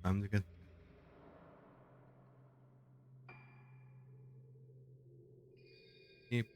time to get deeper.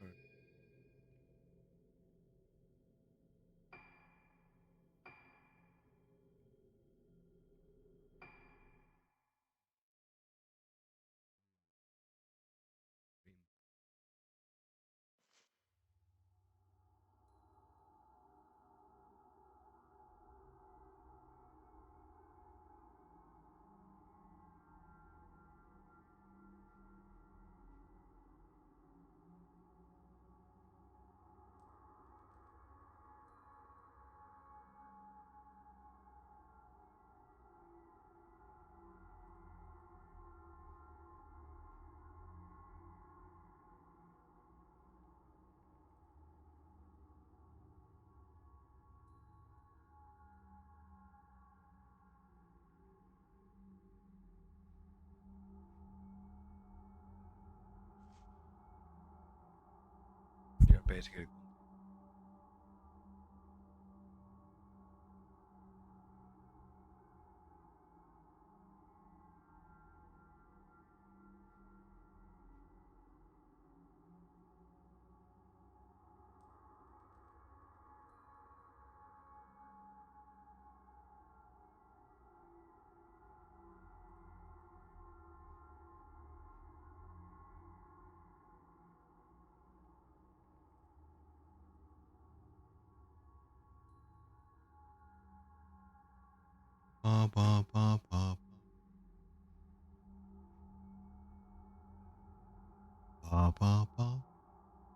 You're basically ba ba ba ba ba ba ba.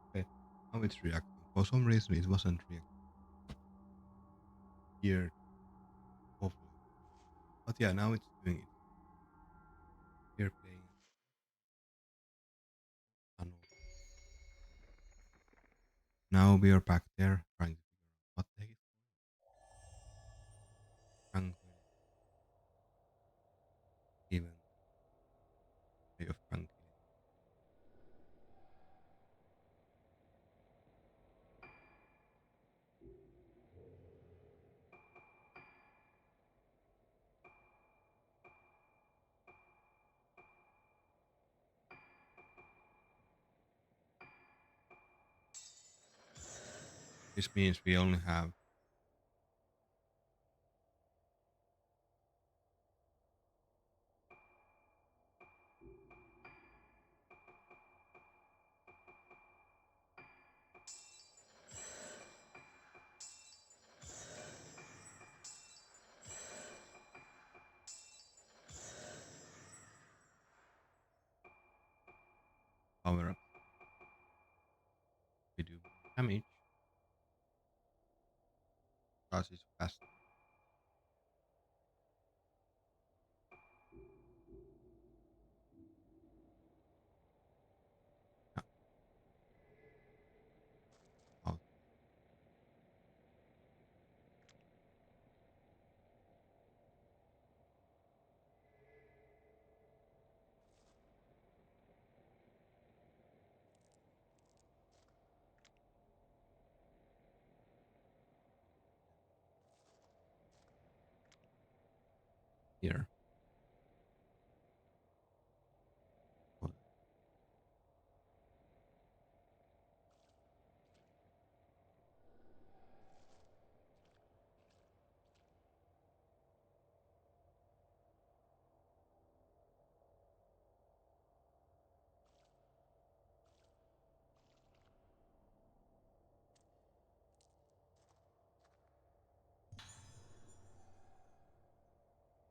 Okay, now it's reacting. For some reason, it wasn't reacting here. Hopefully, but yeah, now it's doing it. We're playing. Tunnel. Now we are back there trying to figure out what the heck is tranquil, even way of tranquility. This means we only have power up. We do damage, because it's fast. Out here.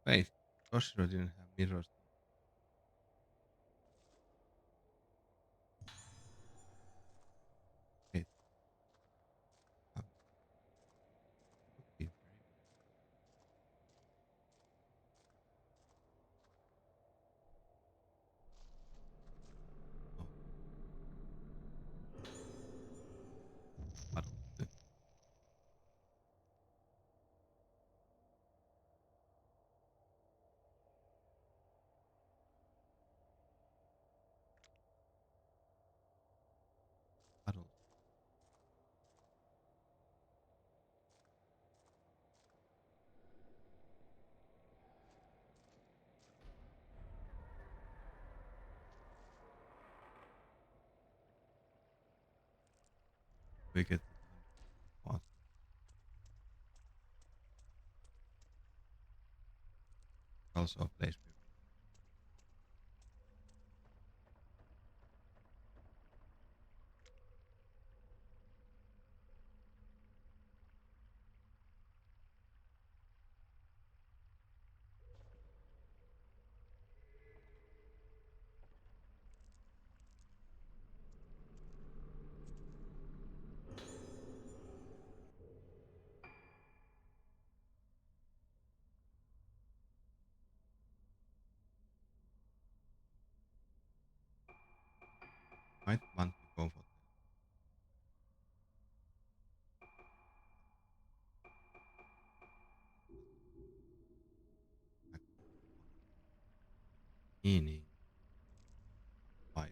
Wait, Toshiro didn't have mirrors. Wait, have could be very oh, but we get the time part. Also a place we might want to go for the back meaning vibe.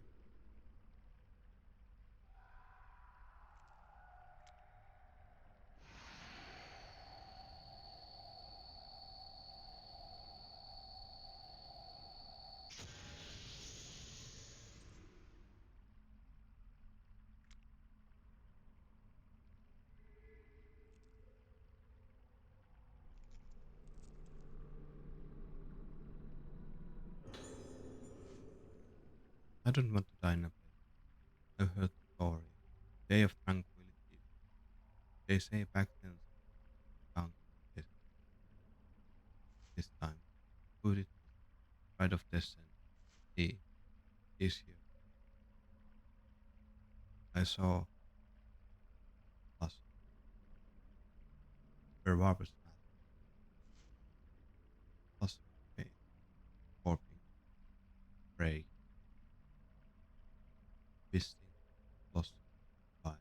I don't want to die in a place. I've heard the story. Day of tranquility. They say back then found this time. Put it right of this and see is here. I saw us where barbers fat, plus pain, warping, break, twisting, lost by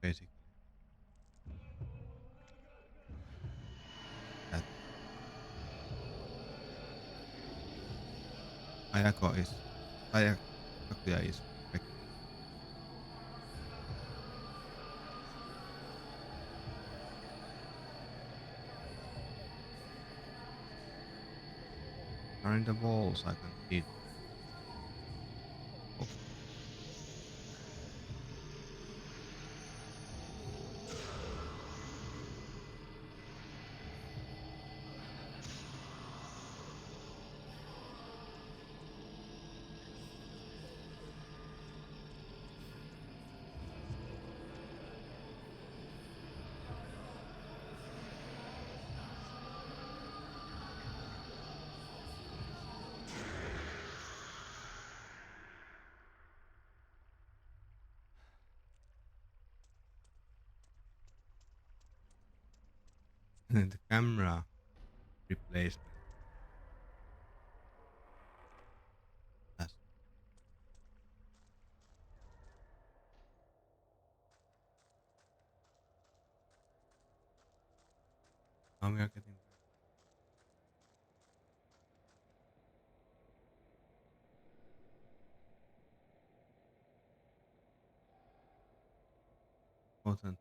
basically that Ayako is Ayakuya is perfect. Behind the walls I can see the the camera replacement as now we are getting back important.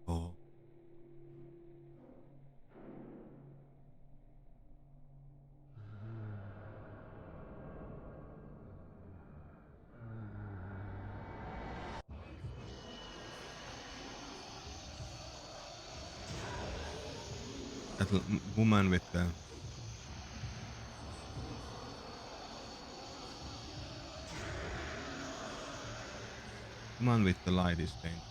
Oh, that woman with the light is dangerous.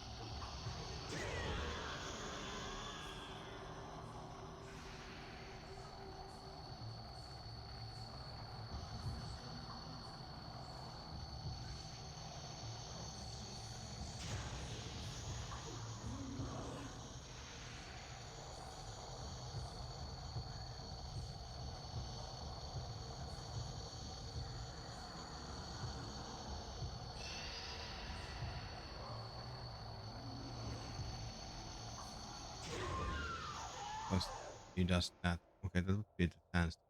Because he does that. Okay, that would be the chance to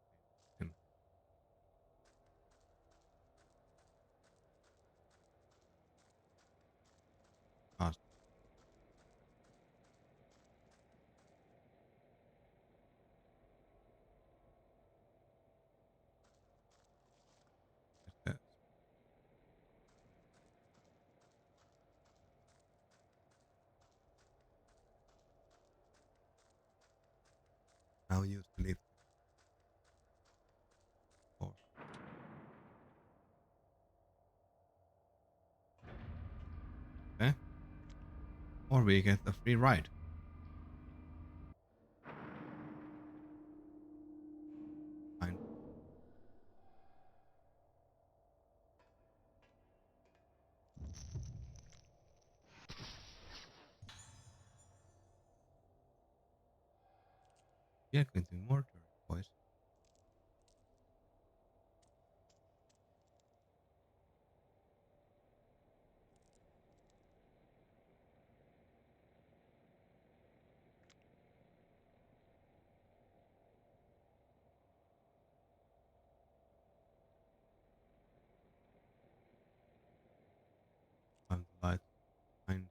kill him. Cast. now use to lift the horse. Okay. Or we get a free ride. Fine. We are going to murder it, boys. Find the light. Find the light.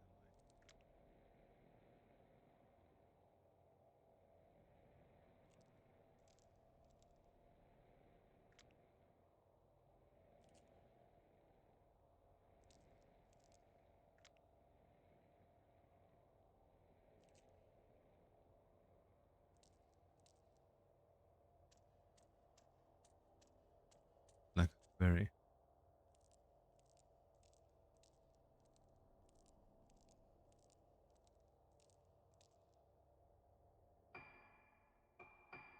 Like very.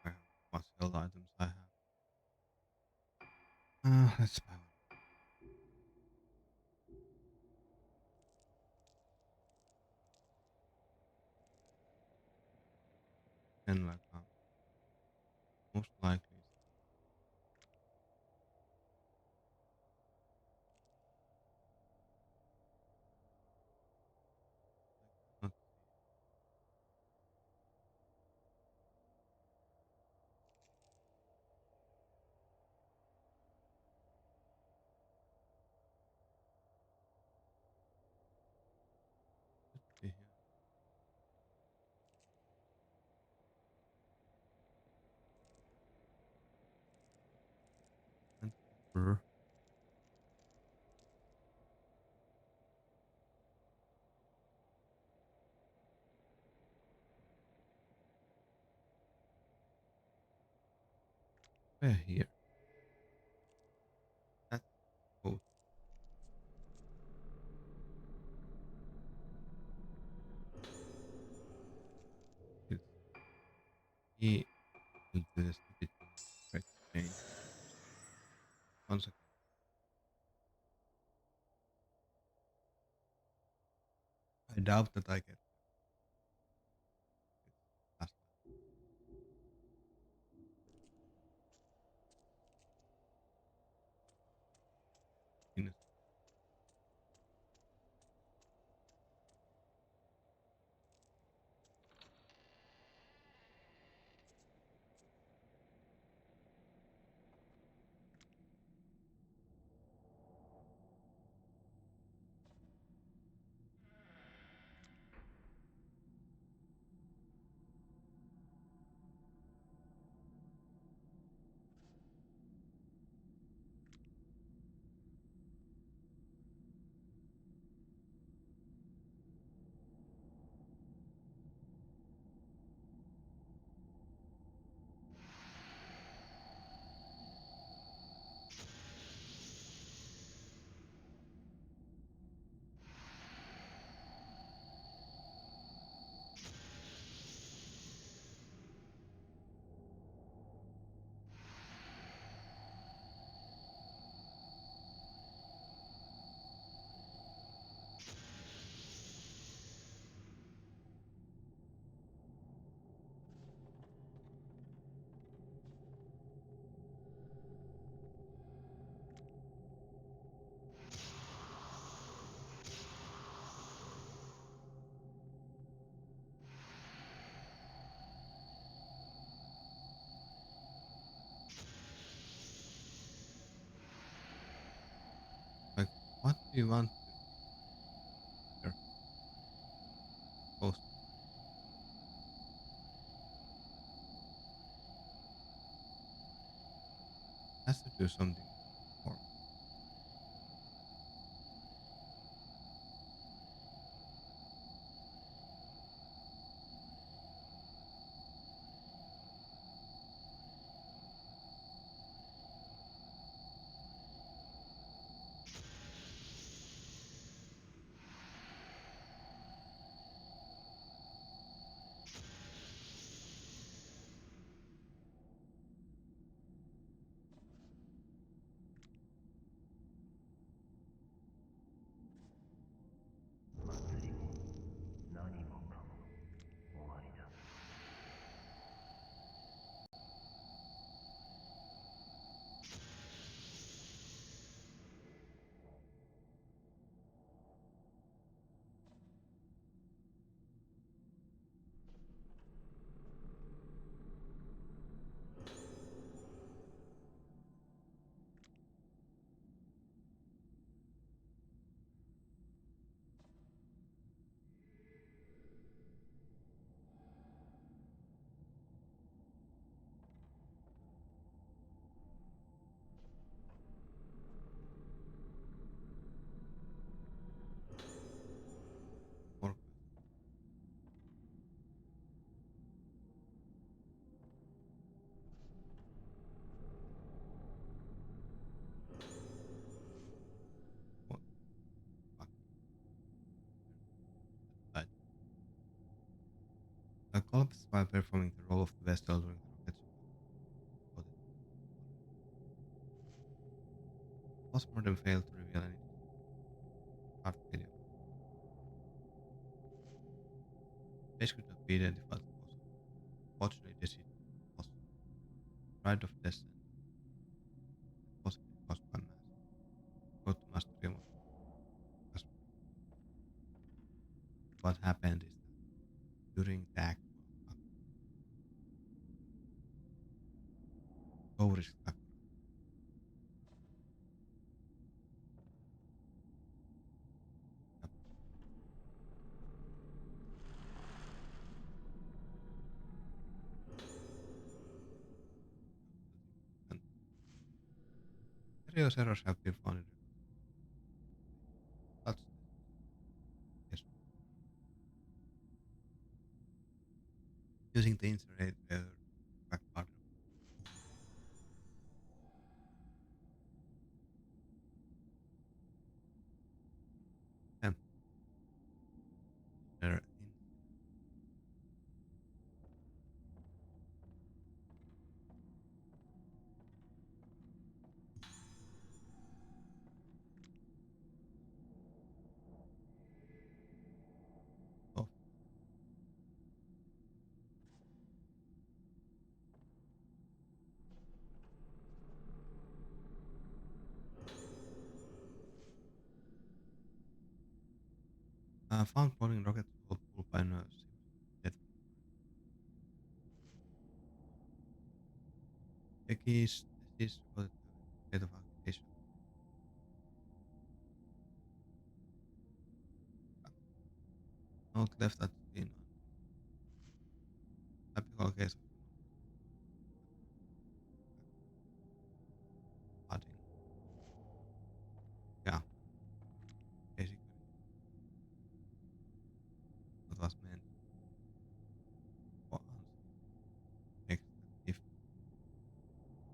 I have what held items I have. Let's buy one. And like most likely it's not see here. And brr. We're here. That's cool. It's he will do the stupid thing. Right. Change. Once again. I doubt that I get last in like what do you want to here? Post has to do something more. collapsed while performing the role of the vessel during the rocket's flight. Postmortem failed to reveal any heart failure. Space could not be identified the cause. Fortunately, decision was pride of descent, possibly caused by mass. Wrote to Master Remote. What happened is that during the actual low risk and serious errors have been found in such tests using the infrared background and their of found falling rockets hold pulled by nerves. That the keys disease reported the state of activation. Note left at the scene on typical case of flooding. Yeah, basically what was meant for us makes that if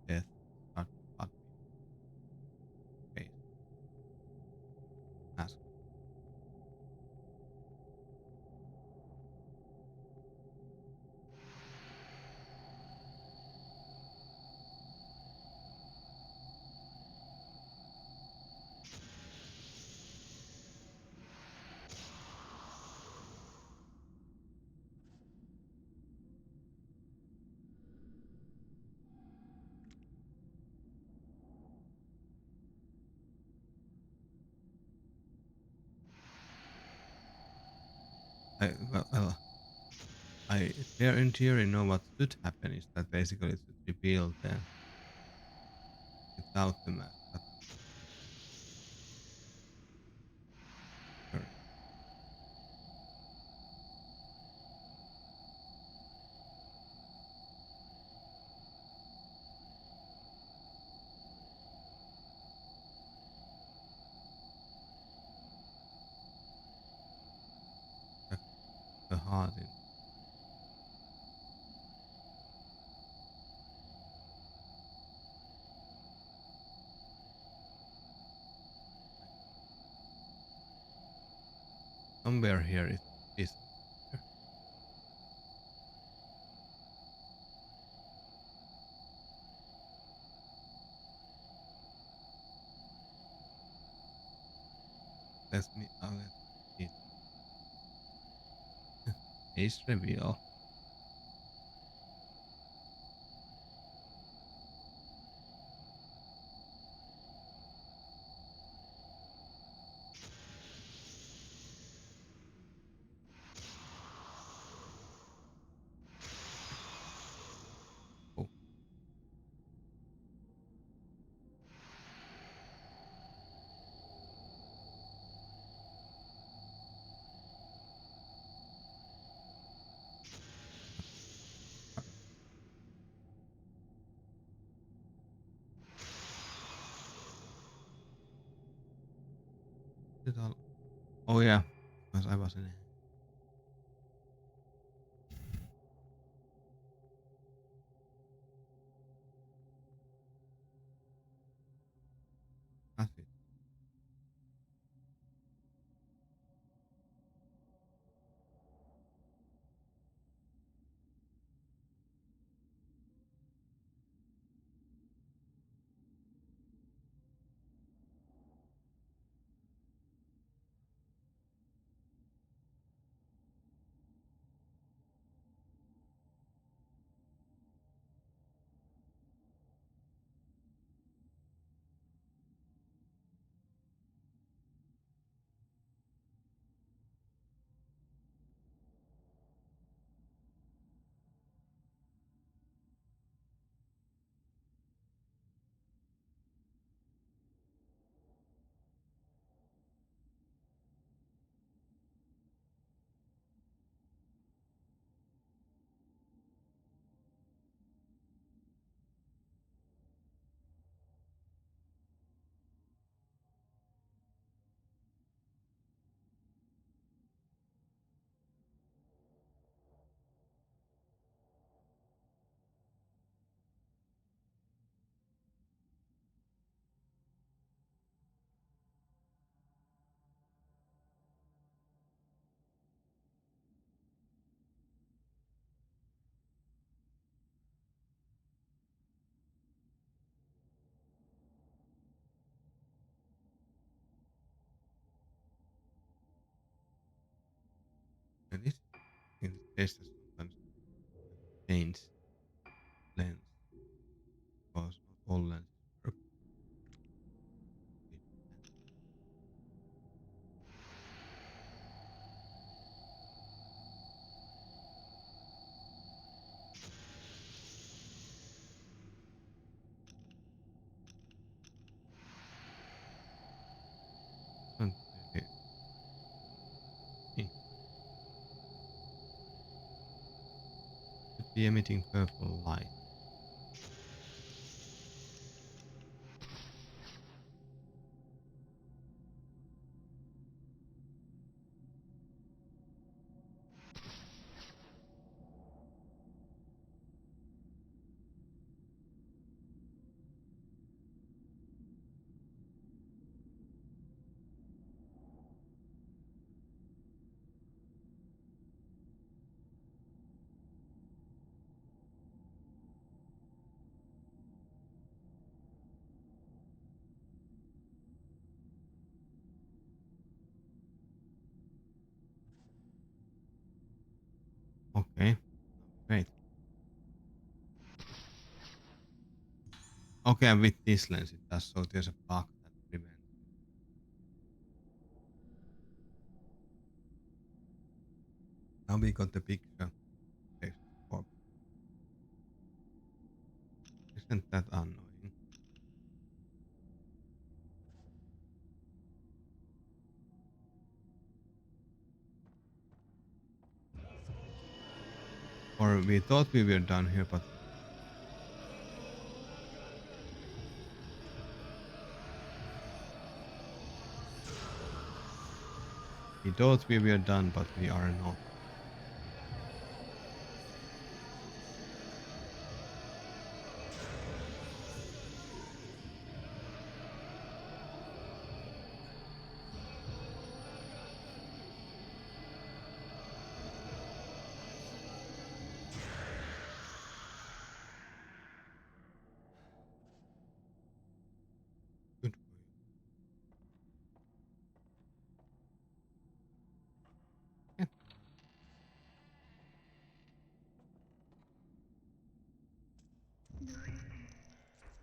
death start heartbeat phase mask. Well, I there in theory know what should happen is that basically it should reveal them without the mask, but I'm sure that the heart in like, somewhere here it is somewhere here. Let me face reveal. Oh, fuck it all. Oh yeah, because I was in nothing. And this in this case that sometimes change lens because not all lenses work. Don't really think it should be emitting purple light. Okay, great. Okay, and with this lens it does, so there's a bug that prevents. Now we got the picture. Okay, isn't that annoying? Or we thought we were done here, but we thought we were done, but we are not. Good for you.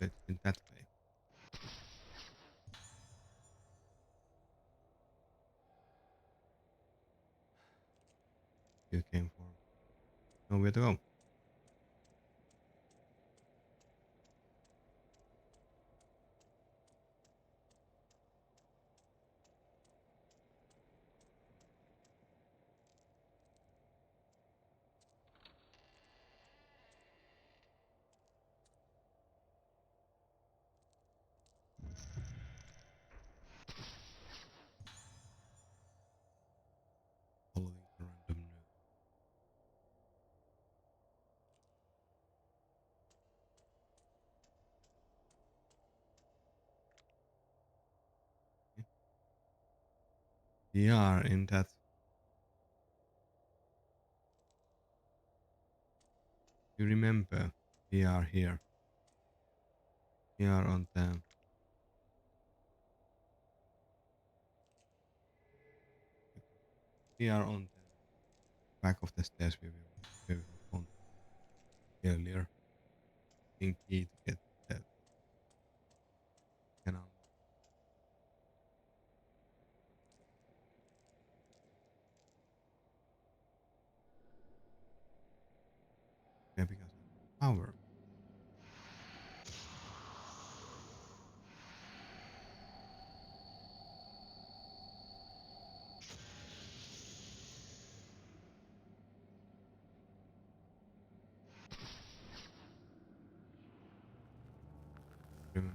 Yeah, it's in that way. You came for nowhere to go. Following a random node. We are in that. You remember, we are here. We are on the. We are on the back of the stairs where we were found earlier. In key to get that canal. Yeah, because of power. Remember,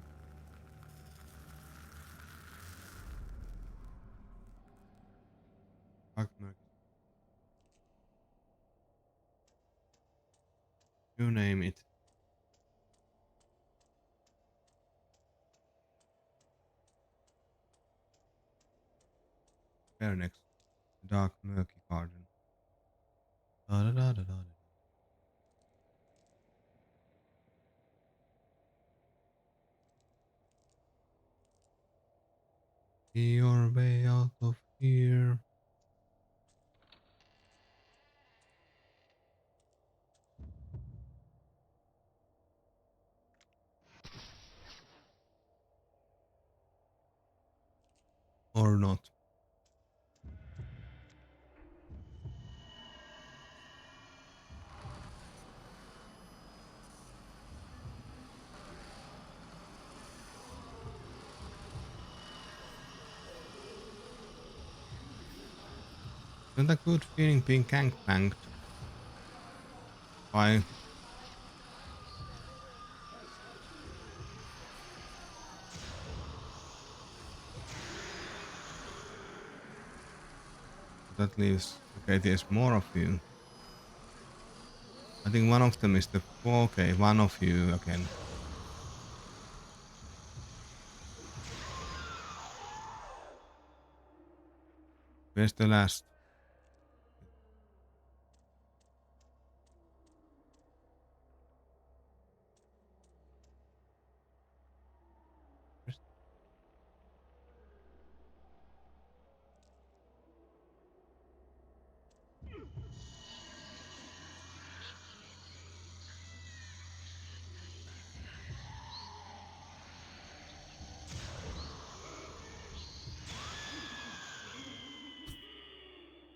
dark murky. You name it. There next. Dark murky garden. Da da da da da. See your way out of here. or not. Not a good feeling being gangbanged by that leaves. Okay, there's more of you. I think one of them is the. Okay, one of you again. Where's the last?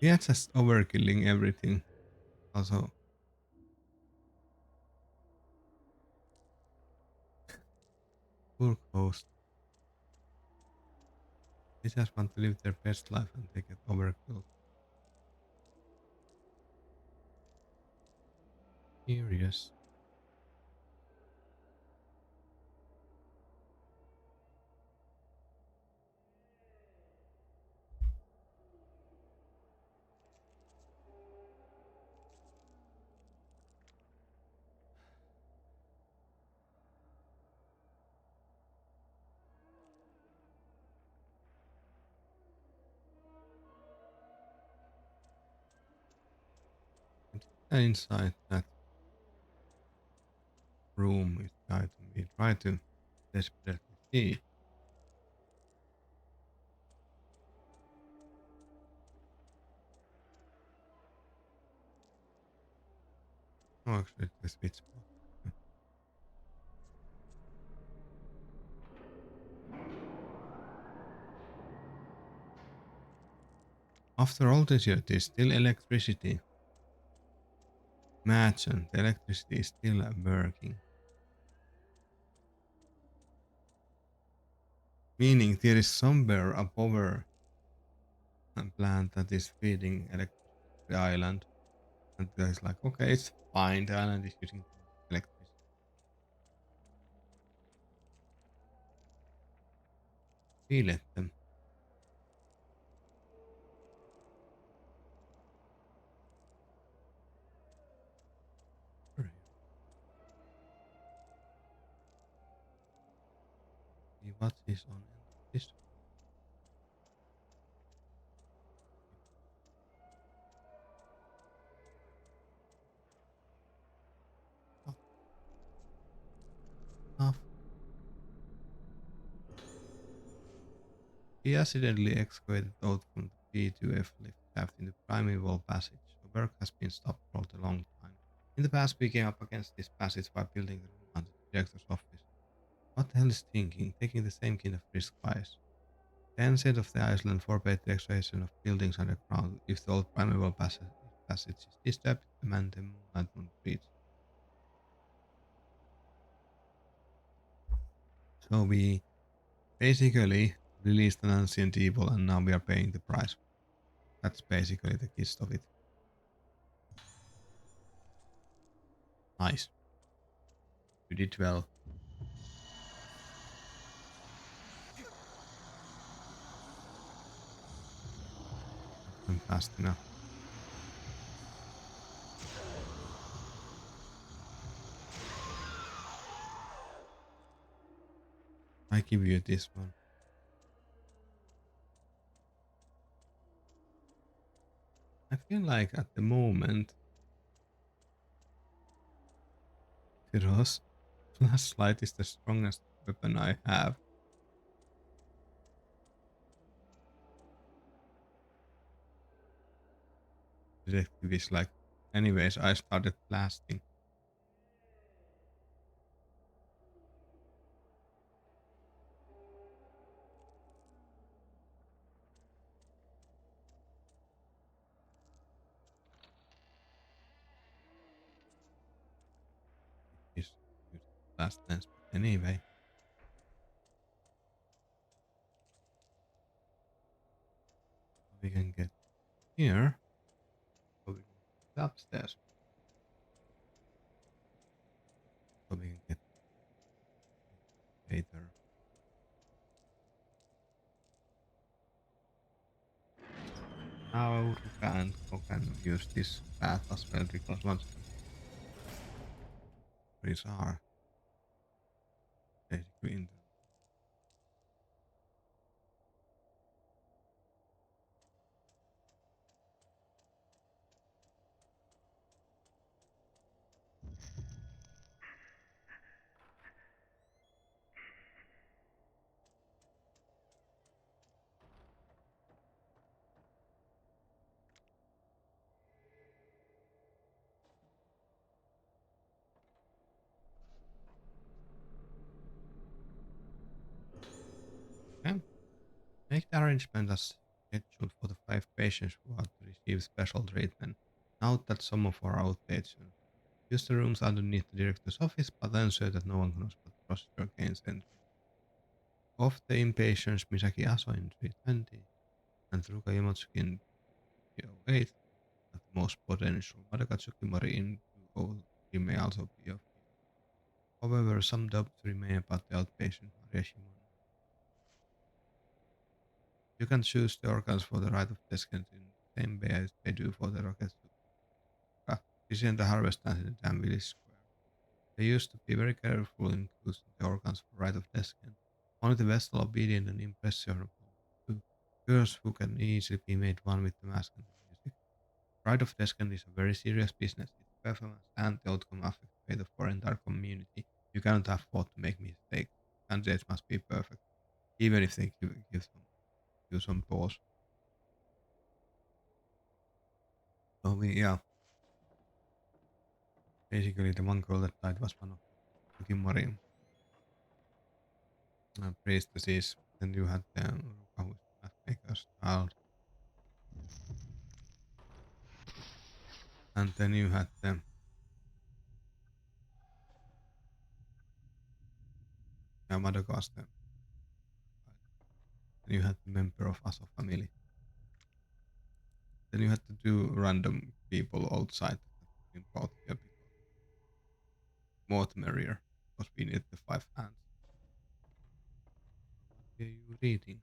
Yeah, just overkilling everything. Also, poor host. They just want to live their best life and they get overkilled. Curious. Inside that room is the item we try to desperately see. Oh, actually, the sweet spot. After all this year, there's still electricity. Imagine the electricity is still working. Meaning there is somewhere a power plant that is feeding electricity to the island. And there's like, okay, it's fine. The island is using too much electricity. We let them. See what is on this. Stuff. He accidentally excavated out from the P2F lift shaft in the primeval passage. The work has been stopped for a long time. In the past, we came up against this passage while building the room under the director's office. What the hell is thinking? Taking the same kind of risk twice. The ancient of the island forbade the excavation of buildings underground if the old primeval passage is disturbed, the man the moonlight won't reach. So we basically released an ancient evil and now we are paying the price. That's basically the gist of it. Nice. You did well. I'm fast enough. I give you this one. I feel like at the moment, Tiro's flashlight is the strongest weapon I have. Detective is like, anyways, I started blasting. last dance. But anyway, we can get here. So we can get upstairs. So we can get later. Now Ruka and Ko can use this path as well because once these are basically in the camp. Make the arrangement as scheduled for the 5 patients who are to receive special treatment. Note that some of our outpatients use the rooms underneath the director's office, but ensure that no one knows about the procedure gains entry. Of the inpatients, Misaki Aso in 320 and Ruka Yamotsuki in 308, at the most potential, Madoka Tsukimori in 203 may also be of use. However, some doubts remain about the outpatient Maria Shimon. You can choose the organs for the right of descent in the same way as they do for the rockets to visit the harvest stand in the Dam Village Square. They used to be very careful in choosing the organs for right of descent. Only the vessel obedient and impressionable to girls who can easily be made one with the mask and the music. Right of descent is a very serious business. Its performance and the outcome affect the fate of our entire community. You cannot afford to make mistakes. Candidates must be perfect, even if they give some pause. So yeah, basically the one girl that died was one of Yukimori priestesses. Then you had the Ruka, who's the matchmaker's child, and then you had the Madoka was the then you had the member of Aso family. Then you had to do random people outside that had been brought here because more the merrier, because we need the 5 hands. What are you reading?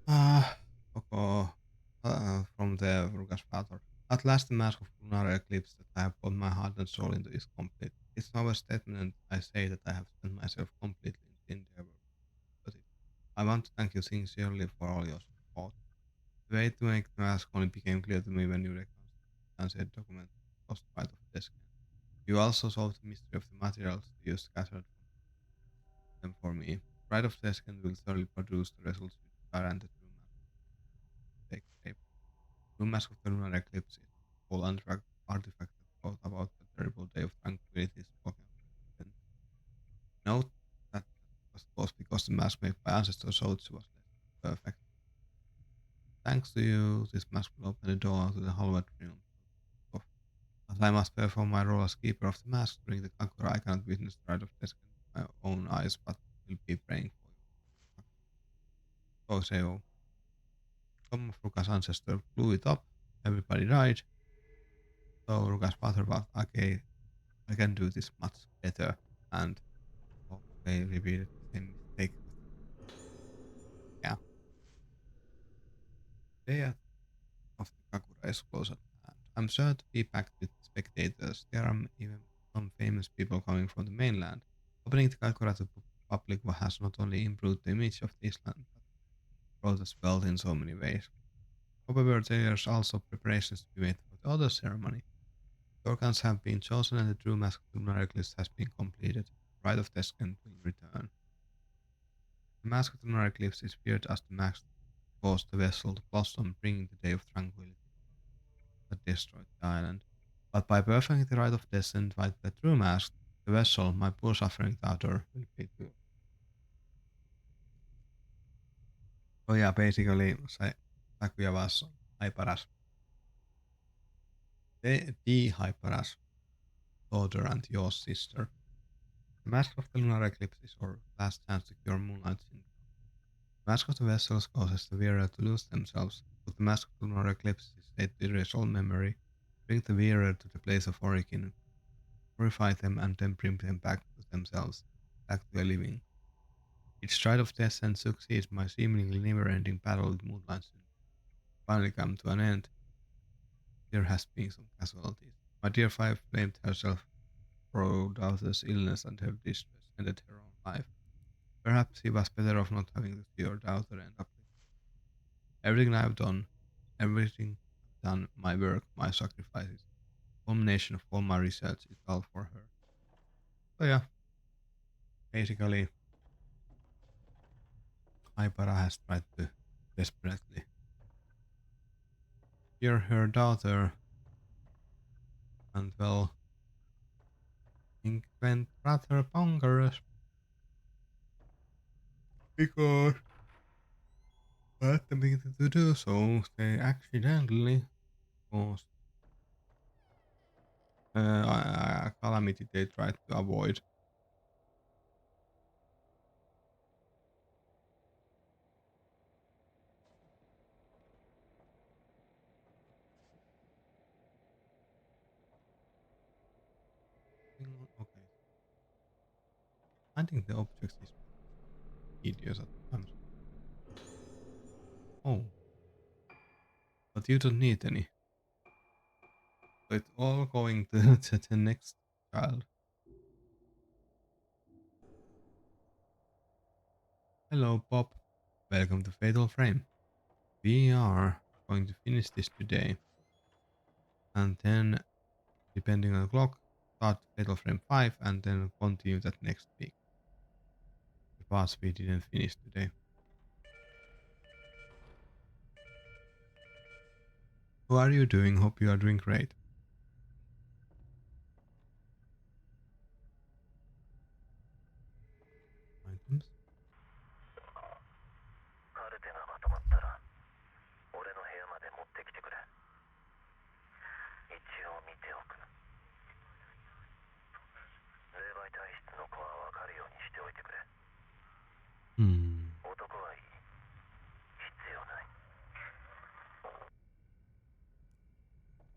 Ah, Koko from the Rugas father. At last, the mask of lunar eclipse that I have put my heart and soul into is complete. It's now a statement I say that I have spent myself completely in the endeavor. But I want to thank you sincerely for all your support. The way to make the mask only became clear to me when you reconciled said document lost right of desk. You also solved the mystery of the materials you scattered from them for me. Right of desk will thoroughly produce the results you desire and the true mask take shape. True mask of the lunar eclipse is a whole artifact that brought about the terrible day of tranquility spoken of. Note that was because the mask made by ancestor Sochi was less perfect. Thanks to you, this mask will open the door to the Halvard realm. Of as I must perform my role as keeper of the mask during the Kakura, I cannot witness the rite of Descent with my own eyes, but will be praying for you. So say, some of Ruka's ancestors blew it up, everybody died, so Ruka's father thought, okay, I can do this much better, and okay, repeated the same mistake, but yeah, they of the Kakura is close at hand. I'm sure to be packed with spectators. There are even some famous people coming from the mainland. Opening the Kakura to the public has not only improved the image of the island, but brought us wealth in so many ways. However, there's also preparations to be made for the other ceremony. The organs have been chosen and the true mask of the lunar eclipse has been completed. The rite of Descent will return. The mask of the lunar eclipse is feared as the mask caused the vessel to blossom, bringing the day of tranquility that destroyed the island. But by perfecting the rite of descent with the true mask, the vessel, my poor suffering daughter, will be too. So yeah, basically se Takuya was ai paras. The Hypera's daughter and your sister. The mask of the lunar eclipse is our last chance to cure Moonlight syndrome. The mask of the vessels causes the wearer to lose themselves, but the mask of the lunar eclipse is said to erase all memory, bring the wearer to the place of origin, purify them, and then bring them back to themselves, back to a living. Each stride of descent succeeds by seemingly never-ending battle with Moonlight syndrome. Finally come to an end, there has been some casualties. My dear Five blamed herself for Daughter's illness and her distress, ended her own life. Perhaps he was better off not having to see your daughter end up. Everything I've done, everything I've done, my work, my sacrifices, culmination of all my research is all for her. So yeah, basically, Hypera has tried to desperately cure her daughter, and well, things went rather bonkers because attempting to do so, they accidentally caused a calamity they tried to avoid. Okay, I think the object is tedious at times. Oh, but you don't need any. So it's all going to, to the next child. Hello, Bob. Welcome to Fatal Frame. We are going to finish this today, and then, depending on the clock, start Fatal Frame 5 and then continue that next week. The parts we didn't finish today. How are you doing? Hope you are doing great. Items. Hmm.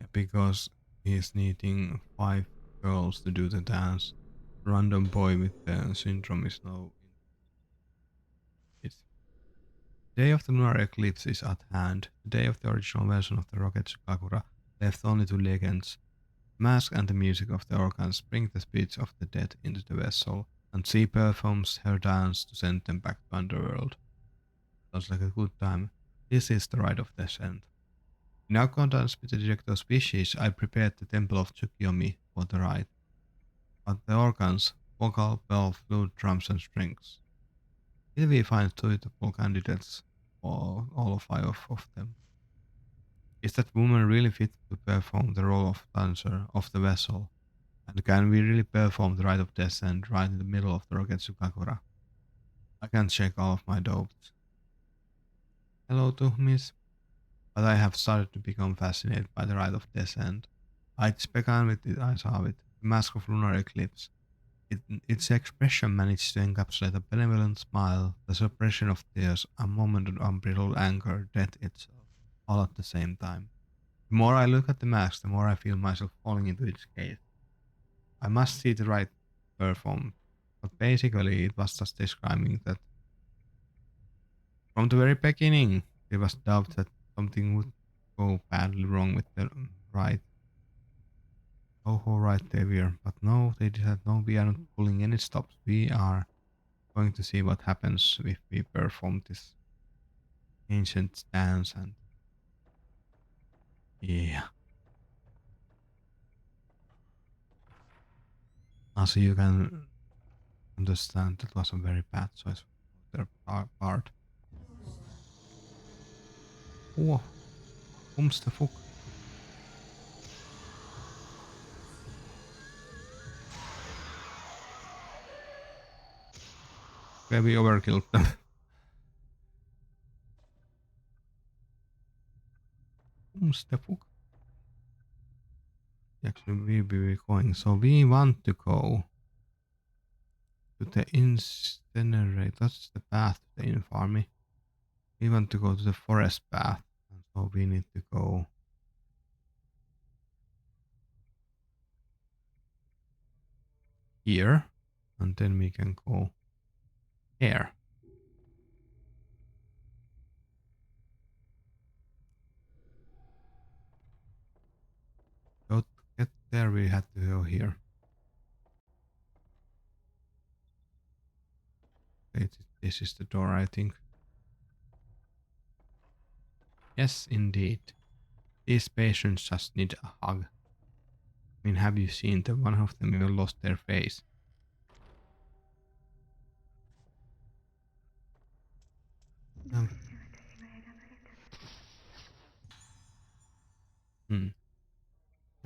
Yeah, because he's needing 5 girls to do the dance. Random boy with the syndrome is now in it. The day of the lunar eclipse is at hand. The day of the original version of the rocket Shikagura left only 2 legends. The mask and the music of the organs bring the spirits of the dead into the vessel, and she performs her dance to send them back to underworld. Sounds like a good time. This is the rite of descent. In accordance with the director's wishes, I prepared the temple of Tsukiyomi for the rite. But the organs, vocal, bell, flute, drums, and strings. Will we find suitable candidates for all 5 of them? Is that woman really fit to perform the role of dancer of the vessel? And can we really perform the rite of descent right in the middle of the rocket Sukakura? I can't shake all of my doubts. Hello to Miss, but I have started to become fascinated by the rite of descent. I just began with it, I saw it, the mask of lunar eclipse. Its expression managed to encapsulate a benevolent smile, the suppression of tears, a moment of unbridled anger, death itself, all at the same time. The more I look at the mask, the more I feel myself falling into its gaze. I must see the right performed. But basically, it was just describing that from the very beginning, there was doubt that something would go badly wrong with the right. Oh, right they were. But no, they said no, we aren't pulling any stops. We are going to see what happens if we perform this ancient dance. And yeah, as you can understand, that was a very bad choice on their part. Oh, comes the fuck. Okay, we overkilled them. Comes the fuck. actually we be going? So we want to go to the incinerate. That's the path to the infirmary. We want to go to the forest path, and so we need to go here, and then we can go here. So to get there, we had to go here. Wait, this is the door, I think. Yes, indeed. These patients just need a hug. I mean, have you seen that one of them even lost their face? Um, hmm.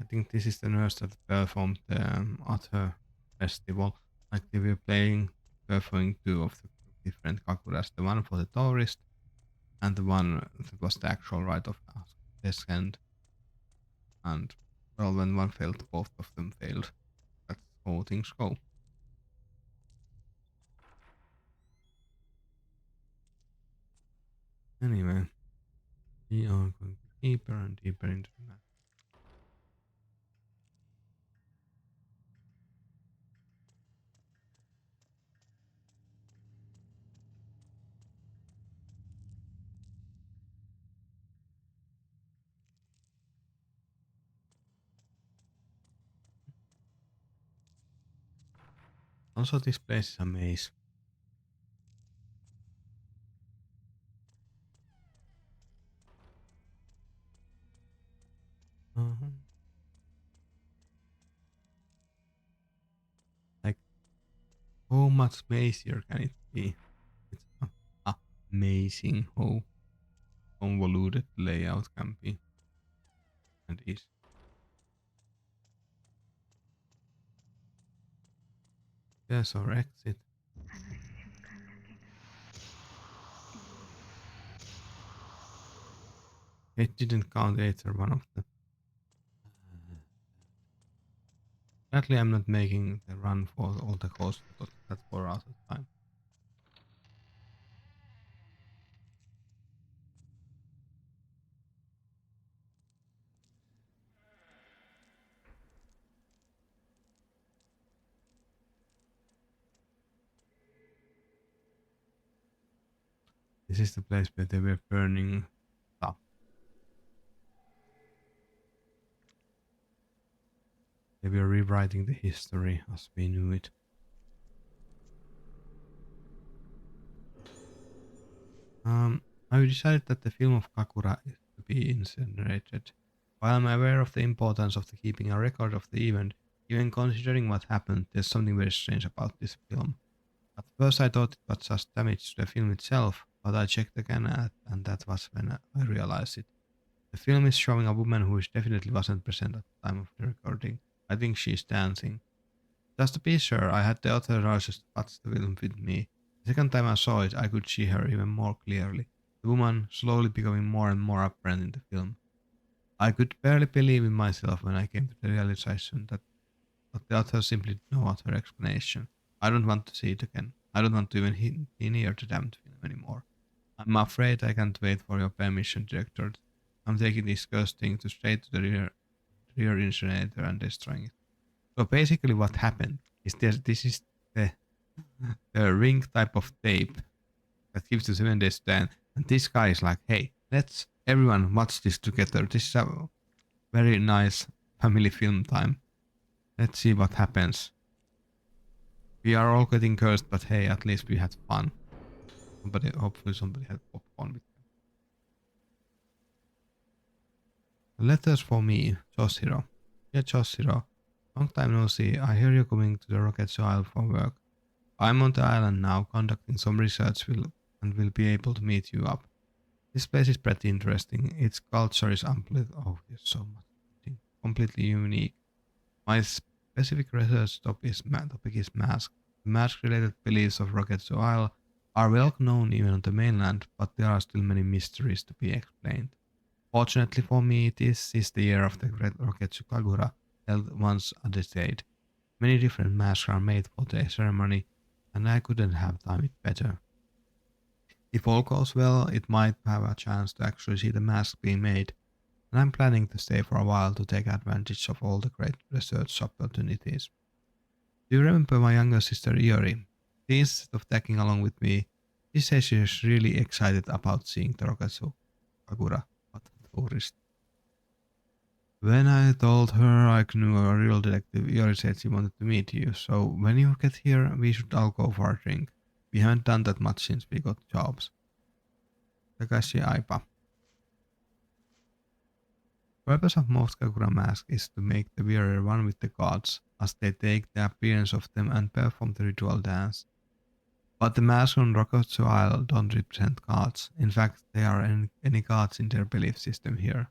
I think this is the nurse that performed the at her festival. Like they were performing two of the different kakuras. The one for the tourist and the one that was the actual rite of descent. And well, when one failed, both of them failed. That's how things go. Anyway, we are going deeper and deeper into the map. Also, this place is a maze. Uh-huh. Like, how much mazier can it be? It's amazing how convoluted layout can be and is. Yes, or exit. It didn't count either one of them. Sadly, I'm not making the run for all the coast because that's 4 hours of time. This is the place where they were burning stuff. They were rewriting the history as we knew it. I decided that the film of Kakura is to be incinerated. While I'm aware of the importance of keeping a record of the event, even considering what happened, there's something very strange about this film. At first I thought it was just damage to the film itself, but I checked again and that was when I realized it. The film is showing a woman who definitely wasn't present at the time of the recording. I think she's dancing. Just to be sure, I had the authorized to watch the film with me. The second time I saw it, I could see her even more clearly. The woman slowly becoming more and more apparent in the film. I could barely believe in myself when I came to the realization that the author simply didn't know what her explanation. I don't want to see it again. I don't want to even be near the damned film anymore. I'm afraid I can't wait for your permission, Director. I'm taking this cursed thing to straight to the rear incinerator and destroying it. So basically, what happened is this is the the ring type of tape that gives the 7 days stand, and this guy is like, "Hey, let's everyone watch this together. This is a very nice family film time. Let's see what happens. We are all getting cursed, but hey, at least we had fun. Hopefully, somebody had popcorn with them. Letters for me, Joshiro. Yeah, Joshiro. Long time no see. I hear you're coming to the Rocket Isle for work. I'm on the island now, conducting some research and will be able to meet you up. This place is pretty interesting. Its culture is oh, there's so much. Completely unique. My specific research topic is mask. The mask-related beliefs of Rocketsu Isle are well known even on the mainland, but there are still many mysteries to be explained. Fortunately for me, this is the year of the Great Rocketsu Kagura. held once a decade. Many different masks are made for the ceremony, and I couldn't have timed it better. If all goes well, it might have a chance to actually see the mask being made, and I'm planning to stay for a while to take advantage of all the great research opportunities. Do you remember my younger sister Iori? Instead of tagging along with me, she says she's really excited about seeing the Roketsu Kagura at tourist. When I told her I knew a real detective, Iori said she wanted to meet you, so when you get here, we should all go for a drink. We haven't done that much since we got jobs. Takashi Aipa. The purpose of most Kagura masks is to make the wearer one with the gods, as they take the appearance of them and perform the ritual dance. But the masks on Rokotsu Isle don't represent gods. In fact, they are any gods in their belief system here.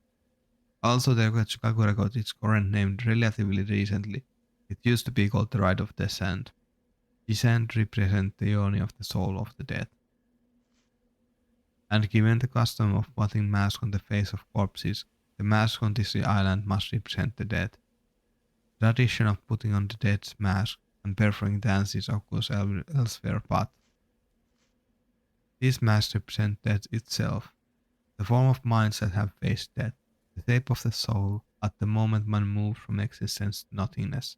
Also, the Rokotsu Kagura got its current name relatively recently. It used to be called the Rite of Descent. Descent represents the yoni of the soul of the dead. And given the custom of putting masks on the face of corpses, the mask on this island must represent the dead. The tradition of putting on the dead's mask and performing dances occurs elsewhere, but these masks represent death itself, the form of minds that have faced death, the shape of the soul at the moment one moves from existence to nothingness.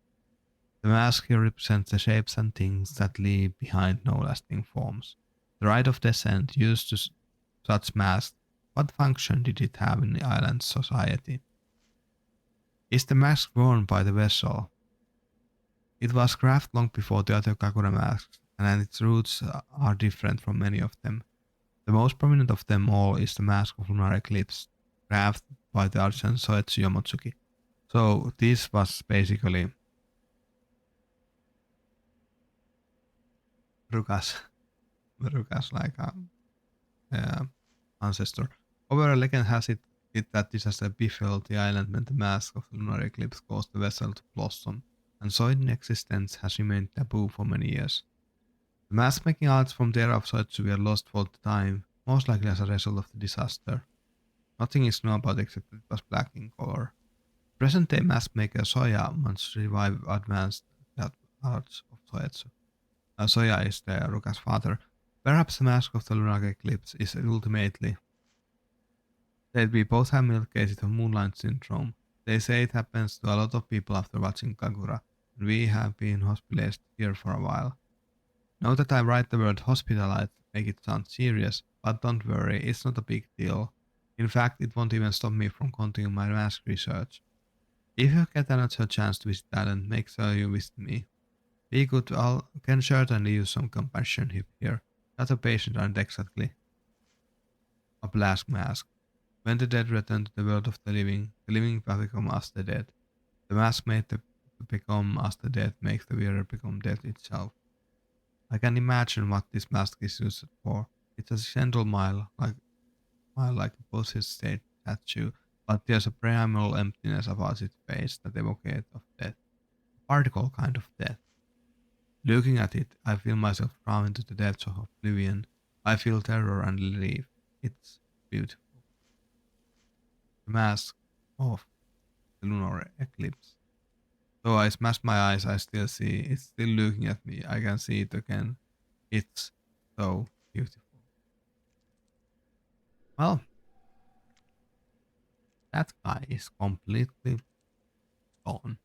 The mask here represents the shapes and things that leave behind no lasting forms. The rite of descent used to such masks, what function did it have in the island's society? Is the mask worn by the vessel? It was crafted long before the other Kagura masks, and its roots are different from many of them. The most prominent of them all is the mask of Lunar Eclipse, crafted by the artisan Soetsu Yamotsuki. So this was basically Ruka's, Ruka's like uh, ancestor. However, legend has it that disaster befell the island when the mask of the lunar eclipse caused the vessel to blossom, and so its existence has remained taboo for many years. The mask making arts from the era of Soetsu were lost for the time, most likely as a result of the disaster. Nothing is known about it except that it was black in color. Present day mask maker Soya wants to revive advanced arts of Soetsu. Soya is the Ruka's father. Perhaps the mask of the lunar eclipse is ultimately said we both have mild cases of moonlight syndrome. They say it happens to a lot of people after watching Kagura, and we have been hospitalized here for a while. Know that I write the word hospitalized to make it sound serious, but don't worry, it's not a big deal. In fact, it won't even stop me from continuing my mask research. If you get another chance to visit Thailand, make sure you visit me. We could all can certainly use some compassion here. Other patients aren't exactly a black mask. When the dead return to the world of the living become as the dead. The mask made to become as the dead makes the wearer become death itself. I can imagine what this mask is used for. It's a gentle mile like a possessed state statue, but there's a primal emptiness about its face that evocates of death, a particle kind of death. Looking at it, I feel myself drawn into the depths of oblivion. I feel terror and relief. It's beautiful. The mask of the lunar eclipse. Though I smash my eyes, I still see it's still looking at me. I can see it again. It's so beautiful. Well, that guy is completely gone.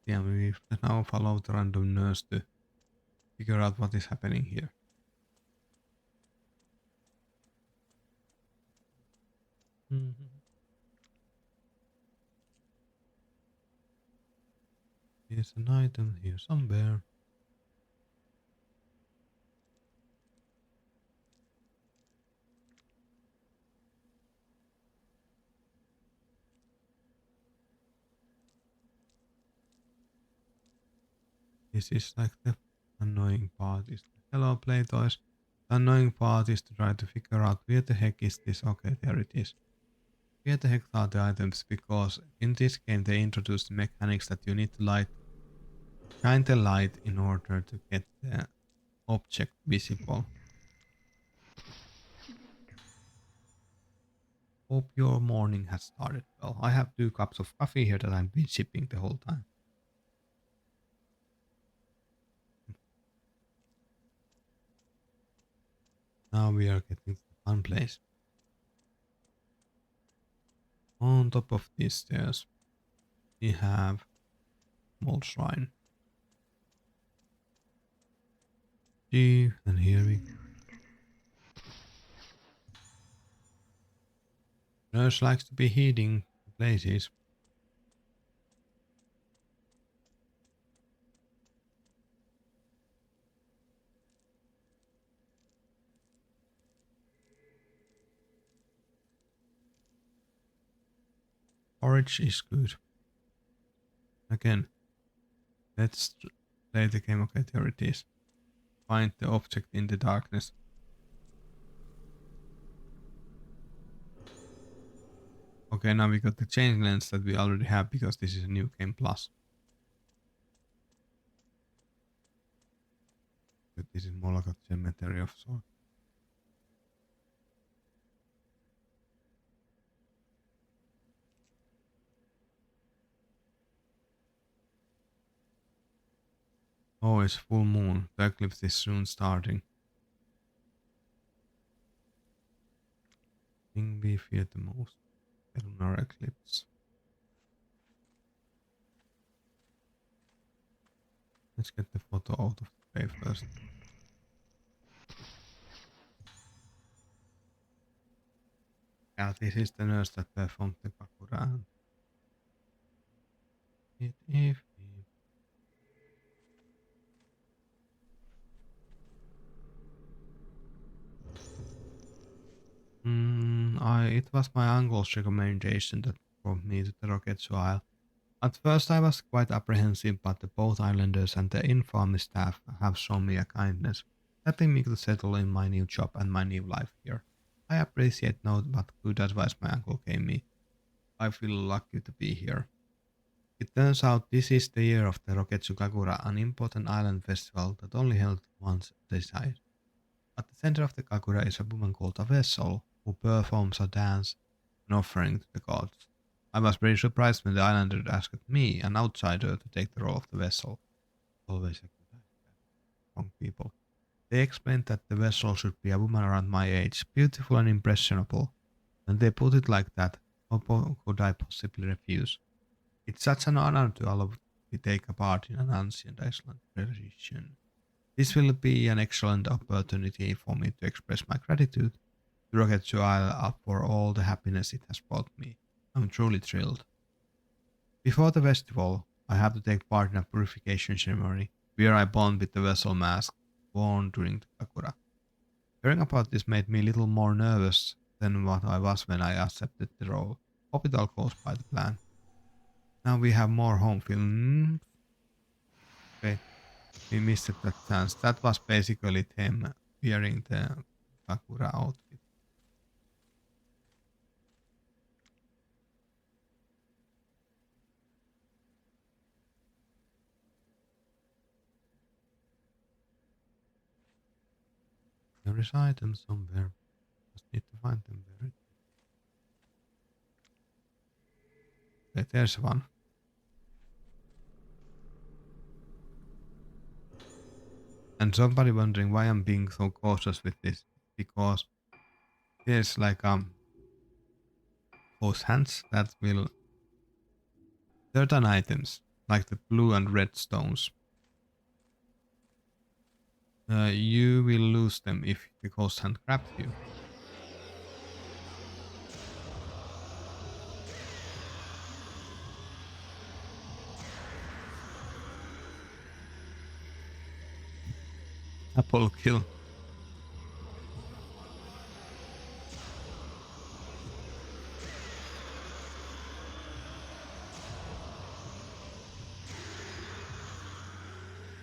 Yeah, we now follow the random nurse to figure out what is happening here. Mhm. There's an item here somewhere. This is like the annoying part. Is the hello play toys. The annoying part is to try to figure out where the heck is this. Okay, there it is. Where the heck are the items? Because in this game they introduced mechanics that you need to shine the light in order to get the object visible. Hope your morning has started well. I have 2 cups of coffee here that I've been sipping the whole time. Now we are getting to the fun place. On top of these stairs, we have small shrine. See, and here we go. Nurse likes to be heating the places. Porridge is good. Again, let's play the game. Okay, there it is. Find the object in the darkness. Okay, now we got the change lens that we already have because this is a new game plus. But this is more like a cemetery of sorts. Oh, it's full moon. The eclipse is soon starting. Thing we fear the most. The lunar eclipse. Let's get the photo out of the way first. Yeah, this is the nurse that performed the Kakura. If it was my uncle's recommendation that brought me to the Rocketsu Isle. At first I was quite apprehensive, but both islanders and the infamous staff have shown me a kindness, helping me to settle in my new job and my new life here. I appreciate no but good advice my uncle gave me. I feel lucky to be here. It turns out this is the year of the Rocketsu Kagura, an important island festival that only held once this year. At the center of the Kagura is a woman called a vessel who performs a dance, an offering to the gods. I was very surprised when the islanders asked me, an outsider, to take the role of the vessel. Always a good idea. Wrong people. They explained that the vessel should be a woman around my age, beautiful and impressionable. When they put it like that, how could I possibly refuse? It's such an honor to allow me take a part in an ancient Icelandic tradition. This will be an excellent opportunity for me to express my gratitude to Rocketsu Isle for all the happiness it has brought me. I'm truly thrilled. Before the festival, I have to take part in a purification ceremony where I bond with the vessel mask worn during the Kakura. Hearing about this made me a little more nervous than what I was when I accepted the role. Hope it all goes by the plan. Now we have more home film. Okay, we missed that chance. That was basically them wearing the Kakura outfit. There is item somewhere. Just need to find them where it is. Okay, there's one. And somebody wondering why I'm being so cautious with this. Because there's like those hands that will certain items, like the blue and red stones, you will lose them if the ghost hand grabs you. Apple kill.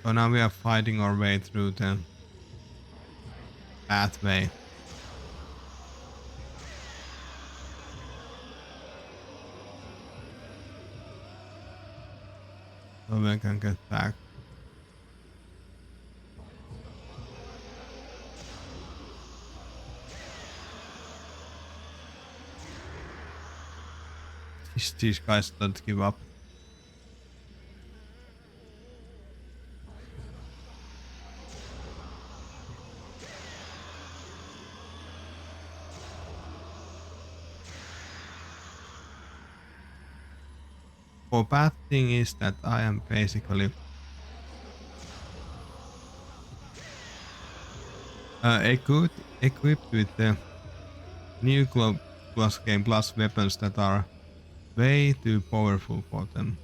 So now we are fighting our way through the pathway. So we can get back. These guys don't give up. For bad thing is that I am basically equipped with the new plus game plus weapons that are way too powerful for them.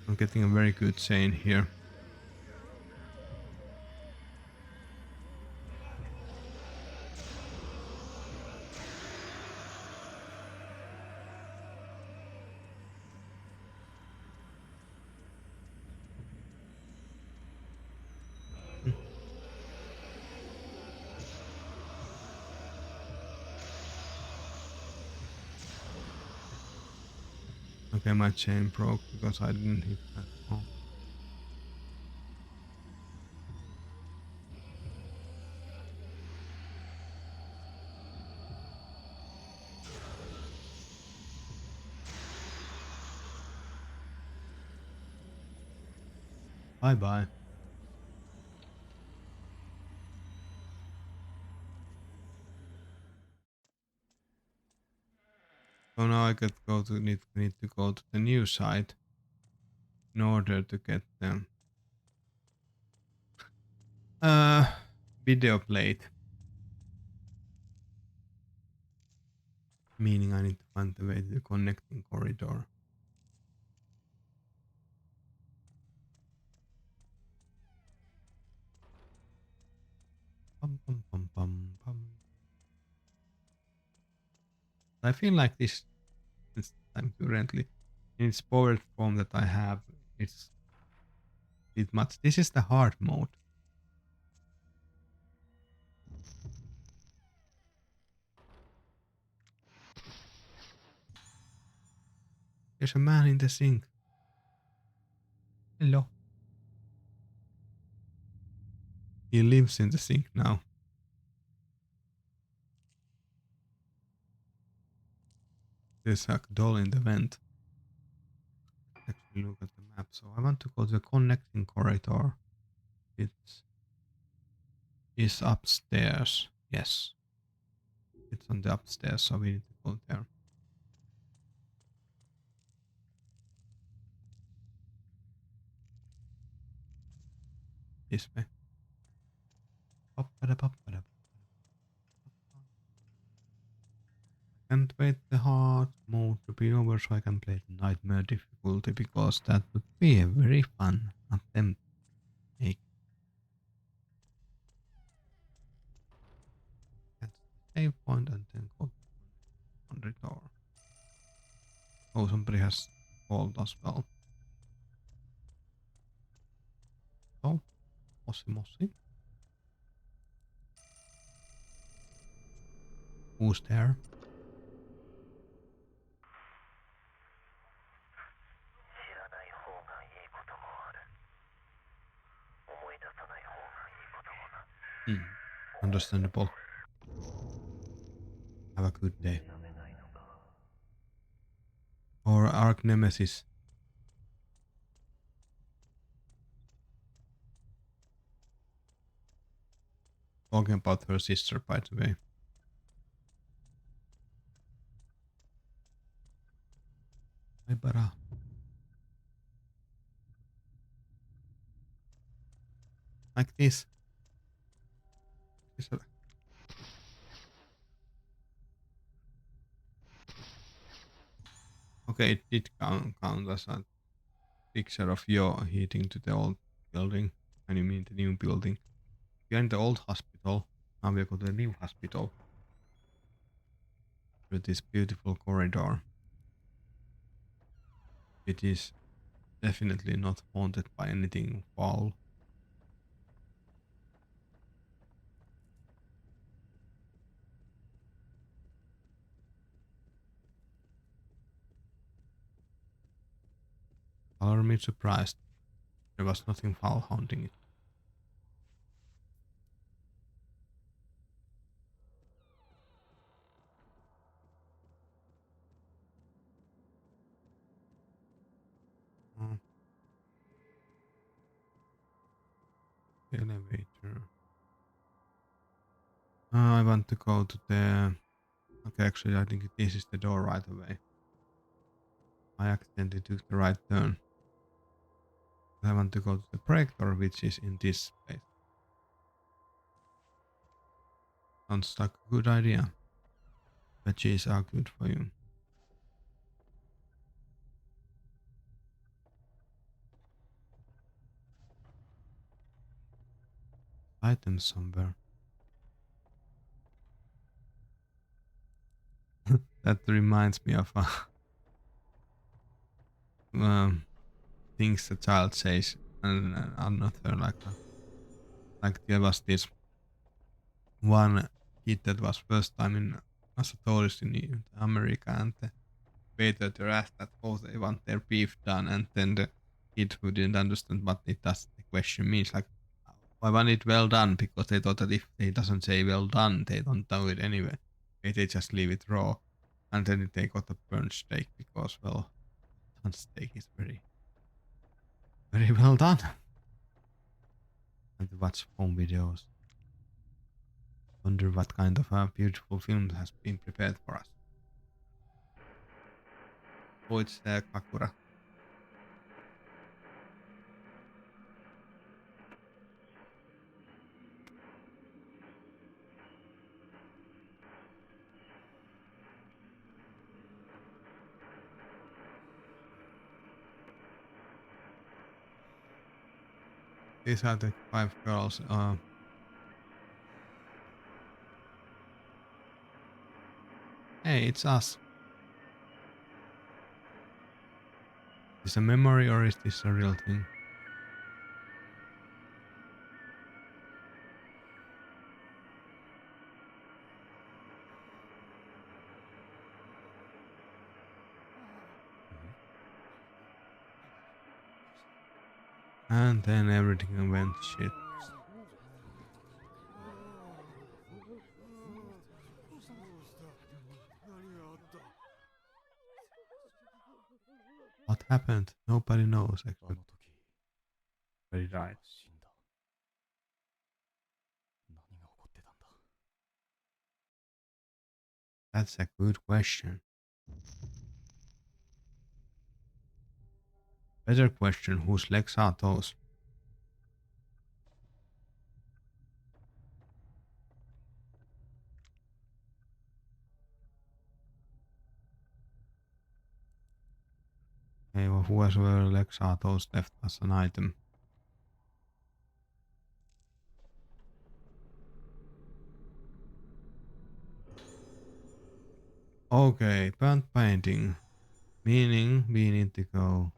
I'm getting a very good chain here. Okay, my chain broke because I didn't hit that. Oh. Bye bye. So now I need to go to the new site in order to get them uh video plate. Meaning I need to find the way to the connecting corridor. Pum, pum, pum, pum, pum. I feel like this time currently in its powered form that I have, it's it much. This is the hard mode. There's a man in the sink. Hello. He lives in the sink now. There's a doll in the vent. Actually, look at the map. So I want to go to the connecting corridor. It is upstairs. Yes. It's on the upstairs, so we need to go there. This way. Can't wait the hard mode to be over so I can play the nightmare difficulty because that would be a very fun attempt. Make at the save point and then go on the door. Oh, somebody has called as well. Oh, Mossy. Who's there? Understandable. Have a good day. Or Arch Nemesis. Talking about her sister, by the way. Hi, Bara. Like this. Okay, it did count as a picture of you heading to the old building. And you mean the new building. We are in the old hospital. Now we go to the new hospital. Through this beautiful corridor. It is definitely not haunted by anything foul. color me surprised. There was nothing foul haunting it. Oh, elevator. I want to go to the... Okay, actually I think this is the door right away. I accidentally took the right turn. I want to go to the break door, which is in this place. Sounds like a good idea. Veggies are good for you. Items somewhere. That reminds me of things the child says, and another like there was this one kid that was first time in as a tourist in America, and the waiter there asked that oh they want their beef done, and then the kid who didn't understand what it does the question means like I want it well done because they thought that if they doesn't say well done they don't do it anyway. They just leave it raw, and then they got a burnt steak because well done steak is very well done. And to watch home videos. Wonder what kind of a beautiful film has been prepared for us. Oh, it's Kakura. These are the 5 girls. Hey, it's us. Is this a memory or is this a real thing? And then everything went shit. What happened? Nobody knows except he died. That's a good question. Better question, whose legs are those? Okay, well, whoever legs are those left as an item. Okay, burnt painting. Meaning we need to go.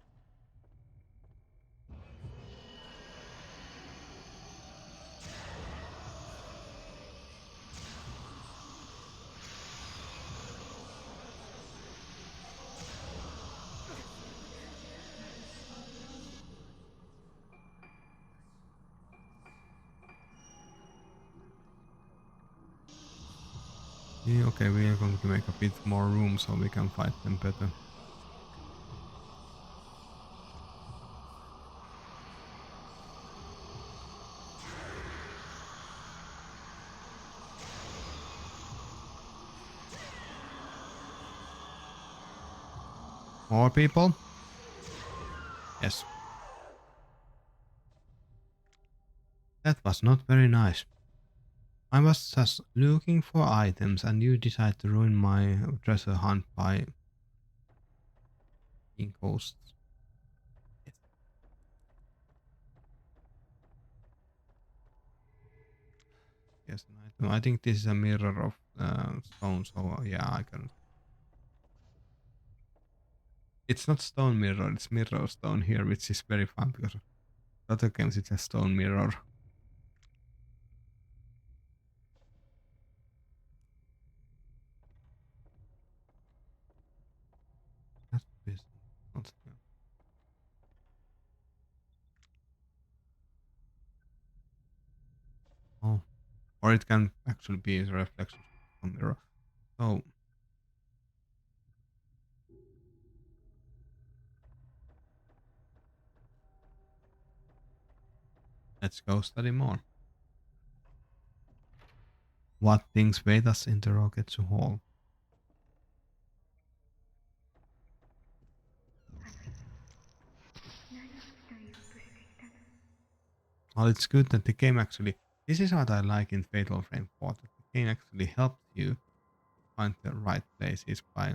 Yeah, okay, we are going to make a bit more room so we can fight them better. More people? Yes. That was not very nice. I was just looking for items and you decide to ruin my treasure hunt by being ghosts. Yes. Yes, an item. I think this is a mirror of stone, so yeah, I can. It's not stone mirror, it's mirror stone here, which is very fun because other games it's a stone mirror. That is not here. or it can actually be a reflection from mirror. So let's go study more. What things wait us in the Roketsu Hall? Well, it's good that the game actually. This is what I like in Fatal Frame 4, that the game actually helps you find the right places by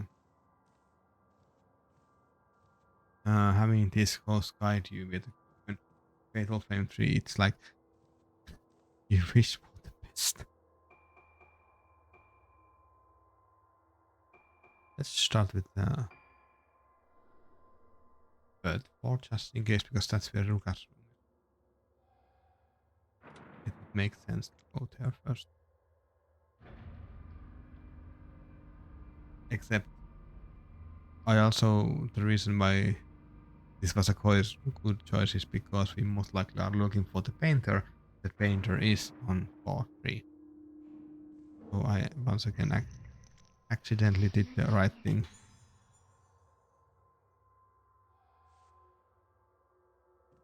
having this host guide you with. When Fatal Frame 3, it's like you wish for the best. Let's start with the third floor just in case, because that's where Ruka's room is. It would make sense to go there first. Except, I also, the reason why this was a good choice is because we most likely are looking for the painter. The painter is on floor 3. So I once again accidentally did the right thing.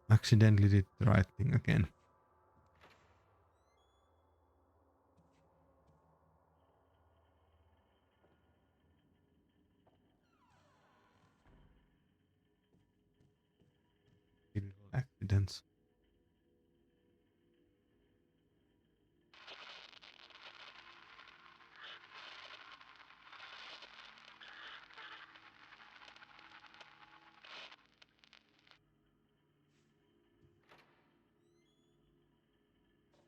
Accidentally did the right thing again. Little accidents.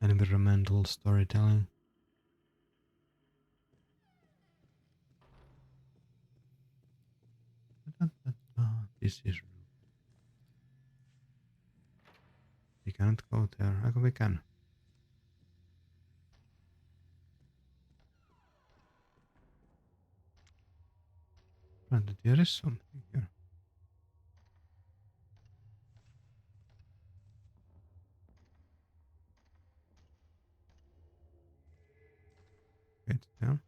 Environmental storytelling. This is. We can't go there. We can. But there is something here. Wait there.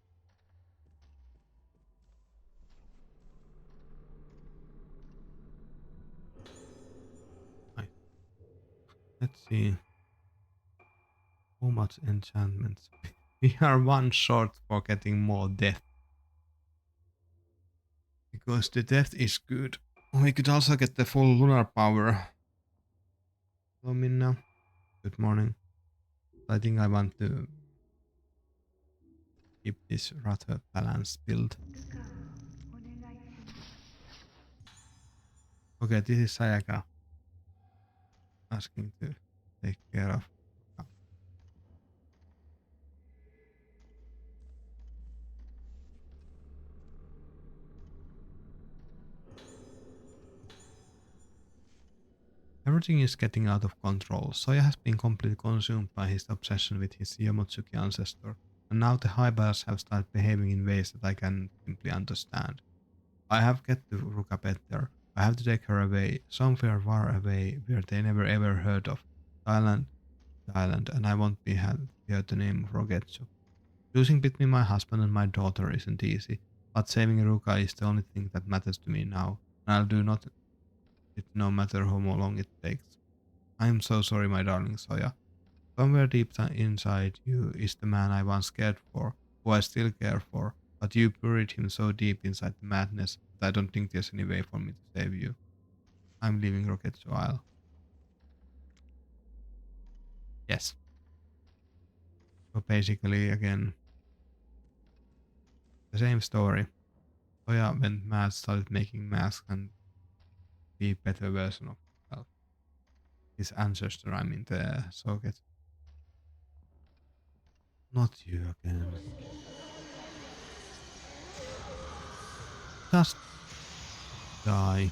Nice. Let's see. How much enchantments? We are one short for getting more death. Because the death is good. We could also get the full lunar power. Hello, Minna. Good morning. I think I want to keep this rather balanced build. Okay, this is Sayaka asking to take care of. Everything is getting out of control. Soya has been completely consumed by his obsession with his Yamotsuki ancestor, and now the Hybrids have started behaving in ways that I can simply understand. I have get to Ruka better. I have to take her away, somewhere far away, where they never ever heard of. Thailand, Thailand, and I won't be here the name Rogetsu. Choosing between my husband and my daughter isn't easy, but saving Ruka is the only thing that matters to me now, and I'll do not it no matter how long it takes. I am so sorry, my darling Soya. Somewhere deep inside you is the man I once cared for, who I still care for, but you buried him so deep inside the madness that I don't think there's any way for me to save you. I'm leaving Rocket's Isle. Yes. So basically, again, the same story. Soya went mad, started making masks and be a better version of himself. His ancestor, I mean, the Socket. Not you again. Just die.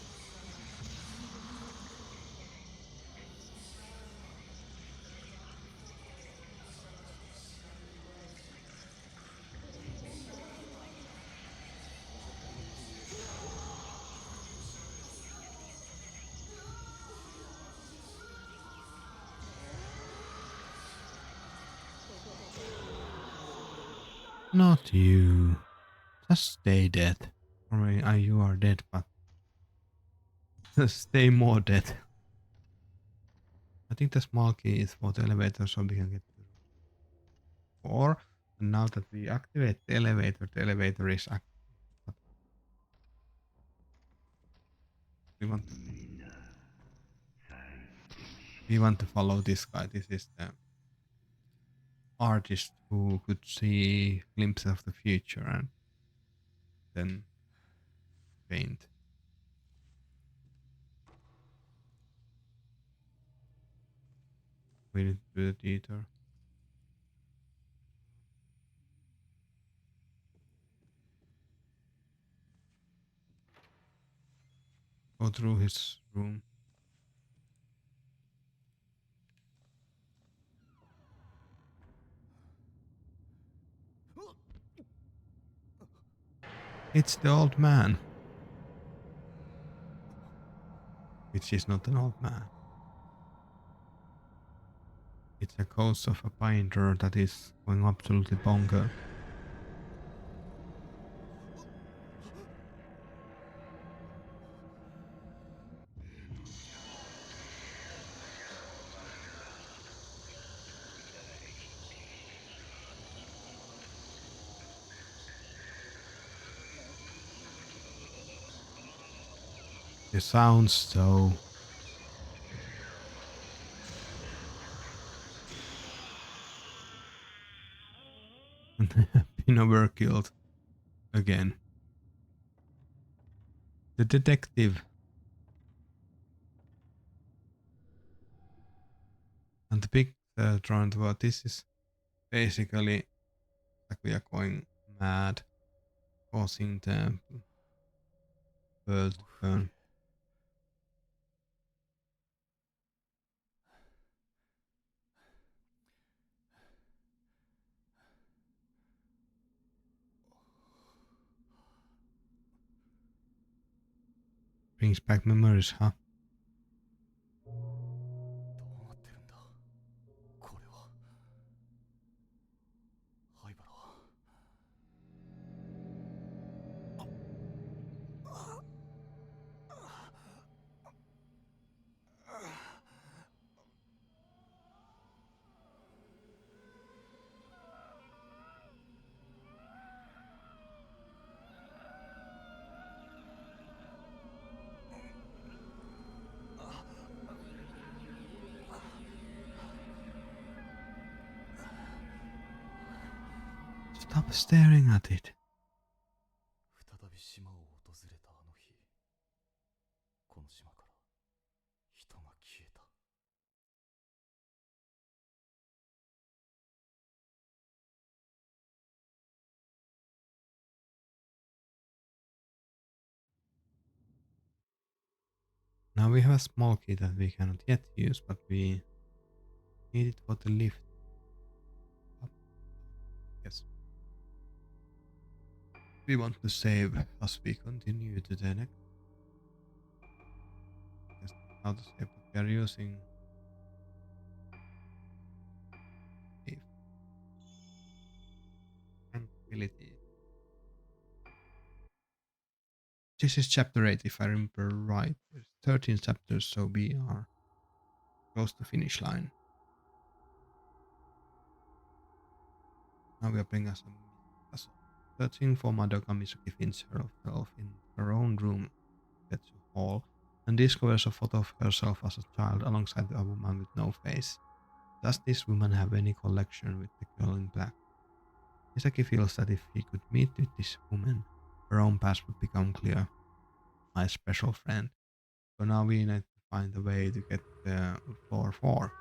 Not you. Just stay dead. Or you are dead, but stay more dead. I think the small key is for the elevator so we can get to room 4. And now that we activate the elevator is active. But we want to follow this guy. This is the artist who could see glimpses of the future and then paint. We need to do the detour. Go through his room. It's the old man. Which is not an old man. It's a ghost of a painter that is going absolutely bonkers. The sounds though. Pino were killed again. The detective and the big drone. Well, this is basically like we are going mad, causing the world to burn. Brings back memories, huh? Stop staring at it. Now we have a small key that we cannot yet use, but we need it for the lift. Up. Yes. We want to save as we continue to the next. Yes, how to save, but we are using save tranquility. This is chapter 8 if I remember right. There's 13 chapters, so we are close to finish line. Now we are playing as a Mikasa. Searching for Madoka, Mizuki finds herself in her own room, gets a hall, and discovers a photo of herself as a child alongside a woman with no face. Does this woman have any connection with the girl in black? Misaki feels that if he could meet with this woman, her own past would become clear. My special friend. So now we need to find a way to get to floor 4.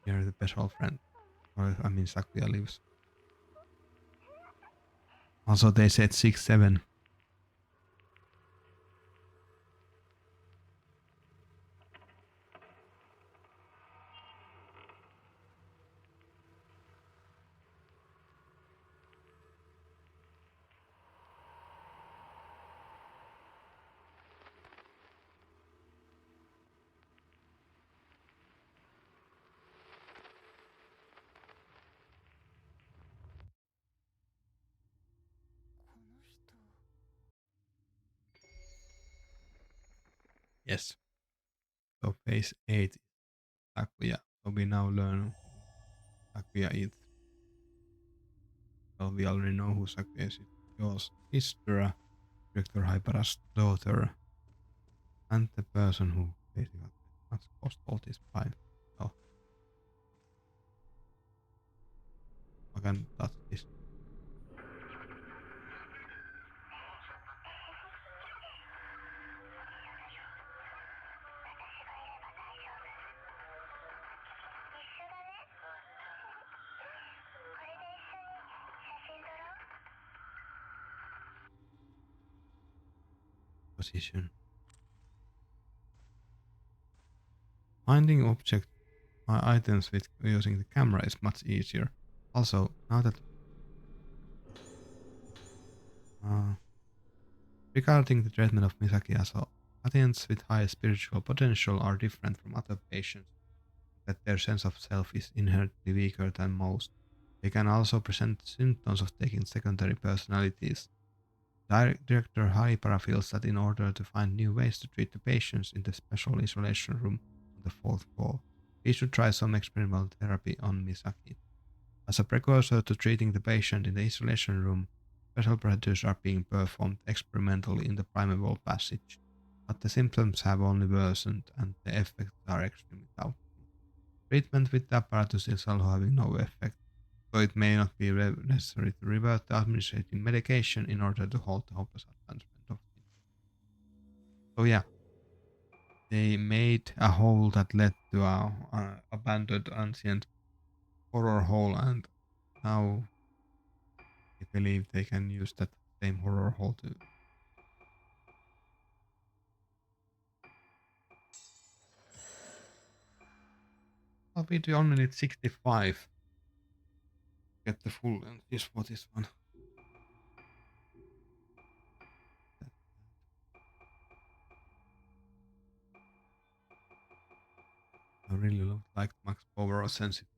Here the special friend. Or I mean Sakuya lives. Also they said 6, 7. Yes. So phase 8 is Takuya. So we now learn Takuya is. So we already know who Sakuya is. It's your sister, Director Hypera's daughter, and the person who basically has caused all this crime. So I can touch this position. Finding object items with using the camera is much easier. Also, now that uh, regarding the treatment of Misaki Aso, patients with high spiritual potential are different from other patients, that their sense of self is inherently weaker than most. They can also present symptoms of taking secondary personalities. Director Haripara feels that in order to find new ways to treat the patients in the special isolation room on the fourth floor, he should try some experimental therapy on Misaki. As a precursor to treating the patient in the isolation room, special procedures are being performed experimentally in the primeval passage, but the symptoms have only worsened and the effects are extremely doubtful. Treatment with the apparatus is also having no effect, so it may not be necessary to revert to administrating medication in order to halt the hopeless advancement of it. So yeah, they made a hole that led to a abandoned ancient horror hole, and now they believe they can use that same horror hole to. Well, we do only need 65 to get the full and this for this one. I really looked like max power or sensitivity.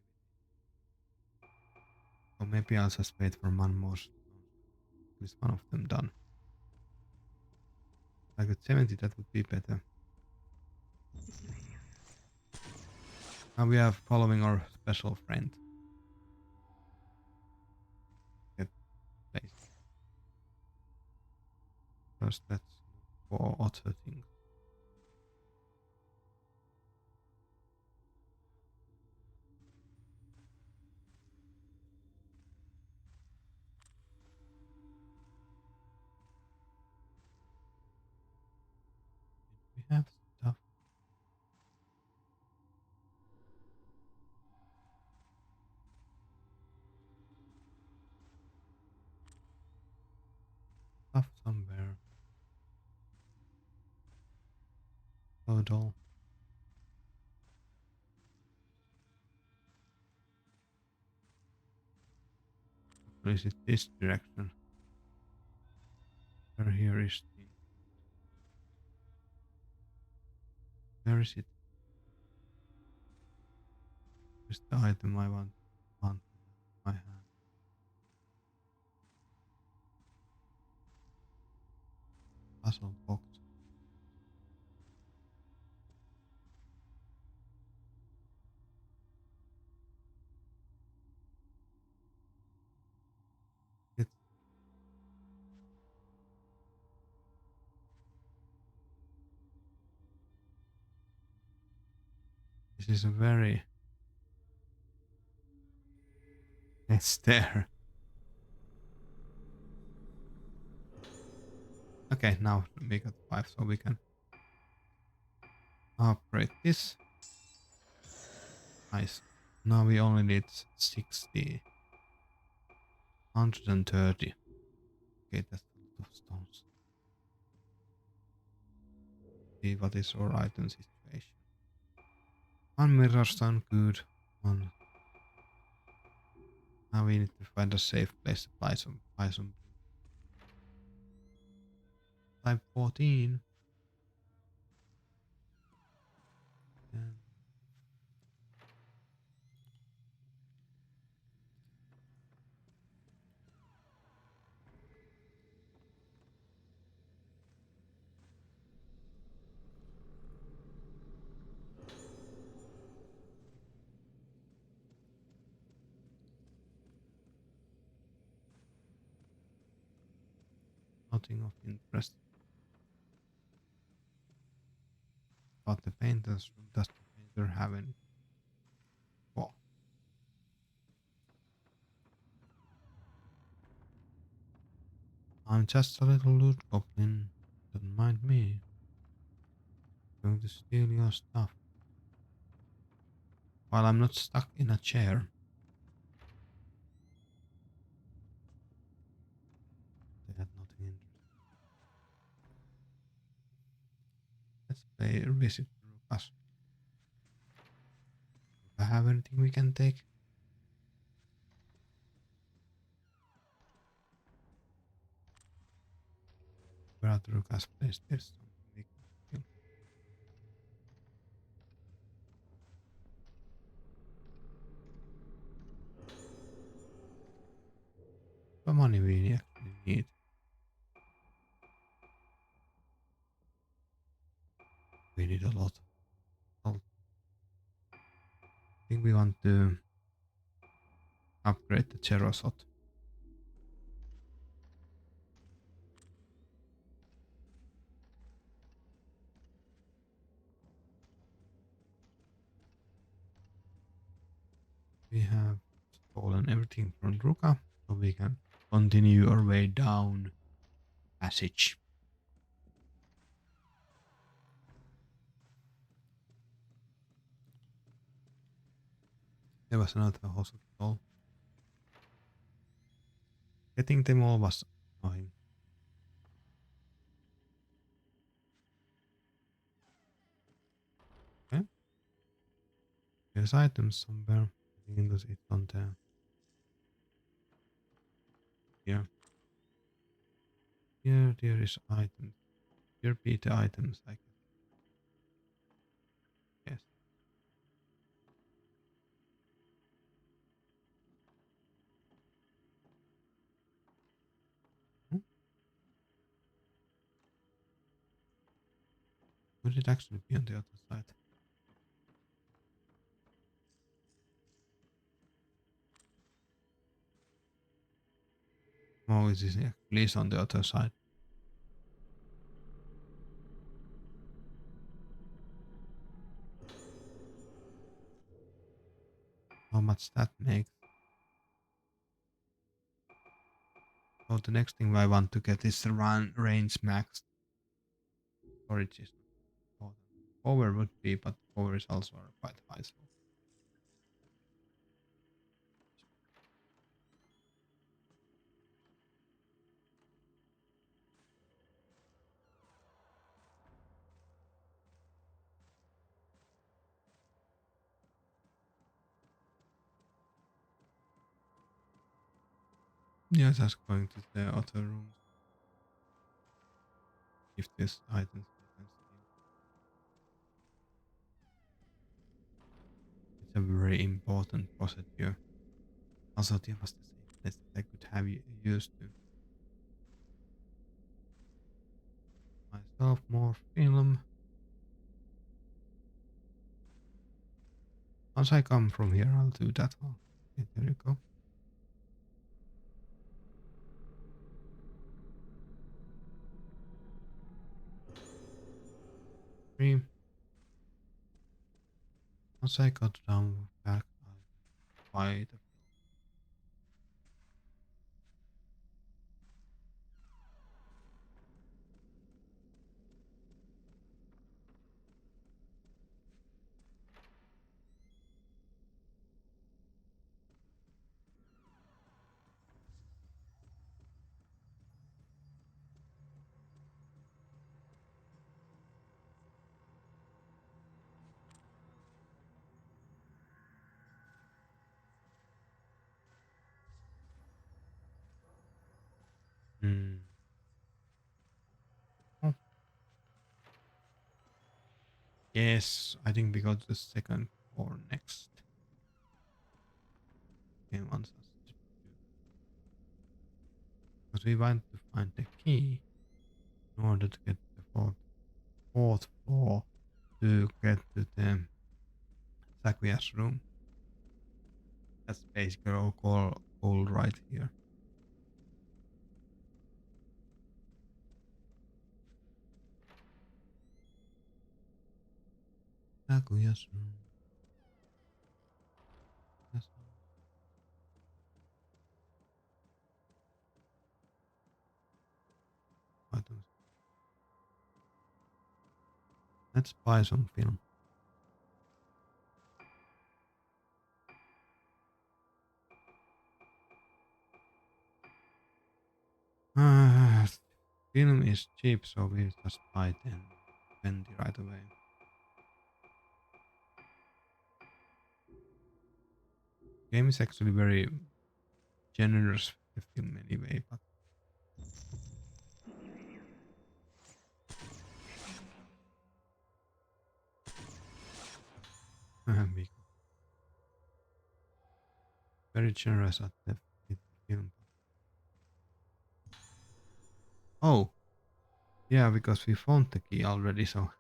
So maybe I'll just wait for one more stone. At least one of them done. Like at 70, that would be better. Now we are following our special friend. Get placed. First, let's look for other things. We have stuff. Stuff somewhere. Hold on. Or is it this direction? Where here is the. Where is it? Where's the item I want I have? Puzzle box. It, this is a very. It's there. Okay, now we got 5, so we can upgrade this. Nice. Now we only need 60. 130. Okay, that's a lot of stones. See what is our item situation. One mirror stone, good. One. Now we need to find a safe place to buy some. Type 14. And nothing of interest. But the painter's room, does the painter have any? Well, I'm just a little loot goblin. Don't mind me. Going to steal your stuff. While I'm not stuck in a chair. They had nothing interesting. Let's play visit Rukas. Do I have anything we can take? Where at Rukas place there's something we can steal. The money we actually need. We need a lot. I think we want to upgrade the Cherosot. We have stolen everything from Ruka, so we can continue our way down passage. There was another hospital. Getting them all was annoying. Okay. There's items somewhere. I think it's on there. Here. Here there is items. Here be the items I can. Yes. Hmm? Would it actually be on the other side? Oh, it is actually on the other side. How much that makes? So the next thing I want to get is the run range max. Storage is not important. Power would be, but power is also quite high. So yeah, just going to the other rooms. If there's items we can steal. It's a very important procedure. Also, there was the same place that I could have used to myself more film. Once I come from here, I'll do that one. Okay, there you go. Three. Once I got down back, I buy the film. Hmm. Oh, yes, I think we got the second floor next. Game wants us to do. Because we want to find the key in order to get the fourth floor to get to the Sakuya's room. That's basically our goal right here. Kaguya's room. That's items. Let's buy some film. Ah, film is cheap, so we just buy 10, 20 right away. Game is actually very generous with the film anyway, but we got very generous at the with the film. Oh, yeah, because we found the key already, so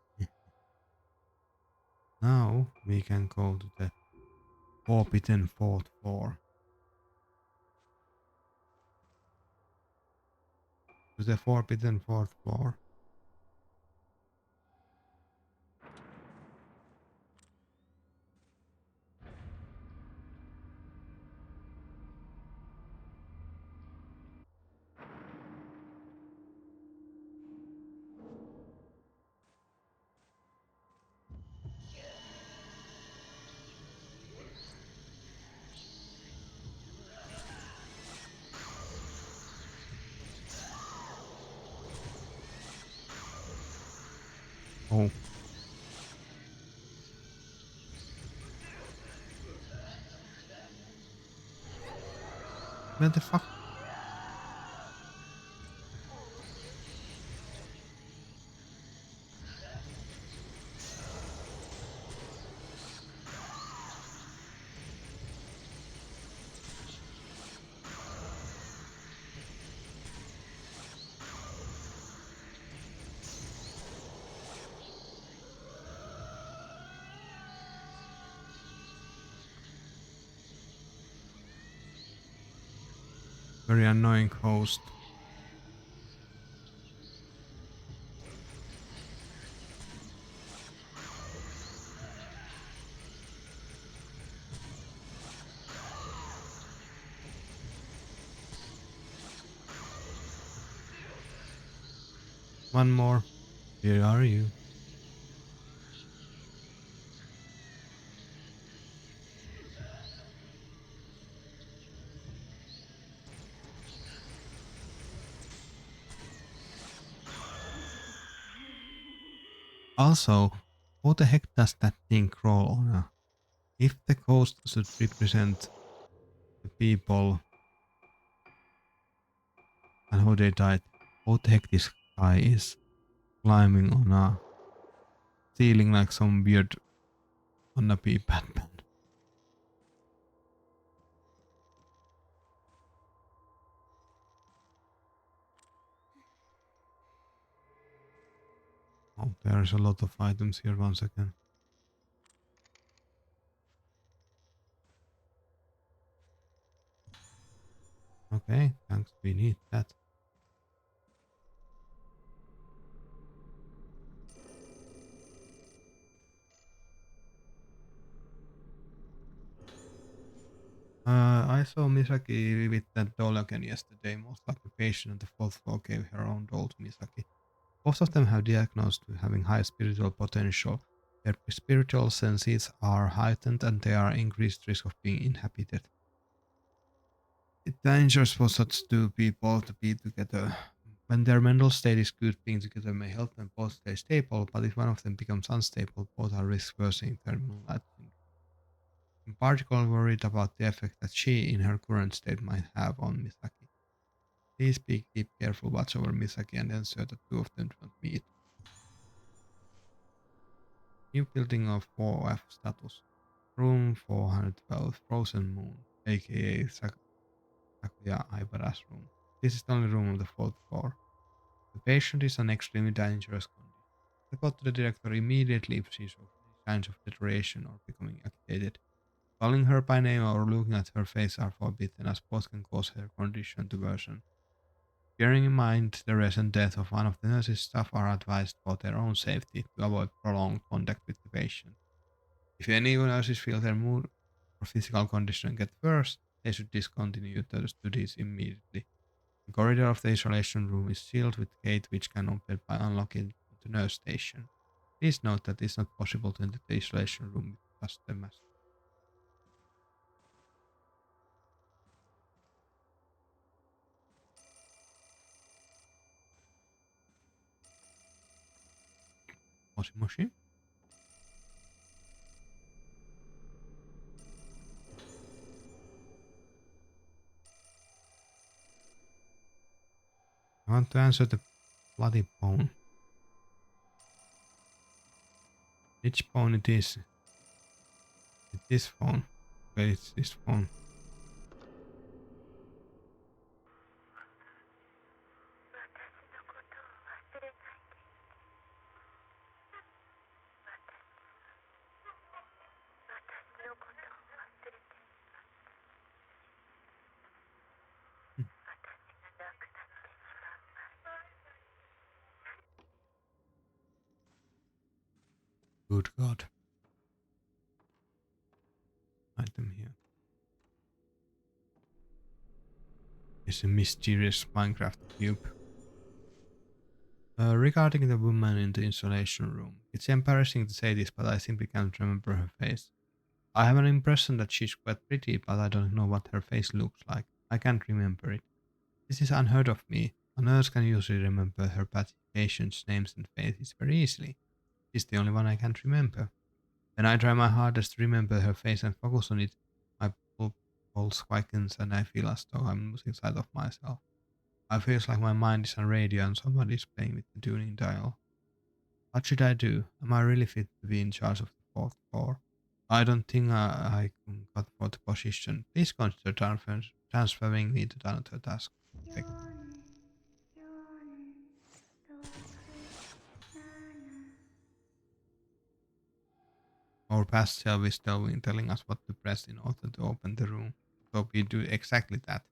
now we can go to the forbidden fourth floor. To the forbidden fourth floor. Oh, where the fuck? Very annoying host. One more. Here are you. Also, how the heck does that thing crawl on a... If the ghost should represent the people and how they died, how the heck this guy is climbing on a ceiling like some weird wannabe Batman. Oh, there's a lot of items here once again. Okay, thanks, we need that. I saw Misaki with that doll again yesterday. Most likely patient on the fourth floor gave her own doll to Misaki. Both of them have diagnosed to having high spiritual potential. Their spiritual senses are heightened and they are increased risk of being inhabited. It's dangerous for such two people to be together. When their mental state is good, being together may help them both stay stable, but if one of them becomes unstable, both are risk worsening terminal life. I'm particularly worried about the effect that she, in her current state, might have on Misaki. Please keep careful watch over Misaki and ensure that two of them do not meet. New building of 4F status. Room 412, Frozen Moon, aka Sakuya Ibara's room. This is the only room on the fourth floor. The patient is in extremely dangerous condition. Report to the director immediately if she shows any signs of deterioration or becoming agitated. Calling her by name or looking at her face are forbidden as both can cause her condition to worsen. Bearing in mind the recent death of one of the nurse's staff are advised for their own safety to avoid prolonged contact with the patient. If anyone else's feel their mood or physical condition get worse, they should discontinue the studies immediately. The corridor of the isolation room is sealed with a gate which can open by unlocking the nurse station. Please note that it is not possible to enter the isolation room with just the mask. Moshi moshi? I want to answer the bloody phone. Which phone it is? It's this phone. Okay, it's this phone. Hmm. Good God. Item here. It's a mysterious Minecraft cube. Regarding the woman in the installation room, it's embarrassing to say this, but I simply can't remember her face. I have an impression that she's quite pretty, but I don't know what her face looks like. I can't remember it. This is unheard of me. A nurse can usually remember her patients' names and faces very easily. She's the only one I can't remember. When I try my hardest to remember her face and focus on it, my pulse quickens and I feel as though I'm losing sight of myself. I feel like my mind is on radio and somebody's playing with the tuning dial. What should I do? Am I really fit to be in charge of the fourth floor? I don't think I can cut for the position. Please consider transferring me to another task. Thank you. Our past self is telling us what to press in order to open the room. So we do exactly that.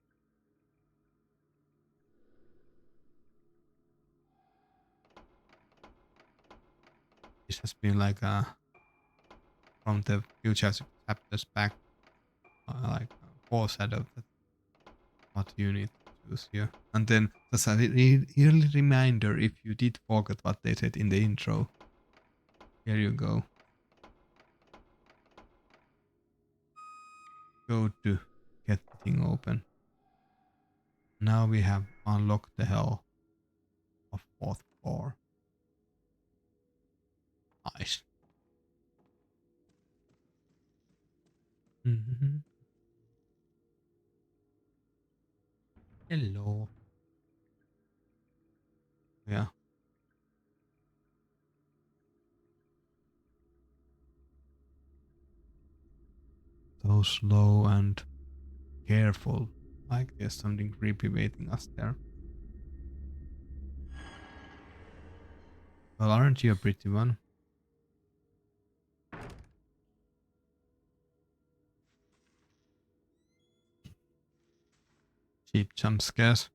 This has been like from the future chapters back, like foreshadow that what you need to choose here. And then just a yearly reminder if you did forget what they said in the intro. Here you go. Go to get the thing open. Now we have unlocked the hell of fourth floor. Nice. Mm-hmm. Hello. Yeah. So slow and careful. Like there's something creepy waiting us there. Well, aren't you a pretty one? Cheap jump scares.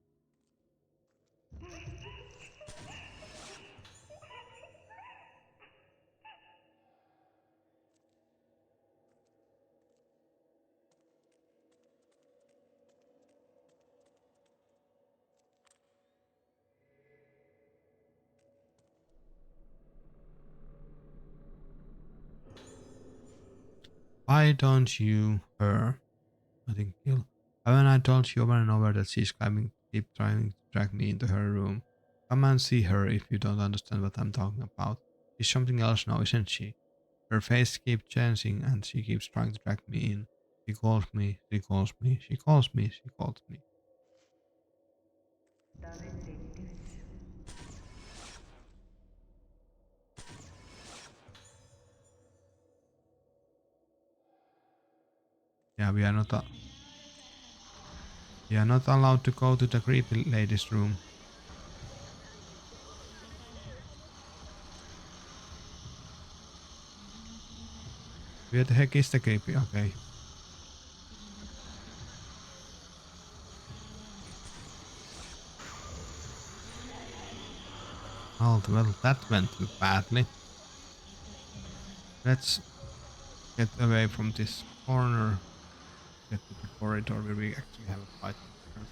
Why don't you her? I think kill. Haven't I told you over and over that she's keep trying to drag me into her room? Come and see her if you don't understand what I'm talking about. She's something else now, isn't she? Her face keeps changing and she keeps trying to drag me in. She calls me, she calls me, she calls me, she calls me. Yeah, we are not allowed to go to the creepy lady's room. Where the heck is the creepy? Okay. Oh, well, that went too badly. Let's get away from this corner, get to the corridor where we actually have a fight in the first.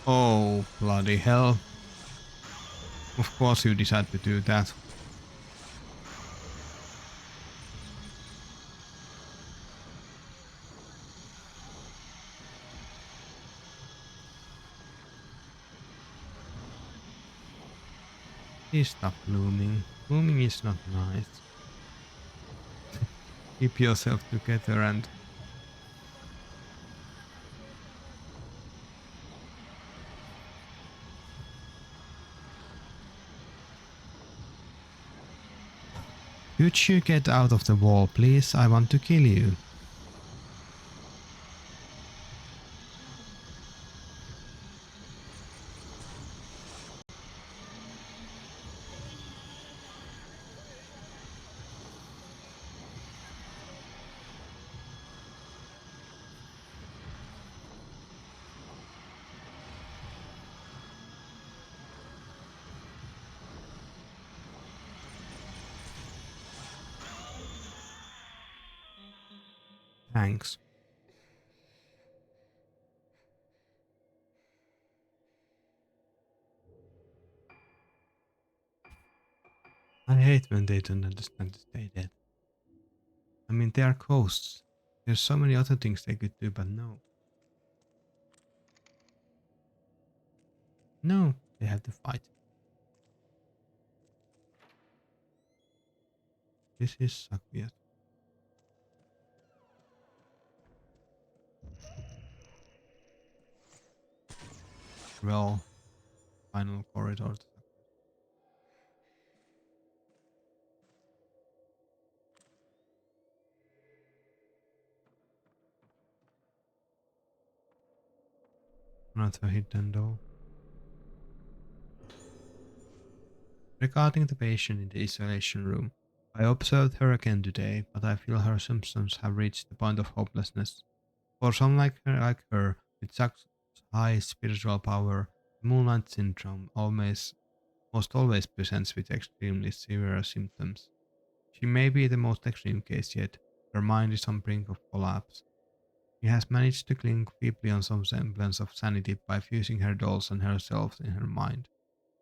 Oh, bloody hell. Of course you decide to do that. Please stop blooming. Blooming is not nice. Keep yourself together and could you get out of the wall, please? I want to kill you. Thanks. I hate when they don't understand to stay dead. I mean, they are ghosts. There's so many other things they could do, but no. No, they have to fight. This is Sakuya. Well, final corridor. Another hidden door. Regarding the patient in the isolation room, I observed her again today, but I feel her symptoms have reached the point of hopelessness. For someone like her, with such high spiritual power, Moonlight syndrome almost always presents with extremely severe symptoms. She may be the most extreme case yet. Her mind is on brink of collapse. She has managed to cling feebly on some semblance of sanity by fusing her dolls and herself in her mind.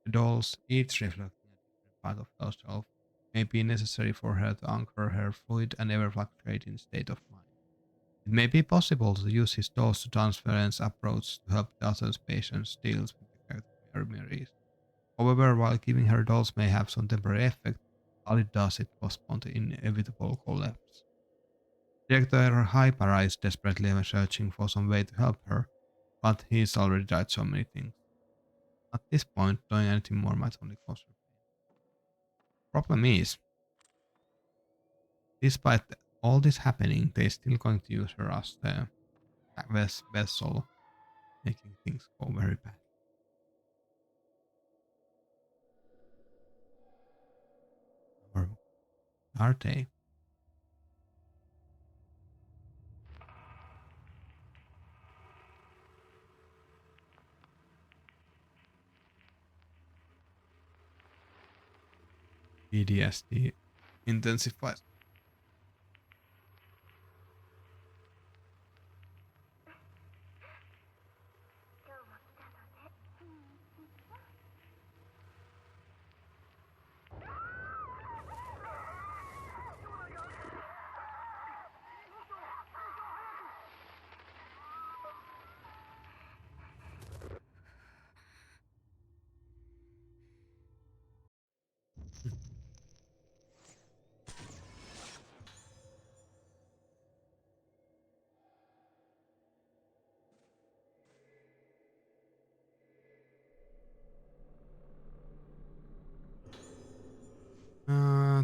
The dolls, each reflecting a different part of herself, may be necessary for her to anchor her fluid and ever fluctuating state of mind. It may be possible to use his dolls to transference approach to help the other patients deal with the character memories. However, while giving her dolls may have some temporary effect, all it does is postpone the inevitable collapse. Director Hypera is desperately searching for some way to help her, but he's already tried so many things. At this point, doing anything more might only cause her pain. Problem is, despite all this happening, they're still going to use her as the vessel, making things go very bad. Or are they? PTSD intensifies.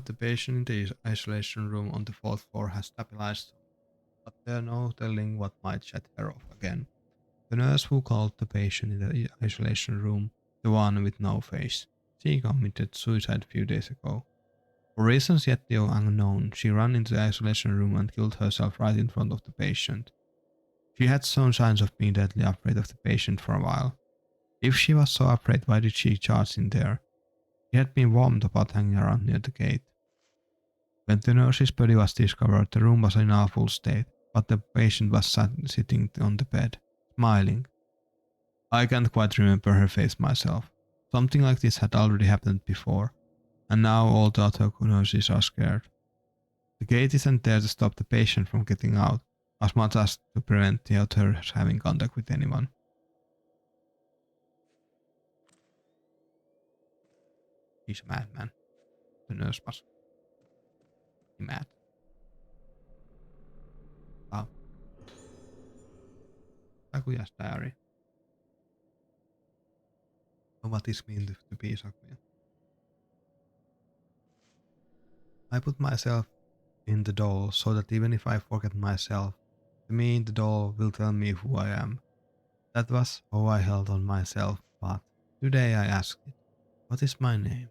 the patient in the isolation room on the fourth floor has stabilized, but there's no telling what might set her off again. The nurse who called the patient in the isolation room, the one with no face, she committed suicide a few days ago. For reasons yet unknown, she ran into the isolation room and killed herself right in front of the patient. She had shown signs of being deadly afraid of the patient for a while. If she was so afraid, why did she charge in there? She had been warned about hanging around near the gate. When the nurse's body was discovered, the room was in a full state, but the patient was sitting on the bed, smiling. I can't quite remember her face myself. Something like this had already happened before, and now all the other nurses are scared. The gate isn't there to stop the patient from getting out, as much as to prevent the others having contact with anyone. He's a madman. The nurse was mad. Wow. Sakuya's diary. So what is mean to be Sakuya? I put myself in the doll so that even if I forget myself, the me in the doll will tell me who I am. That was how I held on myself, but today I asked it, what is my name?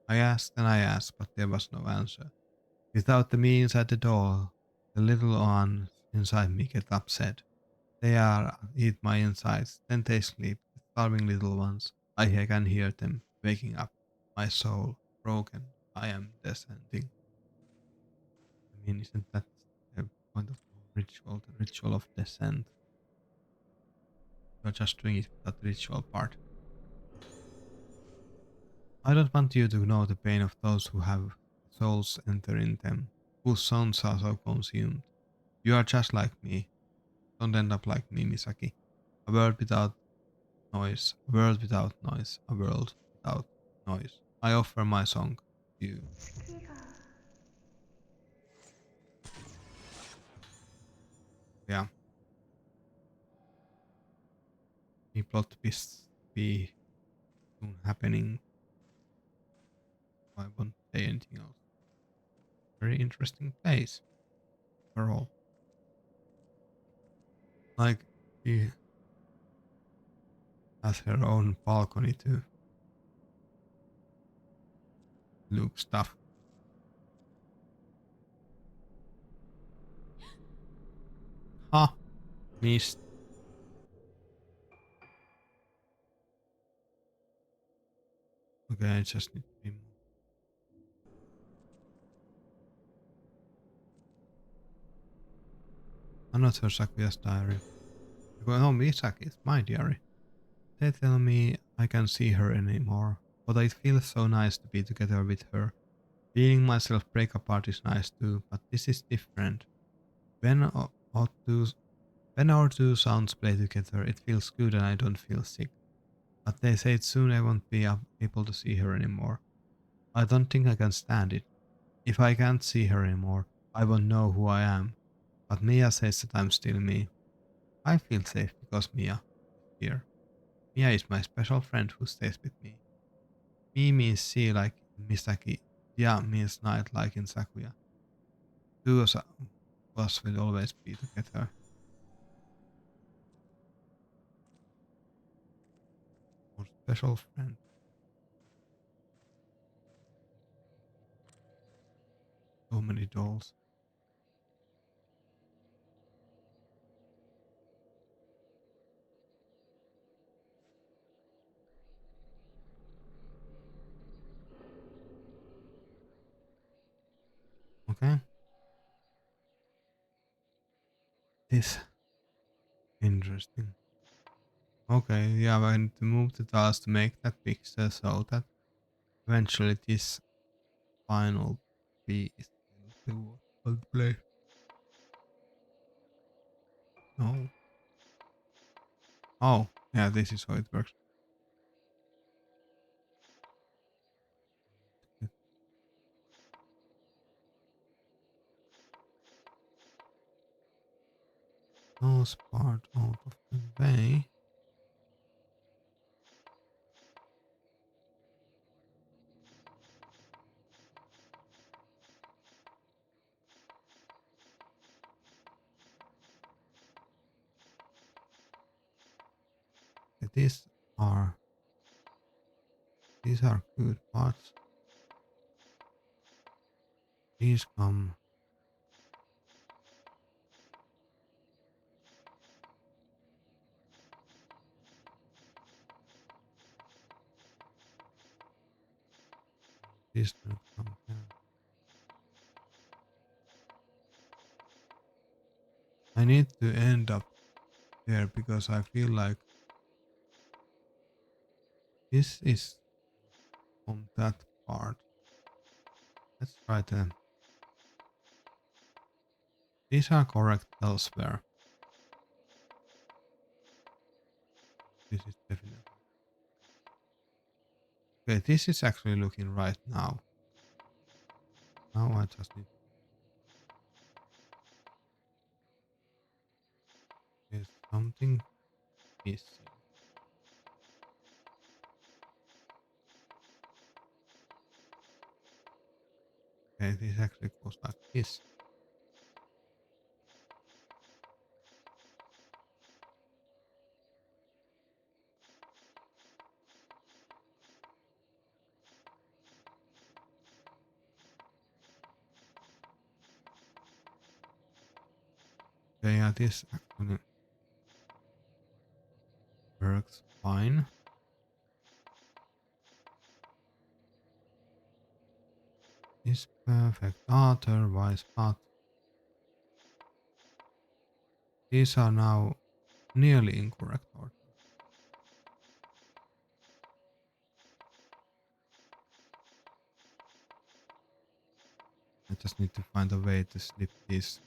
I asked and I asked, but there was no answer. Without the me inside the doll, the little ones inside me get upset. They are eat my insides, then they sleep, the starving little ones. I can hear them waking up. My soul broken. I am descending. I mean, isn't that the point of the ritual? The ritual of descent. You're just doing it without the ritual part. I don't want you to know the pain of those who have souls enter in them, whose souls are so consumed. You are just like me. Don't end up like me, Misaki. A world without noise, a world without noise, a world without noise. I offer my song to you. Yeah, the plot twists be soon happening. I won't say anything else. Very interesting place overall. Like she has her own balcony to look stuff. Ha! Missed. Okay, I just need to be more. I'm not her Sakuya's diary. I go, no, Misaki, it's my diary. They tell me I can't see her anymore, but it feels so nice to be together with her. Feeling myself break apart is nice too, but this is different. When our two, when our two sounds play together, it feels good and I don't feel sick. But they say soon I won't be able to see her anymore. I don't think I can stand it. If I can't see her anymore, I won't know who I am. But Mia says that I'm still me. I feel safe because Mia is here. Mia is my special friend who stays with me. Me means sea like in Misaki. Ya means night like in Sakuya. Two of us will always be together. Our special friend. So many dolls. Okay. This interesting. Okay, yeah, I need to move the tiles to make that picture so that eventually this final piece will play. No. Oh, yeah, this is how it works. Get those part out of the way. are these are good parts. These come. These don't come here. I need to end up there because I feel like this is from that part. Let's try to. These are correct elsewhere. This is definitely. Okay, this is actually looking right now. Now I just need. There's something missing. Okay, this actually goes like this. Okay, yeah, this actually works fine. Is perfect otherwise, but these are now nearly incorrect order. I just need to find a way to slip this.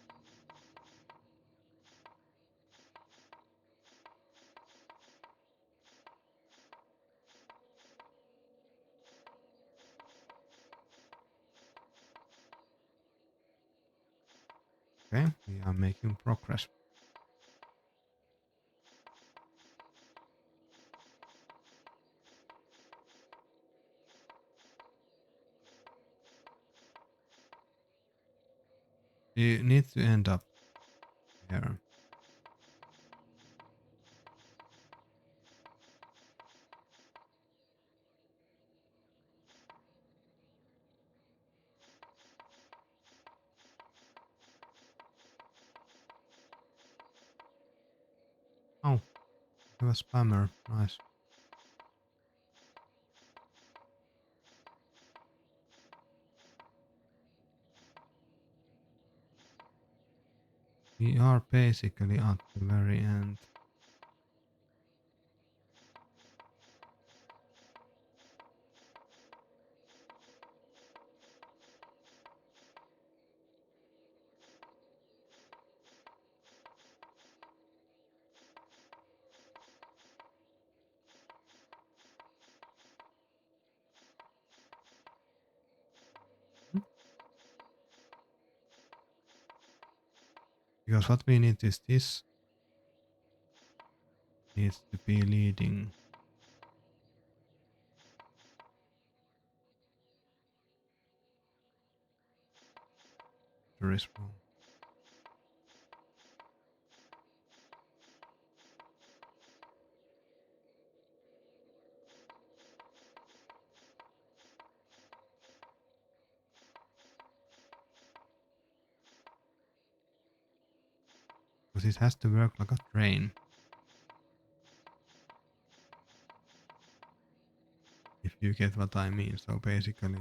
Okay, we are making progress. You need to end up here. Oh, I have a spammer. Nice. We are basically at the very end. Hmm? Because what we need is this needs to be leading. There is wrong. Because it has to work like a train. If you get what I mean. So basically,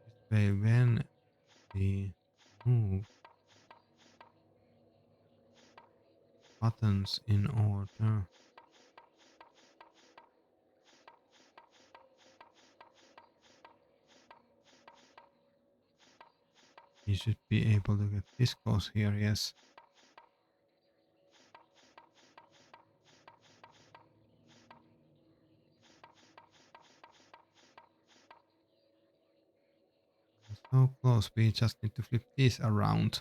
this way when we move buttons in order, you should be able to get this goes here, yes. So close, we just need to flip this around.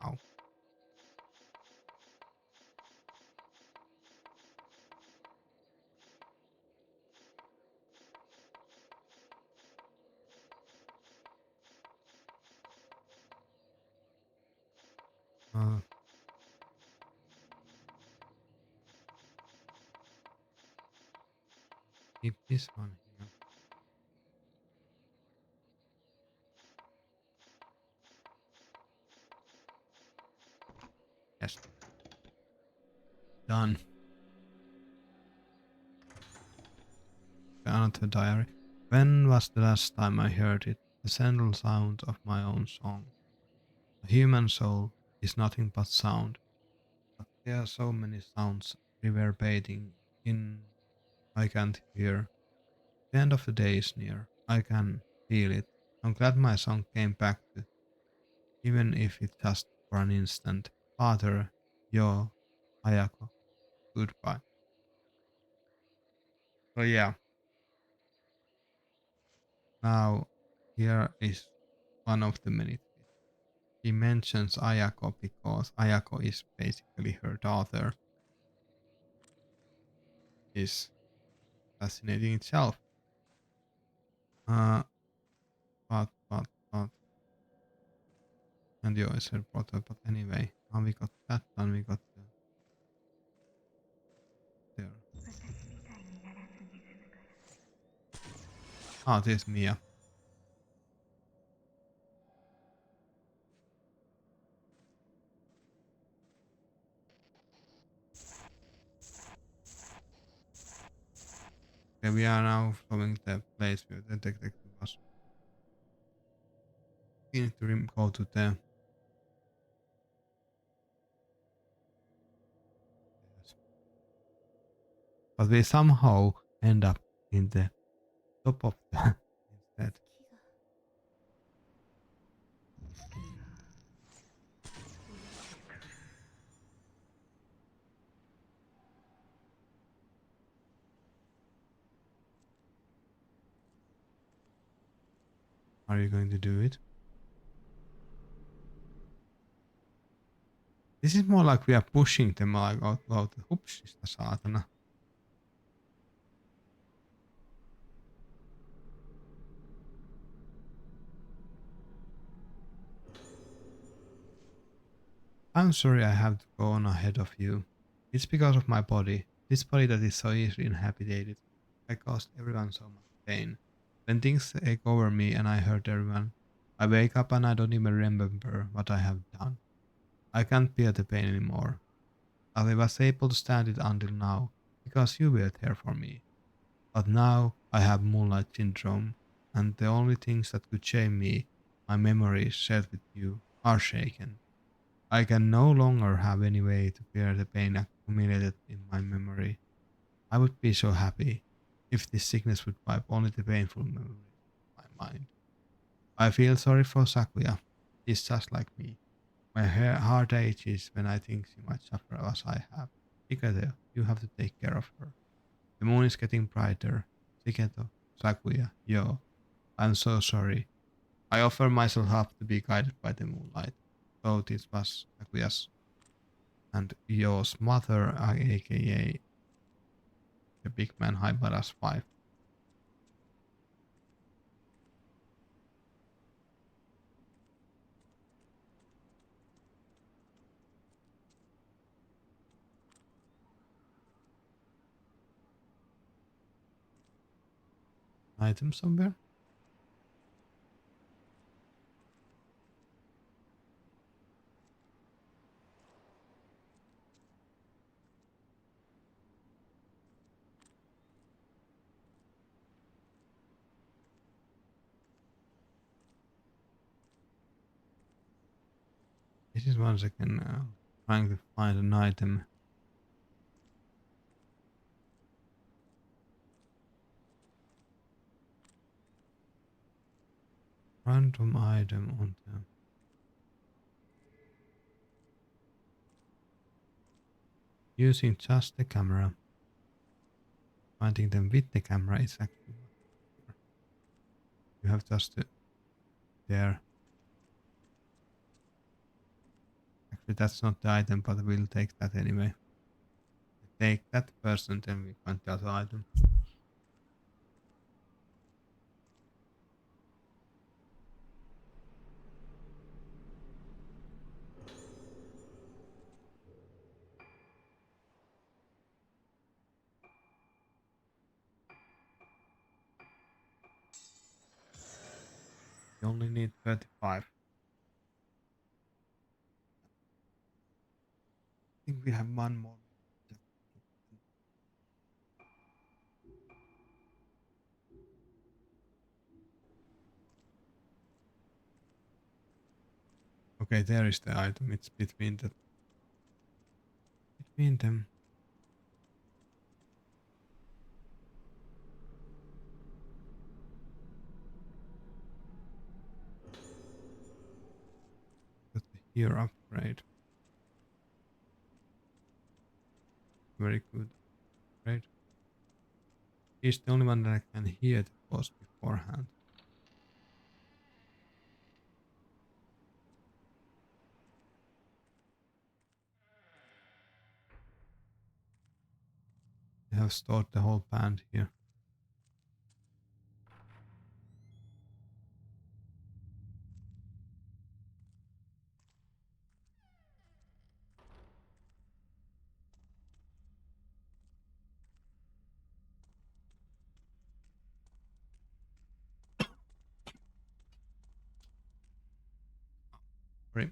Ow. Uh, keep this one here. Yes, done. Another diary. When was the last time I heard it? The central sound of my own song. A human soul is nothing but sound, but there are so many sounds reverberating in I can't hear. The end of the day is near. I can feel it. I'm glad my song came back to, even if it just for an instant. Father, yo, Ayako, goodbye. So yeah, now here is one of the many twists. He mentions Ayako because Ayako is basically her daughter. Is fascinating itself. Uh, but, and yo is her brother. But anyway, now we got that done. We got there. Ah, this Mia. Okay, we are now following the place where the detective was. We need to go to the. Yes. But we somehow end up in the top of the instead. Are you going to do it? This is more like we are pushing them like out. Hupsista saatana. I'm sorry I have to go on ahead of you. It's because of my body. This body that is so easily inhabited. I caused everyone so much pain. When things take over me and I hurt everyone, I wake up and I don't even remember what I have done. I can't bear the pain anymore. But I was able to stand it until now because you were there for me. But now I have moonlight syndrome, and the only things that could shame me, my memories shared with you, are shaken. I can no longer have any way to bear the pain accumulated in my memory. I would be so happy if this sickness would wipe only the painful memories from my mind. I feel sorry for Sakuya. He's just like me. My heart aches when I think she might suffer as I have. Shiketo, you have to take care of her. The moon is getting brighter. Shiketo, Sakuya, yo, I'm so sorry. I offer myself up to be guided by the moonlight. So this was Sakuya's and Yo's mother, aka the big man Haibara's wife. Item somewhere? This is once again trying to find an item. Random item on the using just the camera. Finding them with the camera is actually much easier. You have just to there. Actually, that's not the item, but we'll take that anyway. We take that person, then we find the other item. We only need 35. I think we have one more minute. Okay, there is the item. It's between them. Got the here upgrade. Very good upgrade. He's the only one that I can hear the boss beforehand. I have stored the whole band here. Sorry.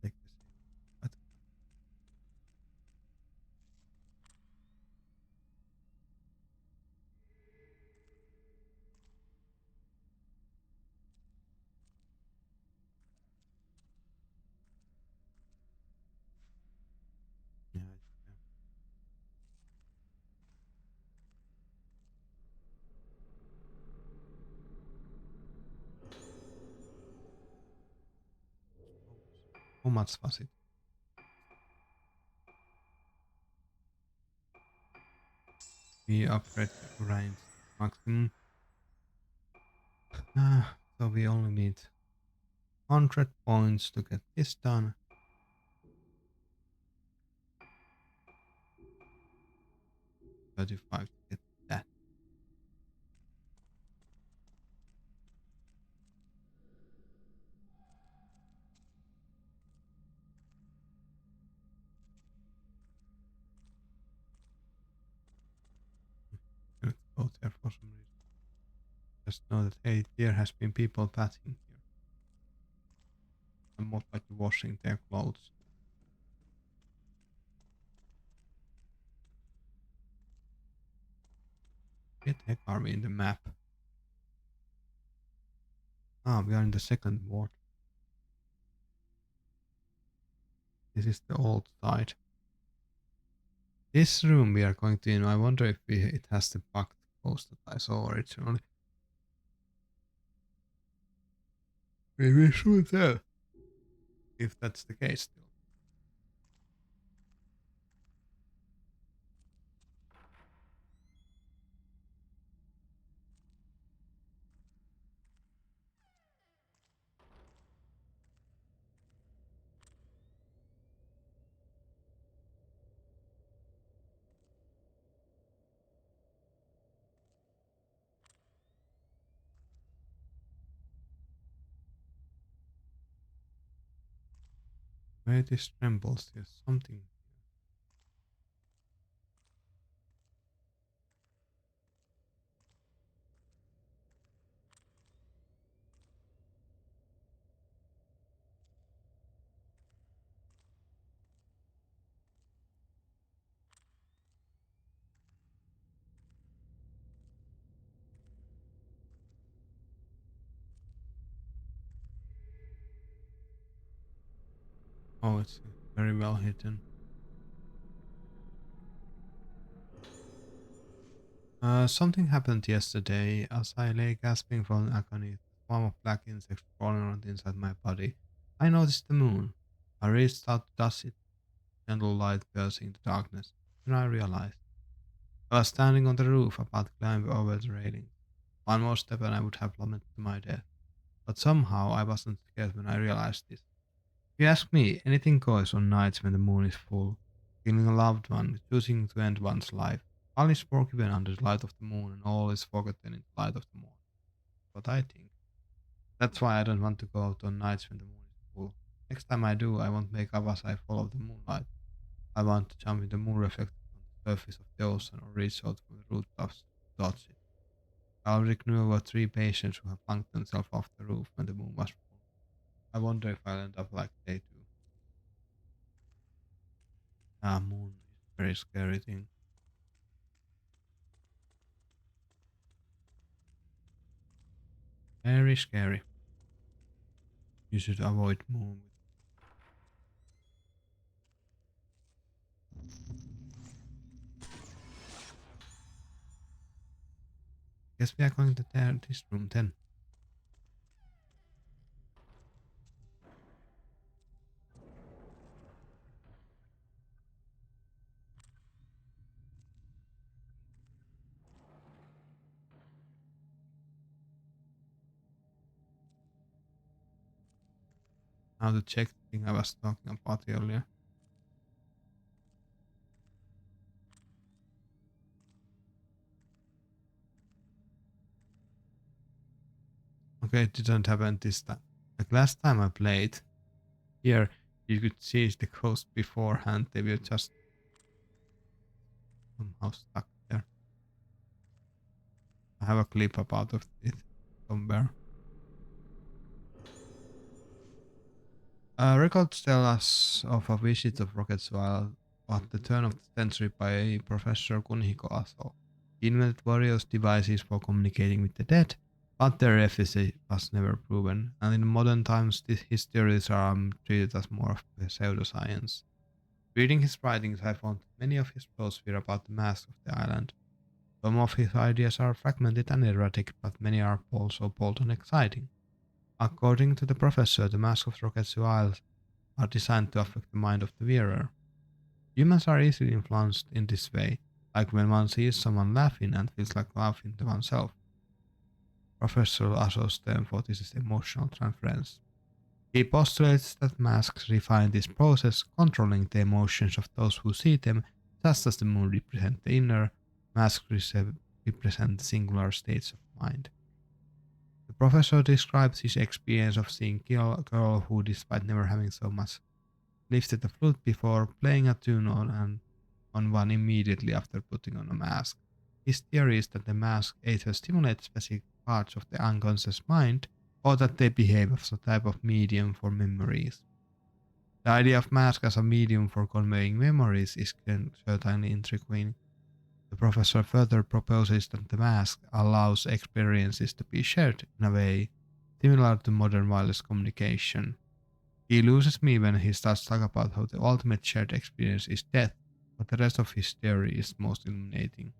Let's take the save. But yeah, yeah. How much was it? We upgrade the range maximum. So we only need 100 points to get this done. 35 to get that. Let's go there for some reason. Just know that hey, there has been people passing here. I'm most likely washing their clothes. Where the heck are we in the map? Ah, we are in the second ward. This is the old side. This room we are going to, I wonder if it has the bugged post that I saw originally. We should tell if that's the case still. Where this trembles, there's something. Oh, it's very well hidden. Something happened yesterday as I lay gasping from agony. A swarm of black insects crawling around inside my body. I noticed the moon. I reached out to touch it, gentle light piercing the darkness. Then I realized I was standing on the roof, about to climb over the railing. One more step and I would have plummeted to my death. But somehow I wasn't scared when I realized this. If you ask me, anything goes on nights when the moon is full. Killing a loved one, choosing to end one's life. All is forgiven under the light of the moon, and all is forgotten in the light of the morning. What I think. That's why I don't want to go out on nights when the moon is full. Next time I do, I won't make up as I follow the moonlight. I want to jump in the moon reflected on the surface of the ocean or reach out from the rooftops to touch it. I already knew about three patients who have flung themselves off the roof when the moon was full. I wonder if I'll end up like they do. Ah, moon is a very scary thing. Very scary. You should avoid moon. Guess we are going to this room then. Now to check the thing I was talking about earlier. Okay, it didn't happen this time. Like last time I played, here you could see the ghost beforehand. They were just somehow stuck there. I have a clip about of it somewhere. Records tell us of a visit of rockets while at the turn of the century by Professor Kunihiko Aso. He invented various devices for communicating with the dead, but their efficacy was never proven, and in modern times his theories are treated as more of pseudoscience. Reading his writings, I found many of his posts were about the mask of the island. Some of his ideas are fragmented and erratic, but many are also bold and exciting. According to the professor, the mask of Rocketsu Isles are designed to affect the mind of the wearer. Humans are easily influenced in this way, like when one sees someone laughing and feels like laughing to oneself. Professor Aso's term for this is emotional transference. He postulates that masks refine this process, controlling the emotions of those who see them, just as the moon represents the inner, masks represent singular states of mind. The professor describes his experience of seeing a girl who, despite never having so much, lifted a flute before playing a tune on one immediately after putting on a mask. His theory is that the mask either stimulates specific parts of the unconscious mind or that they behave as a type of medium for memories. The idea of mask as a medium for conveying memories is certainly intriguing. The professor further proposes that the mask allows experiences to be shared in a way similar to modern wireless communication. He loses me when he starts talking about how the ultimate shared experience is death, but the rest of his theory is most illuminating.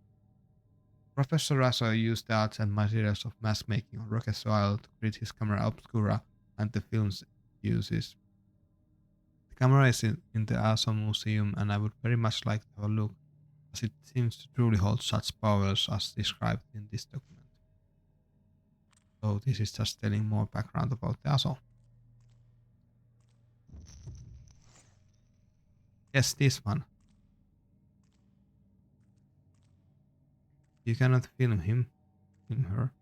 Professor Russell used the arts and materials of mask making on rocket soil to create his camera obscura and the films it uses. The camera is in the Aso Museum, and I would very much like to have a look, as it seems to truly hold such powers as described in this document. So this is just telling more background about the Aso. Yes, this one. You cannot film him, film her.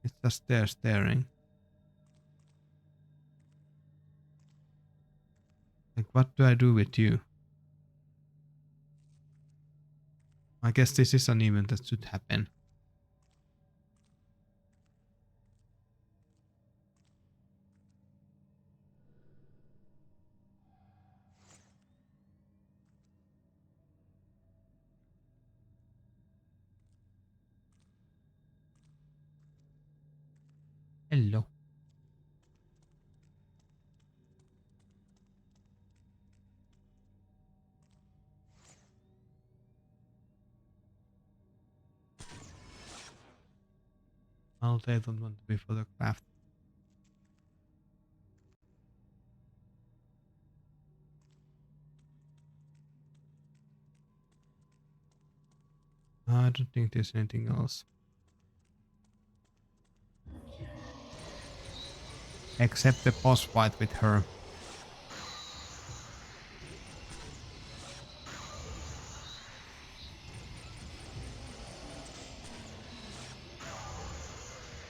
It's just there staring. Like, what do I do with you? I guess this is an event that should happen. Hello. Well, they don't want to be photographed. I don't think there's anything else. Except the boss fight with her.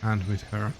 And with her.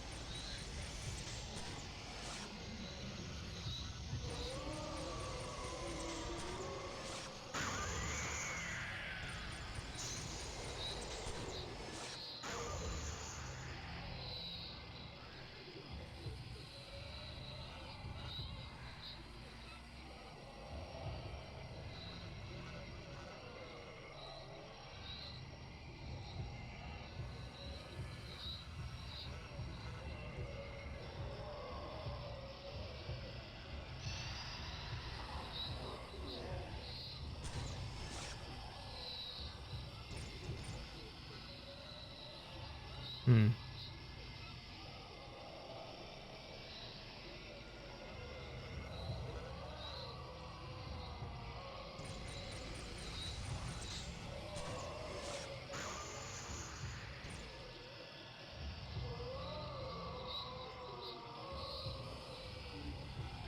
Hmm.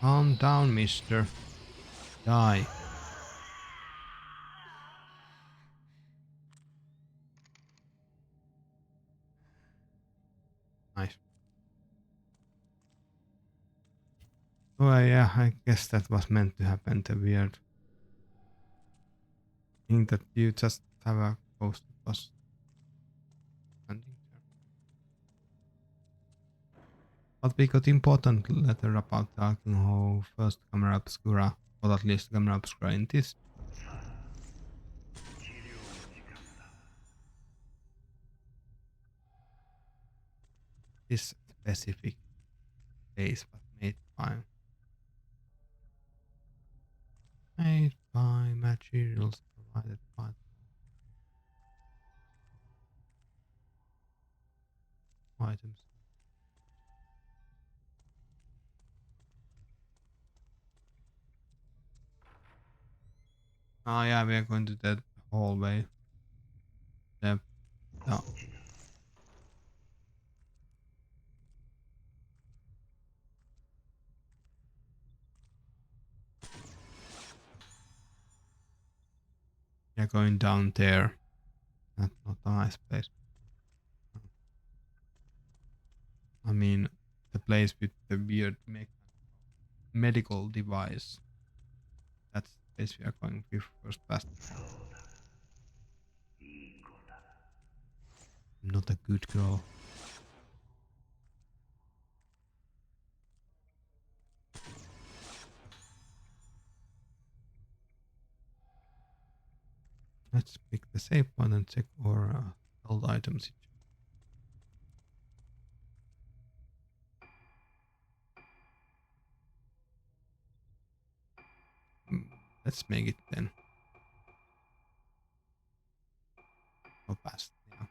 Calm down, mister. Die. Nice. Oh yeah, I guess that was meant to happen. The weird thing that you just have a ghost was standing there. But we got important letter about talking how first camera obscura, or at least camera obscura in this specific case was made by materials provided by items. Oh yeah, we are going to that hallway. Yep. No. We are going down there. That's not a nice place. I mean, the place with the weird medical device. That's the place we are going with first past. I'm not a good girl. Let's pick the save point and check our held items. Let's make it then. Go past. Yeah.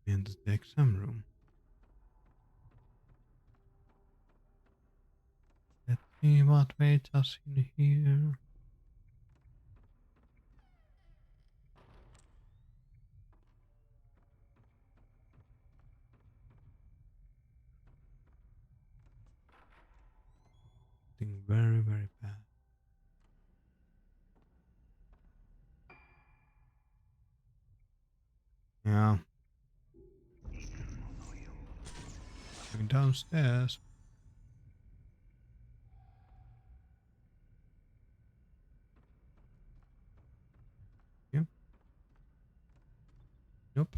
Into the exam room. Let's see what waits us in here. Something very, very bad. Yeah. Going downstairs. Yep. Nope.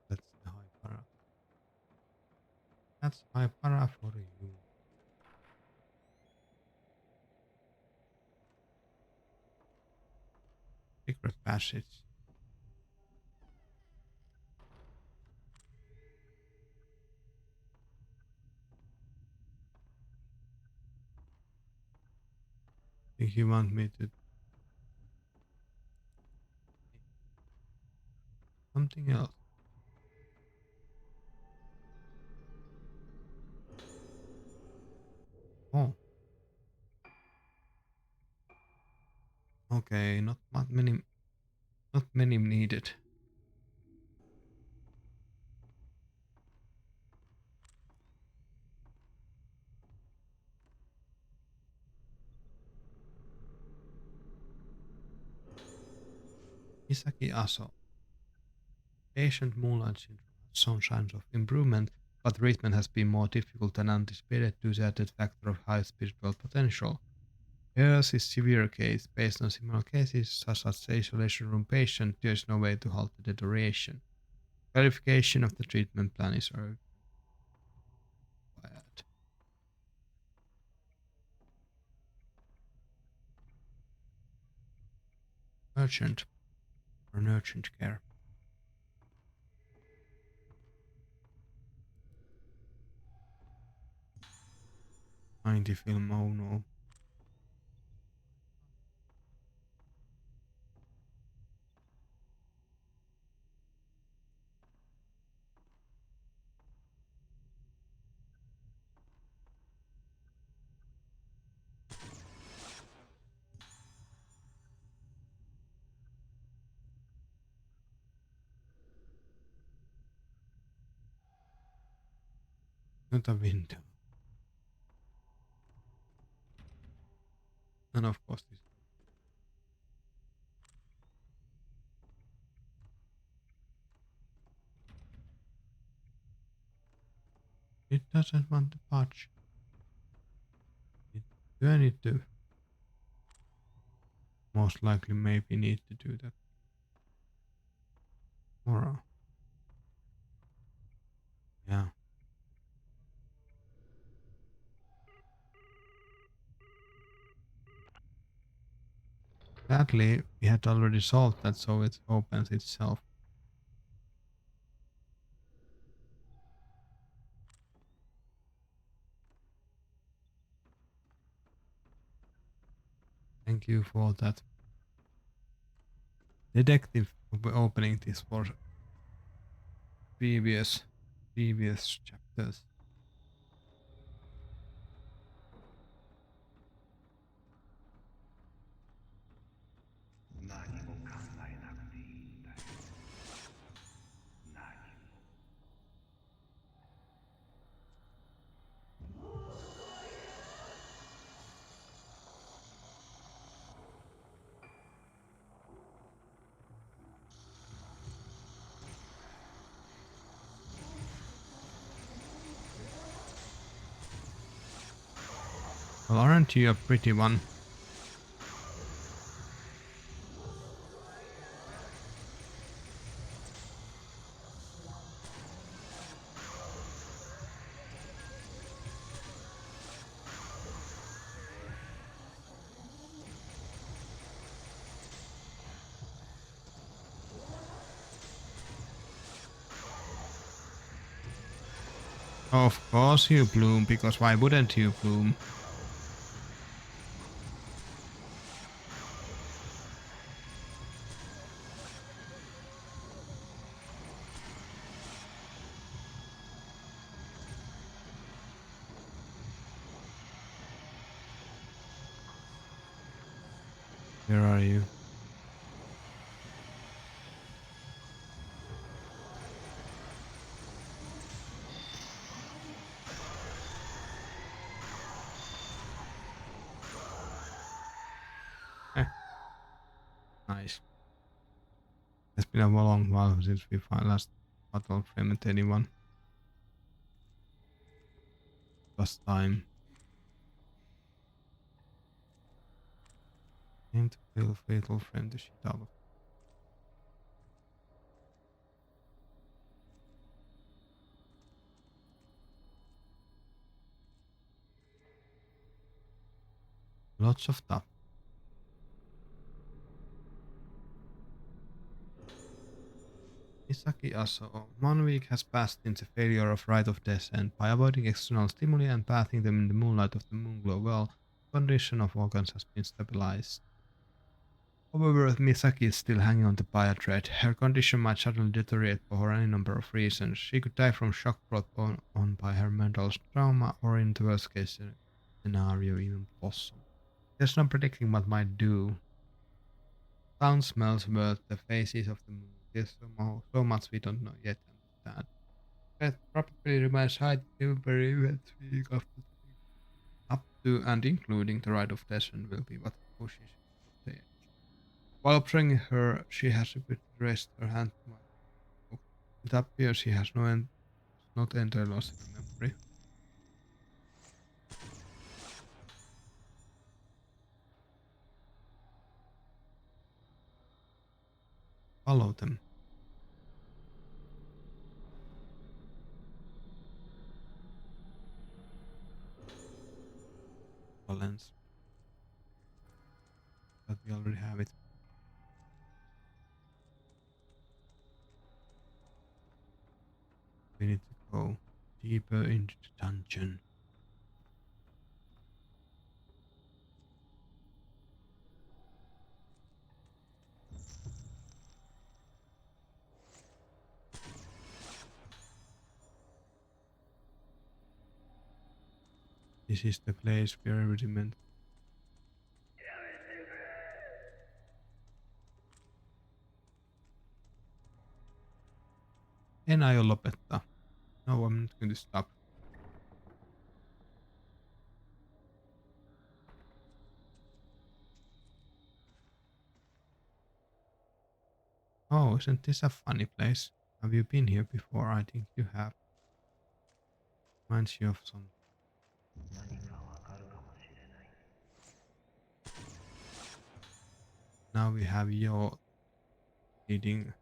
That's the high para. That's high para for you. Secret passage. Think you want me to something else? Oh, okay. Not many needed. Isaki Aso. Patient Moonlight syndrome has shown signs of improvement, but treatment has been more difficult than anticipated due to the added factor of high spiritual potential. Here's a severe case. Based on similar cases, such as isolation room patient, there is no way to halt the deterioration. Clarification of the treatment plan is required. Urgent or an urgent care. 90 film, oh no. Not a window. And of course this. It doesn't want to budge. Do I need to? Most likely maybe need to do that tomorrow. Yeah. Sadly, we had already solved that, so it opens itself. Thank you for that. Detective opening this for previous previous chapters. Well, aren't you a pretty one? Of course you bloom, because why wouldn't you bloom? Where are you? Eh, nice. It's been a long while since we last battle framed anyone. Last time. Aim to kill fatal frame the shit out of. Lots of stuff. Misaki Aso. 1 week has passed since the failure of Rite of Descent. By avoiding external stimuli and bathing them in the moonlight of the moonglow well, the condition of organs has been stabilized. However, Misaki is still hanging on to by a thread. Her condition might suddenly deteriorate for any number of reasons. She could die from shock brought on by her mental trauma, or in the worst case scenario, even possible. There's no predicting what might do. Sound, smells, words, the faces of the moon. There's so much we don't know yet understand. That probably remains high every event week after the week. Up to and including the rite of descent will be what pushes her to the edge. While observing her, she has repeatedly raised her hand to my book. It appears she has not entirely lost her memory. Follow them. Balance. But we already have it. We need to go deeper into the dungeon. This is the place we are already meant. En aio lopettaa. No, I'm not going to stop. Oh, isn't this a funny place? Have you been here before? I think you have. Reminds you of some. Now we have your leading.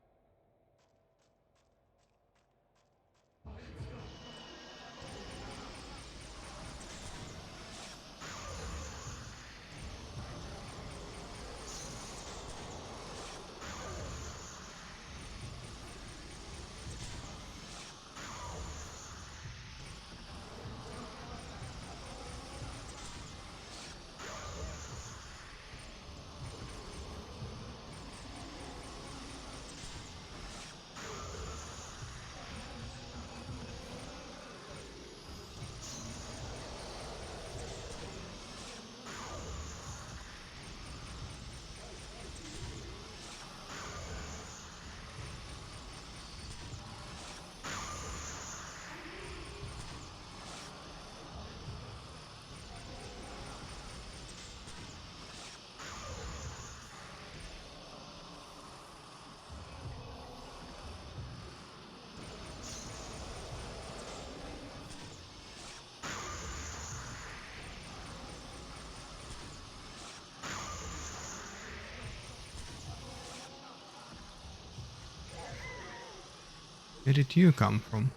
Where did you come from?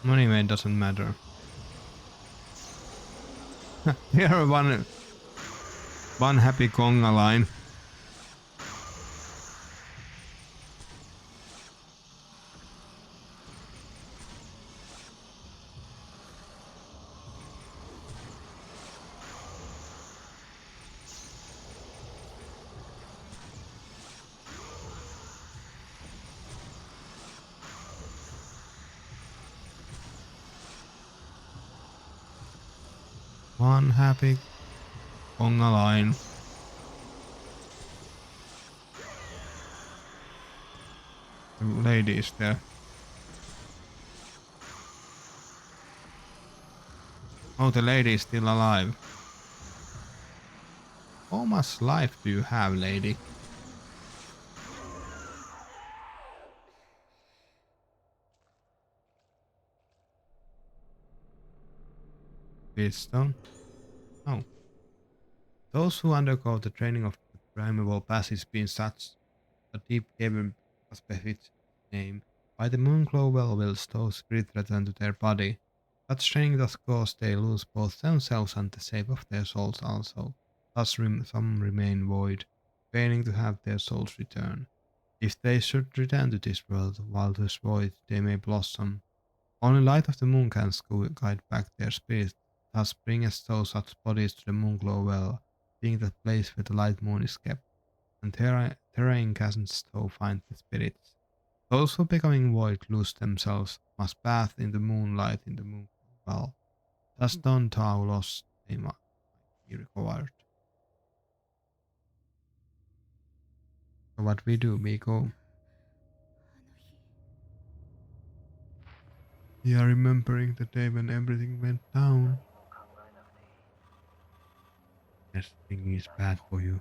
Anyway, it doesn't matter. We are one happy conga line. One happy conga line. The lady is there. Oh, the lady is still alive. How much life do you have, lady? Stone? No. Those who undergo the training of the primeval passage being such a deep cavern as befits name, by the Moonclaw well will those spirit return to their body. Such training does cause they lose both themselves and the shape of their souls also. Thus some remain void, failing to have their souls return. If they should return to this world while this void, they may blossom. Only light of the moon can guide back their spirits, thus bringest those such bodies to the Moonclaw well, being that place where the light moon is kept, and therein can so find the spirits. Those who becoming void lose themselves must bathe in the moonlight in the moon well. Thus don't thou lost they might be recovered. So what we do, we go. We are remembering the day when everything went down. Everything is bad for you.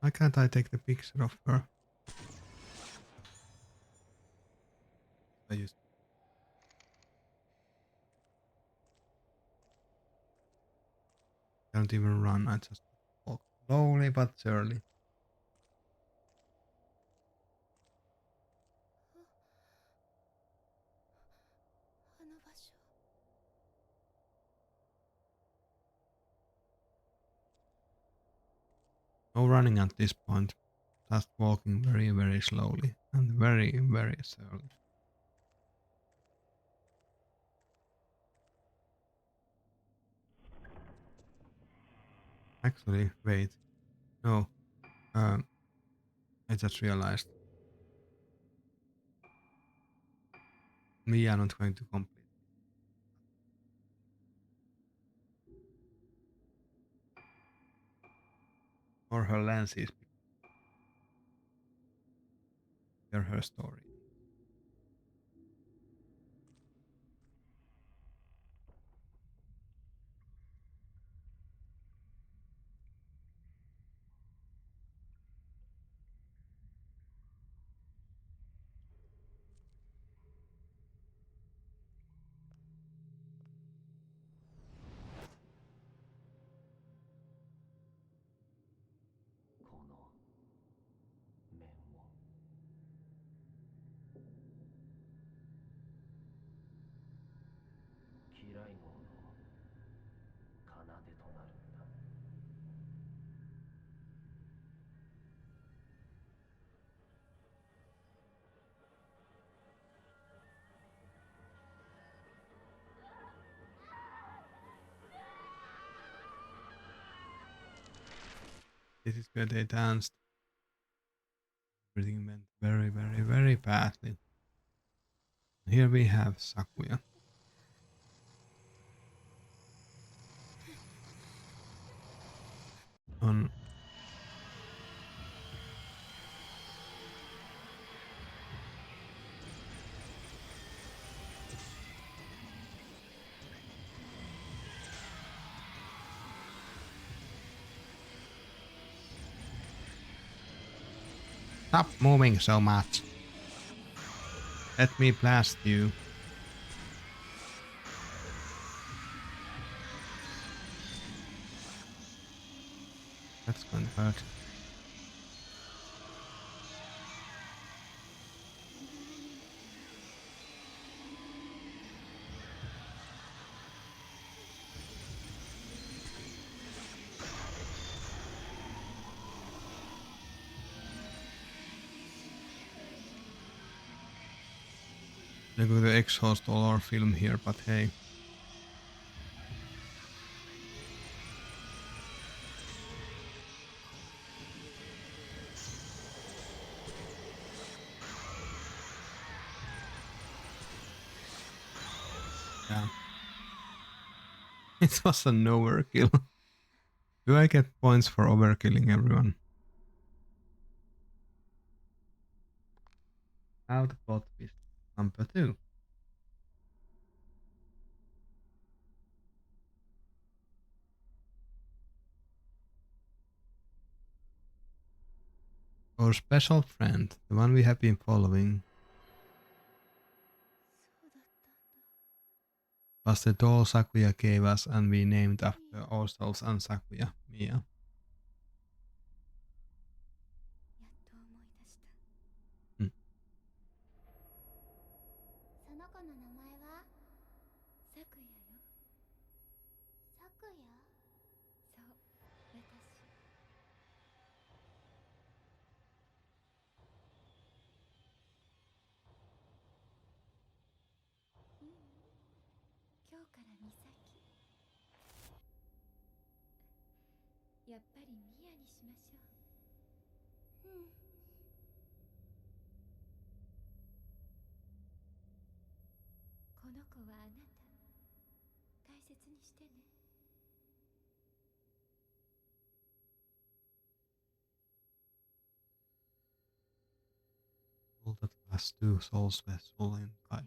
Why can't I take the picture of her? I used Don't even run, I just walk slowly but surely. No running at this point, just walking very, very slowly and very, very slowly. Actually, wait, no, I just realized we are not going to complete. Or her lenses, because her story. This is where they danced. Everything went very, very, very badly. Here we have Sakuya. On Stop moving so much. Let me blast you. That's going to hurt. They're going to exhaust all our film here, but hey. Yeah. It was an overkill. Do I get points for overkilling everyone? How the plot twist number 2. Our special friend, the one we have been following, was the doll Sakuya gave us and we named after ourselves and Sakuya, Mia. Hmm. All that has two souls vessel inside.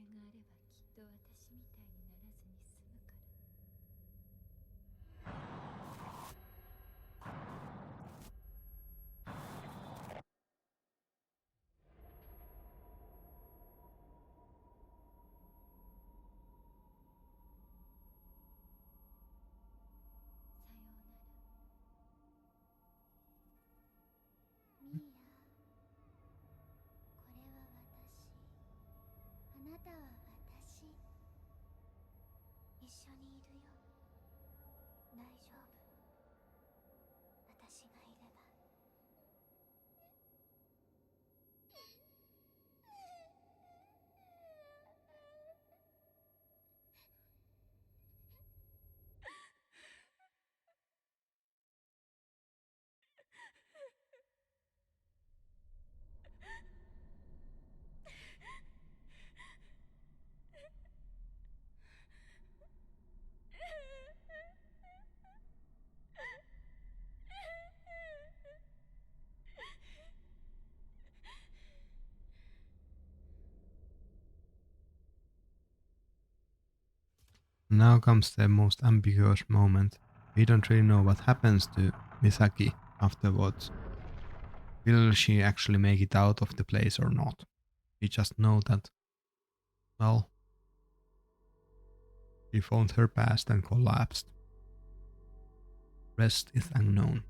Now comes the most ambiguous moment. We don't really know what happens to Misaki afterwards. Will she actually make it out of the place or not? We just know that, well, she found her past and collapsed. Rest is unknown.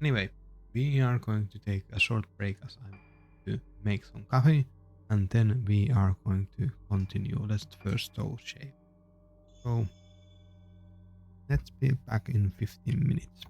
Anyway, we are going to take a short break as I'm going to make some coffee and then we are going to continue. Let's first toe shave. So let's be back in 15 minutes.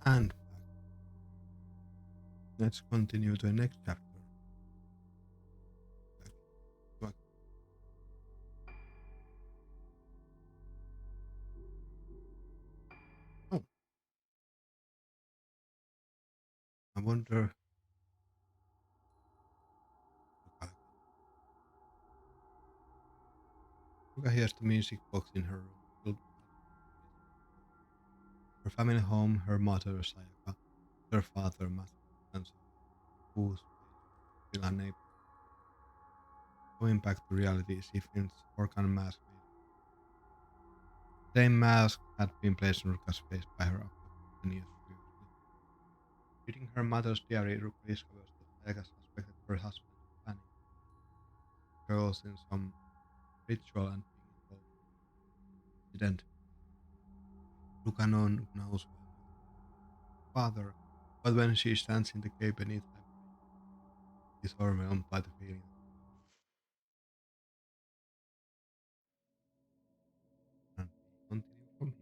And let's continue to the next chapter. Like, oh, I wonder. Luca hears the music box in her room. Her family home, her mother Sayaka, her father Matthew, and so whose face will unable. Going back to reality, she finds organ mask made. The same mask had been placed on Ruka's face by her abductor 10 years previously. Reading her mother's diary, Ruka discovers that Sayaka suspected her husband of planning girls in some ritual and being involved in the incident. Ruka knows why father, but when she stands in the cave beneath vibration, she is overwhelmed by the feeling and we continue from here.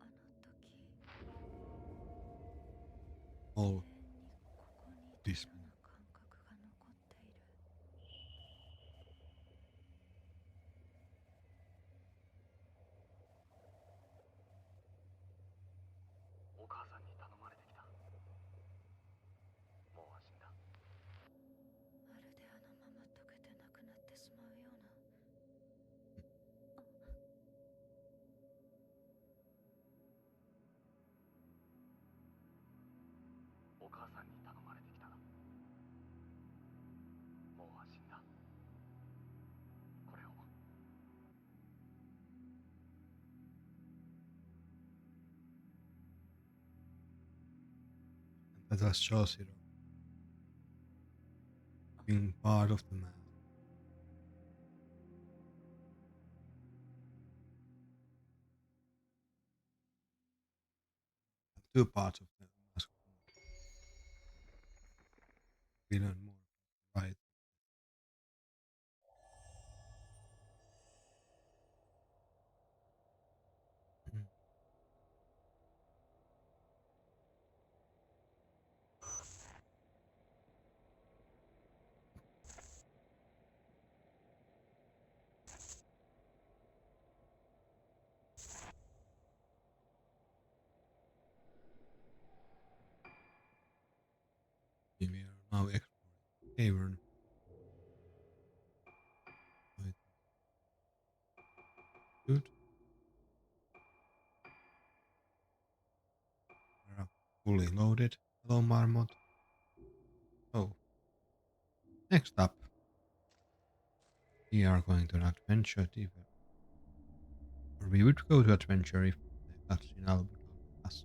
あの時 All 永遠にここにいたよ this うな感覚が残っている。お母さんに頼まれてきた。もう安心だ。まるであのまま溶けてなくなってしまうような。お母さんに頼まれてきた。もう安心だ。これを。and that was Shoshiro being part of the mask. Two parts of the mask. We learn more. Right. Mm. We are now exploring Cavern. Right. Good. We are fully loaded. Hello, Marmot. So, next up, we are going to an adventure deeper. Or we would go to adventure if the cutscene allowed us.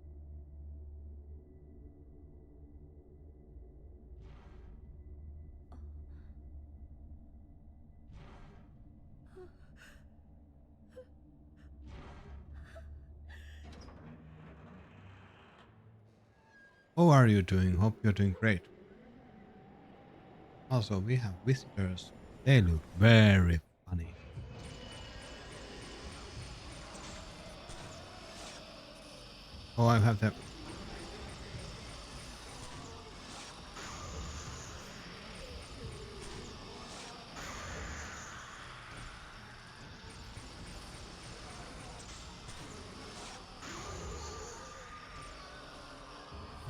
How are you doing? Hope you're doing great. Also, we have visitors. They look very funny. Oh, I have the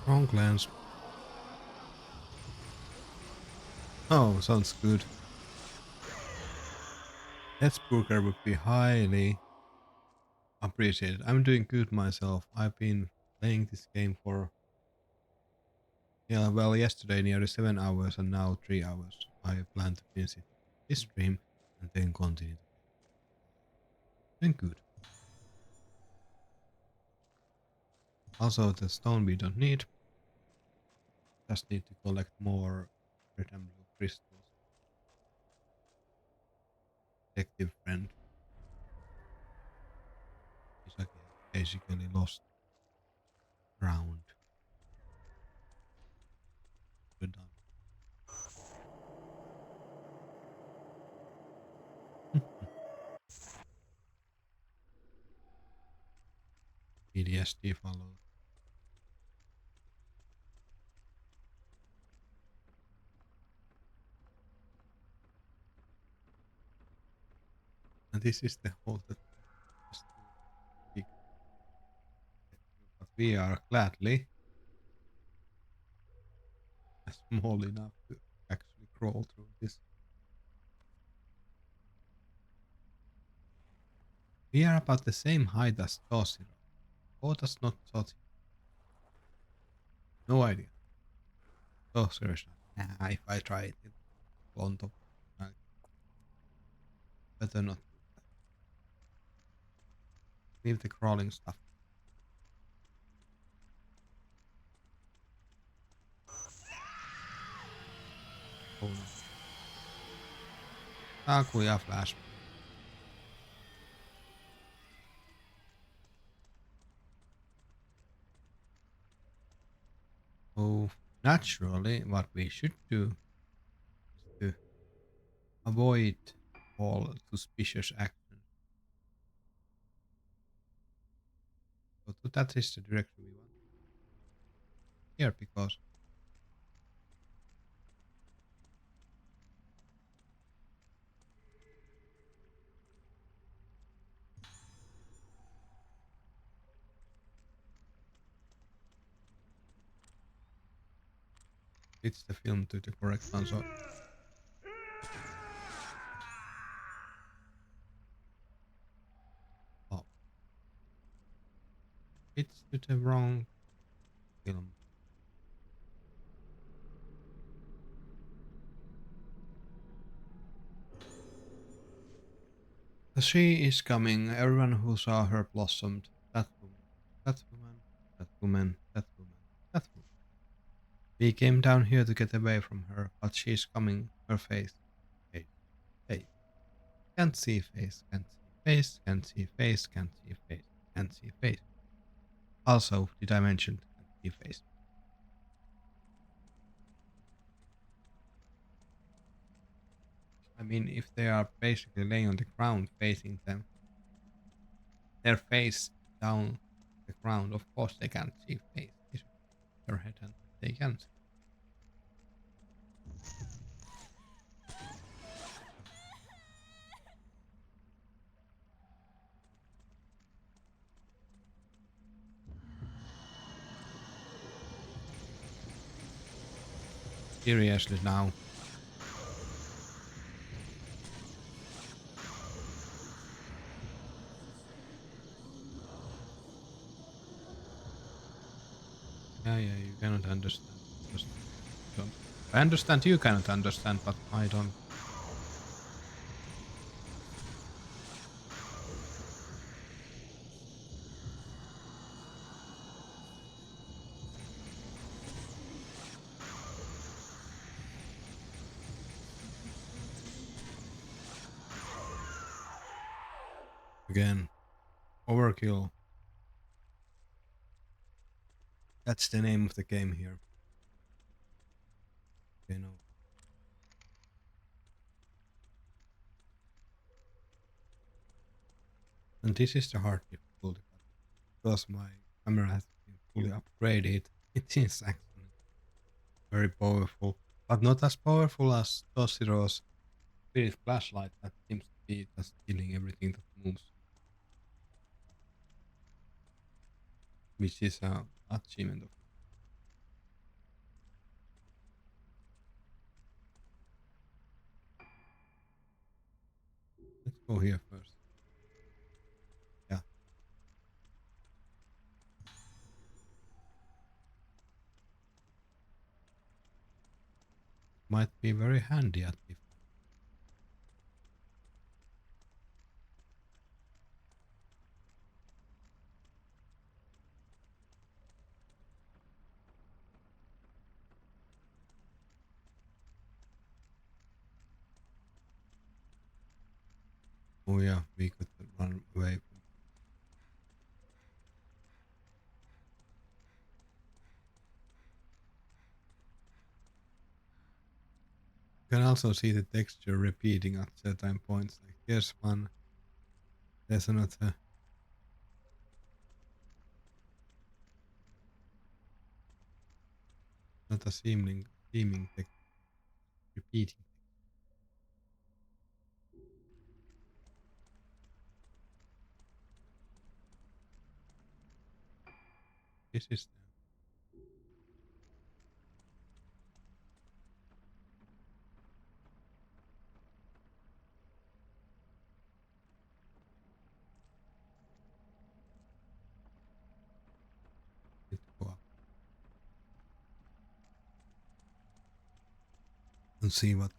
wrong lens. Oh, sounds good. Let's Burger would be highly appreciated. I'm doing good myself. I've been playing this game for, yeah, well, yesterday nearly 7 hours and now 3 hours. I plan to finish it this stream and then continue. Doing good. Also, the stone we don't need. Just need to collect more red and blue crystals. Detective friend is again basically lost ground. We're done. PDSD followed. And this is the hole that is too big to get through. But we are gladly small enough to actually crawl through this. We are about the same height as Toshiro. Or does not Toshiro? No idea. Toshiro is like, nah, if I try it, it's on top. Like, better not do that. Leave the crawling stuff. Oh no. Takuya flashback. So naturally, what we should do is to avoid all suspicious actions. So that is the direction we want here because it's the film to the correct one. So oh, it's to the wrong film. She is coming. Everyone who saw her blossomed. That woman. That woman. That woman. That woman. That woman. We came down here to get away from her, but she's coming. Her face. Face. Face. Can't see face. Can't see face. Can't see face. Can't see face. Can't see face. Also, did I mention can't see face? I mean, if they are basically laying on the ground facing them, their face down the ground, of course they can't see face. They should their head and they can see. Seriously now. Yeah, yeah, you cannot understand. Just don't. I understand you cannot understand, but I don't. Again, overkill. That's the name of the game here. You know. And this is the hard difficulty, but because my camera has been fully upgraded, it is actually very powerful, but not as powerful as Toshiro's spirit flashlight that seems to be just killing everything that moves, which is a achievement of. Let's go here first. Yeah, might be very handy at the. Oh yeah, we could run away from. You can also see the texture repeating at certain points. Like here's one, there's another. Not a seeming text, repeating. This is the need to go up and see what.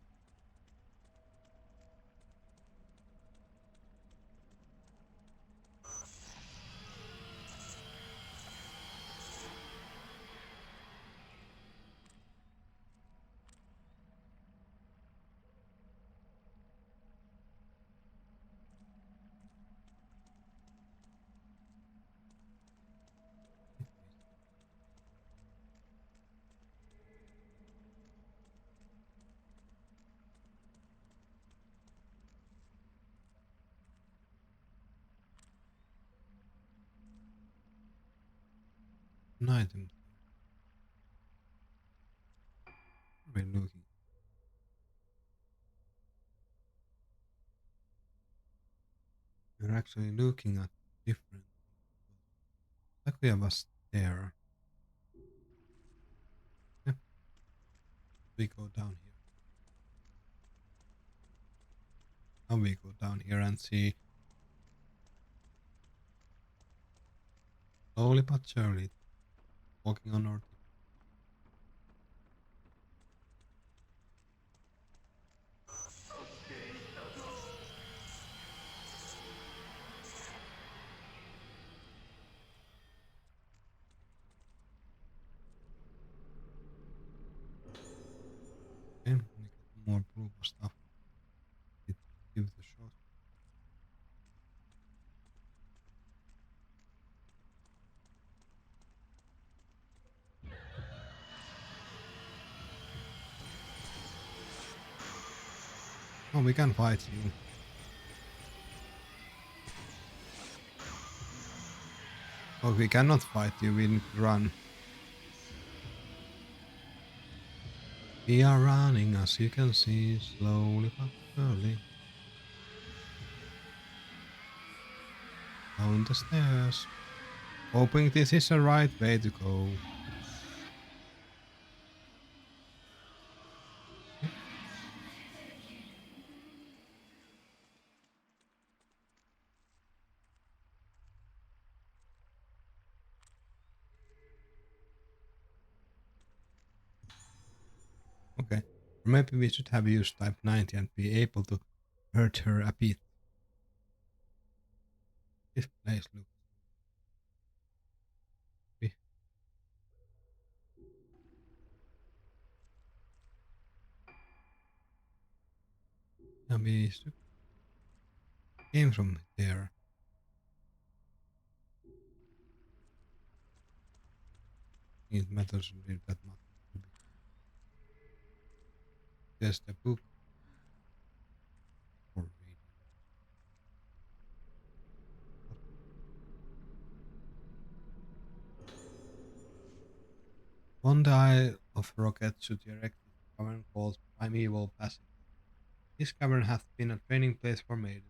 An item. We're looking. We're actually looking at different. Takuya was there. Yep. We go down here. Now we go down here and see. Slowly but surely, walking on our tip. Okay, we got more blue stuff. It gives a shot. Oh, we can fight you. Oh, we cannot fight you. We need to run. We are running, as you can see, slowly but surely. Down the stairs. Hoping this is the right way to go. Okay. Or maybe we should have used type 90 and be able to hurt her a bit. This place looks. Yeah, we came from there. It matters really that much. There's the book for reading. On the Isle of Rockets should erect a cavern called Primeval Passage. This cavern hath been a training place for maidens.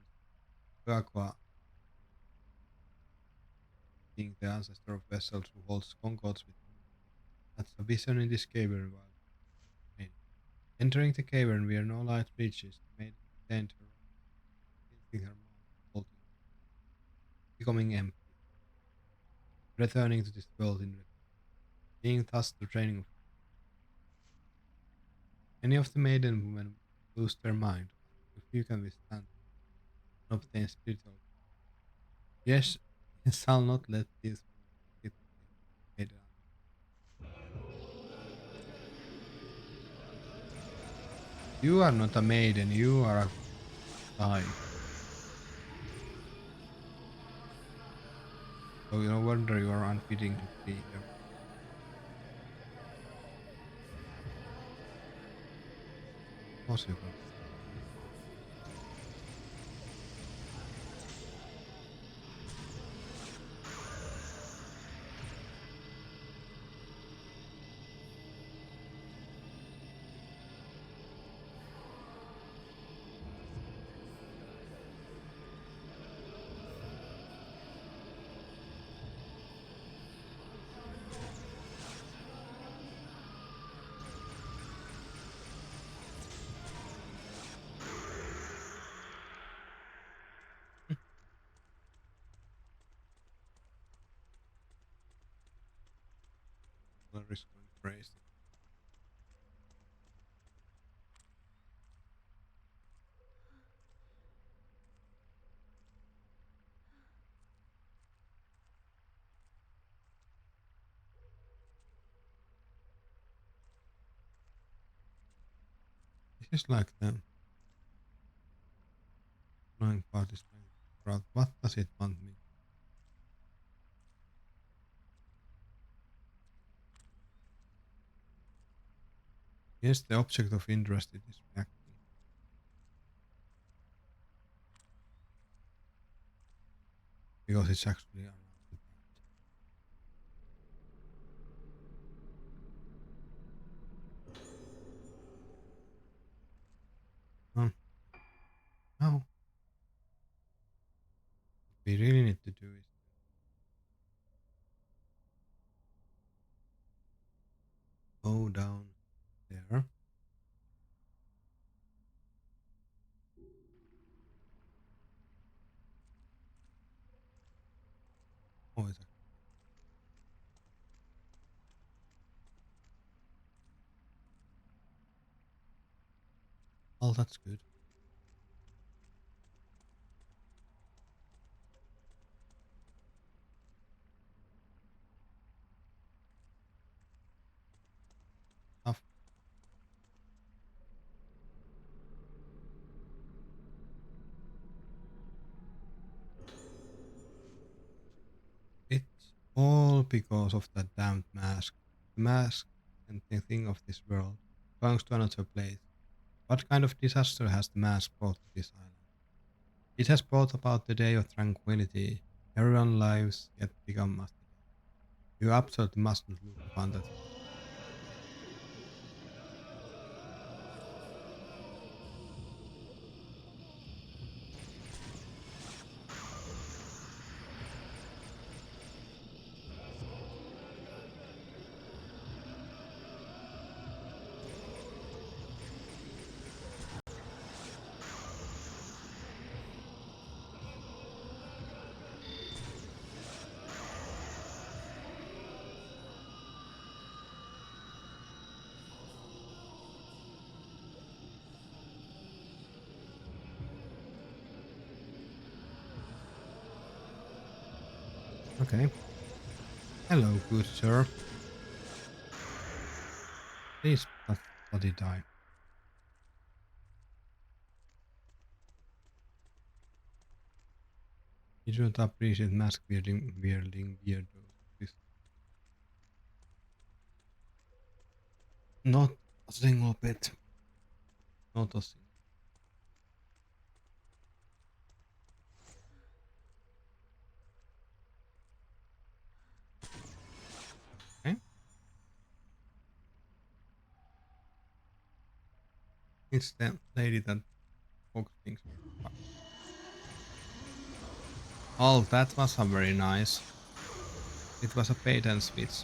Aqua being the ancestor of vessels who holds concords with women. That's a vision in this cavern while training. Entering the cavern where no light reaches, the maiden retained her own, tilting her mouth, holding, becoming empty, returning to this world in being thus the training of any of the maiden women lose their mind, if you can withstand and obtain spiritual. Yes, he shall not let these women get maiden. You are not a maiden, you are a guy. So no wonder you are unfitting to be here. Possible. crazy. This is like the annoying part is trying to figure out what does it want me. Yes, the object of interest it is reacting. Because it's actually around the point. Um, now, what we really need to do is go down there. Oh, it's actually, oh, that's good. Stuff. It's all because of that damned mask. The mask and the thing of this world belongs to another place. What kind of disaster has the mask brought to this island? It has brought about the day of tranquility. Everyone's lives yet become must. You absolutely mustn't look upon that. Okay. Hello, good sir. Please bloody die. You don't appreciate mask wielding weirdos. This not a single bit. Not a single. Okay. It's the lady that pokes things. Oh, that was a very nice. It was a bait and switch.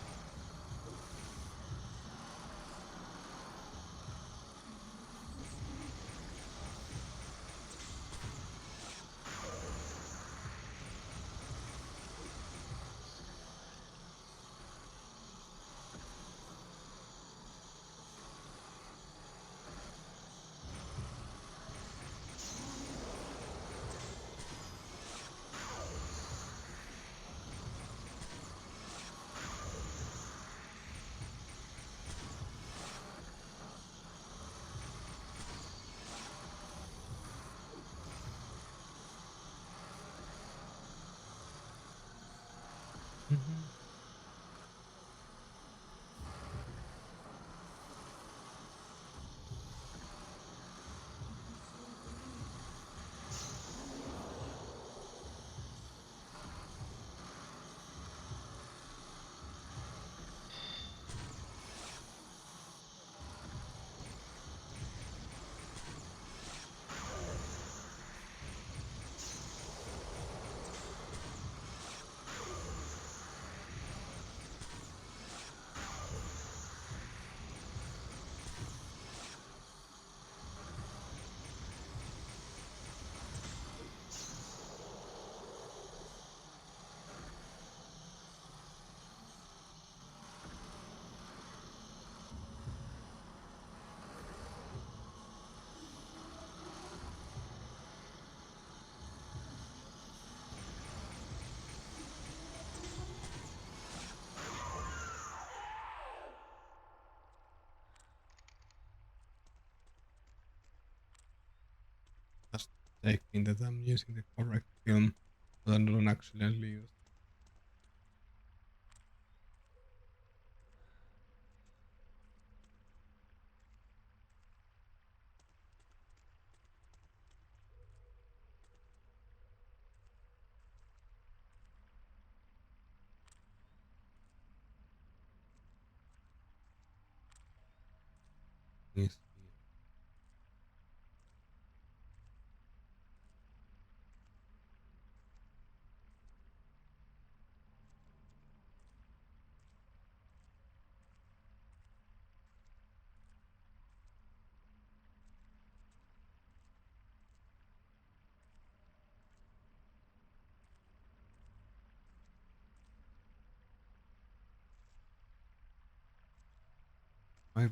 taking that I'm using the correct film, but I don't accidentally use. Yes,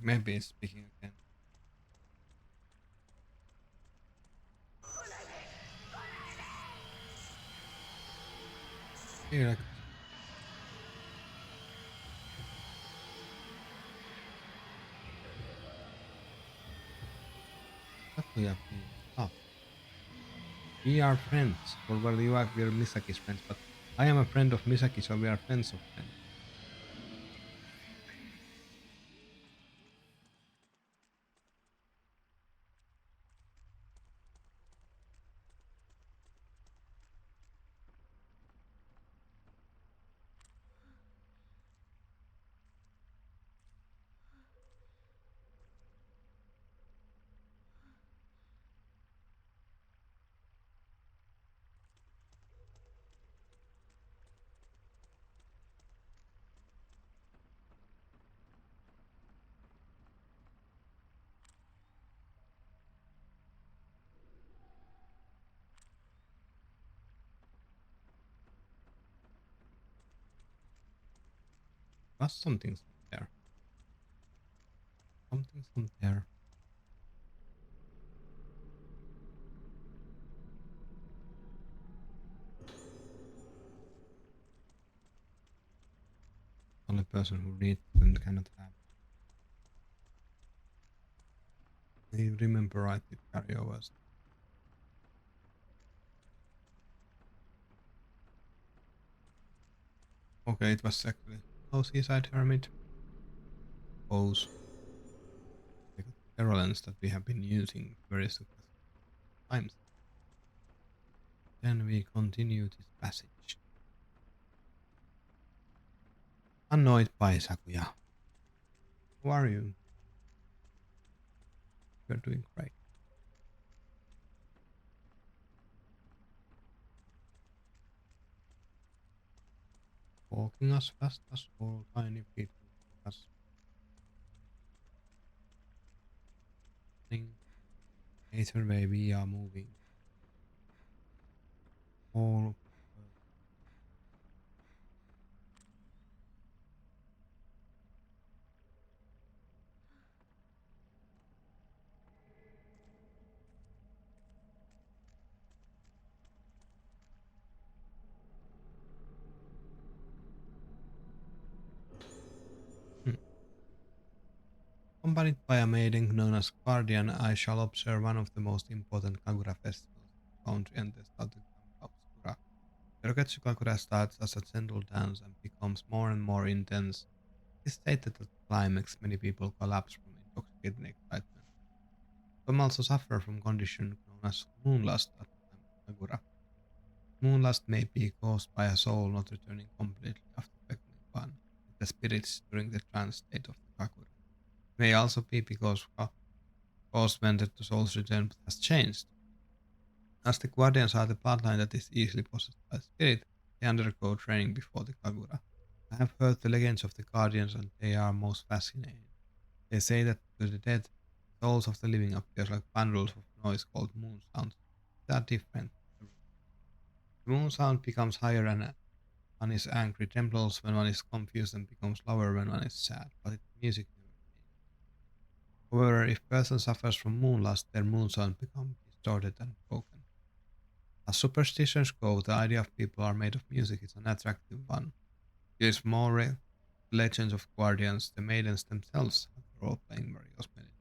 maybe it's speaking again. Here, like, Takuya, please stop. We are friends, or well, you are we are Misaki's friends, but I am a friend of Misaki, so we are friends of friends. Was something there? Something there. Only person who reads them cannot have. I remember right with carryovers. Okay, it was actually oh seaside hermit. Pose. The virulence that we have been using very successful times. Then we continue this passage. Annoyed by Sakuya. Who are you? You're doing great. Walking as fast as all tiny feet will take us. Either way we are moving. All hmm. Accompanied by a maiden known as Guardian, I shall observe one of the most important Kagura festivals found in the southern camp of Skura. The Roketsu Kagura starts as a gentle dance and becomes more and more intense. It is stated that at the climax many people collapse from intoxicating excitement. Some also suffer from a condition known as moonlust at the time of Kagura. Moonlust may be caused by a soul not returning completely after becoming one with the spirits during the trance state of the Kagura. It may also be because caused when the soul's return has changed. As the Guardians are the bloodline that is easily possessed by spirit, they undergo training before the Kagura. I have heard the legends of the Guardians and they are most fascinating. They say that to the dead, the souls of the living appear like bundles of noise called moon sounds. They are different. The moon sound becomes higher and one is angry, trembles when one is confused, and becomes lower when one is sad, but its music never changes. However, if a person suffers from moon lust, their moon sound becomes distorted and broken. As superstitions go, the idea of people are made of music is an attractive one. It is more legends of guardians, the maidens themselves have a role playing various melodies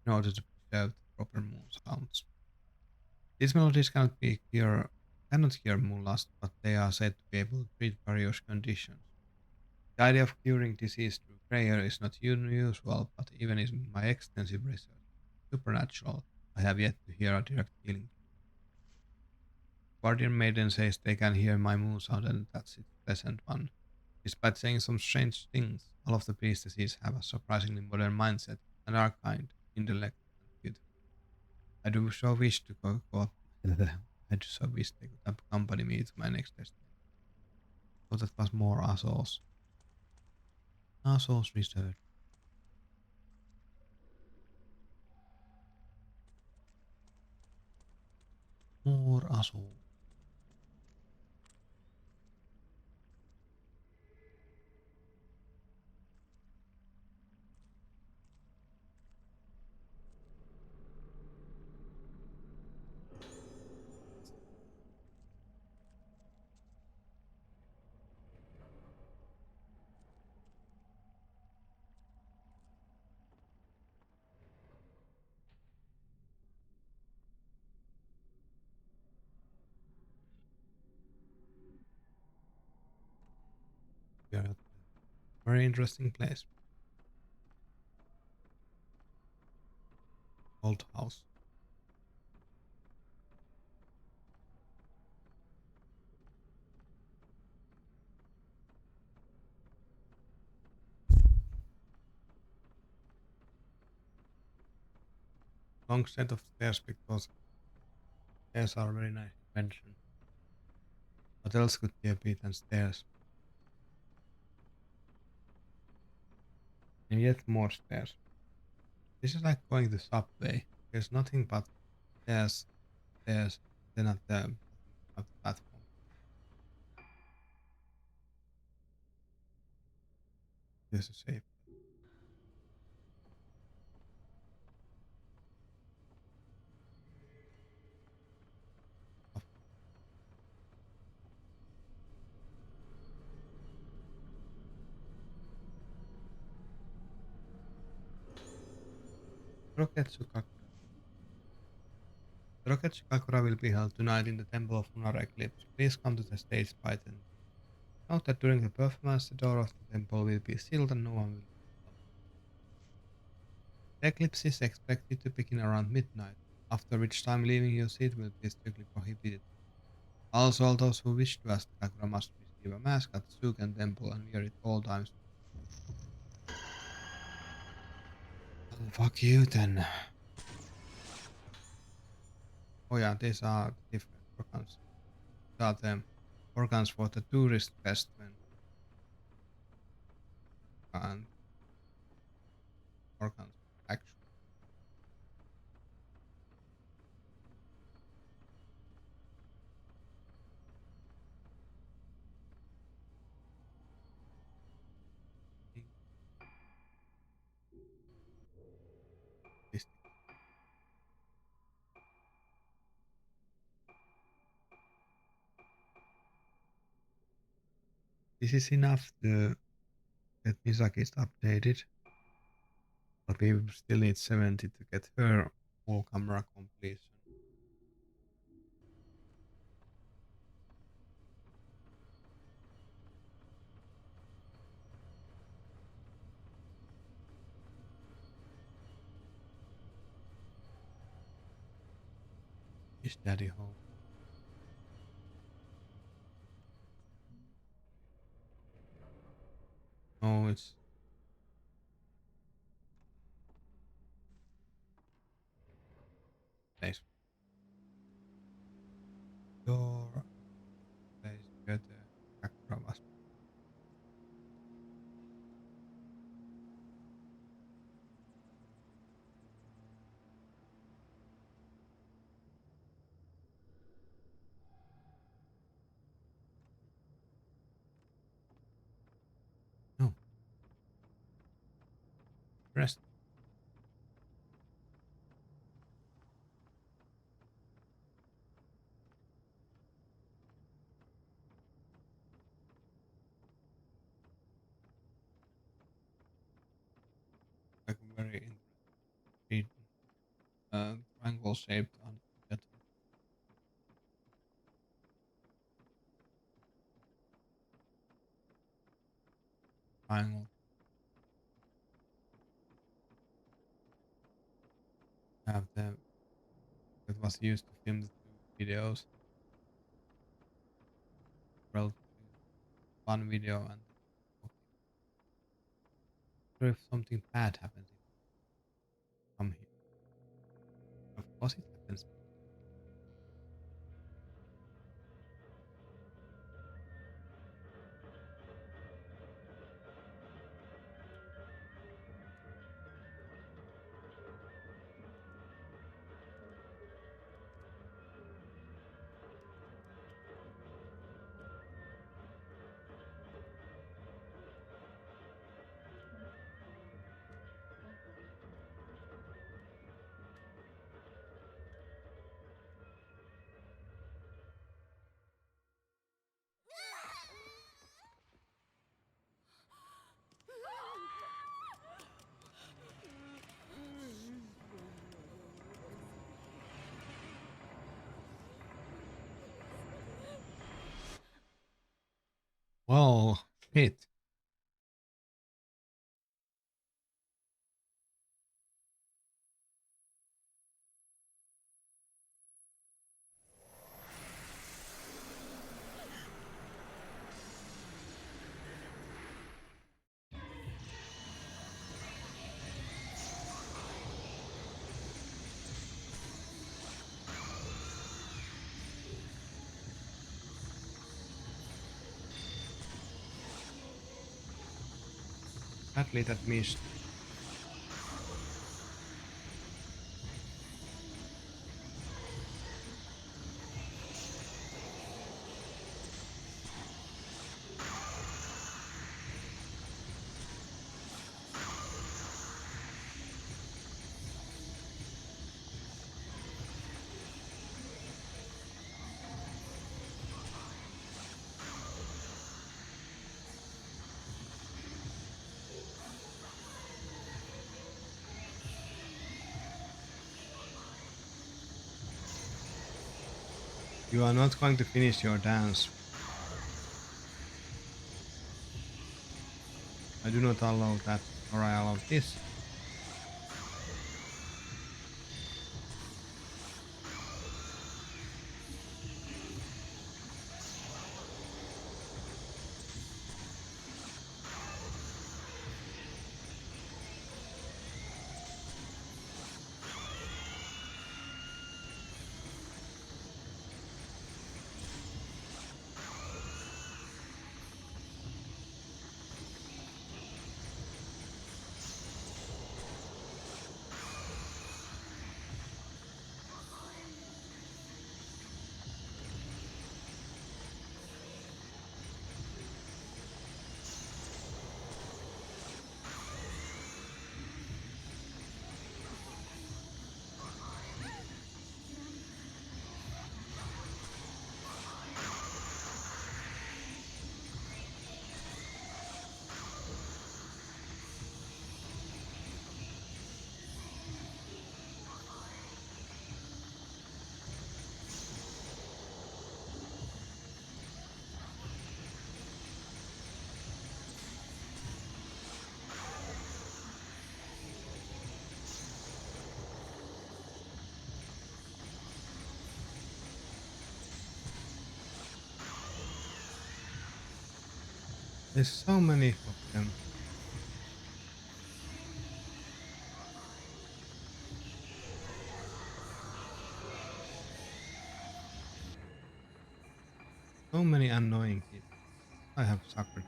in order to preserve the proper moon sounds. These melodies cannot cure moon loss, but they are said to be able to treat various conditions. The idea of curing disease through prayer is not unusual, but even in my extensive research supernatural, I have yet to hear a direct healing. Guardian Maiden says they can hear my moon sound and that's its pleasant one. Despite saying some strange things, all of the priestesses have a surprisingly modern mindset and are kind, intellect, and beautiful. I do so wish to go up. I do so wish they could accompany me to my next destination. So that was more Azos. Azos research. More Azos. We are at a very interesting place. Old house. Long set of stairs because stairs are a very nice invention. What else could there be than stairs? And yet more stairs. This is like going to subway. There's nothing but stairs, stairs, then at the bottom of the platform. There's a safe. Roketsu Kakura. The Roketsu Kakura will be held tonight in the Temple of Lunar Eclipse. Please come to the stage by 10. Note that during the performance, the door of the temple will be sealed and no one will be allowed. The eclipse is expected to begin around midnight, after which time leaving your seat will be strictly prohibited. Also, all those who wish to ask the Kakura must receive a mask at the Suken temple and wear it all times. Well, fuck you then. Oh yeah, these are the different organs. These are the organs for the tourist fest when and organs for actual. This is enough to get Misaki updated, but we still need 70 to get her full camera completion. Is daddy home? No, it's place. Your place where the Sakura was. No, rest. Like a very interesting triangle shaped unforgettable. triangle have the that was used to film the two videos. Relatively one video and then okay. So if something bad happens, it come here. Of course, it happens. Well, shit. Sadly, that missed. You are not going to finish your dance. I do not allow that, or I allow this. There's so many of them. So many annoying people. I have suckered them.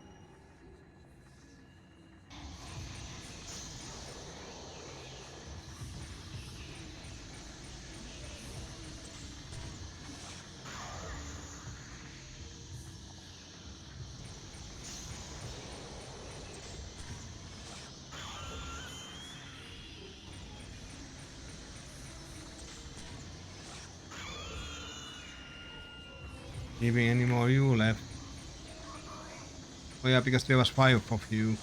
Even any more you left. Oh yeah, because there was 5 of you.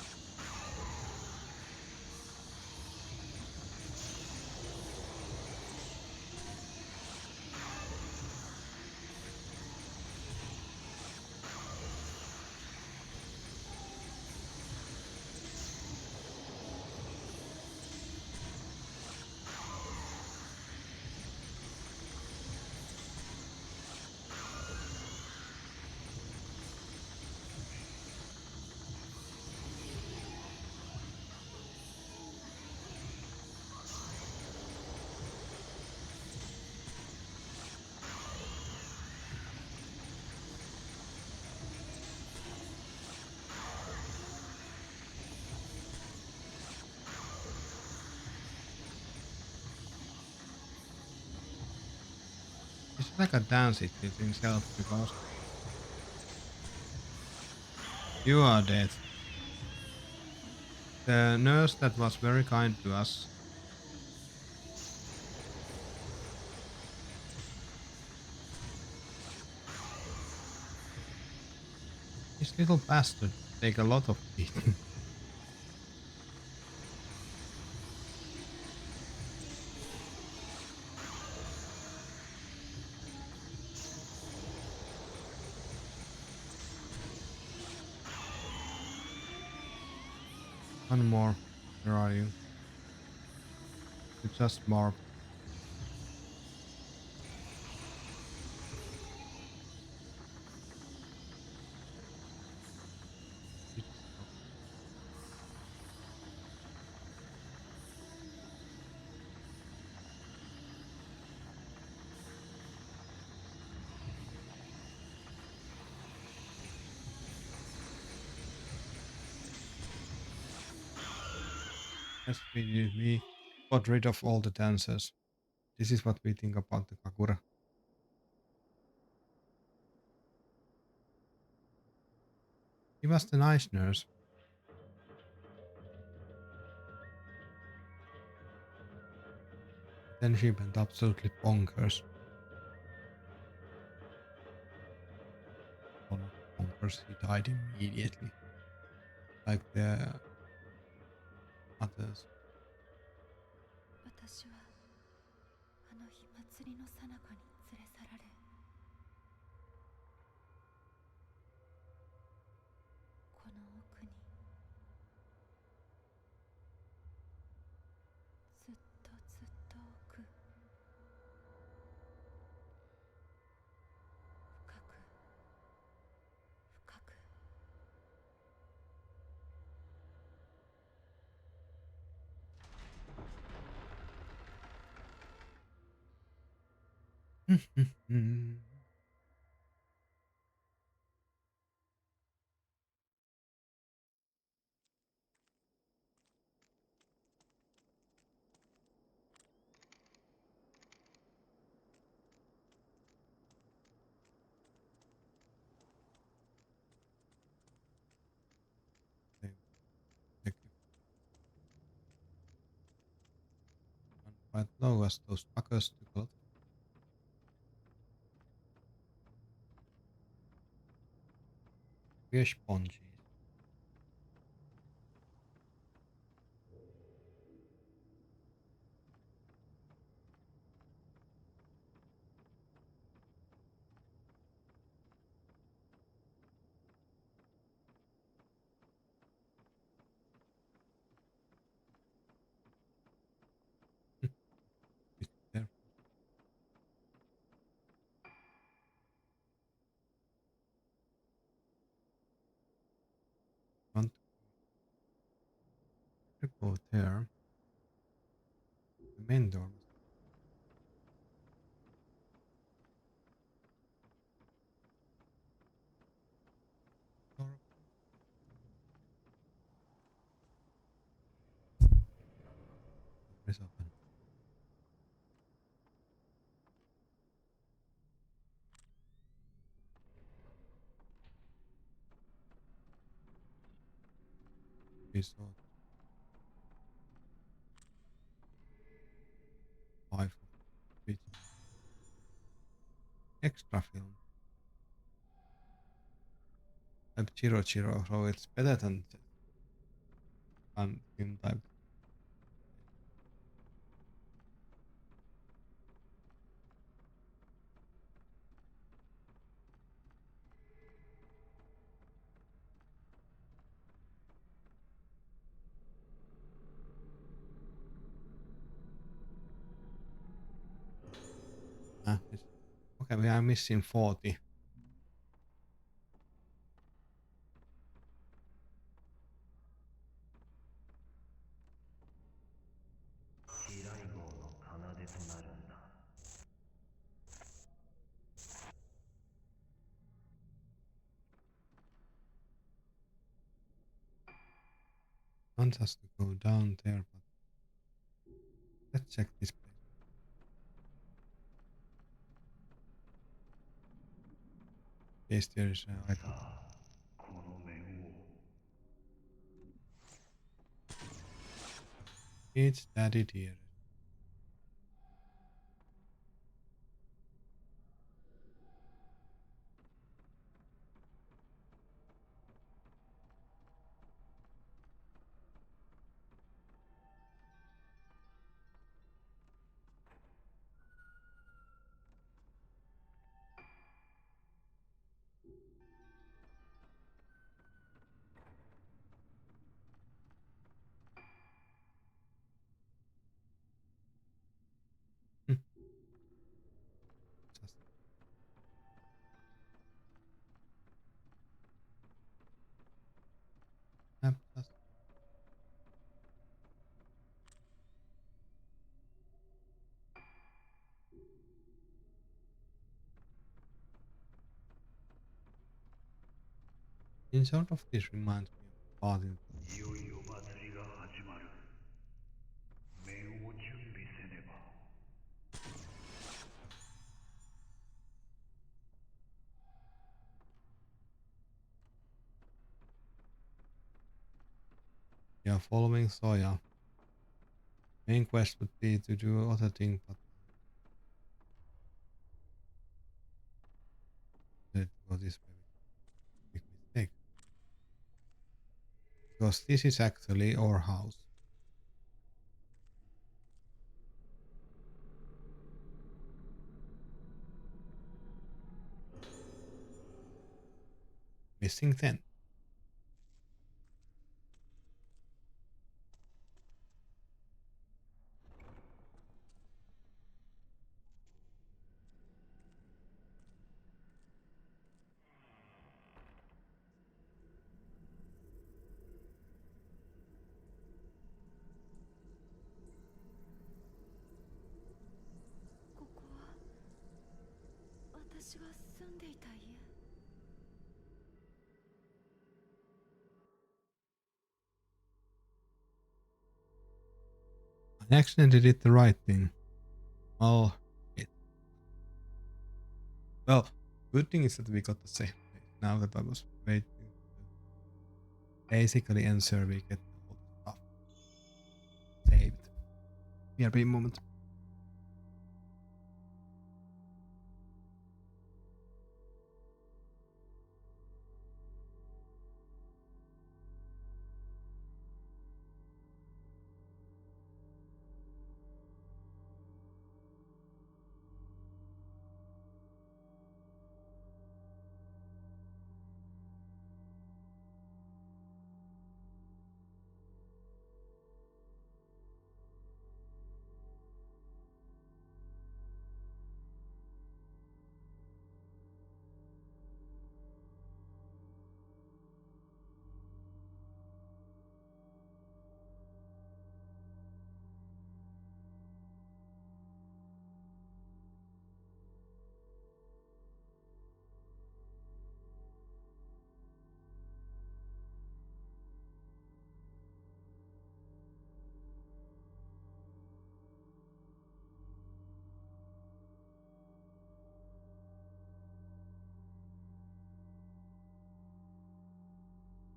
like a dance it didn't help because you are dead. The nurse that was very kind to us, this little bastard take a lot of beating. One more. Where are you? You just morphed. You just morphed. Yes, we got rid of all the dancers. This is what we think about the Kakura. He was the nice nurse. Then she went absolutely bonkers. Well, not bonkers, he died immediately. Like the others. 私はあの日祭りの最中に連れ去られ、この奥にずっとずっと奥、深く深く、Eclipse ran quite low as those fuckers took a lot of beer sponges. Be careful. Want to go there. The main door must be door is open. We saw 5 of it. Extra film. Type Chiro Chiro, so it's better than film type. Okay, we are missing 40. 飛来号の奏となるんだ。Wants us to go down there, but let's check this place. case there is an item. さあこの面を It's daddy dear. Hmm, just just in sort of this reminds me of part in いよいよ祭りが始まる面を準備せねば yeah, following Soya. Main quest would be to do other things, but let's go this way. Big mistake. Because this is actually our house. Missing 10. ここは私が住んでいた家。I accidentally did the right thing. Oh, it. Well, good thing is that we got the same place. Now that I was waiting to basically ensure we get all the stuff saved. BRB moment.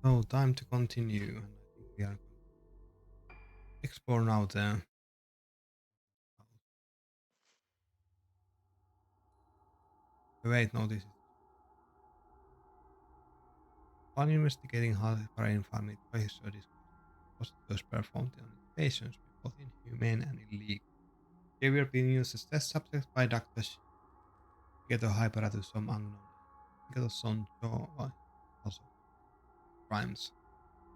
So time to continue. And I think we are going to explore now the wait, no, this is while investigating how the brain family twice procedures performed on its patients were both inhumane and illegal. They were being used as test subjects by doctors to get a hyper to some unknown Shigeto-son also crimes.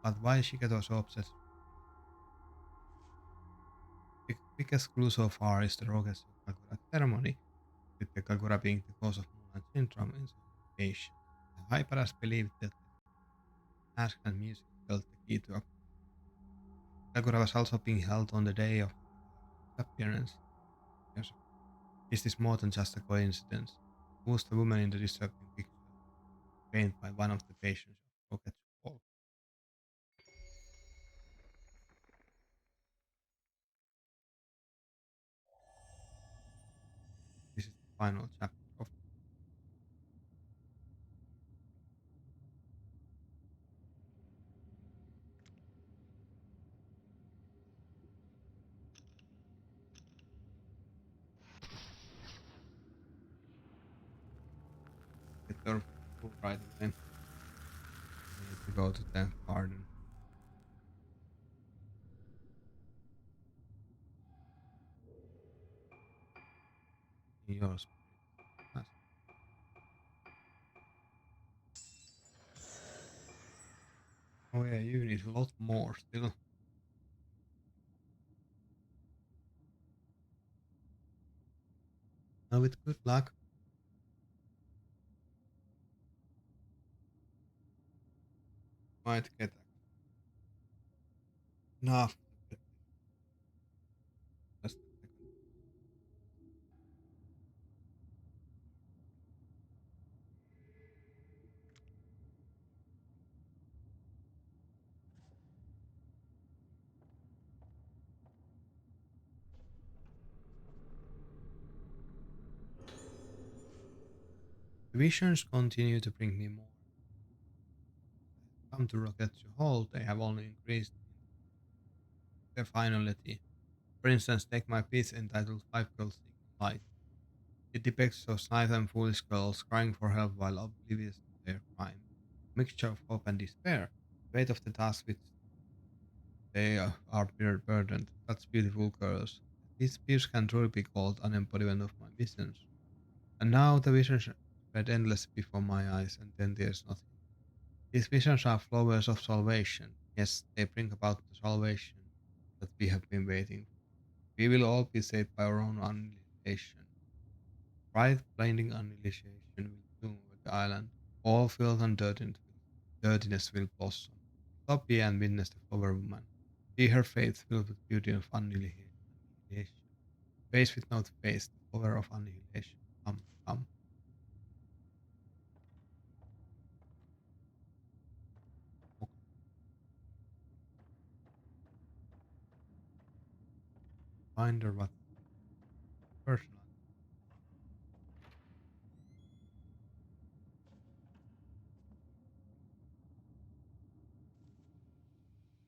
But why Shigeto so obsessed? The biggest clue so far is the Rogetsu Kagura ceremony, with the Kagura being the cause of Mulan syndrome in some patients. The Hyperas believed that the mask and music held the key to Kagura was also being held on the day of disappearance. Yes. Is this more than just a coincidence? Who's the woman in the disturbing picture painted by one of the patients of Rocket's Ball? This is the final chapter of get your food right away. I need to go to the garden. Your spirit. Nice. Oh yeah, you need a lot more still. Now with good luck, might get enough to get just a second. The visions continue to bring me more. Come to rocket to hold, they have only increased in their finality. For instance, take my piece entitled Five Girls Seeking Light. It depicts those nice and foolish girls crying for help while oblivious to their crime. A mixture of hope and despair, the weight of the task which they are burdened. That's beautiful, girls. This piece can truly be called an embodiment of my visions. And now the visions spread endlessly before my eyes, and then there's nothing. These visions are flowers of salvation. Yes, they bring about the salvation that we have been waiting for. We will all be saved by our own annihilation. Bright, blinding annihilation will bloom over the island. All filth and dirtiness will blossom. Stop here and witness the flower woman. See her face filled with beauty of annihilation. Face without face, the flower of annihilation. Come, come. Okay. Find what personal.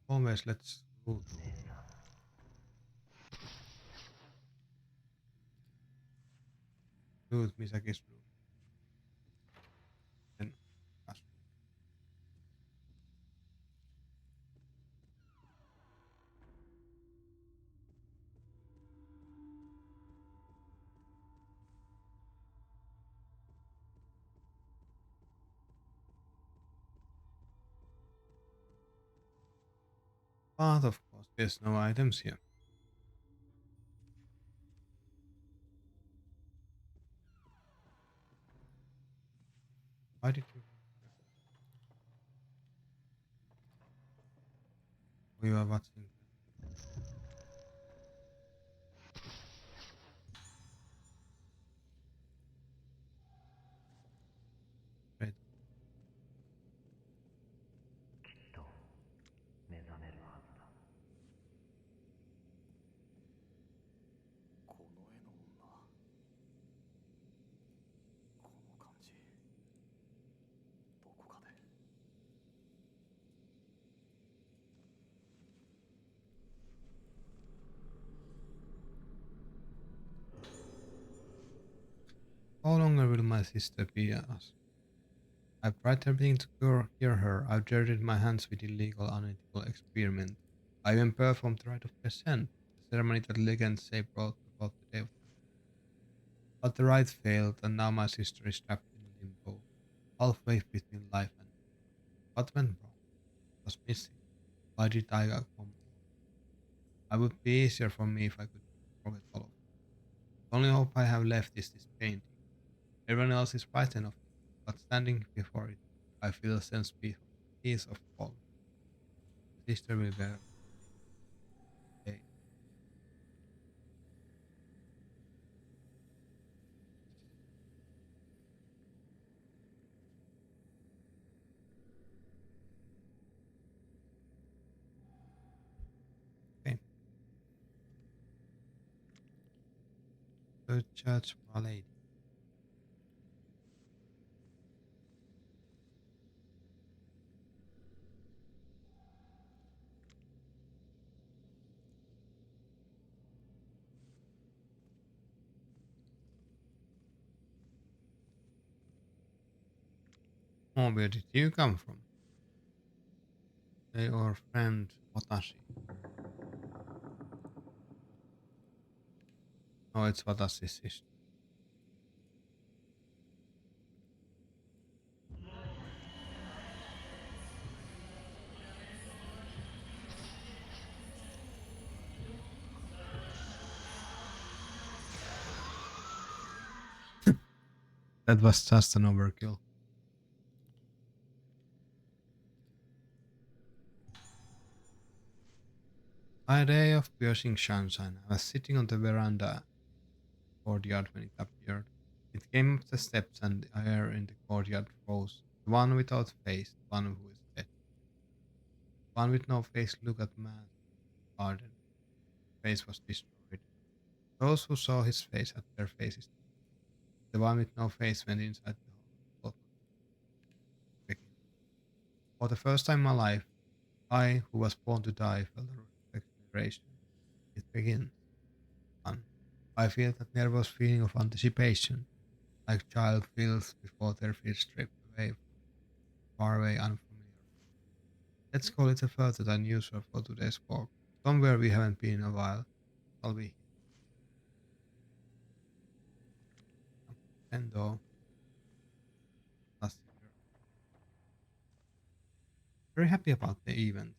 Always let's loot. 姉さん Misaki's room. Then pass. But of course, there's no items here. Why did you? We were watching. Right. きっと目覚めるはずだこの絵の女この感じどこかで How longer will my sister be us? I've tried everything to cure her. I've dirtied my hands with illegal, unethical experiment. I even performed the rite of descent, the ceremony that legends say brought about the day of the But the rite failed, and now my sister is trapped in limbo, halfway between life and death. What went wrong? What was missing? Why did I come? It would be easier for me if I could forget all of it. The only hope I have left is this painting. Everyone else is frightened of it, but standing before it, I feel a sense peace of calm. Sister will bear day. Okay. The church for a lady. Oh, where did you come from? Hey, our friend Watashi. Oh, it's Watashi's sister. That was just an overkill. By a day of piercing sunshine, I was sitting on the veranda courtyard when it appeared. It came up the steps, and the air in the courtyard froze. The one without face, the one who is dead. The one with no face looked at man garden. Face was destroyed. Those who saw his face had their faces. The one with no face went inside the hall and thought nothing begin. For the first time in my life, I, who was born to die, felt a exhilaration. It begins. One. I feel that nervous feeling of anticipation, like child feels before their feet stripped away from faraway unfamiliar. Let's call it a further than usual for today's walk. Somewhere we haven't been in a while. Shall we? Endo, last year. Very happy about the event.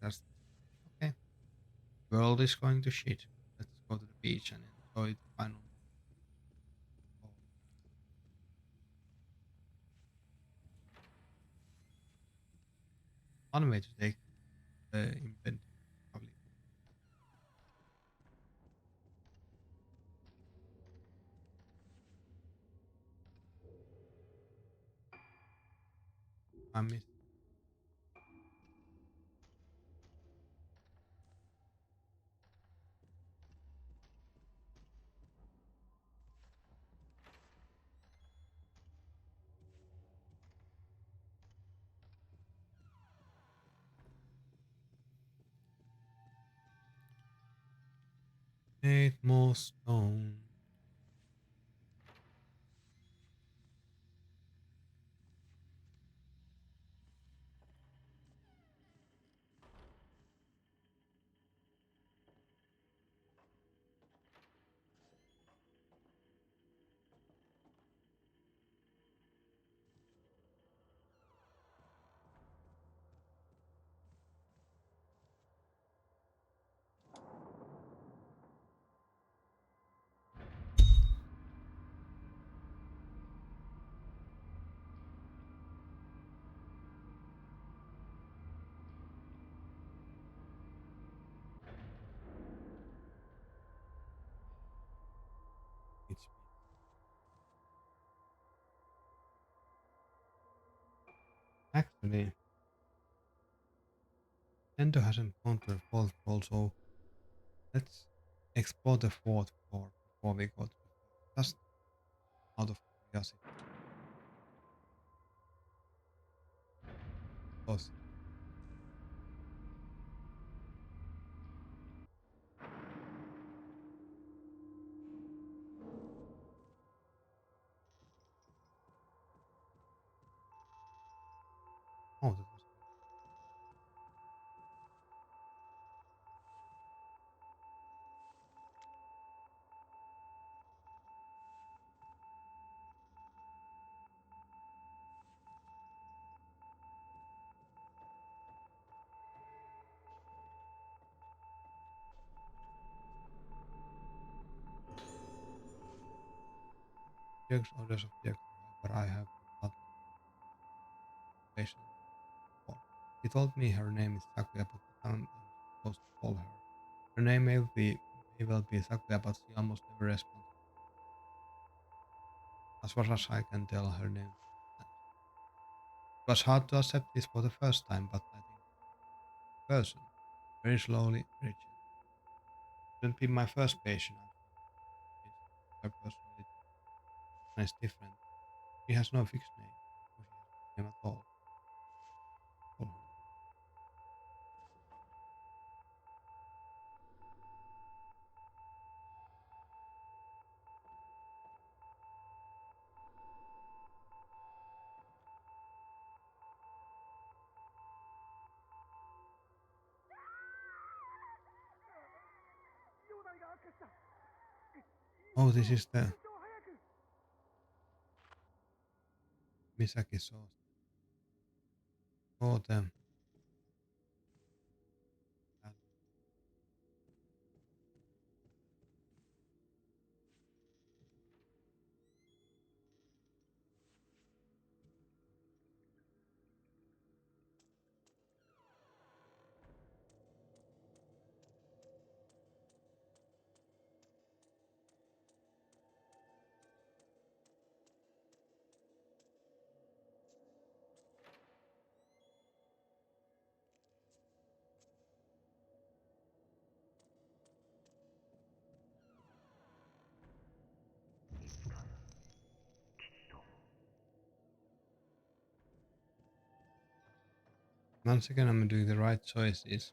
Just okay. World is going to shit. Let's go to the beach and enjoy the final moment. Oh, one way to take the impending public. I miss. Eight more stone. HP. Actually, Endo hasn't gone to the fourth floor, so let's explore the fourth floor before we go to the first. Just out of curiosity. Close. Oh, that was Jake's orders of Jake, but I have not patient before. He told me her name is Sakuya, but I'm supposed to call her. Her name may well be Sakuya, but she almost never responds. As far as I can tell, her name. It was hard to accept this for the first time, but I think person, very slowly, very gently. Shouldn't be my first patient. I've seen her personality, and it's different. She has no fixed name, or she has no name at all. Call her. Oh, this is the Misaki sauce. Oh, the once again I'm doing the right choices.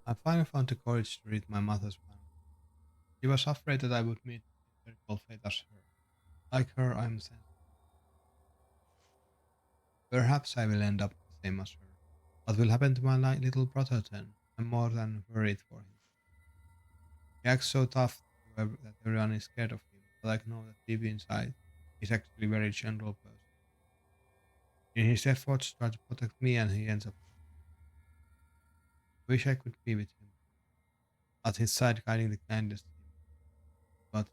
I finally found the courage to read my mother's final. She was afraid that I would meet the same terrible fate as her. Like her, I'm sensitive. Perhaps I will end up the same as her. What will happen to my little brother then? I'm more than worried for him. He acts so tough that everyone is scared of him, but I know that deep inside, he's actually a very gentle person. In his efforts to try to protect me, and he ends up. I wish I could be with him, at his side, guiding the kindest him, but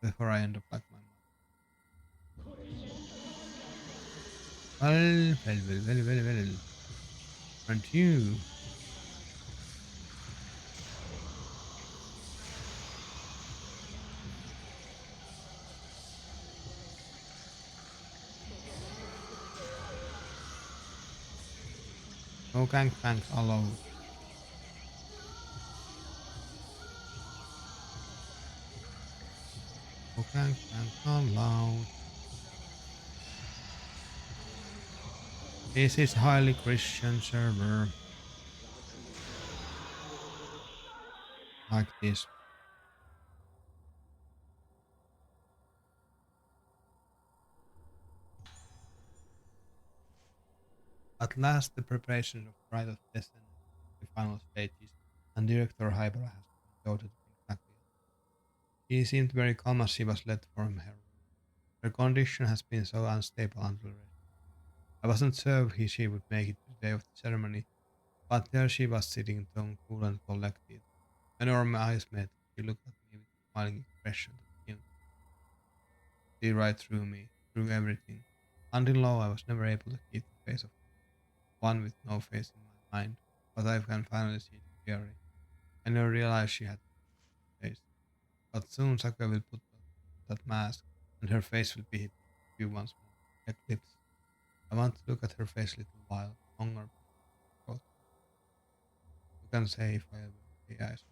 before I end up like my mother. Well. Aren't you? No gangbangs allowed. No gangbangs allowed. This is highly Christian server. Like this. At last, the preparation of Rite of Destiny the final stages, and Director Hybera has been daughter to bring back the She seemed very calm as she was led from her room. Her condition has been so unstable until recently. I wasn't sure if she would make it to the day of the ceremony, but there she was sitting tone cool and collected. When our eyes met, she looked at me with a smiling expression that seemed to see right through me, through everything. Until now, I was never able to keep the face of one with no face in my mind, but I can finally see it clearly. I never realized she had a face. But soon Sakura will put on that mask, and her face will be hidden in view once more. Eclipse. I want to look at her face a little while longer. But you can say if I will be eyes.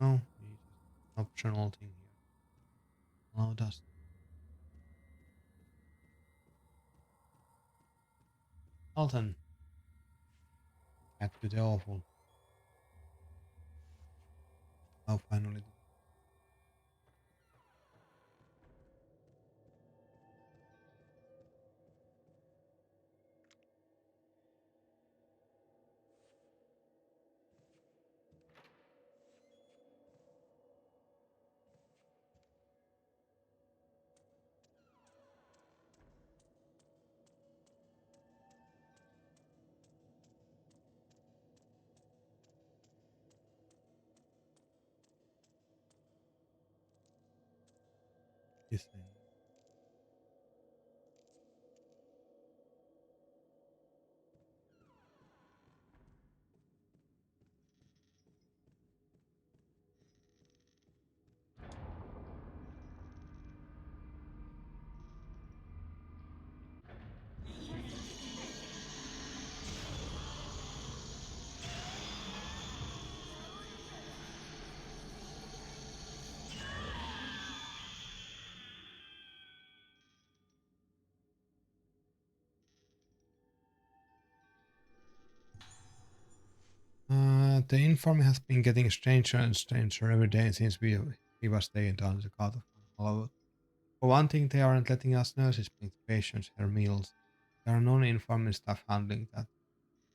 No, it's just an optional thing here. Allowed us. Alton. Back to the awful. Now finally. This thing. The informant has been getting stranger and stranger every day since he was taken down to the court of Hollywood. For one thing, they aren't letting us nurses bring the patients their meals. There are non-informant staff handling that.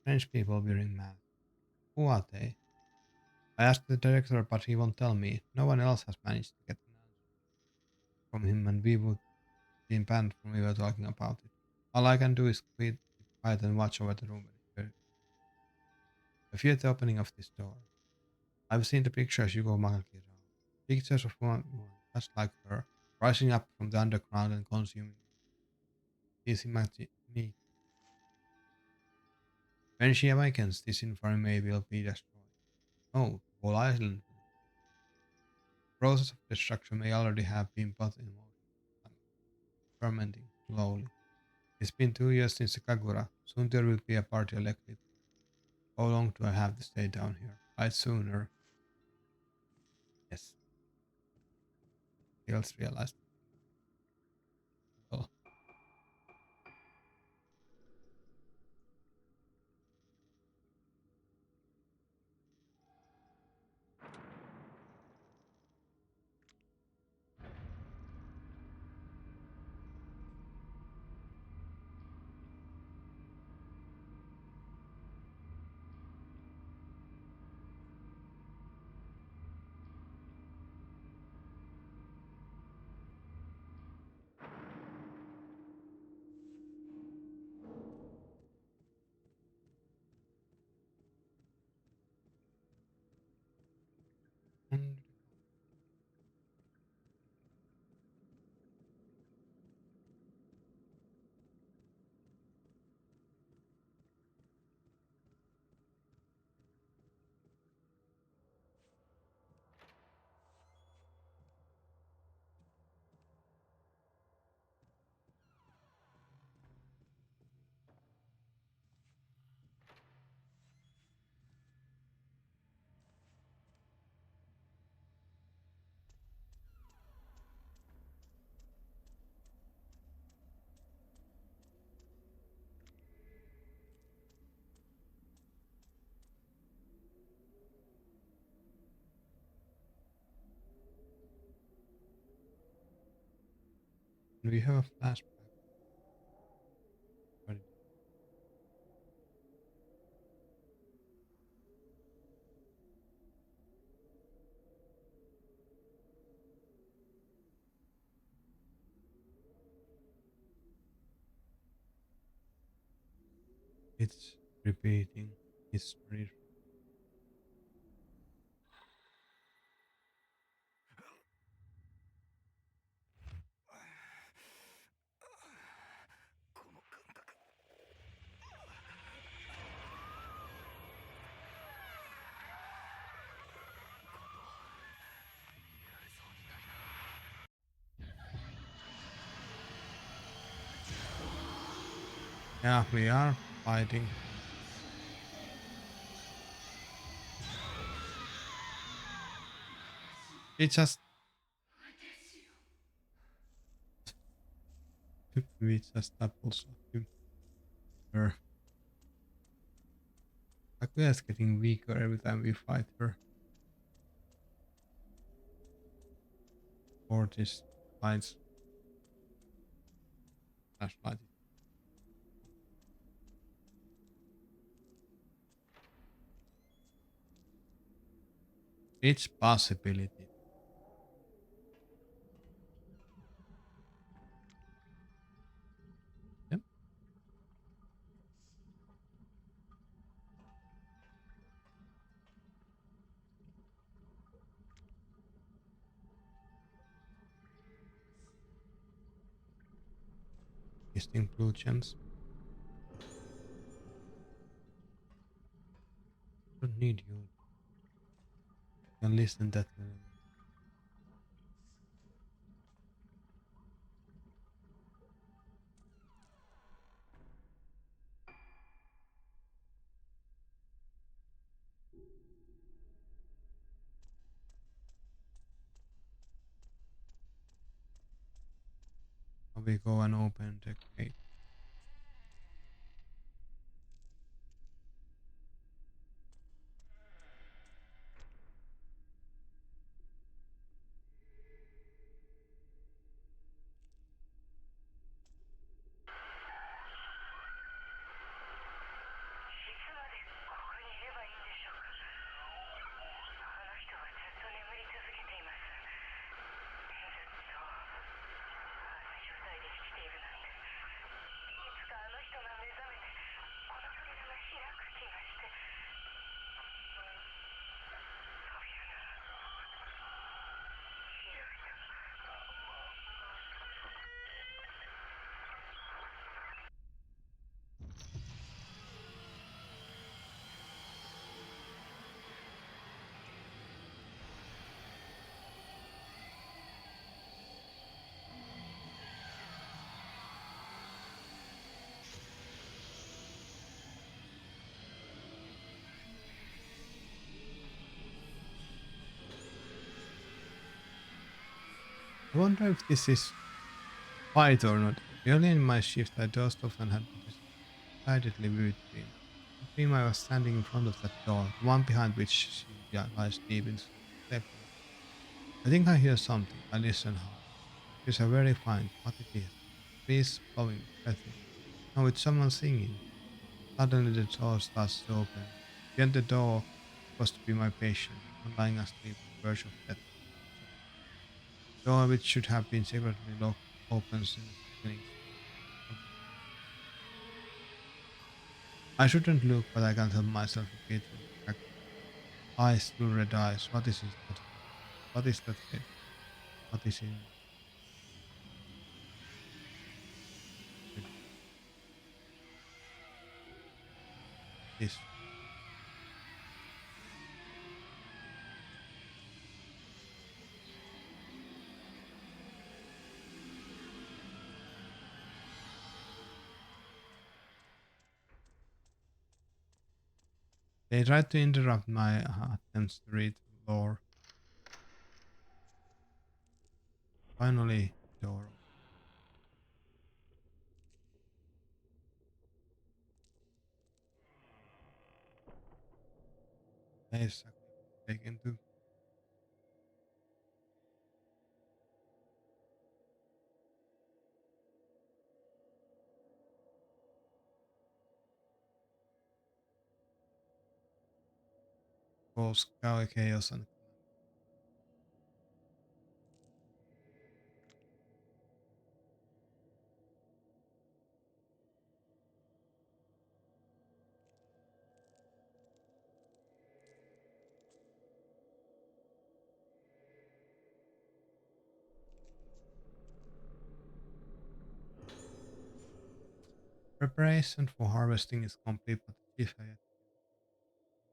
Strange people wearing masks. Who are they? I asked the director, but he won't tell me. No one else has managed to get an answer from him, and we would be banned from even talking about it. All I can do is keep quiet and watch over the room I fear the opening of this door. I've seen the pictures you go madly around. Pictures of one just like her, rising up from the underground and consuming his imagine. When she awakens, this infirmary will be destroyed. Oh, the whole island. The process of destruction may already have been put in motion. I'm fermenting slowly. It's been 2 years since the Kagura. Soon there will be a partial eclipse. How long do I have to stay down here? Right sooner. Yes, Hills realized. Well, and we have a flashback. But it's repeating history. Yeah, we are fighting. It just we just double shot him. Her Akuya is getting weaker every time we fight her. Or this lights flashlight. It's possibility. Yep. Distinct blue gems. Don't need you. You can listen that we go and open the gate. I wonder if this is fight or not. Early in my shift, I dozed off and had decidedly vivid dream. The dream I was standing in front of that door, the one behind which she lies deep in sleep. I think I hear something. I listen hard. It is a very faint, but it is. Breeze blowing, breathing. Now it's someone singing. Suddenly the door starts to open. Behind the door was to be my patient, one lying asleep on the verge of death. The door, which should have been secretly locked, opens in a sickening sound. I shouldn't look, but I can't help myself repeating back. Eyes, blue red eyes. What is in that head? What is that head? What is in it? This? They tried to interrupt my attempts to read lore. Finally, the door opened. Exactly. Taken to cause chaos and preparation for harvesting is complete, but the chief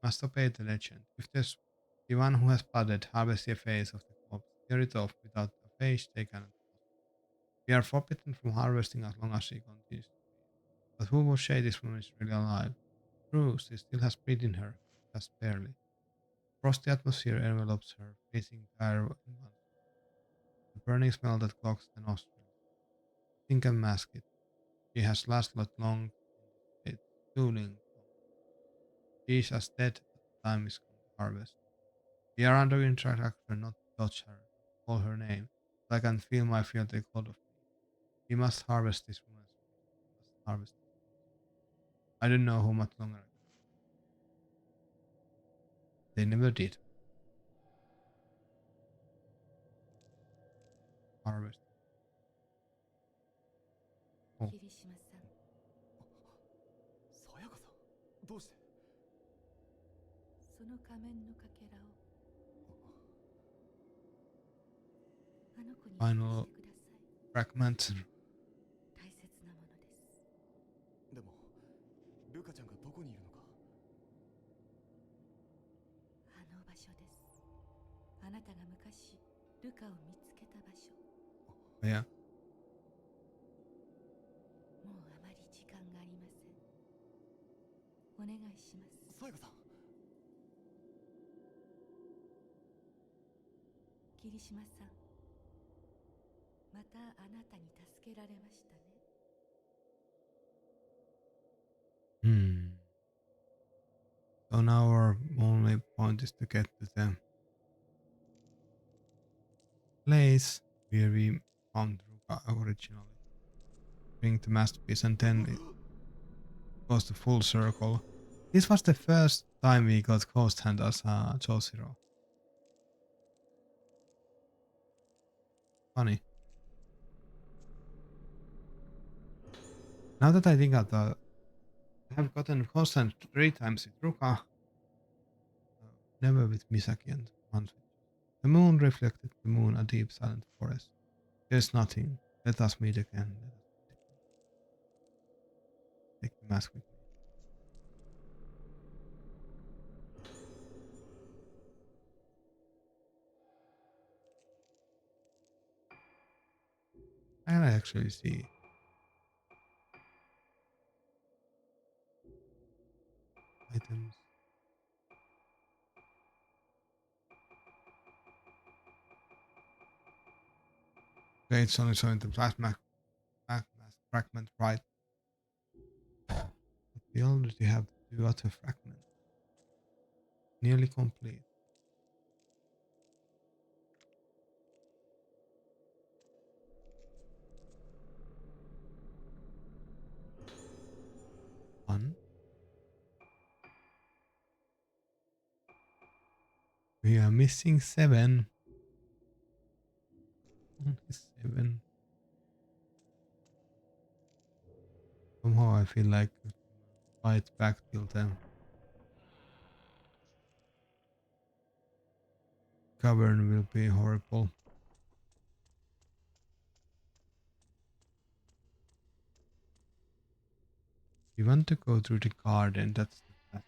must obey the legend. If there's the one who has blooded, harvest the face of the corpse, tear it off without a face they cannot cross. We are forbidden from harvesting as long as she continues to breathe. But who will say this woman is really alive? True, she still has breath in her, just barely. Frosty atmosphere envelops her, freezing the air in months. The burning smell that clogs the nostrils. Nothing can mask it. She has lasted long in this state, too long. She is as dead, but the time is come to harvest. We are under instruction not to touch her, not to call her name, but I can feel my fear take hold of me. We must harvest this woman's face. We must harvest it. I don't know how much longer I can. They never did harvest. お、霧島さん、さやかさん、どうして？その仮面のかけらをあの子に渡し final てください。 fragment. 大切なものです。でもルカちゃんがどこにいるのか。あの場所です。あなたが昔ルカを見つけた場所。 Yeah. もうあまり時間がありません。お願いします。さやかさん。霧島さん、またあなたに助けられましたね。 Hmm. So now our only point is to get to the place where we found Ruka originally. Bring the masterpiece and then it goes to full circle. This was the first time we got Ghost Hand as a Josiro. Funny. Now that I think of the I have gotten Ghost Hand 3 times with Ruka. Never with Misaki and once with the moon reflected the moon, a deep silent forest. There's nothing. Let us meet again. Let us meet again. Take the mask with me. I can actually see items. Okay, it's only showing the mass fragment, right? But we already have the 2 other fragments. Nearly complete. One. We are missing 7. Only 7. Somehow I feel like fight back till then. Cavern will be horrible. We want to go through the garden, that's the path.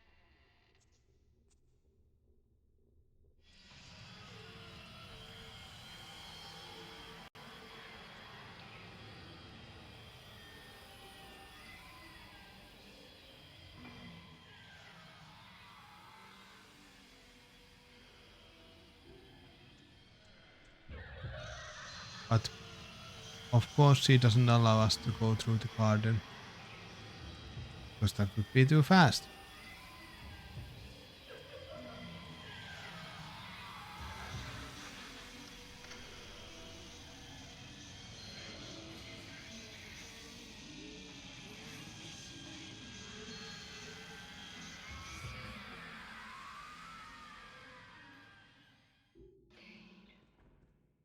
But of course she doesn't allow us to go through the garden. Because that would be too fast.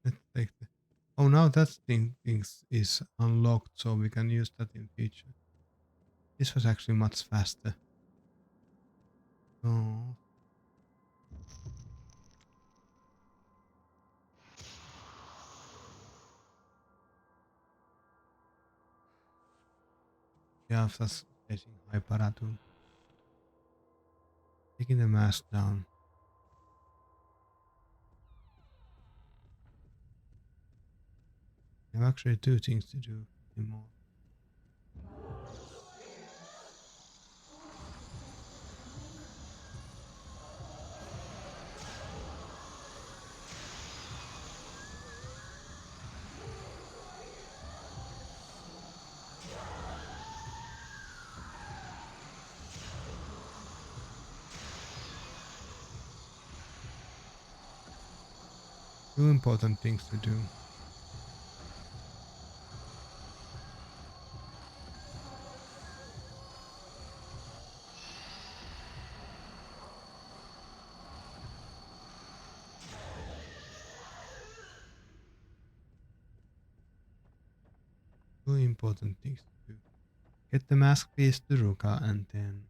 Let's take the... Oh, now that thing is unlocked, so we can use that in future. This was actually much faster. Oh, yeah, that's facing Hyperatu. Taking the mask down. We have actually 2 things to do anymore. Two important things to do. Two important things to do. Get the mask piece to Ruka, and then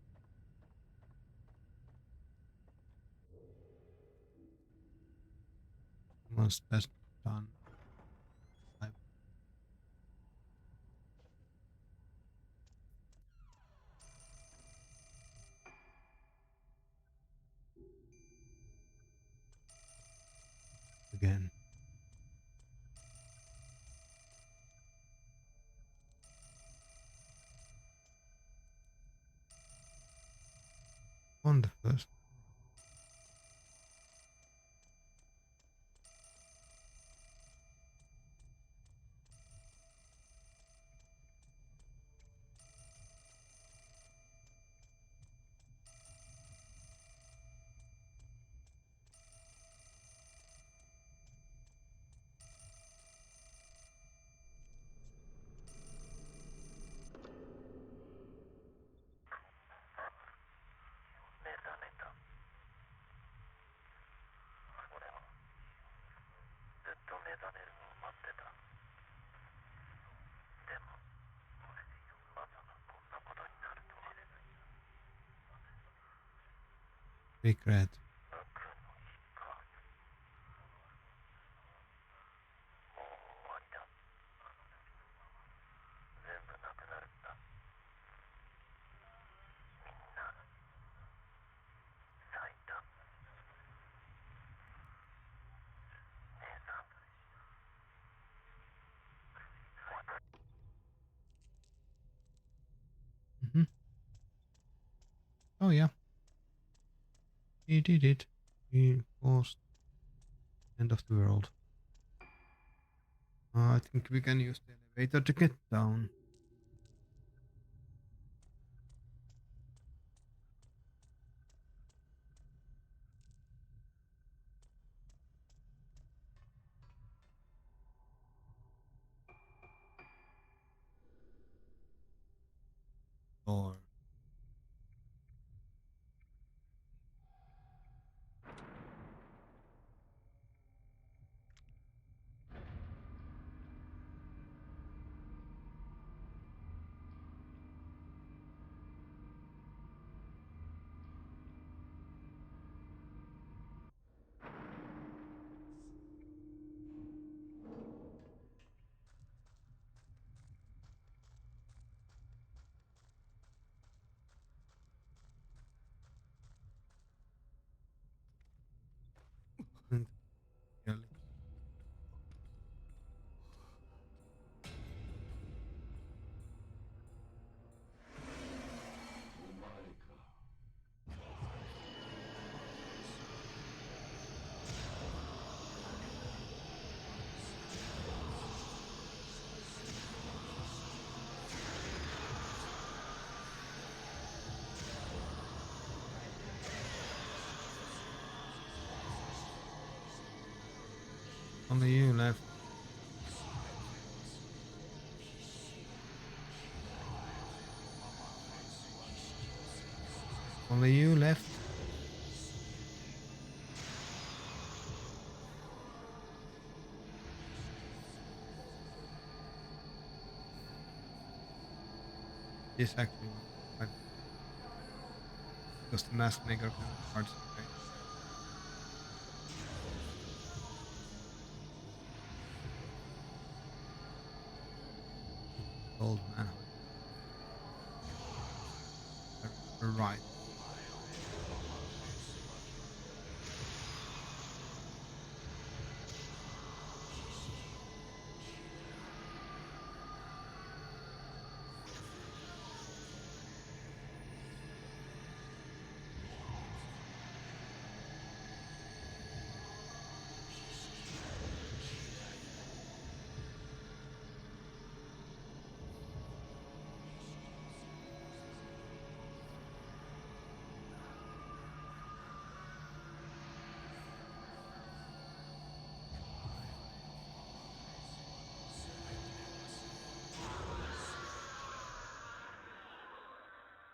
once that's done, I again. On the first. Regret. Mhm. Oh yeah, he did it. He caused end of the world. I think we can use the elevator to get down. Or really. Only you left. Only you left. This actually was quite because the mask maker can participate. Old man. I remember right.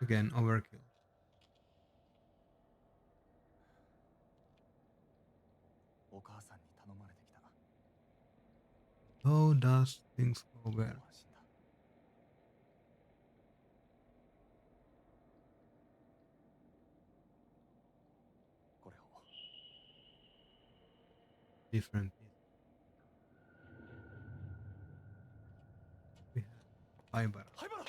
Again, overkill. お母さんに頼まれてきた。 How does things go もう well? 安心だ。これを。 Different pieces. We have fiber. 灰原。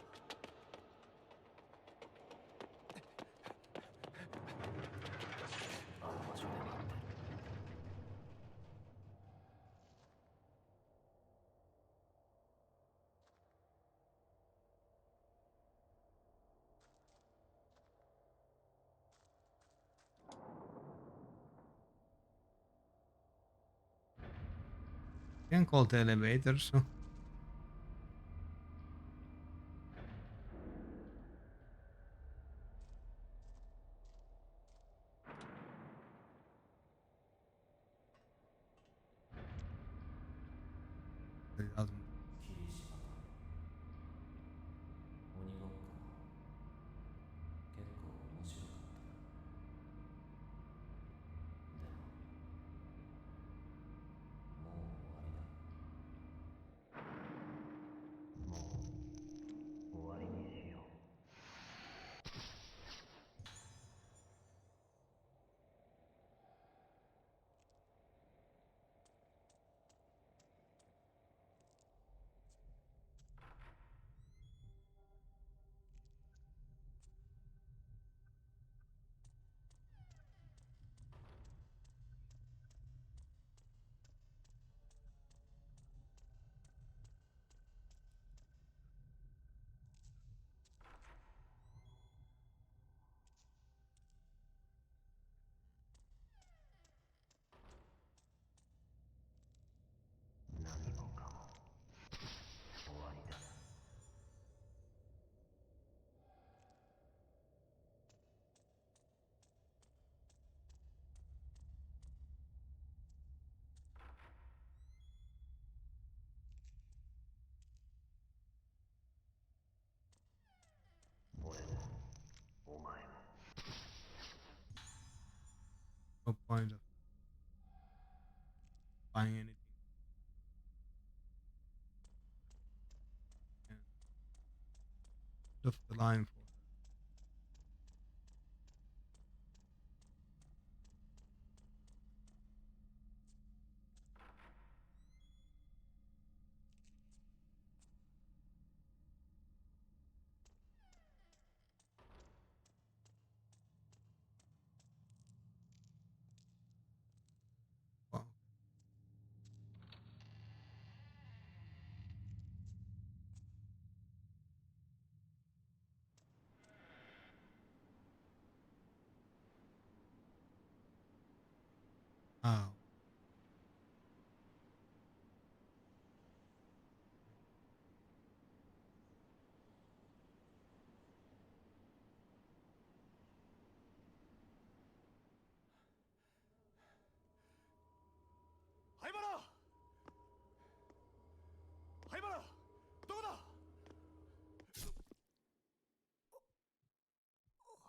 あの場所で待ってる。Can call the elevator, so it doesn't. 霧島と鬼ごっこも結構面白かったな。でももう終わりだ。no point of buying anything. And of the line for her. Wow. Wow.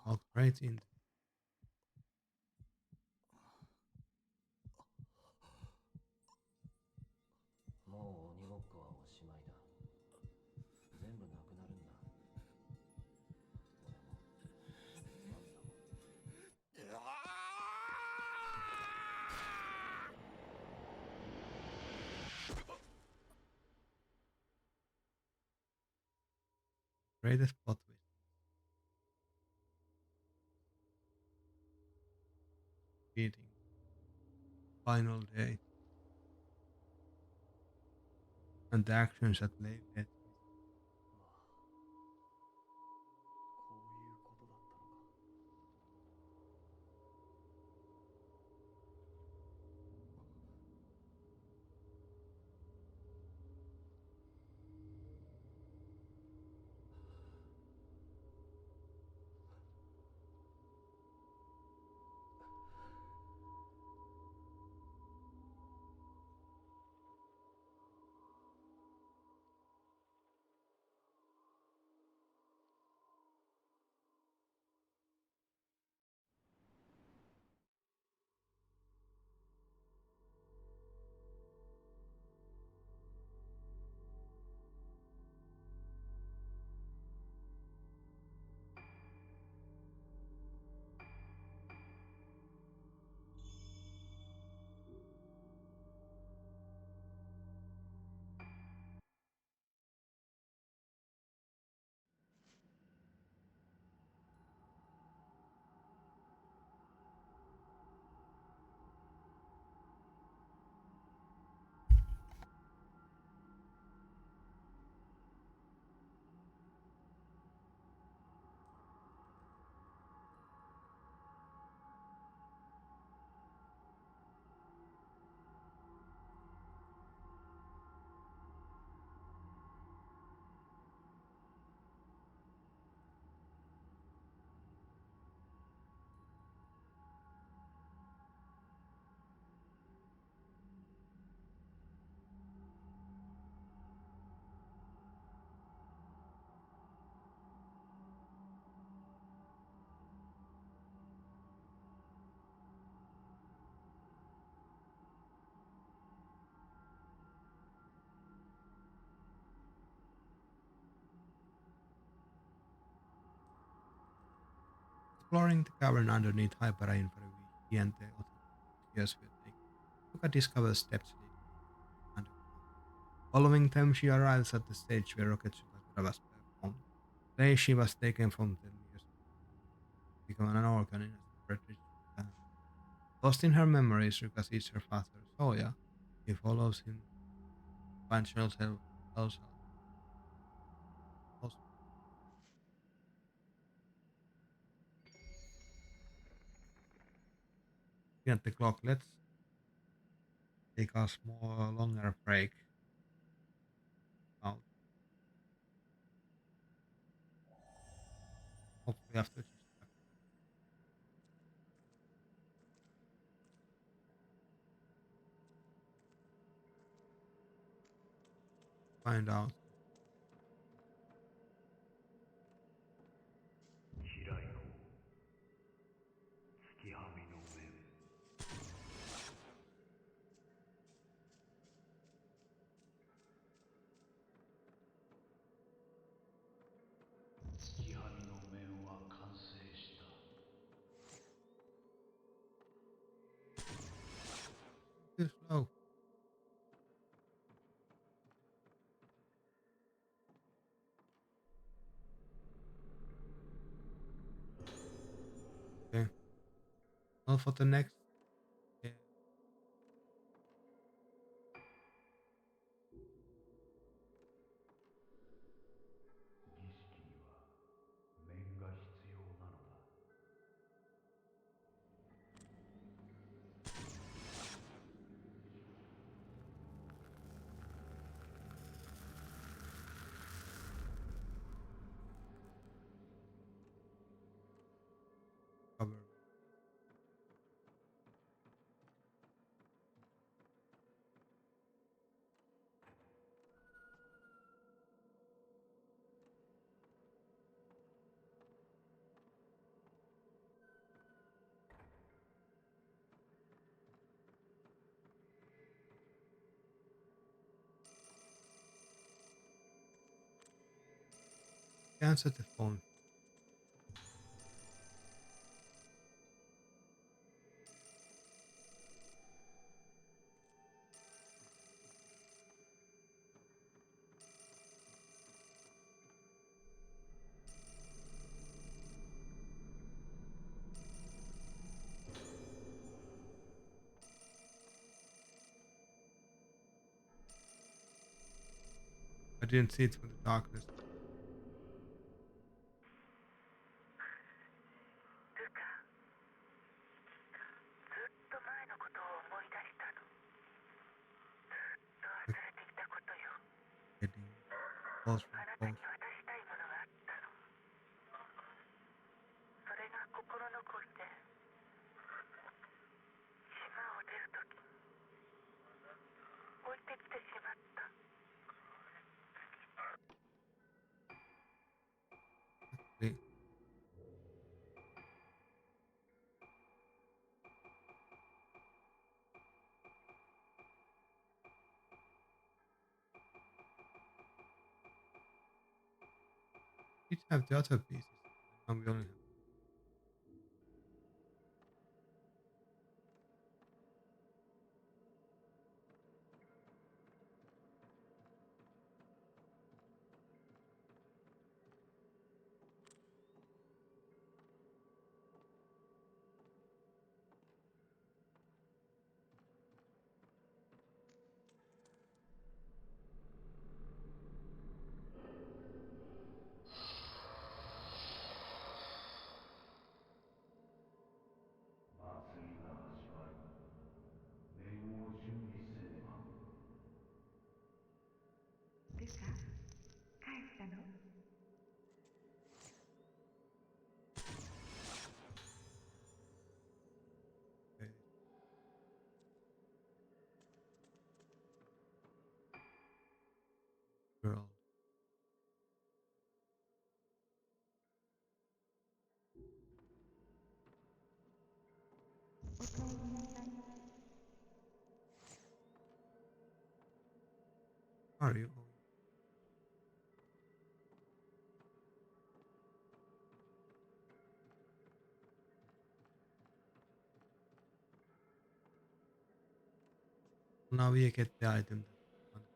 Walked right in. もう鬼ごっこはおしまいだ。全部なくなるんだ。俺もあんたも。Greatest plot twist. Beating. Final day. And the actions that led it. こういうことだったのか。Exploring the cavern underneath hyperinfrared, he and the other volunteers were taking. Luca discovers steps leading underground. Following them, she arrives at the stage where rocket Supernova was performed. Today she was taken from 10 years ago, become an organ in a separate ritual family. Lost in her memories, Ruka sees her father, Soya. He follows him, finds herself also. At the clock, let's take a small longer break. Out. Hopefully after this find out. 平井子月はみの面 too slow. Okay. Well, for the next. Yeah. 儀式には面が必要なのだ。Cover. Answer the phone. I didn't see it from the darkness. ルカ、ずっと前のことを思い出したの。ずっと忘れていたことよ。 Getting closer あ and なたに closer. 渡したいものがあったの。それが心残りで、島を出るとき置いてきてしまった。 Actually, we have the other pieces. Now we only have. Okay. Girl. Are you? Now we get the item that we want.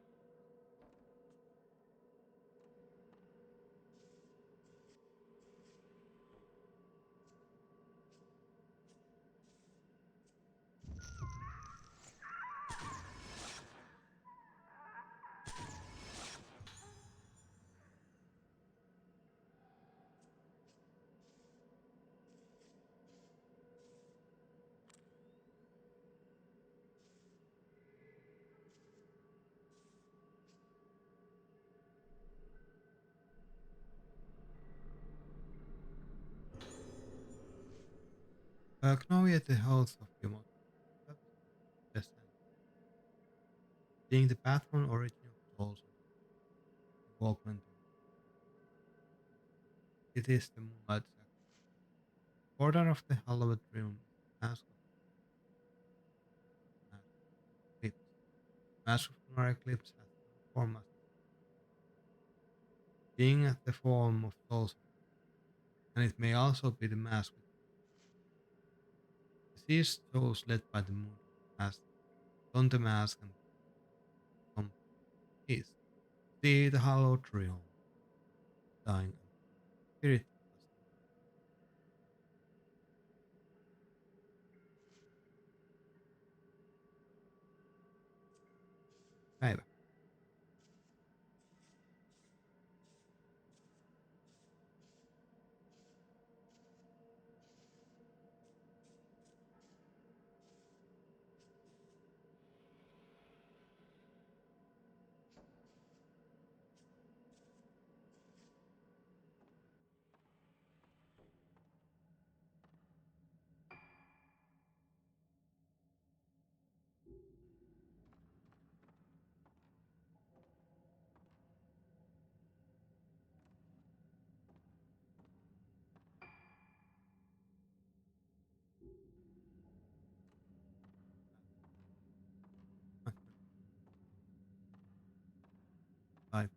Acknowledge the health of your motor. Being the patron origin of souls, involvement. It is the moonlight sacrifice. Order of the hallowed realm is the mask of eclipse. Mask of lunar eclipse has no form as being at the form of souls, and it may also be the mask with deceased souls led by the moon as don the mask and come east. See the hollow triumph, dying and spirit must päivä. Life.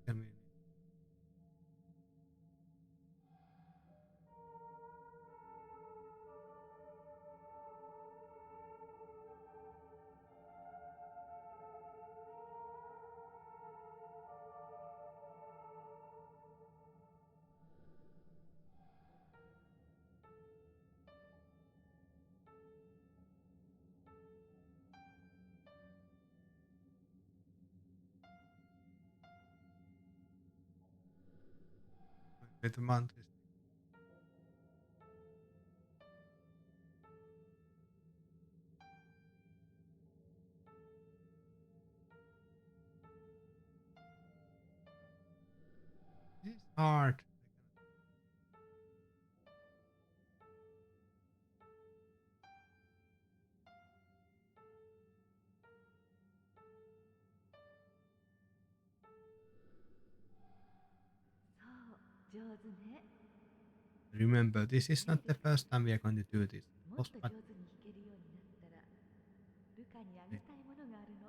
Tell me. With the month is this is hard. Remember, this is not the first time we are going to do this. もっ Boss と fight. 上手に弾けるようになったらルカにあげたいものがあるの。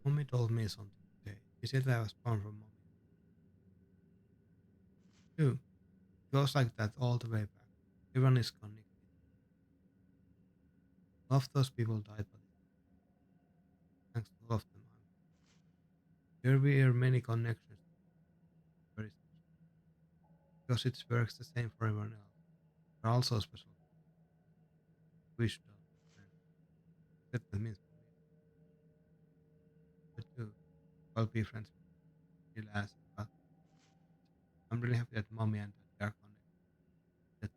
Mommy told me something today. She said I was born from mommy. Too. It goes like that all the way back. Everyone is connected. Love those people died, but thanks to all of them, there were many connections. Very special. Because it works the same for everyone else. They're also special. Wish don't. That means for me. But too. I'll be friends with still as but I'm really happy that mommy and dad are connected. That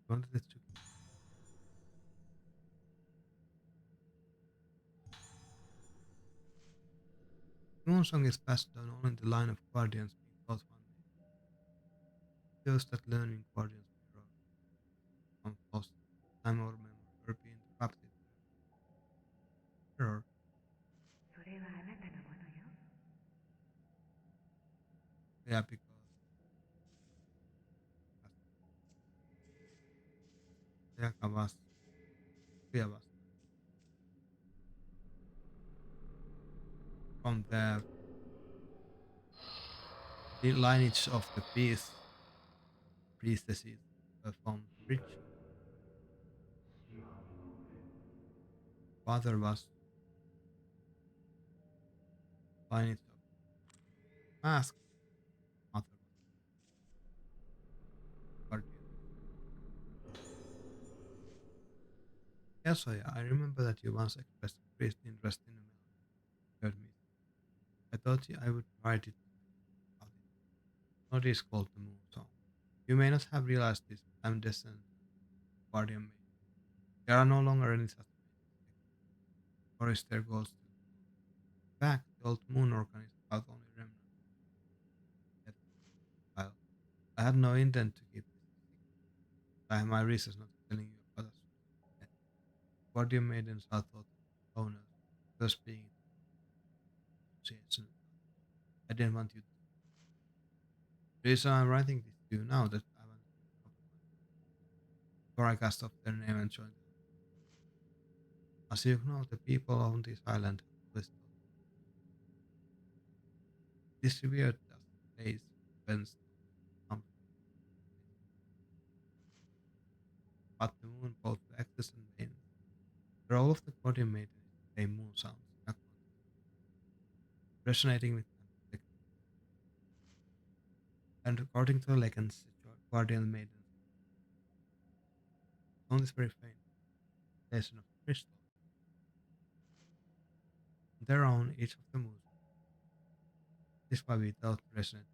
wanted it to. Moonsong is passed down only in the line of guardians being taught one name. It shows that learning guardians mirror some lost time or memory or be interrupted error. それはあなたのものよ。 Yeah, because Sayaka was Kuya was from the lineage of the priestesses from Bridge. Father was lineage of Mask. Mother was guardian. Yeah, so yeah, I remember that you once expressed increased interest in a melody. Heard me. I thought I would write it about it. Melody is called the Moon Song. You may not have realized this, but I'm descendant of guardian maiden. There are no longer any such maidens, or is their goals still the moon? In fact, the old moon organ is without only remnants yet while I have no intent to keep this a secret. I have my reasons not telling you about us. Guardian maidens are thought owners, thus being association. I didn't want you to. The reason I'm writing this to you now that I want to out of my before I cast off their name and join the as you know, the people on this island have always thought this revered as the place whence comes but the moon both waxes and wanes. The role of the guardian maiden is to play moon sounds in a resonating with them. And according to the legends, the guardian maidens sound is very faint, relation of crystal. On their own, each of the moons. This is why we thought resonate.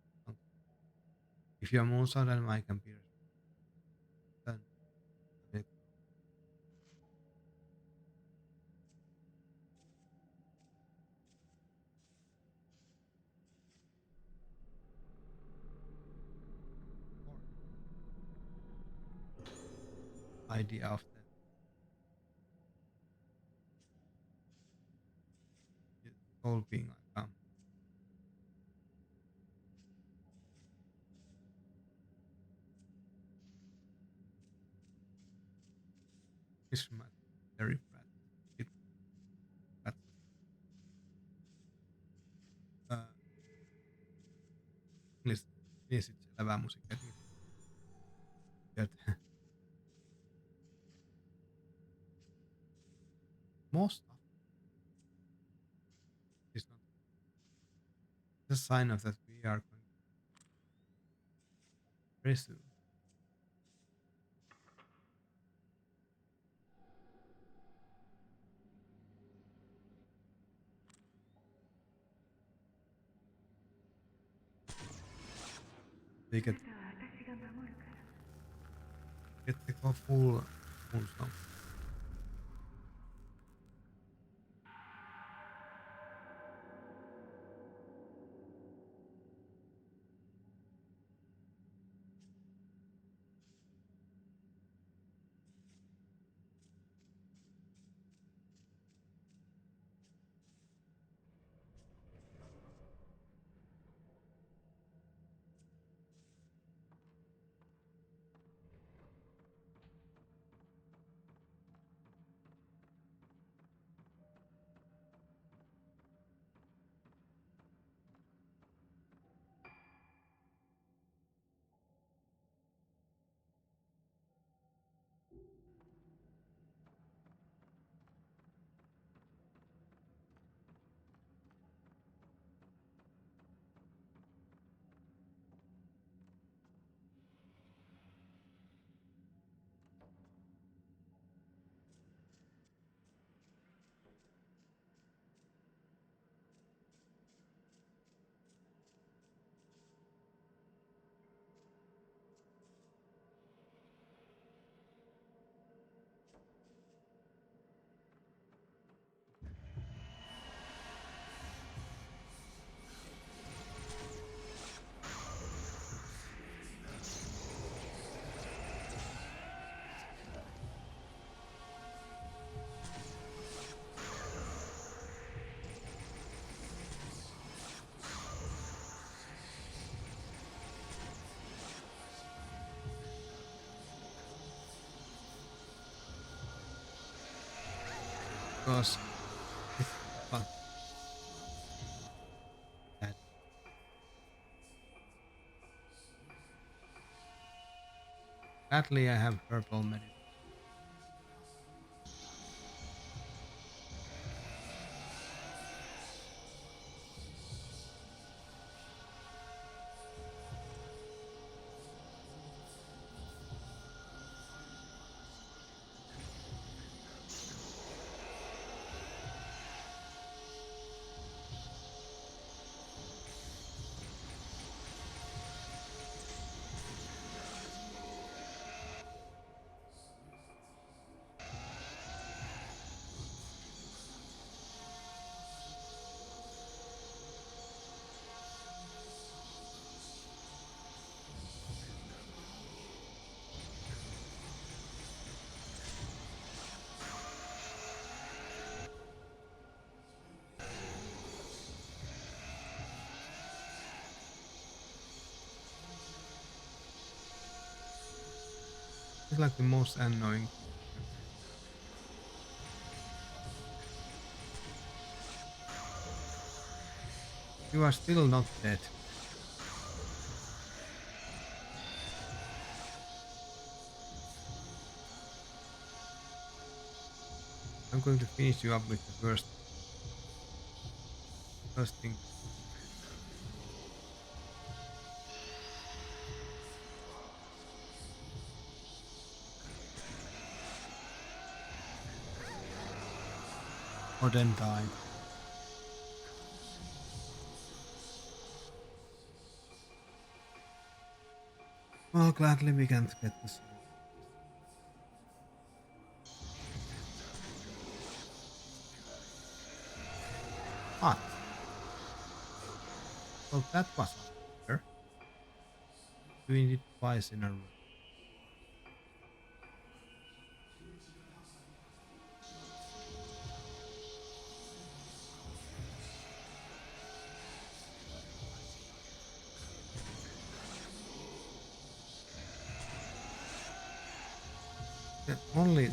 If your moon sound and mine can be then I will more idea of the soul being like this reminds me of Terry Pratt. It Pratt English English elävää musiikkia. Most of it is not a sign of that we are going very soon. We あ get なたは私が守るから。 get the full moon song. because it's fun. That sadly I have herbal medicine. It's like the most annoying thing ever. You are still not dead. I'm going to finish you up with the first thing. Or then die. Well, gladly we can't get the soul. But, well, that was unfair. Doing it twice in a row. The only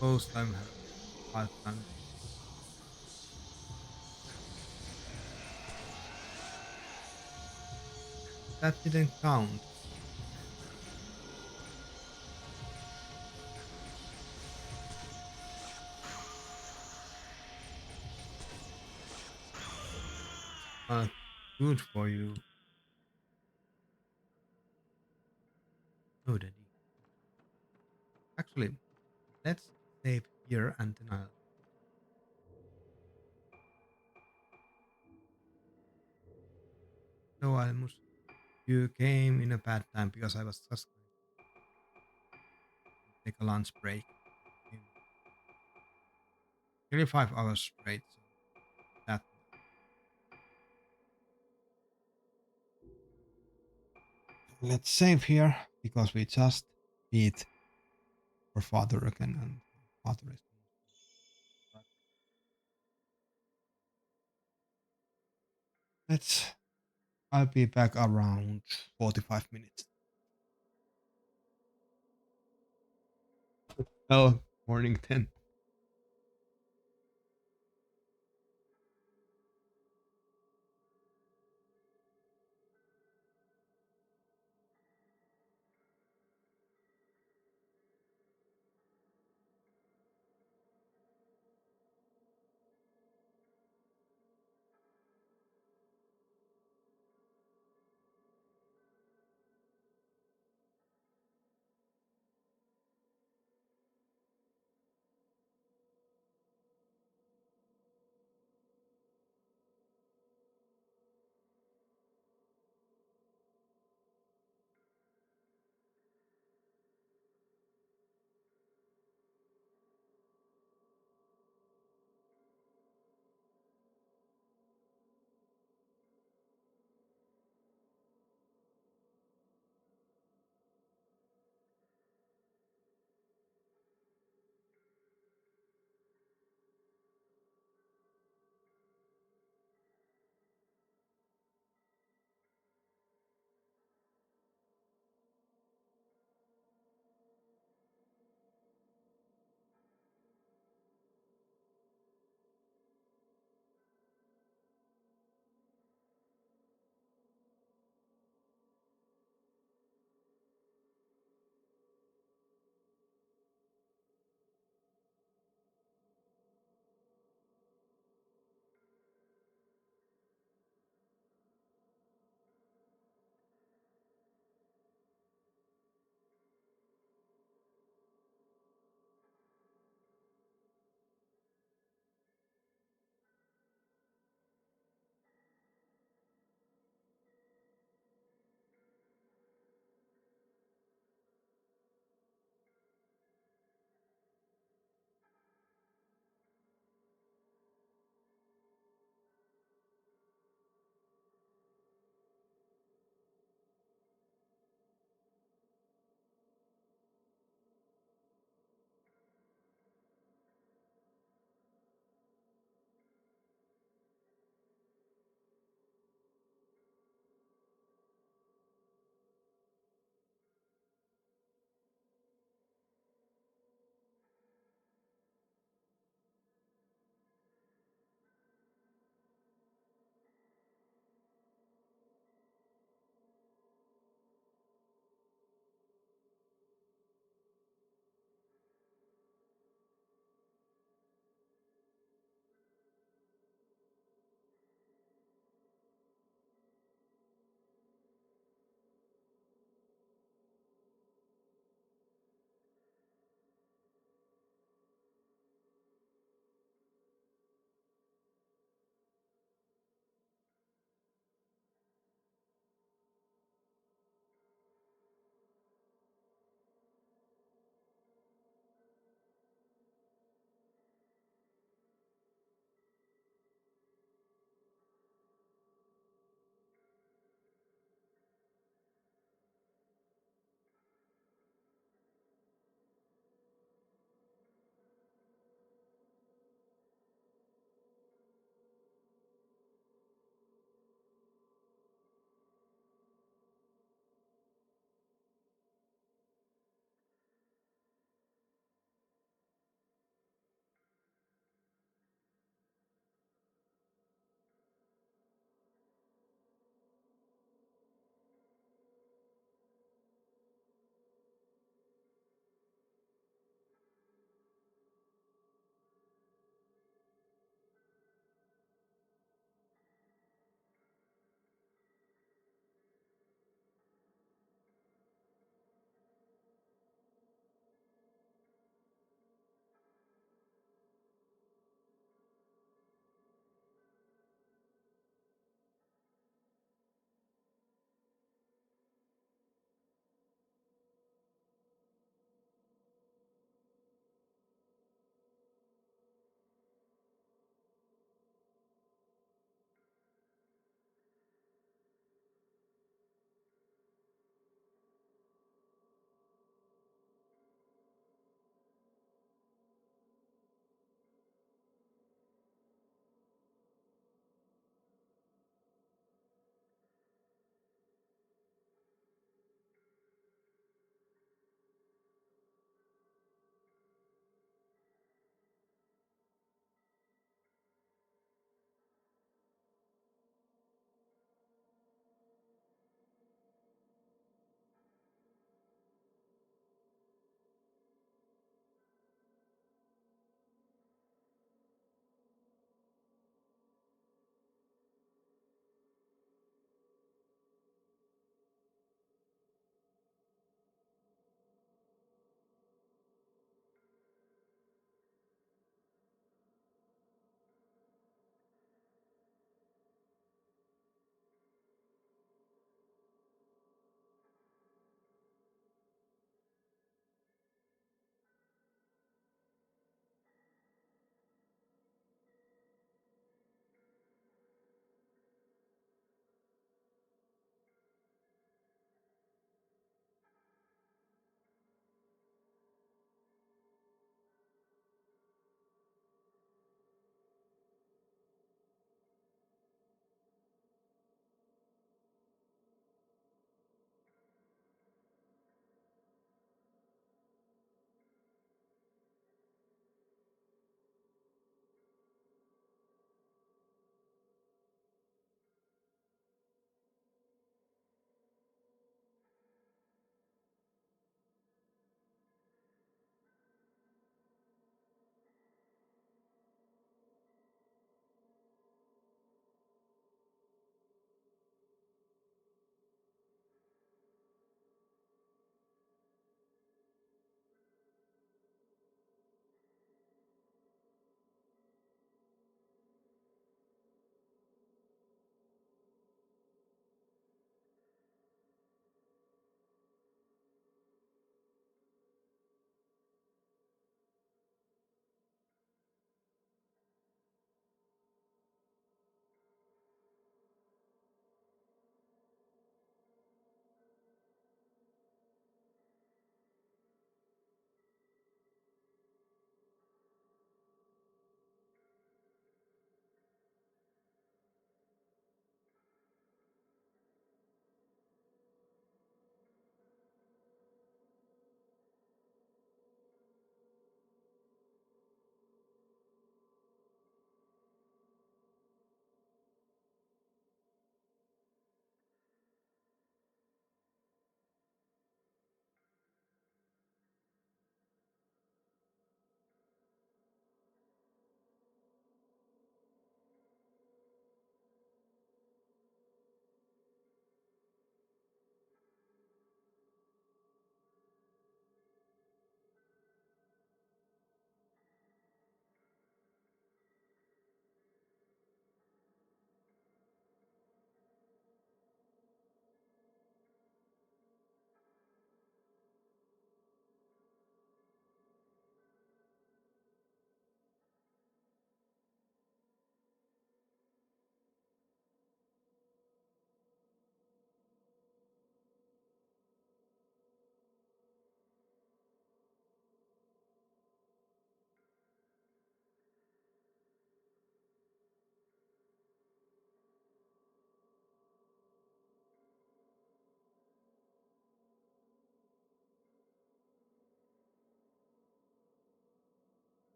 ghost I'm having a hard time. That didn't count. Uh, Good for you. No, Daddy. Actually, let's save here and then I'll. No, I must. You came in a bad time because I was just going to take a lunch break. In nearly 5 hours straight, so that let's save here because we just beat our father again and father is let's I'll be back around 45 minutes. Oh, morning 10.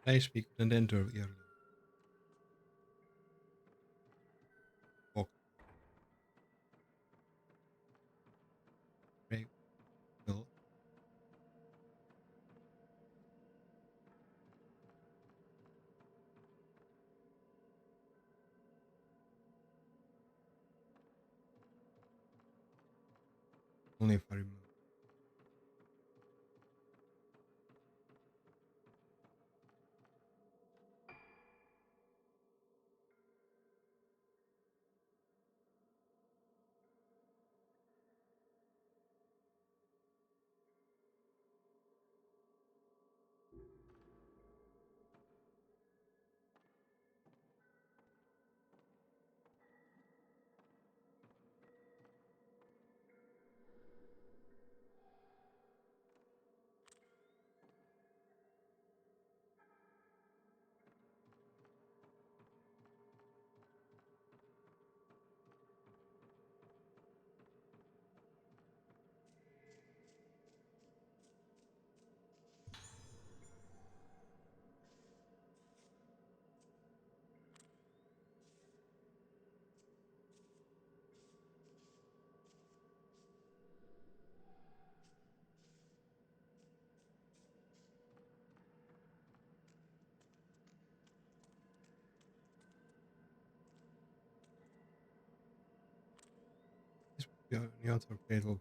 Place we couldn't enter earlier. Walk. Brave. Hill. Only if I remember. This would be any other fatal pain.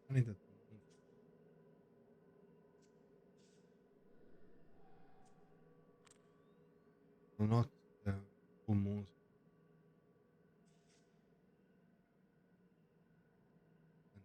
Funny that the moon will not full moons. And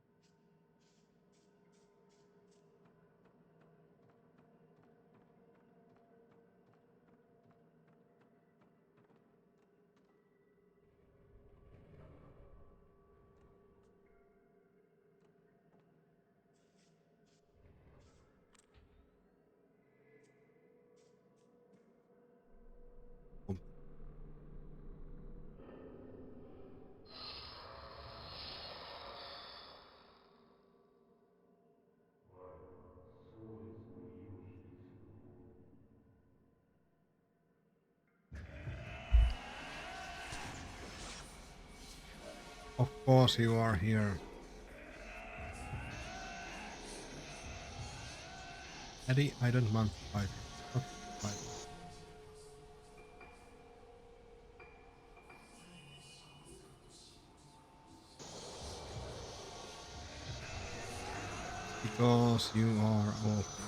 full- Of course you are here. Eddie, I don't want to fight. Not to fight. Because you are awful.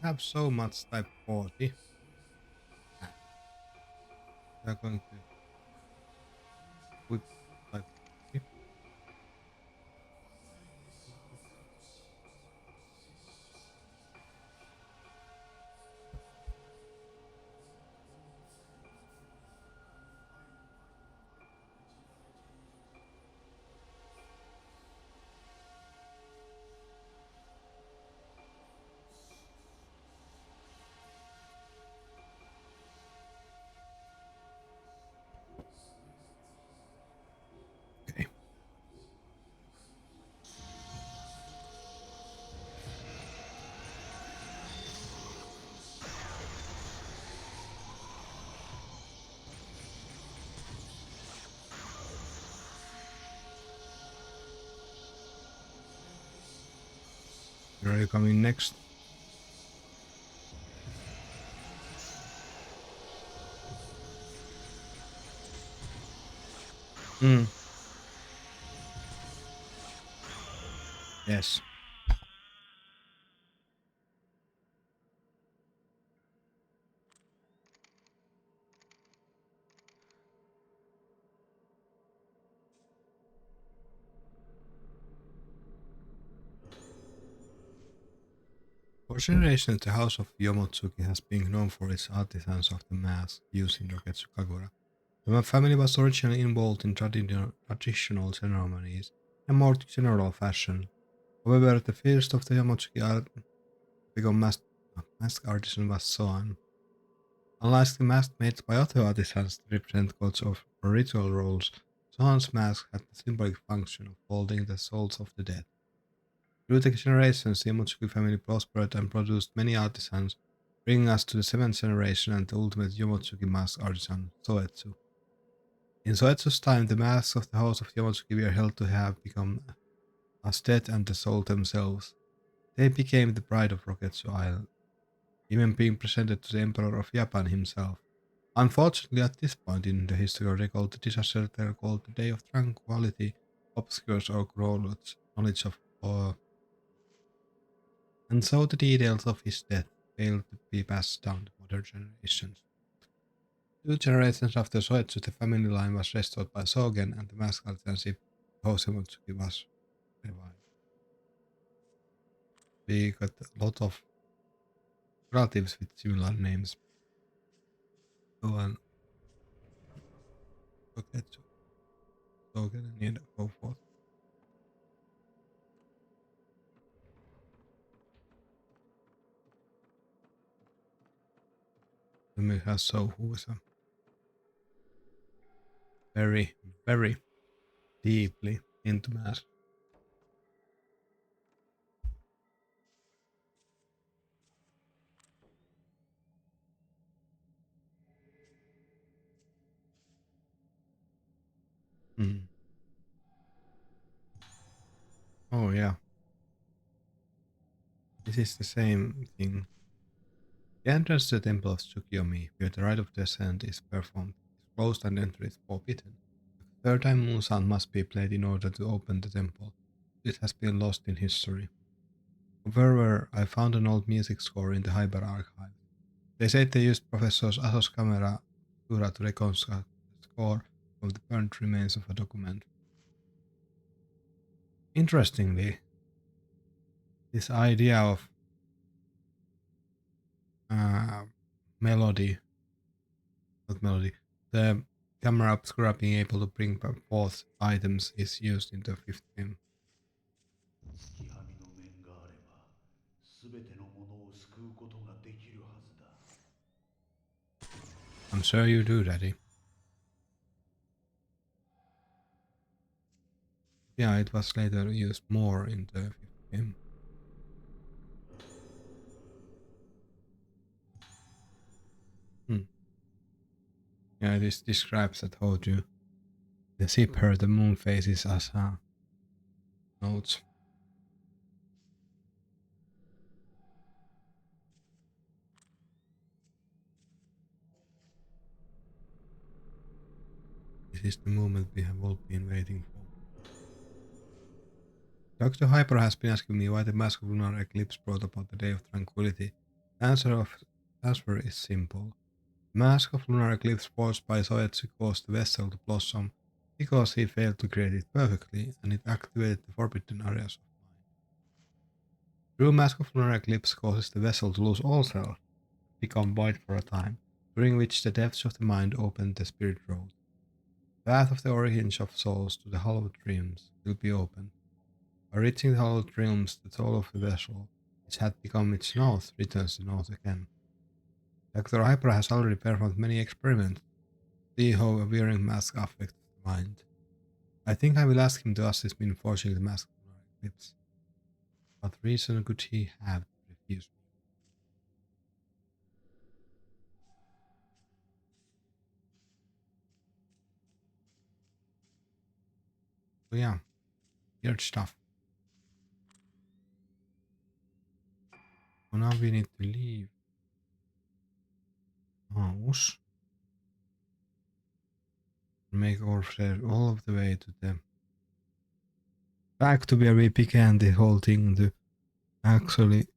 I have so much type 40. We are going to whip type 40. Okay. Where are you coming next? Hmm. Yes. For generations, the House of Yomotsuki has been known for its artisans of the mask used in Roketsukagura. The family was originally involved in traditional ceremonies in a more general fashion. However, the first of the Yamotsuki art become mask artisan was Soan. Unlike the masks made by other artisans to represent gods or ritual roles, Soan's mask had the symbolic function of holding the souls of the dead. Through the generations, the Yamotsuki family prospered and produced many artisans, bringing us to the seventh generation and the ultimate Yamotsuki mask artisan, Soetsu. In Soetsu's time, the masks of the house of Yamotsuki were held to have become as dead and the soul themselves. They became the pride of Roketsu Island, even being presented to the Emperor of Japan himself. Unfortunately, at this point in the historical record, the disaster they called the Day of Tranquility obscures our knowledge of and so the details of his death failed to be passed down to modern generations. Two generations after Soetsu, the family line was restored by Sogen, and the mascot ship Hosemotsuki was revived. We got a lot of relatives with similar names. Soan, Roketsu, Sogen, and so forth. Then we have So, who is a very, very deeply into math. Mm. Oh yeah, this is the same thing. The entrance to the temple of Tsukiyomi, where the rite of descent is performed, is closed and entry is forbidden. The third time moon sound must be played in order to open the temple. It has been lost in history. However, I found an old music score in the Hyper archive. They said they used Professor Aso's camera to reconstruct the score from the burnt remains of a document. Interestingly, this idea of uh, melody, not melody, the camera obscura being able to bring forth items is used in the fifth game. 月はみの面があれば全てのものを救うことができるはずだ。 I'm sure you do, Daddy. Yeah, it was later used more in the fifth game. Hmm. Yeah, this describes, I told you, the ship her the moon faces as notes. This is the moment we have all been waiting for. Dr. Hyper has been asking me why the mask of lunar eclipse brought about the day of tranquility. The answer is simple. The mask of lunar eclipse forged by Soetsu caused the vessel to blossom because he failed to create it perfectly, and it activated the forbidden areas of mind. True mask of lunar eclipse causes the vessel to lose all self, become void for a time, during which the depths of the mind open the spirit road. The path of the origins of souls to the hallowed realms will be open. By reaching the hallowed realms, the soul of the vessel, which had become its north, returns to north again. Dr. Hyper has already performed many experiments to see how a wearing mask affects the mind. I think I will ask him to assist me in forging the mask of lunar eclipse. What reason could he have to refuse me? So yeah, weird stuff. So now we need to leave house and make ourselves all of the way to the back to where we began the whole thing to actually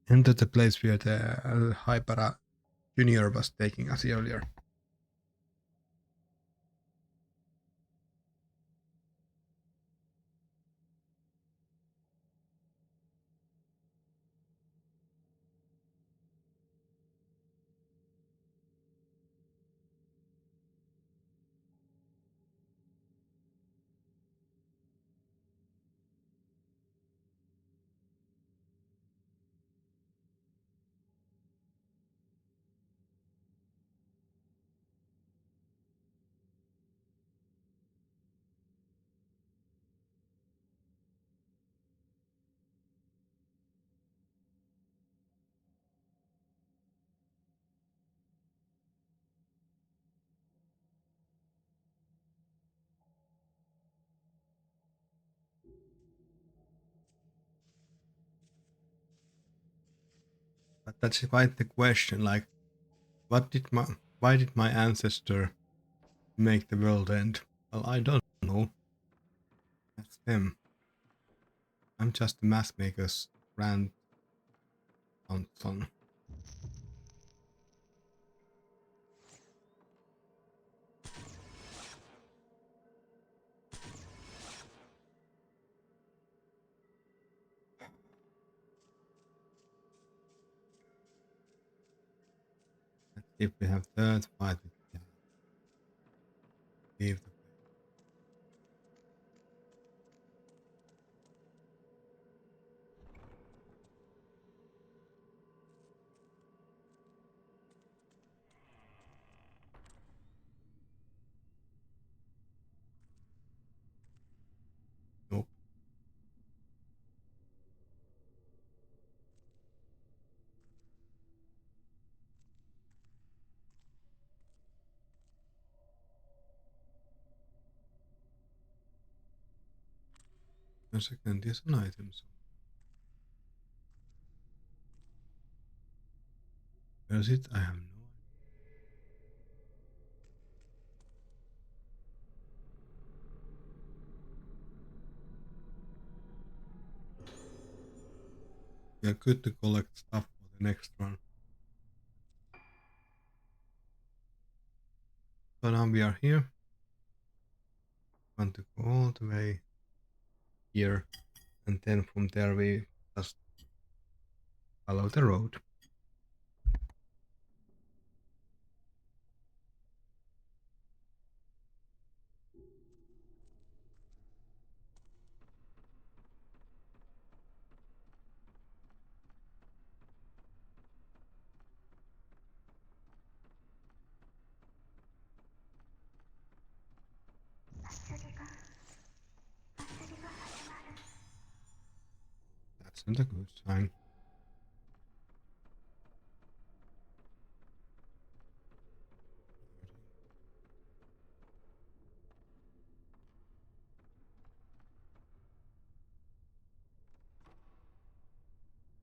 enter the place where the Hypera Junior was taking us earlier. But that's quite the question. Like, why did my ancestor make the world end? Well, I don't know. That's them. I'm just the math maker's grandson. Let's see if we have third fight with the leave the place. Nope. 1 second is an item. So where is it? I have no idea. Yeah, good to collect stuff for the next run. So now we are here. Want to go all the way here, and then from there we just follow the road. That's not a good sign.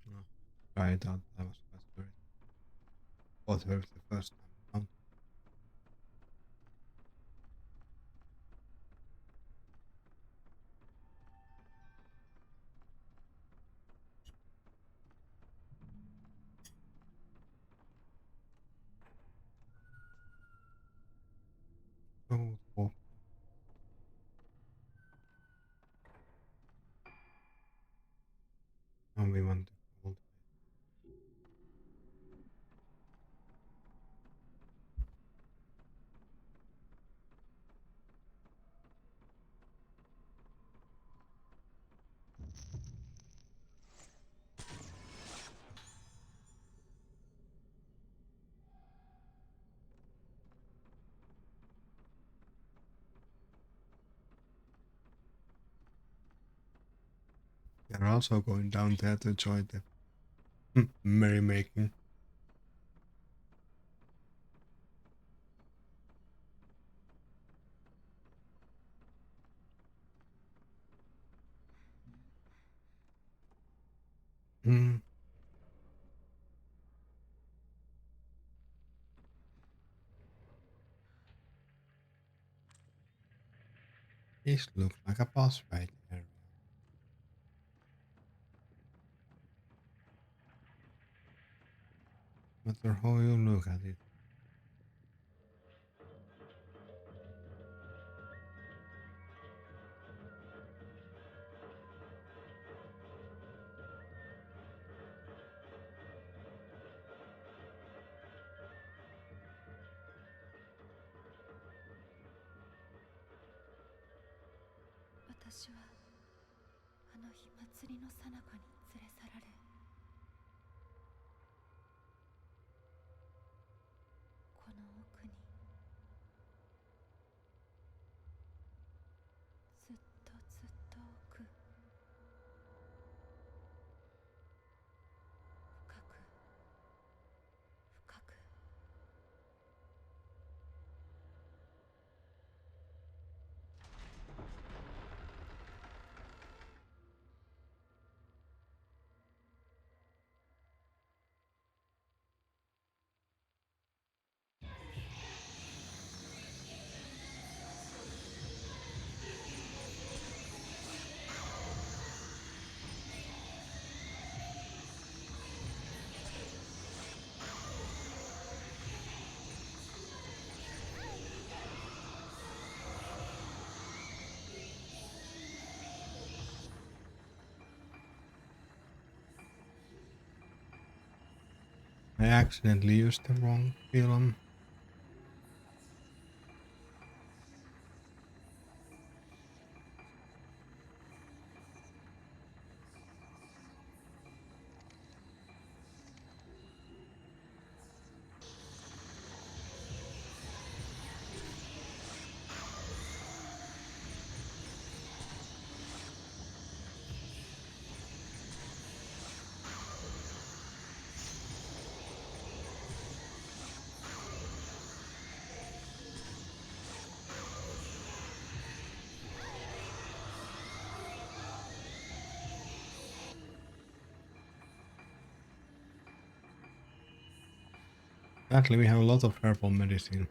No. Try it out. I was quite worried. Both worked the first time around. Oh, now we want to go all the way. We are also going down there to enjoy the merrymaking. Hmm. This looks like a boss fight area. No matter how you look at it.私はあの日祭りの最中に連れ去られ、この奥にずっとずっと奥、深く深く I accidentally used the wrong film. Actually, we have a lot of herbal medicine.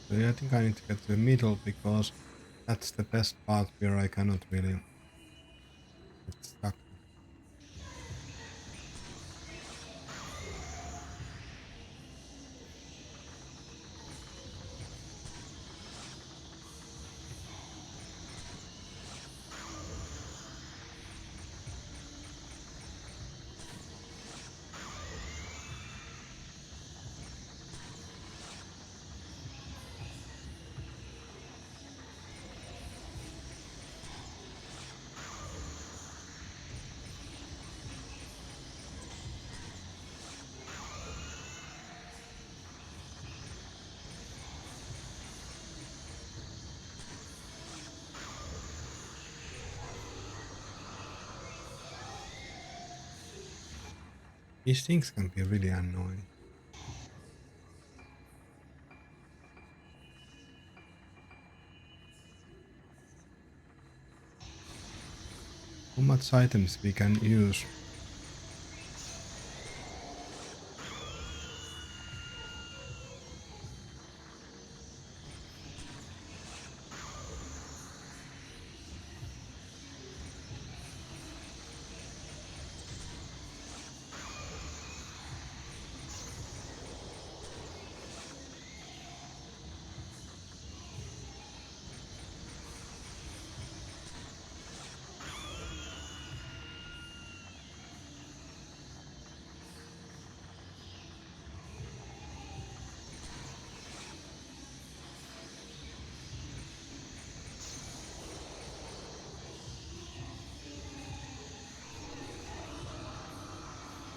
So yeah, I think I need to get to the middle because that's the best part where I cannot really get stuck. These things can be really annoying. How much items we can use?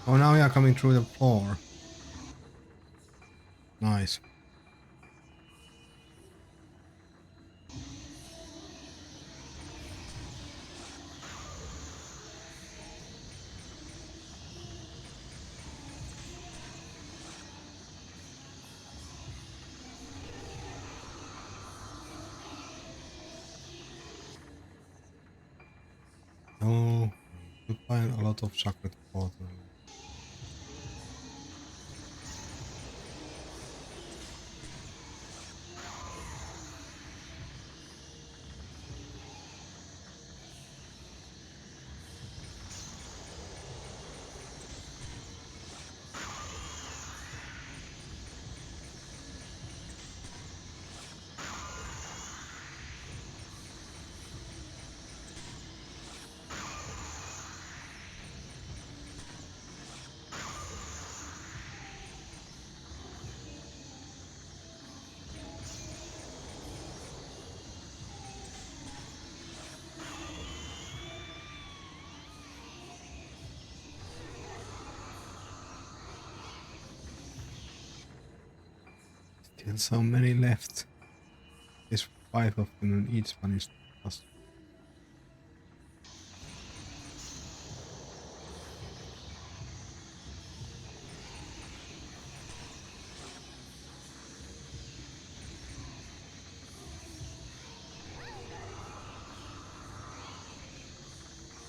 Oh, now we are coming through the floor. Nice. Oh, we need to find a lot of sacred water. Still so many left. There's 5 of them and each one is just...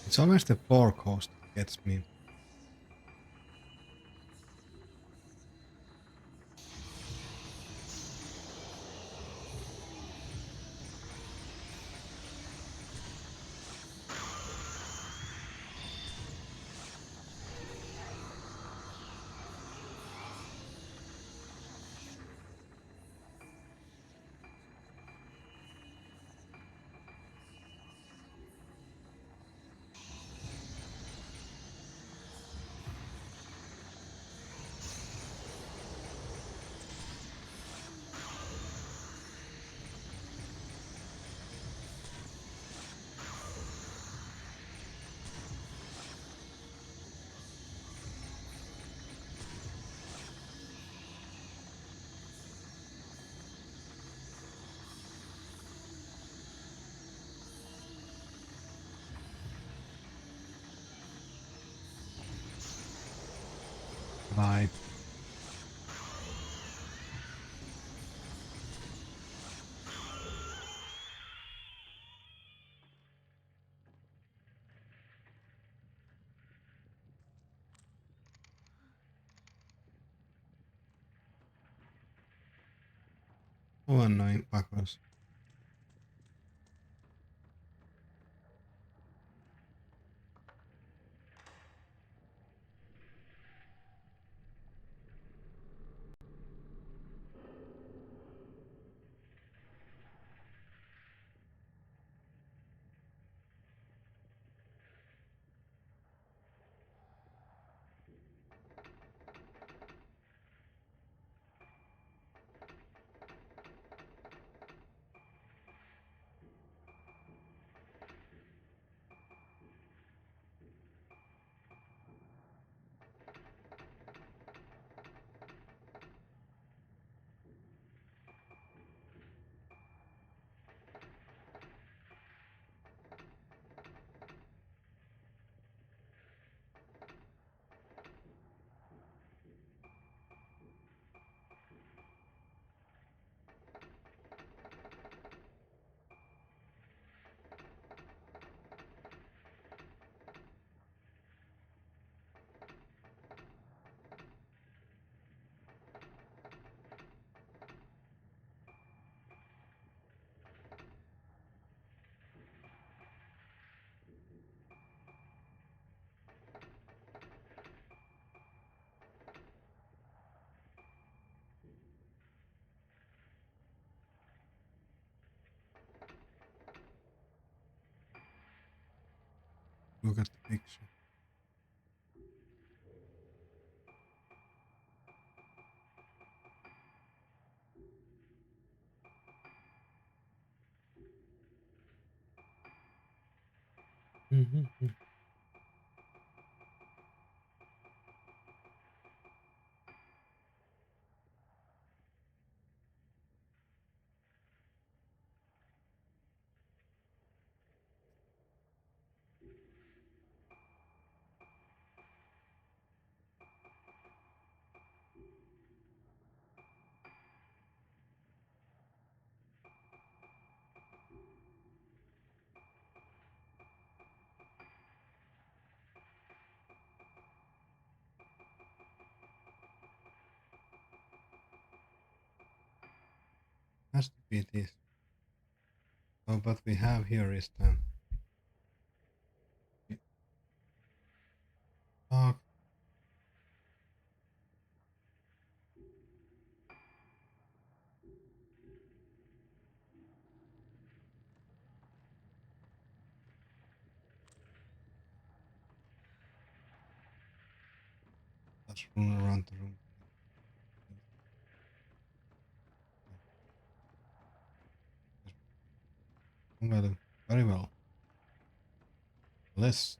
It's always the floor cost that gets me. Bye. Oh, annoying fuckers. Look at the picture. Mm-hmm. Has to be this. So what we have here is the dark. Let's run around the room. Well, very well. This is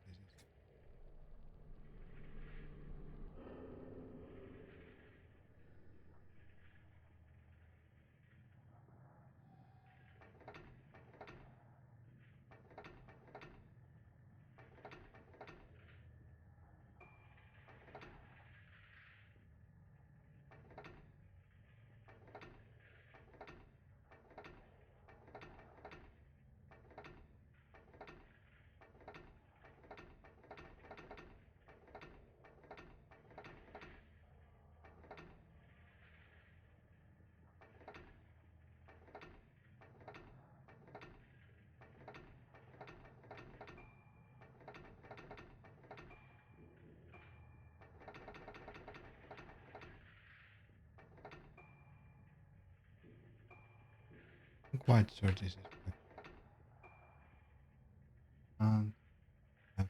I'm quite sure this is back. And have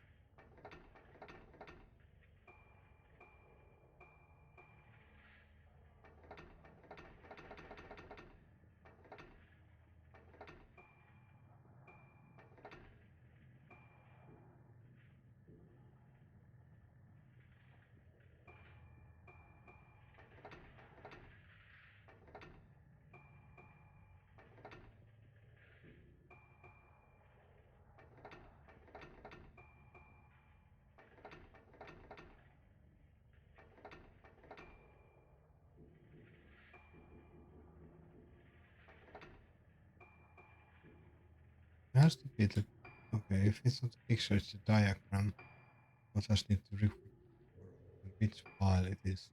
has to be the... Okay, if it's not a picture, it's a diagram. I just need to reflect which file it is.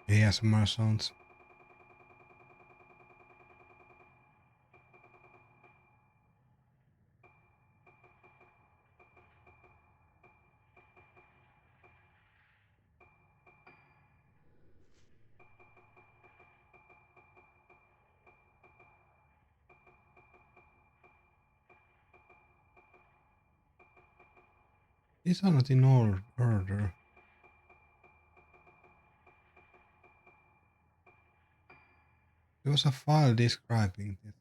ASMR sounds. These are not in order. There was a file describing this.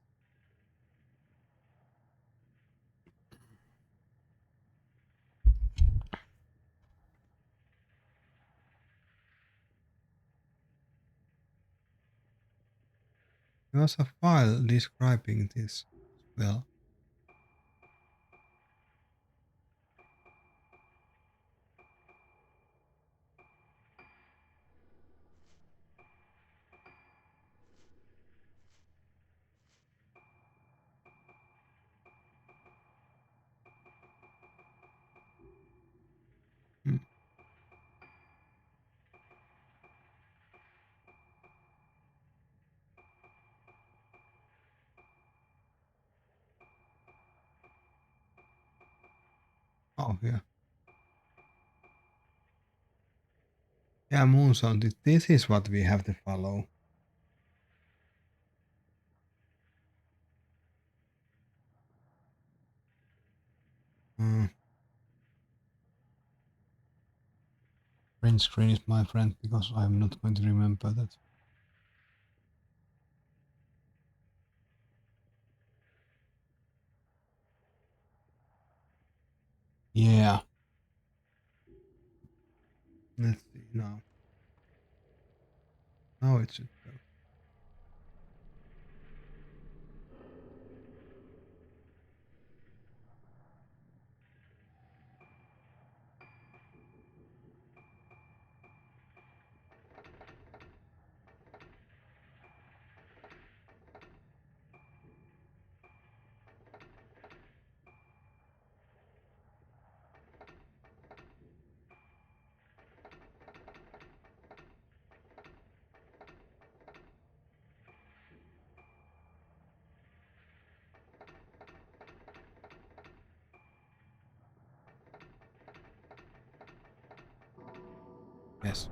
There was a file describing this as well. Hmm. Oh, yeah. Yeah, Moonsound, this is what we have to follow. Print screen is my friend because I'm not going to remember that. Yeah. Let's see now. Now it should go. Yes.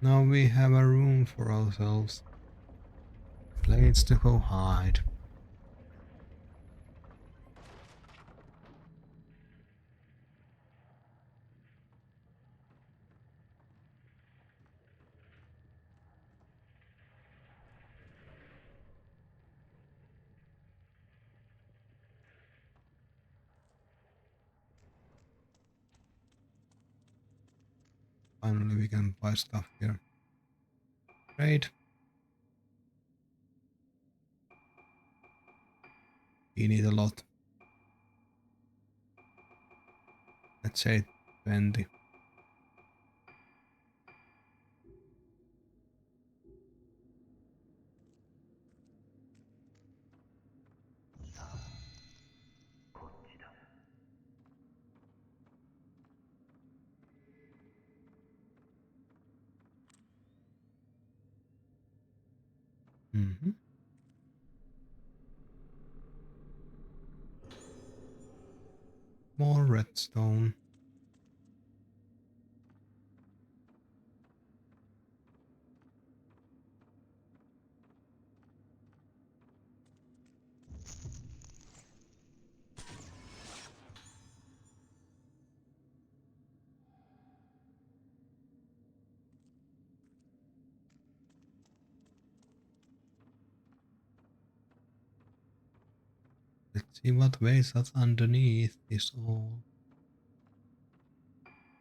Now we have a room for ourselves. Place to go hide. Finally we can buy stuff here. Great. We need a lot. Let's say 20. Mm-hmm. More redstone. See what waits us underneath this all.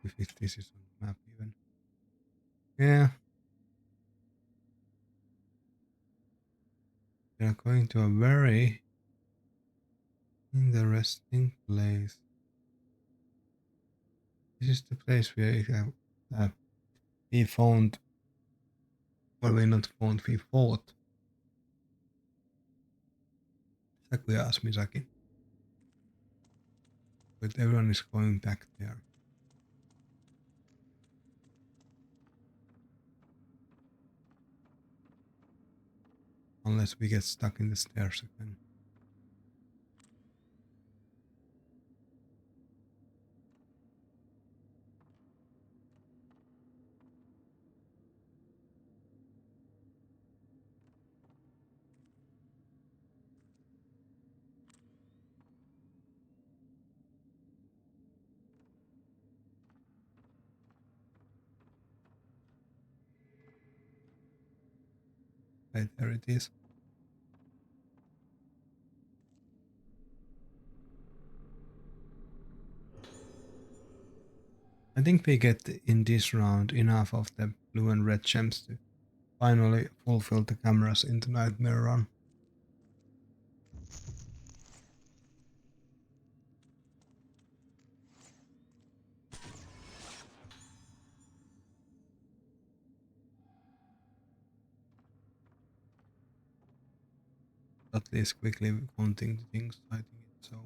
If this is on the map even. Yeah. We are going to a very interesting place. This is the place where we found, or we not found, we fought Sakuya Asmisaki. But everyone is going back there. Unless we get stuck in the stairs again. Right, there it is. I think we get in this round enough of the blue and red gems to finally fulfill the cameras in the Nightmare Run. At least quickly counting the things, I think it's so.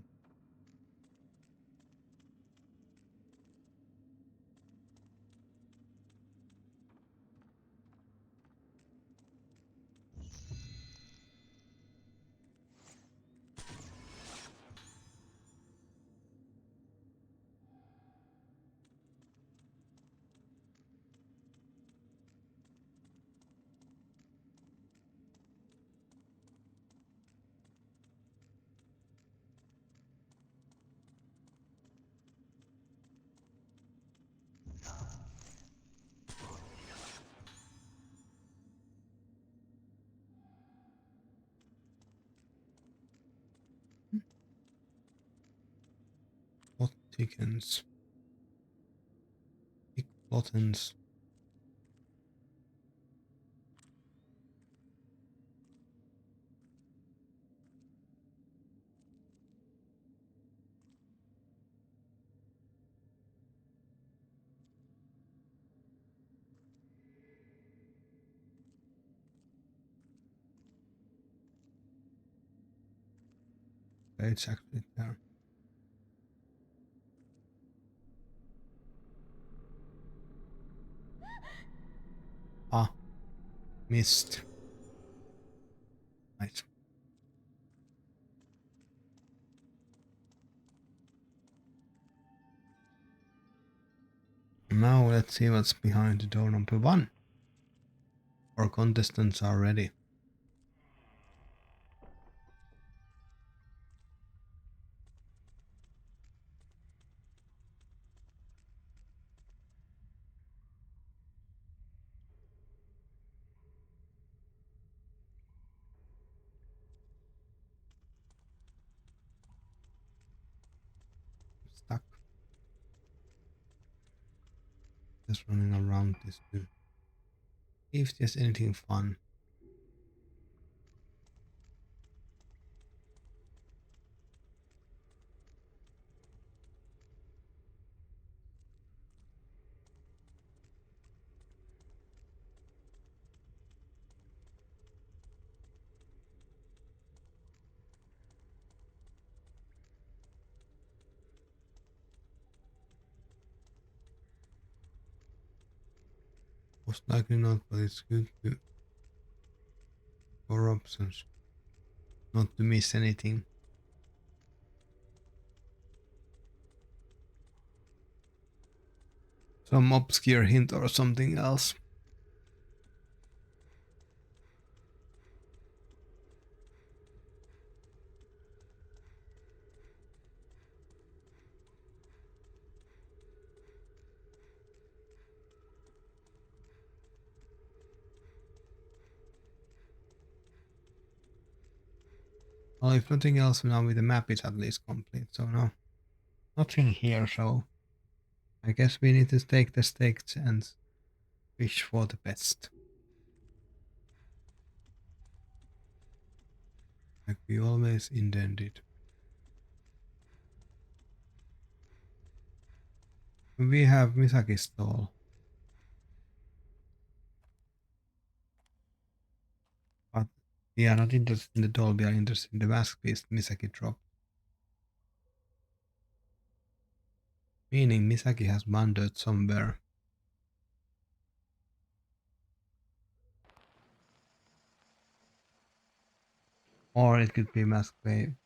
Plot thickens. Big plottens. It's actually there. Ah, missed. Nice. Now let's see what's behind the door number 1. Our contestants are ready. Stuck. Just running around this too. If there's anything fun. Most likely not, but it's good to for options. Not to miss anything. Some obscure hint or something else. Well, if nothing else, now with the map is at least complete. So no, nothing here. So I guess we need to take the stakes and wish for the best. Like we always intended. We have Misaki's stall. But we are not interested in the doll, we are interested in the mask piece Misaki dropped. Meaning Misaki has wandered somewhere. Or it could be mask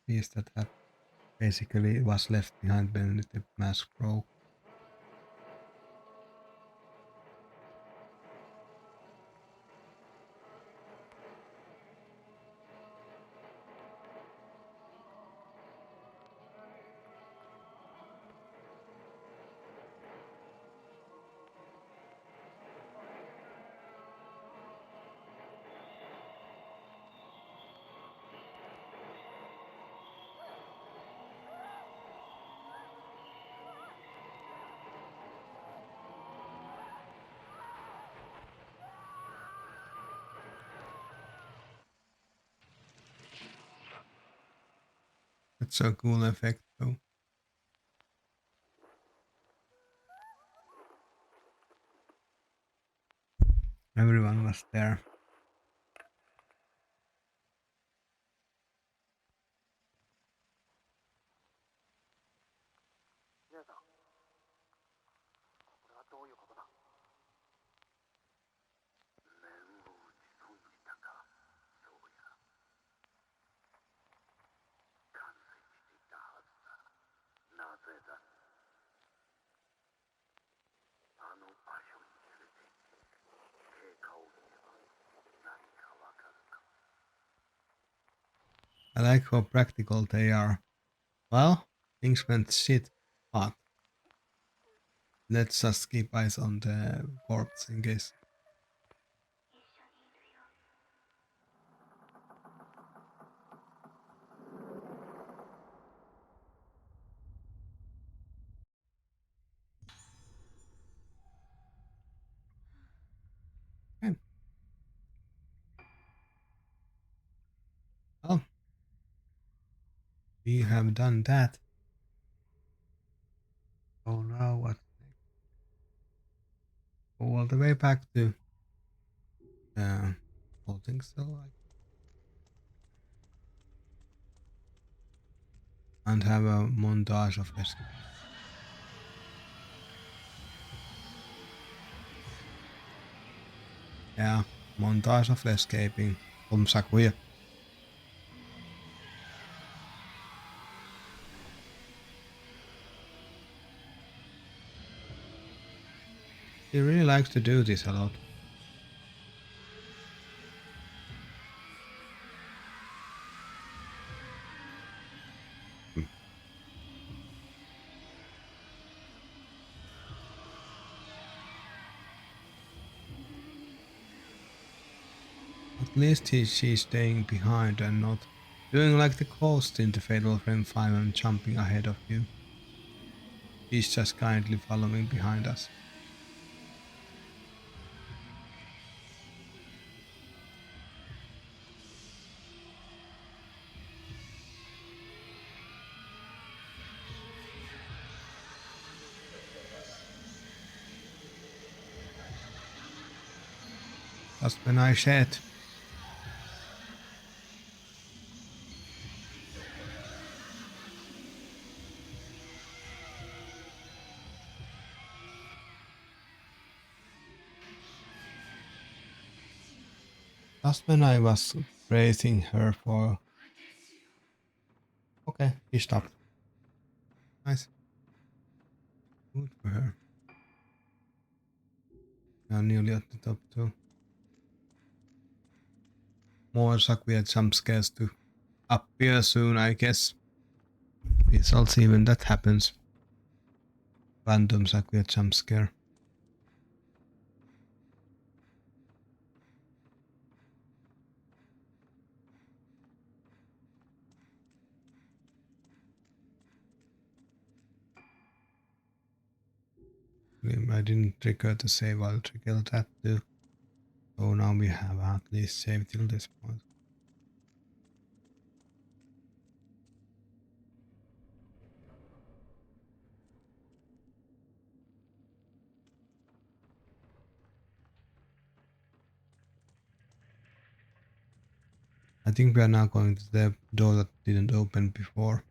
piece that had basically was left behind when the mask broke. That's a cool effect though. Everyone was there. I like how practical they are. Well, things went shit, but let's just keep eyes on the corpse in case. Okay. Well, we have done that. Oh now what next? Go all the way back to holding cell and have a montage of escape. Yeah, montage of escaping from Sakuya. He really likes to do this a lot. At least she's staying behind and not doing like the ghost in the Fatal Frame 5 and jumping ahead of you. She's just kindly following behind us. Just when I said. Just when I was praising her for. Okay, he stopped. Nice. Good for her. Now nearly at the top too. More Sakuya jump scares to appear soon, I guess. We shall see when that happens. Random Sakuya jump scare. I didn't trigger the save, I'll trigger that too. So now we have at least saved till this point. I think we are now going to the door that didn't open before.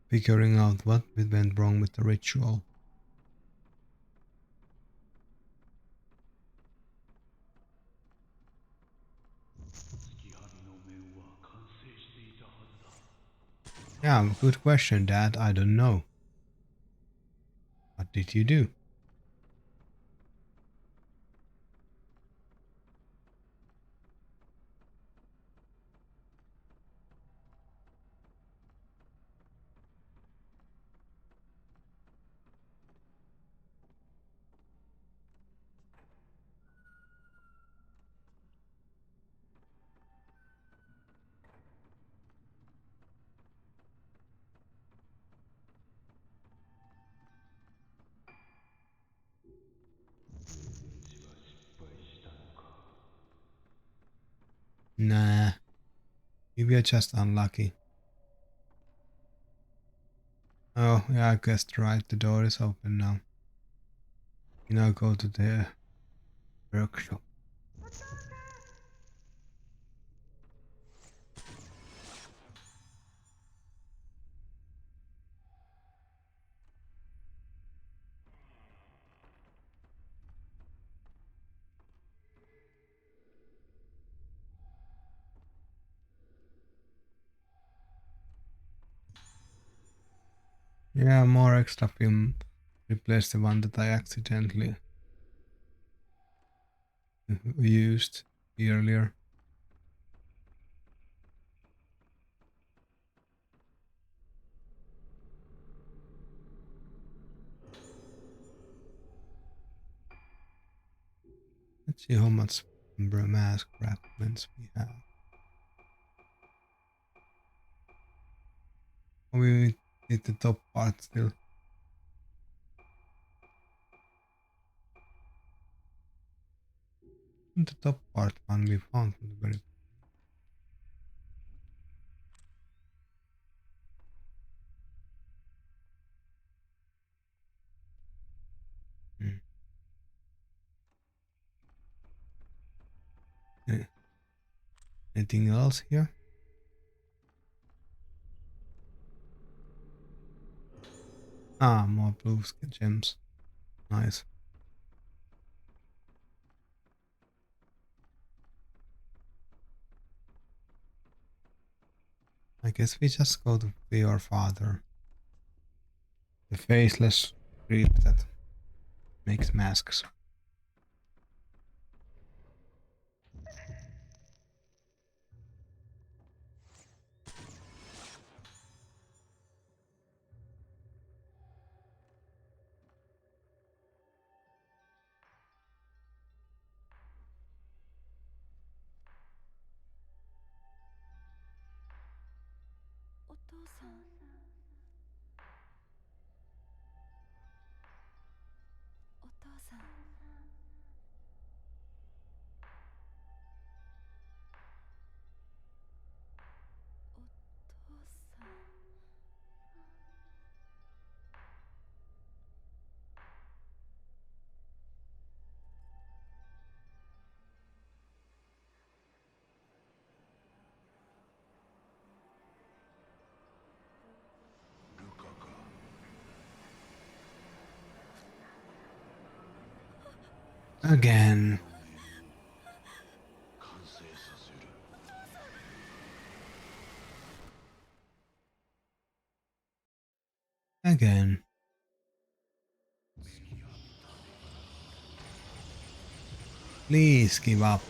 Figuring out what went wrong with the ritual. 月はみの面は完成していたはずだ。 Yeah, good question, Dad. I don't know. What did you do? Nah, maybe you're just unlucky. Oh, yeah, I guessed right. The door is open now. You now go to the workshop. Yeah, more extra film. Replace the one that I accidentally used earlier. Let's see how much mask fragments we have. Oh, we need the top part still. The top part one we found from the very. Yeah. Anything else here? Ah, more blue gems. Nice. I guess we just go to your father. The faceless creep that makes masks. Again. 完成させる。 Again. Please give up.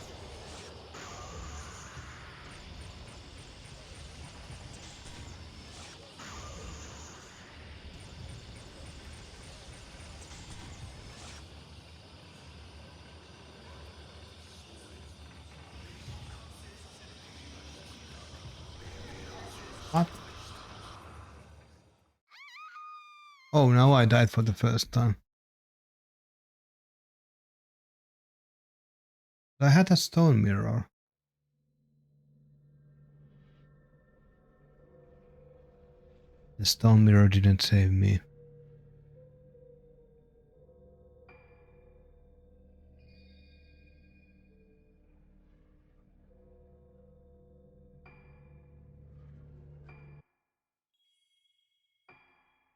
What? Oh, now I died for the first time. I had a stone mirror. The stone mirror didn't save me.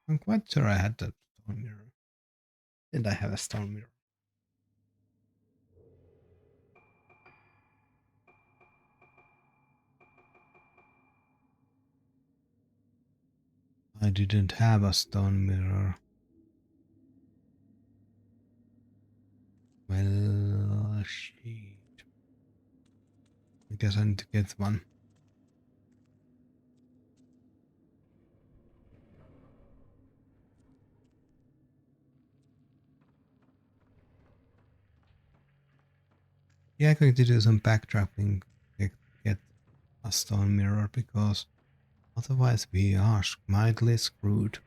I'm quite sure I had that stone mirror. Did I have a stone mirror? I didn't have a stone mirror. Well, shit. I guess I need to get one. Yeah, I'm going to do some backtracking to get a stone mirror because otherwise we are mildly screwed.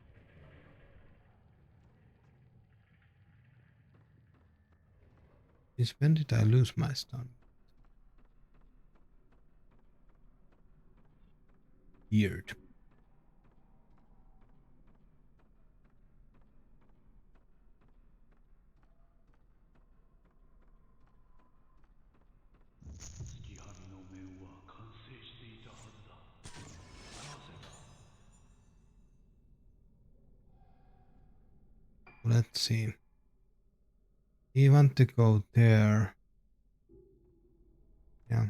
Since when did I lose my stone? Weird. Let's see. You want to go there? Yeah.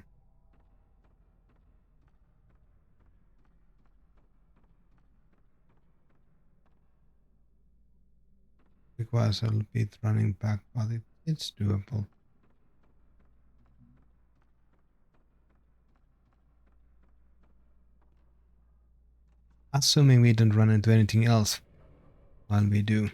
Requires a little bit running back, but it's doable. Assuming we don't run into anything else while we do.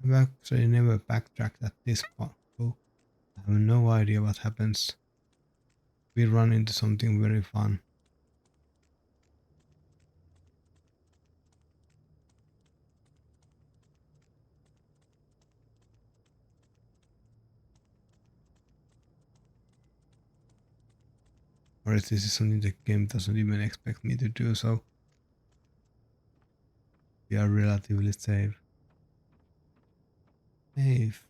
I've actually never backtracked at this point, so I have no idea what happens. We run into something very fun. Or if this is something the game doesn't even expect me to do, so we are relatively safe. Safe.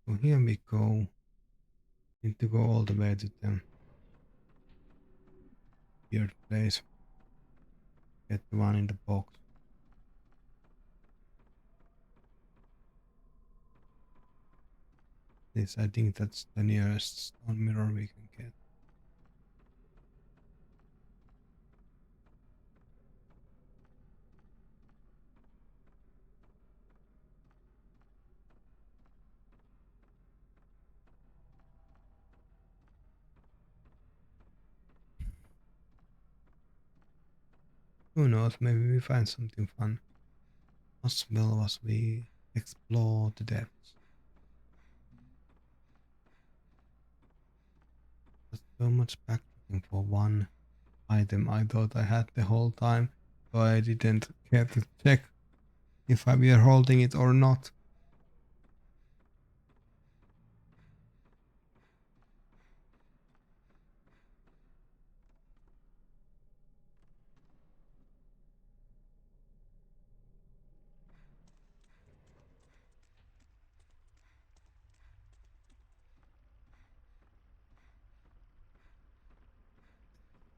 So here we go. Need to go all the way to the weird place. Get the one in the box. This, I think that's the nearest stone mirror we can get. Who knows, maybe we find something fun. As well as we explore the depths. There's so much backtracking for one item I thought I had the whole time, so I didn't care to check if I were holding it or not.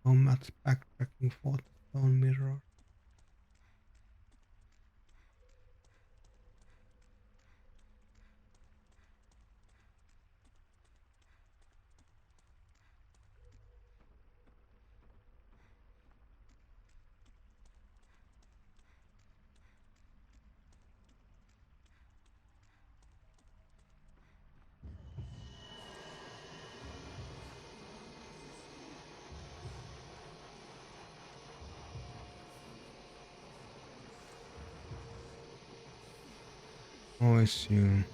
So much backtracking for the stone mirror. Always you.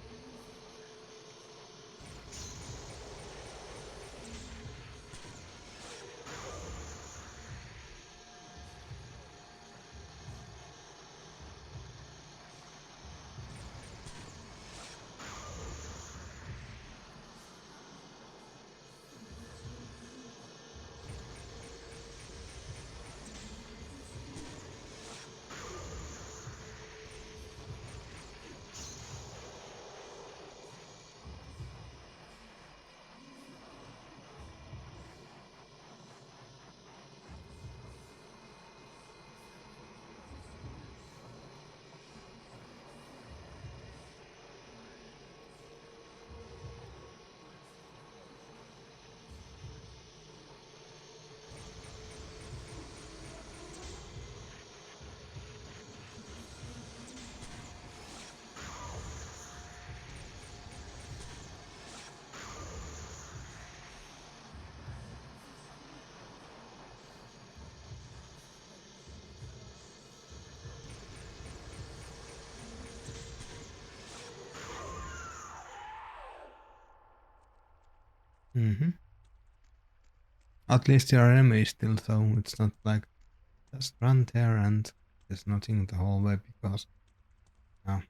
Mm-hmm. At least your enemy is still, so it's not like just run there and there's nothing the whole way because now.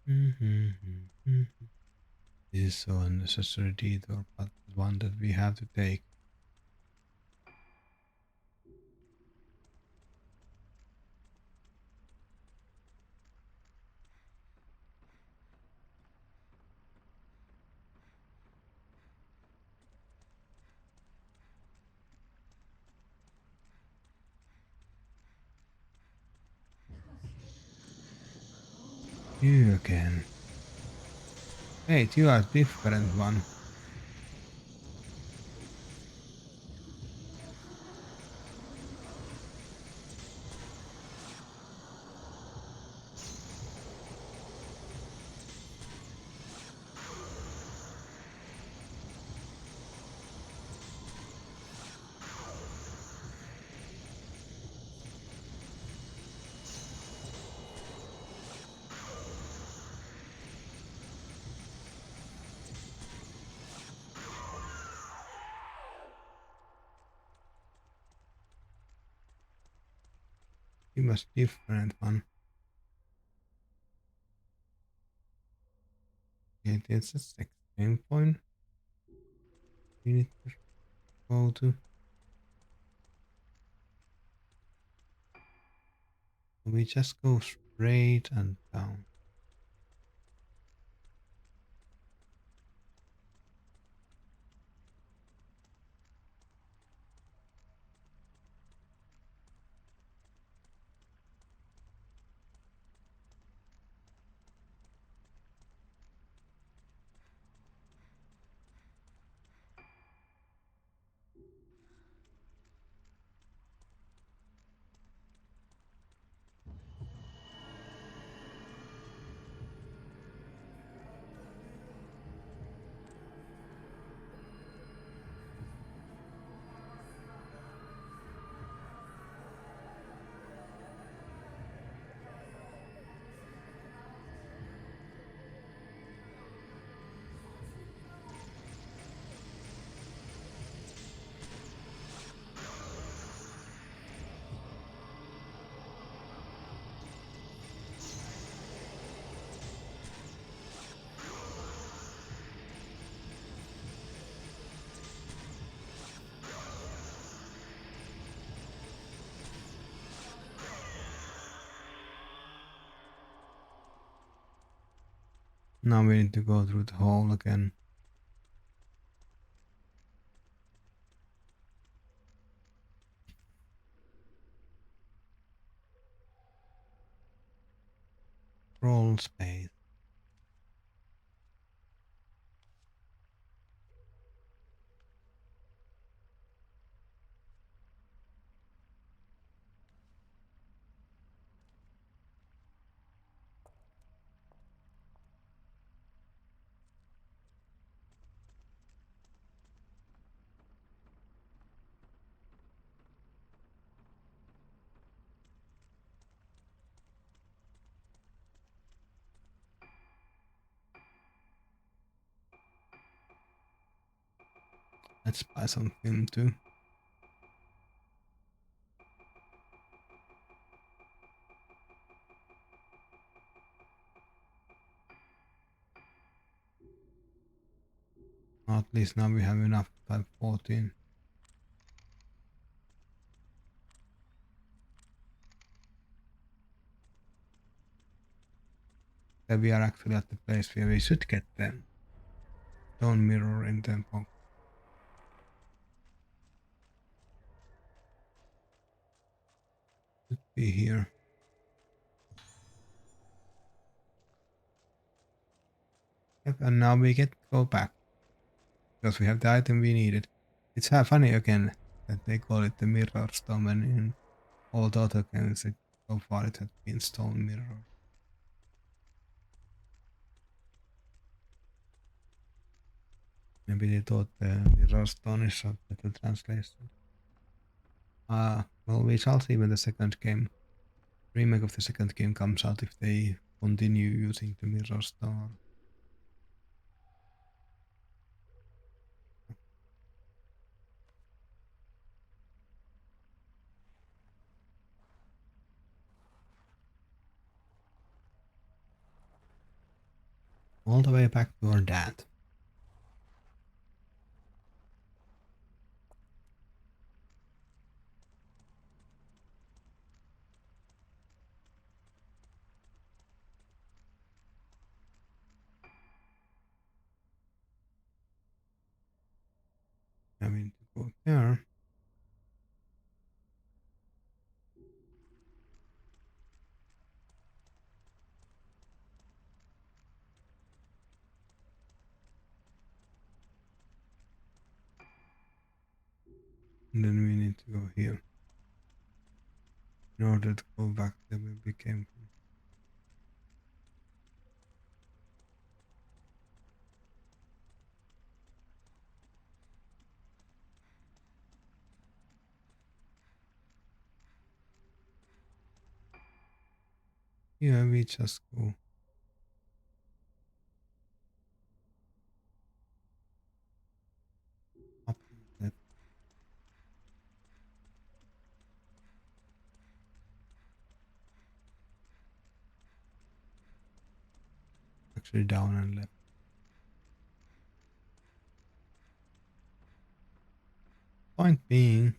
Mm-hmm. This is so unnecessary detour, but one that we have to take. You again. Wait, you are different one. He was different one. Okay, it's a same point. We need to go to. We just go straight and down. Now we need to go through the hole again. Roll space. Let's buy some film too. At least now we have enough type 14. Then we are actually at the place where we should get the stone mirror in the box. Should be here. Yep, and now we get to go back because we have the item we needed. It's funny again that they call it the mirror stone when in all the other games so far it has been stone mirror. Maybe they thought the mirror stone is a better translation. Well, we shall see when the second game, remake of the second game comes out if they continue using the mirror stone. All the way back to our dad. Having to go there. And then we need to go here. In order to go back to where we came from. Yeah, we just go up and left. Actually down and left. Point being,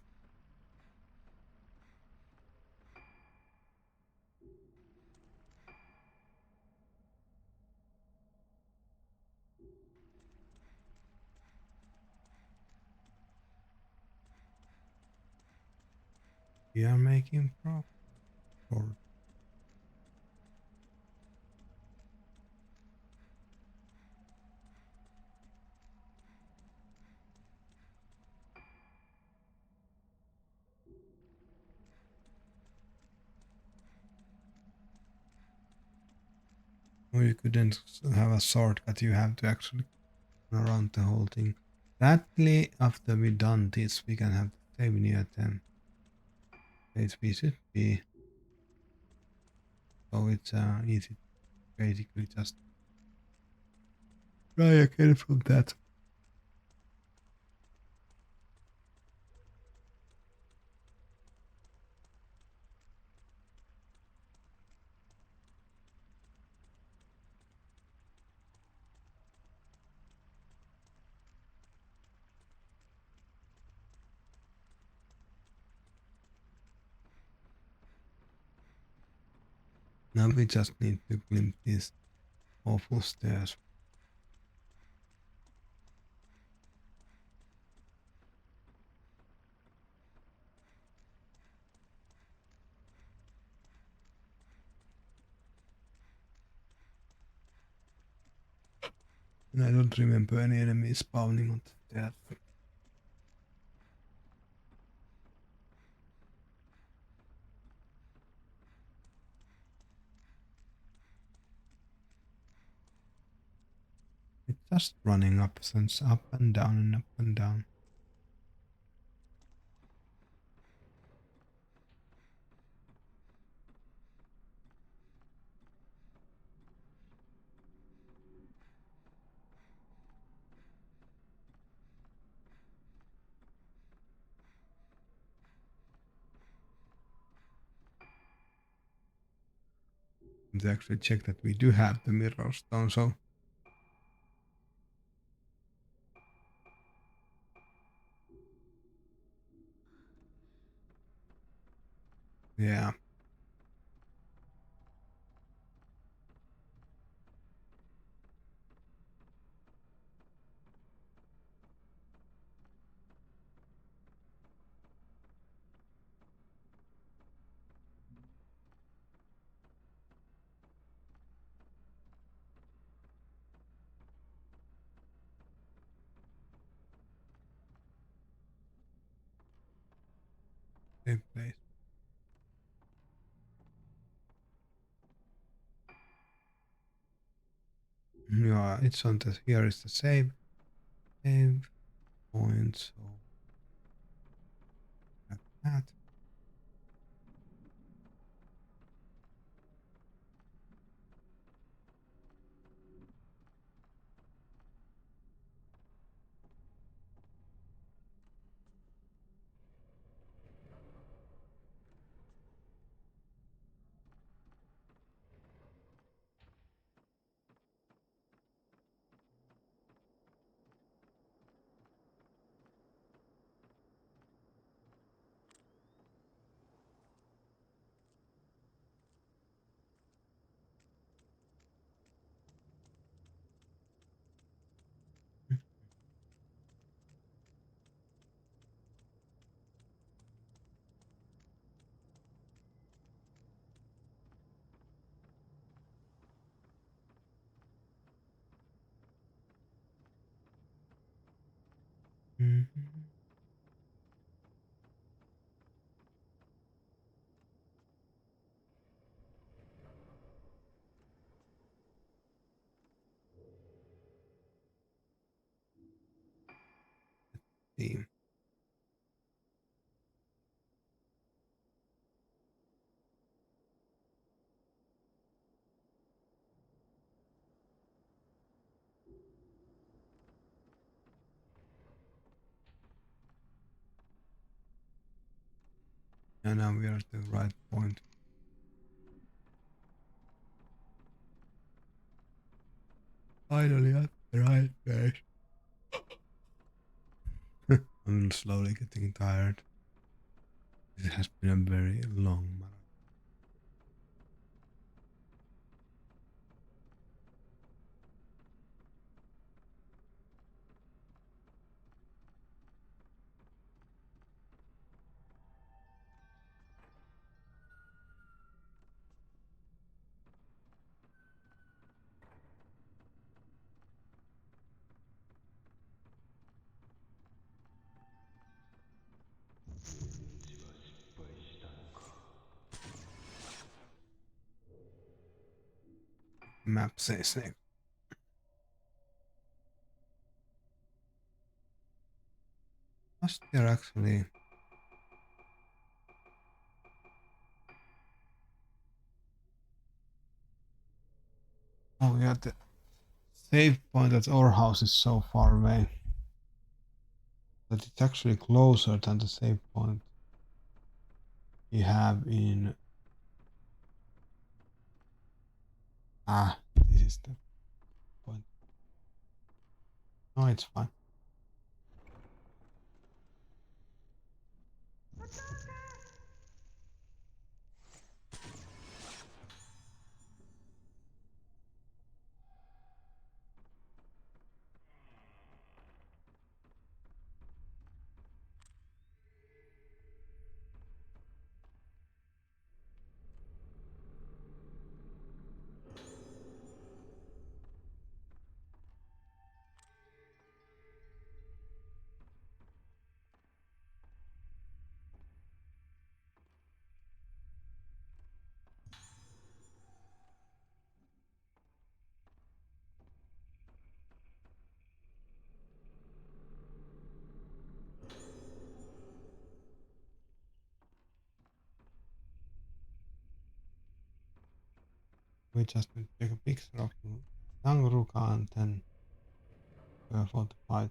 we are making progress. Or you couldn't have a shortcut, you have to actually go around the whole thing. Sadly, after we done this, we can have the save near them. We should be. So it's easy to basically just try again from that. Now we just need to climb these awful stairs. And I don't remember any enemies spawning on that. It's just running up since up and down and up and down. Let's actually check that we do have the mirror stone, so yeah. Same place. Yeah, it's on the here is the save point, so like that. Mhm. See. And now we are at the right point. Finally at the right place. I'm slowly getting tired. It has been a very long marathon. Map says next. Must there actually? Oh yeah, the save point at our house is so far away that it's actually closer than the save point we have in. This is the point. No, it's fine. we just need to take a picture of young Ruka and then go for the fight.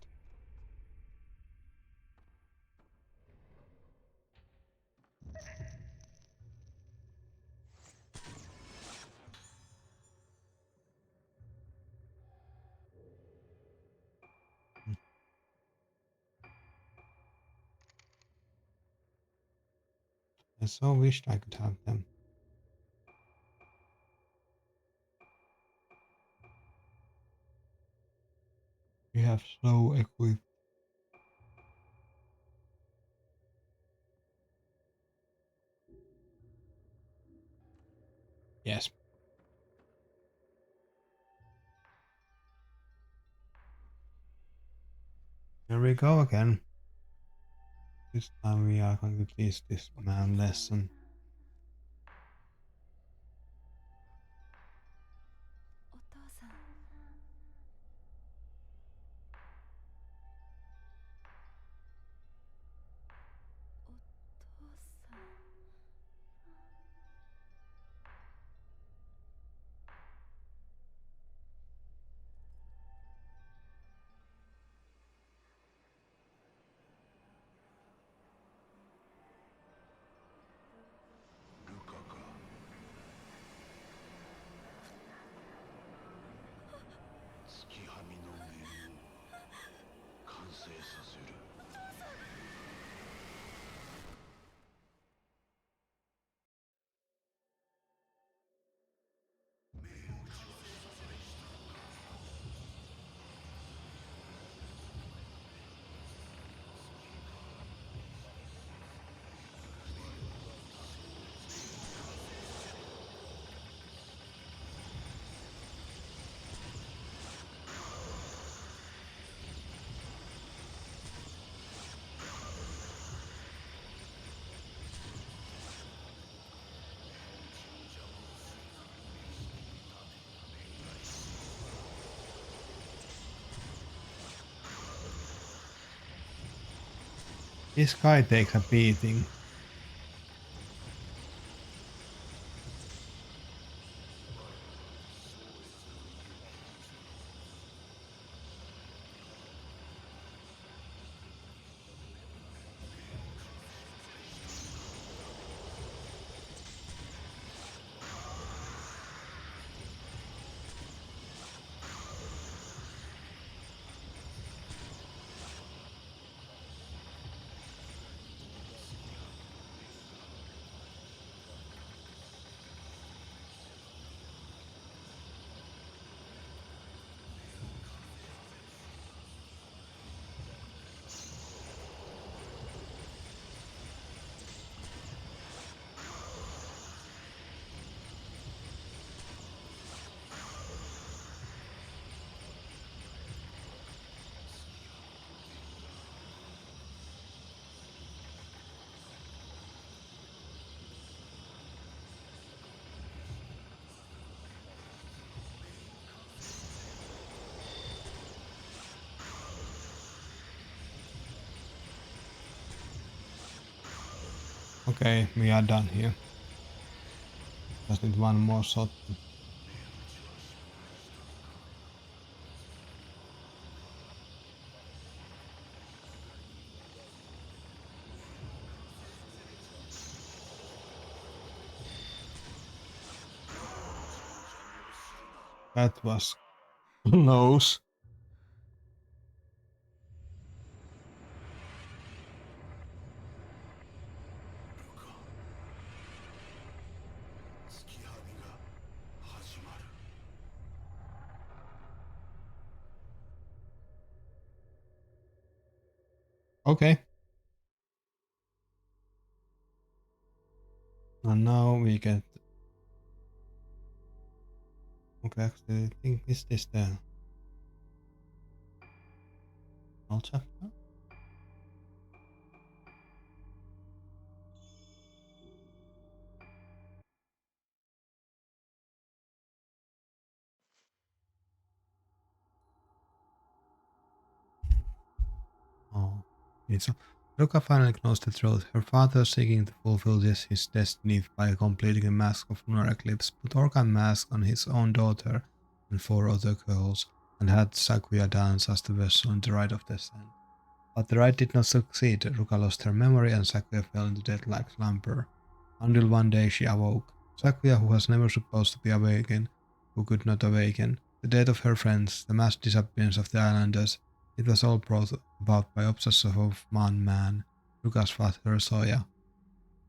I so wished I could have them. We have slow equipped. Yes. Here we go again. This time we are going to teach this man lesson. お父さん。お父さん。ルカか。月はみの面を完成させる。This guy takes a beating. Okay, we are done here. Just need one more shot. That was close. 月はみが始まる。Okay. And now we get. Okay, actually, I think is this the whole chapter? Oh, it's Ruka finally knows the truth. Her father is seeking to fulfill his destiny by completing a mask of Lunar Eclipse, put Orkan mask on his own daughter and 4 other girls, and had Sakuya dance as the vessel in the rite of descent. But the rite did not succeed. Ruka lost her memory and Sakuya fell into death-like slumber. Until one day she awoke. Sakuya, who was never supposed to be awakened, who could not awaken. The death of her friends, the mass disappearance of the islanders, it was all brought about by obsession of one man, Ruka's father Soya.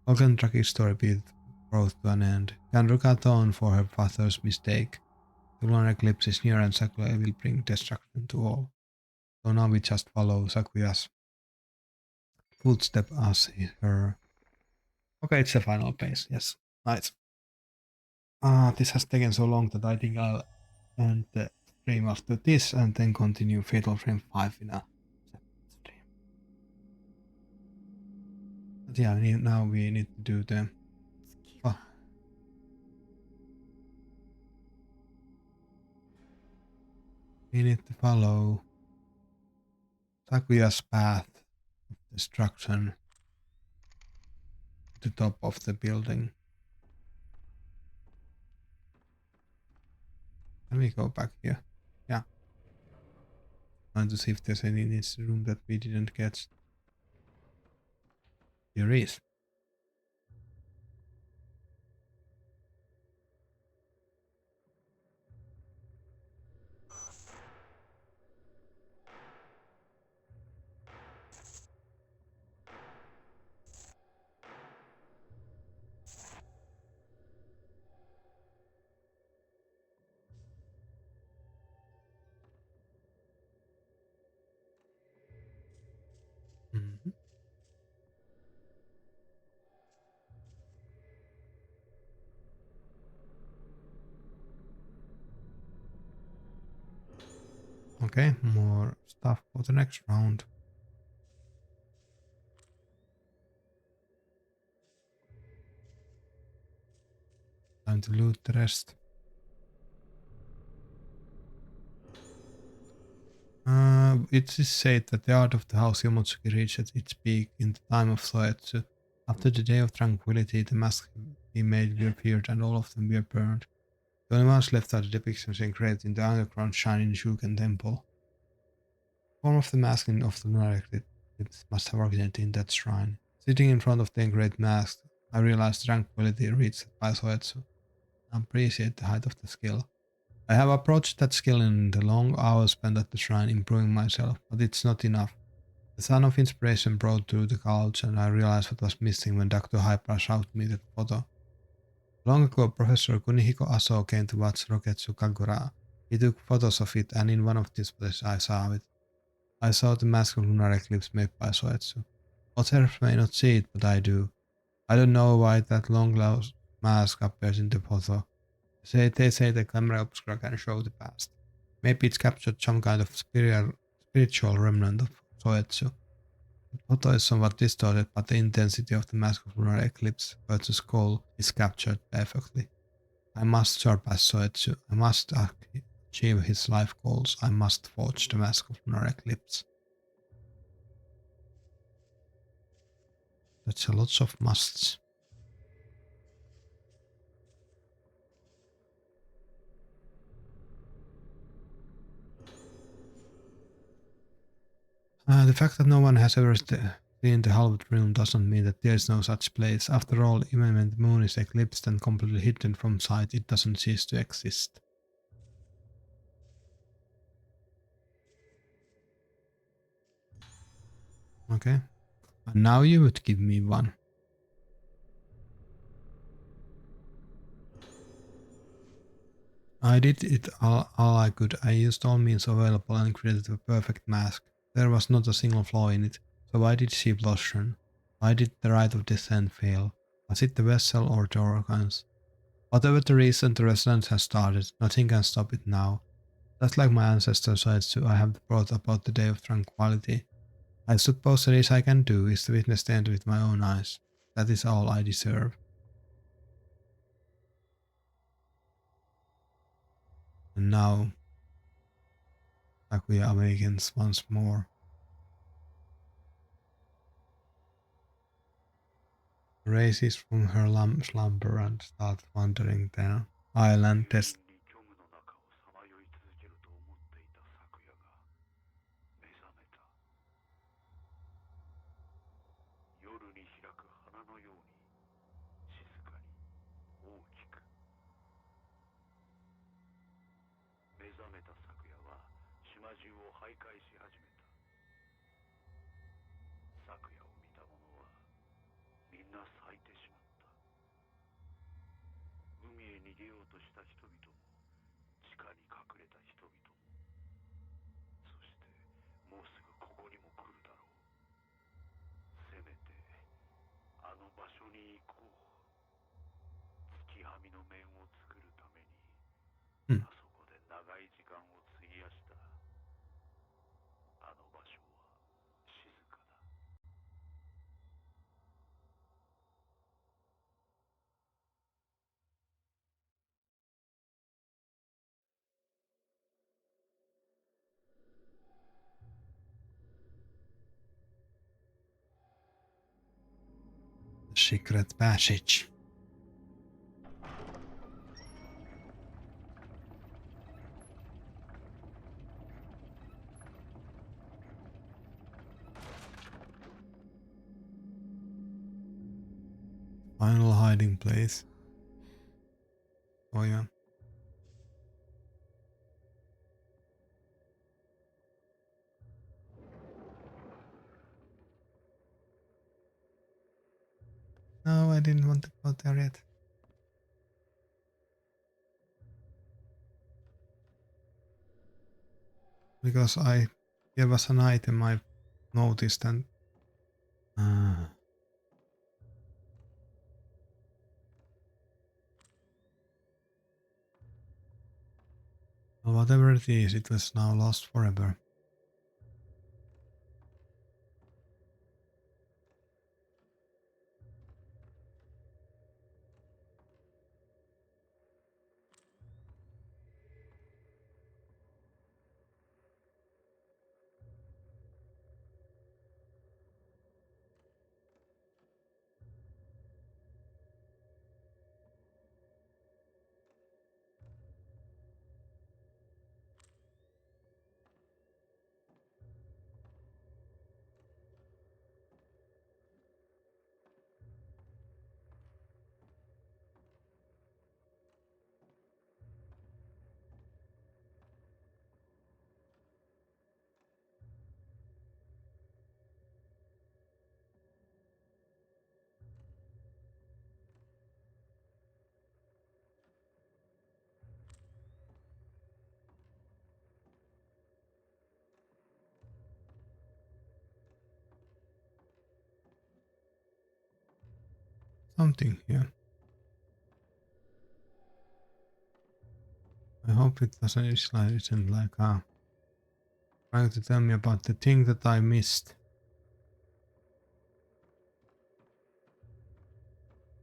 How can tragic story be brought to an end? Can Ruka atone for her father's mistake? The lunar eclipse is near and Sakuya will bring destruction to all. So now we just follow Sakuya's footstep as her. Okay, it's the final page. Yes, nice. This has taken so long that I think I'll end the stream after this and then continue Fatal Frame 5 in a separate stream. But yeah, now we need to do the. Oh, we need to follow Sakuya's path of destruction to the top of the building. Let me go back here. Yeah. Trying to see if there's any in this room that we didn't get. There is. Mhm. Okay, more stuff for the next round. Time to loot the rest. It is said that the art of the house Yomotsuki reached its peak in the time of Soetsu. After the Day of Tranquility, the masks he made were feared and all of them were burned. The only ones left are the depictions engraved in the underground shrine in Shuken Temple. The form of the mask of the lunar eclipse must have originated in that shrine. Sitting in front of the engraved mask, I realized tranquility reached by Soetsu. I appreciate the height of the skill. I have approached that skill in the long hours spent at the shrine improving myself, but it's not enough. The sun of inspiration broke through the clouds and I realized what was missing when Dr. Hyper showed me that photo. Long ago, Professor Kunihiko Aso came to watch Roketsu Kagura. He took photos of it and in one of these photos I saw it. I saw the mask of lunar eclipse made by Soetsu. Others may not see it, but I do. I don't know why that long lost mask appears in the photo. They say the camera obscura can show the past. Maybe it's captured some kind of spiritual remnant of Soetsu. The photo is somewhat distorted, but the intensity of the mask of lunar eclipse versus goal is captured perfectly. I must surpass Soetsu. I must achieve his life goals. I must forge the mask of lunar eclipse. That's a lots of musts. The fact that no one has ever seen the halved room doesn't mean that there is no such place. After all, even when the moon is eclipsed and completely hidden from sight, it doesn't cease to exist. Okay. And now you would give me one. I did it all I could. I used all means available and created a perfect mask. There was not a single flaw in it. So why did she blossom? Why did the rite of descent fail? Was it the vessel or the organs? Whatever the reason, the resonance has started. Nothing can stop it now. Just like my ancestors said to, I have brought about the day of tranquility. I suppose the least I can do is to witness the end with my own eyes. That is all I deserve. And now, Takuya awakens once more. raises from her slumber and starts wandering the island. に虚無の中をさまよい続けると思っていた昨夜が目覚めた。夜に開く花のように静かに大きく。目覚めた昨夜は島中を徘徊し始めた。昨夜を見た者はみんな咲いてしまった。海へ逃げようとした人々も地下に隠れた人々も、そしてもうすぐここにも来るだろう。せめてあの場所に行こう。月はみの面を作るために、あそこで長い時間を費やした。あの場所は静かだ。Secret passage. Final hiding place. Oh yeah. No, I didn't want to go there yet. Because there was an item I noticed and well, whatever it is, it was now lost forever. Something here. I hope it isn't like trying to tell me about the thing that I missed.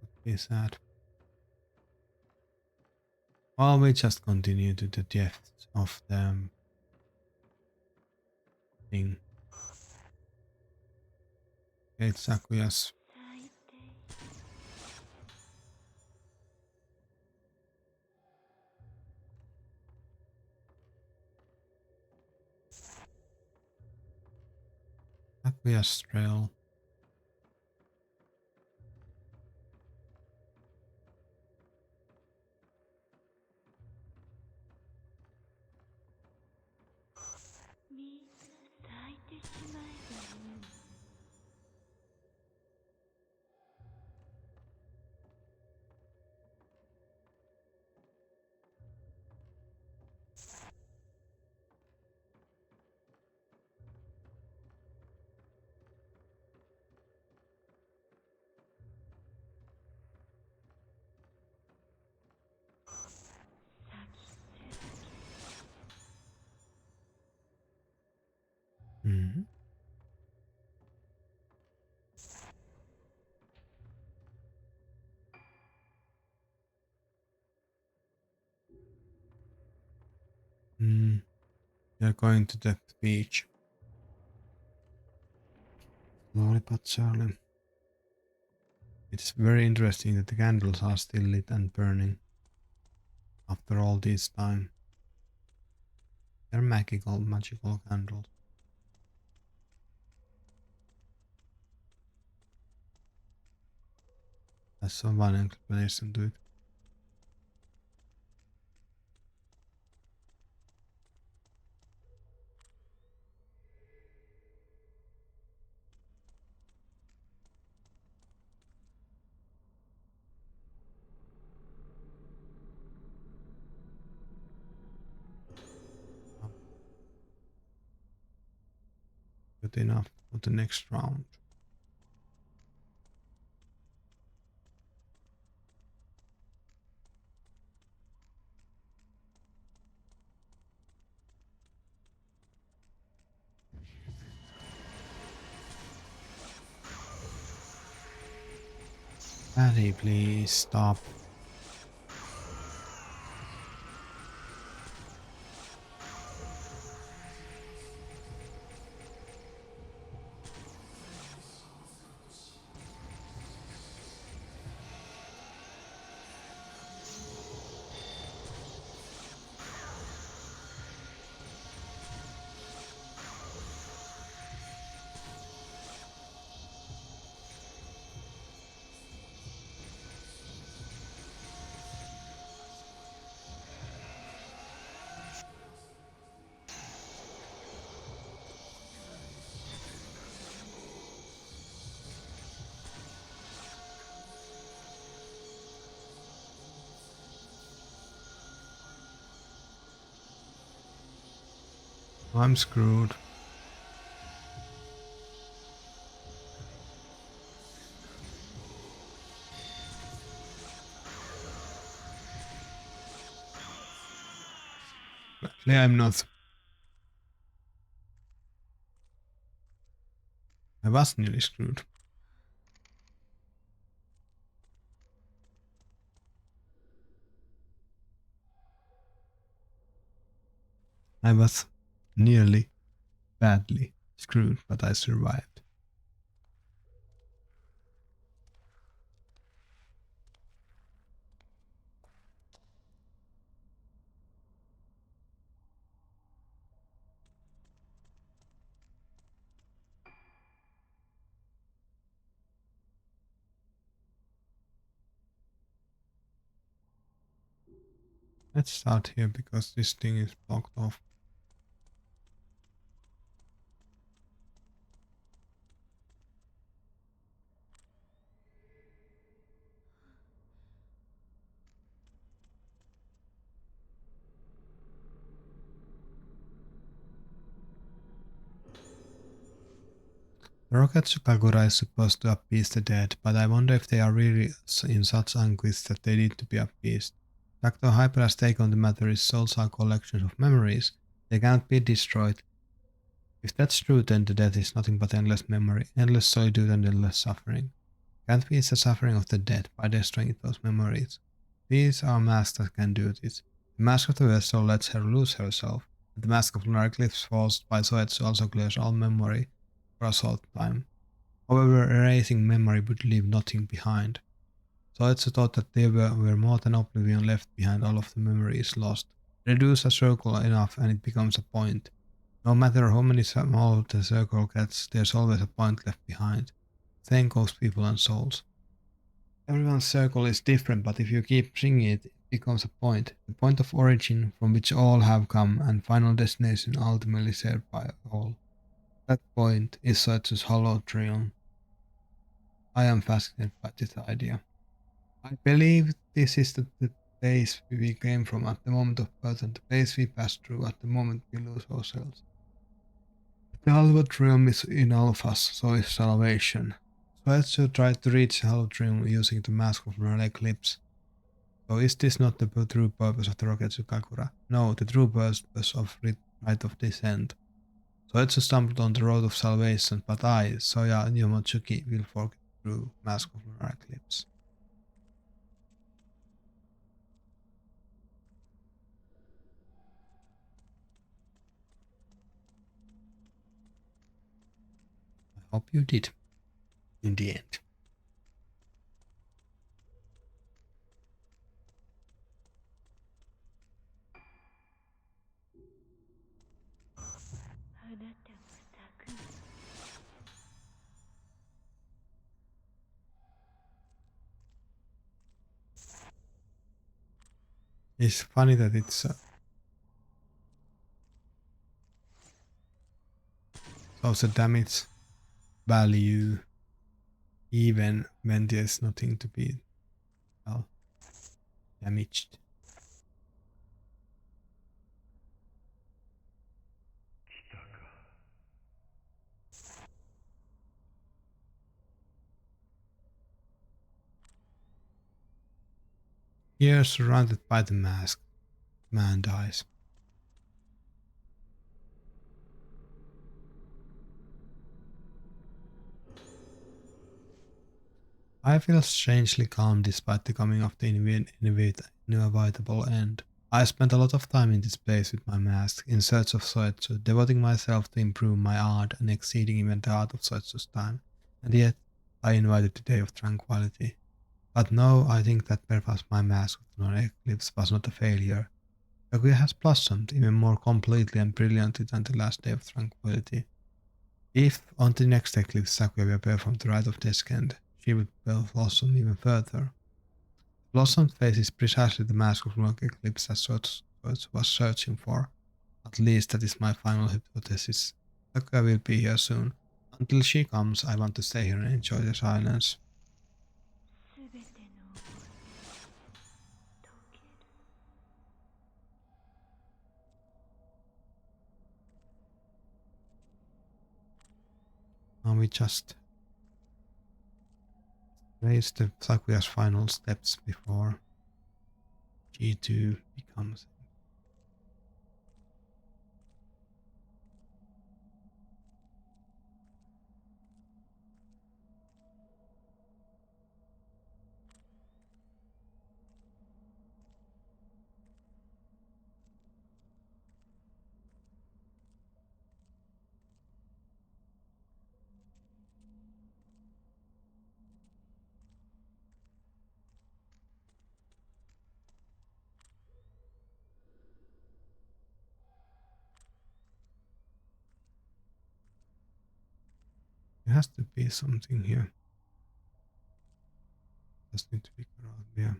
Would be sad. Well, we just continue to the depths of the thing. It's Sakuya's. Sakuya's trail. Mm-hmm. We are going to the beach. Slowly but surely. It's very interesting that the candles are still lit and burning after all this time. They're magical candles. That's one explanation to it. Good enough for the next round. Patty, please stop. I'm screwed. Luckily, I'm not. I was nearly screwed. I was nearly badly screwed, but I survived. Let's start here because this thing is blocked off. The rocket Kagura is supposed to appease the dead, but I wonder if they are really in such anguish that they need to be appeased. Dr. Hyper's take on the matter is souls are collections of memories. They cannot be destroyed. If that's true, then the death is nothing but endless memory, endless solitude and endless suffering. Can't we ease the suffering of the dead by destroying those memories? These are masks that can do this. The mask of the vessel lets her lose herself, but the mask of Lunar Eclipse forced by Soetsu also clears all memory for a short time. However, erasing memory would leave nothing behind. Soetsu thought that there were more than oblivion left behind. All of the memory is lost. Reduce a circle enough and it becomes a point. No matter how many small the circle gets, there's always a point left behind. Same goes people and souls. Everyone's circle is different, but if you keep bringing it, it becomes a point. The point of origin from which all have come and final destination ultimately shared by all. That point is Soetsu's hollow triumph. I am fascinated by this idea. I believe this is the place we came from at the moment of birth and the place we pass through at the moment we lose ourselves. The Halvard realm is in all of us, so is salvation. Soetsu tried to reach the Halvard realm using the mask of Lunar Eclipse. So is this not the true purpose of the rocket Kakura? No, the true purpose of Rite of Descent. Soetsu stumbled on the road of salvation, but I, Soya Yomotsuki, will forget the true mask of Lunar Eclipse. I hope you did, in the end. It's funny that it's also damage value even when there's nothing to be well, damaged. Here, surrounded by the mask, man dies. I feel strangely calm despite the coming of the inevitable end. I spent a lot of time in this place with my mask, in search of Soetsu, devoting myself to improve my art and exceeding even the art of Soetsu's time, and yet I invited the day of tranquility. But no, I think that perhaps my mask of Lunar Eclipse was not a failure. Kaguya has blossomed even more completely and brilliantly than the last day of tranquility. If on the next eclipse Sakuya will perform the rite of Descent, she will blossom even further. Blossomed face is precisely the mask of Lunar Eclipse as Swords was searching for. At least that is my final hypothesis. Sakuya will be here soon. Until she comes, I want to stay here and enjoy the silence. すべての想い溶ける Now we just raise the Sakuya's final steps before G2 becomes. There has to be something here. Just need to figure out where.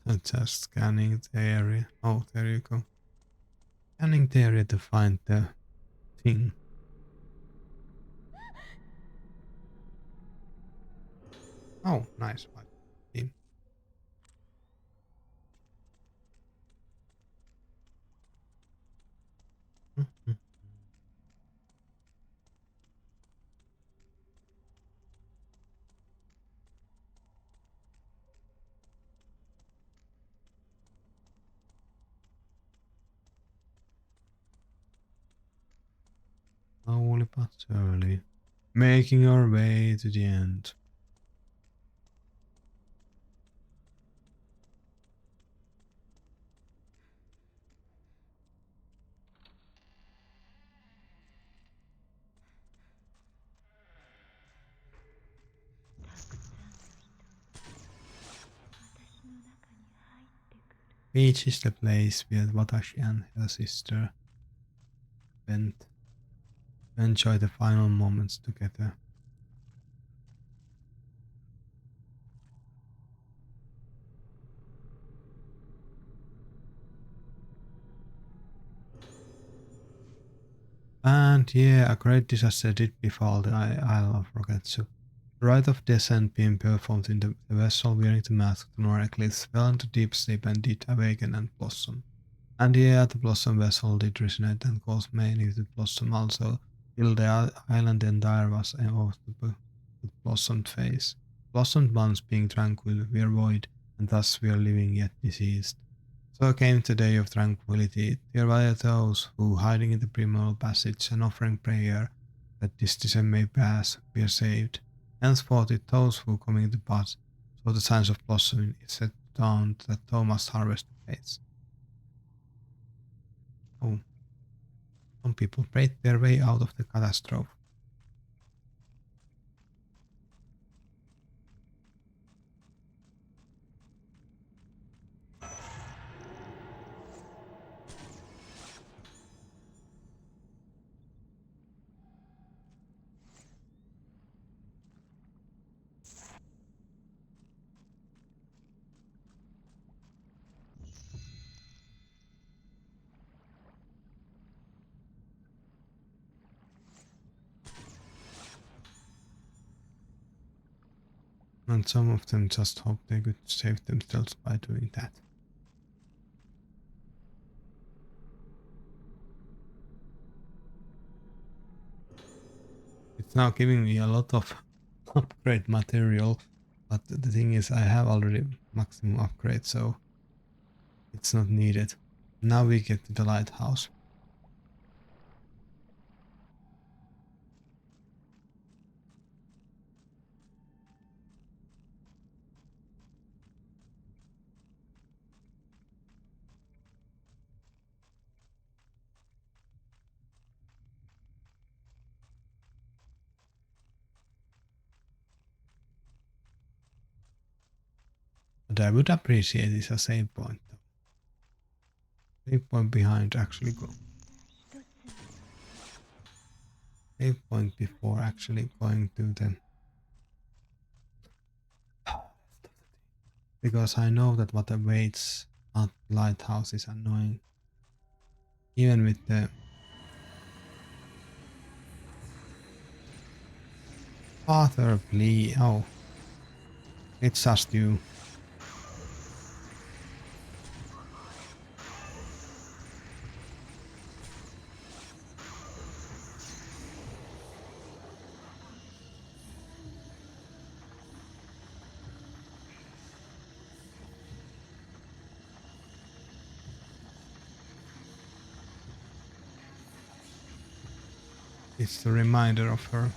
I'm just scanning the area. Oh, there you go. Scanning the area to find the thing. Oh, nice. Team. Mhm. Slowly but surely, making our way to the end. Beach is the place where Watashi and her sister went to enjoy the final moments together. And yeah, a great disaster did befall the Isle of Rogetsu. The rite of descent being performed in the vessel wearing the mask of Lunar Eclipse fell into deep sleep and did awaken and blossom. And yeah, the blossom vessel did resonate and cause many to blossom also, till the island entire was of the blossomed face. Blossomed ones being tranquil, we are void, and thus we are living yet deceased. So came the day of tranquility. There were those who, hiding in the primal passage and offering prayer that this season may pass, we are saved. Henceforth it those who coming to pass, so the signs of blossoming is set down that thou must harvest the fates. Oh, some people prayed their way out of the catastrophe. And some of them just hoped they could save themselves by doing that. It's now giving me a lot of upgrade material, but the thing is I have already maximum upgrade, so it's not needed. Now we get to the lighthouse. But I would appreciate is a save point though. Save point behind actually go. Save point before actually going to the, because I know that what awaits at lighthouse is annoying. Even with the Father, please. Oh, it's just you. It's the reminder of her.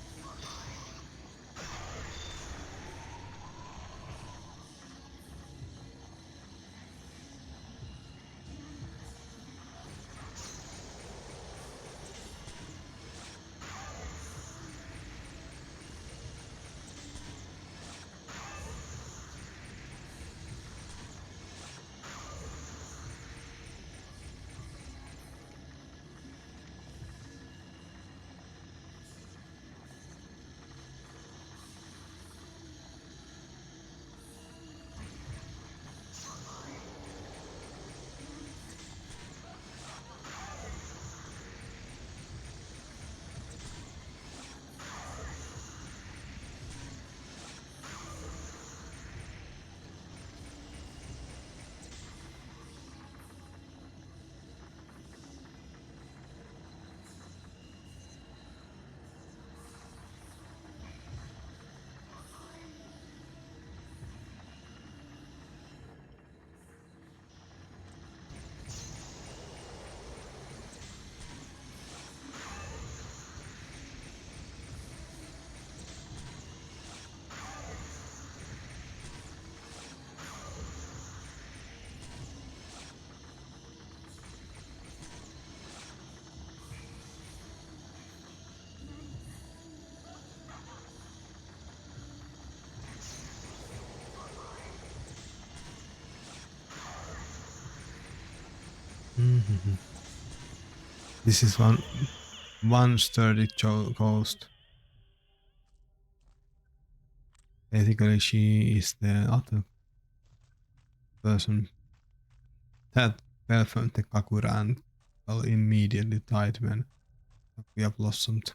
Mm-hmm. This is one sturdy ghost. Basically, she is the other person that performed the Kakura and well, immediately died when Sakuya blossomed.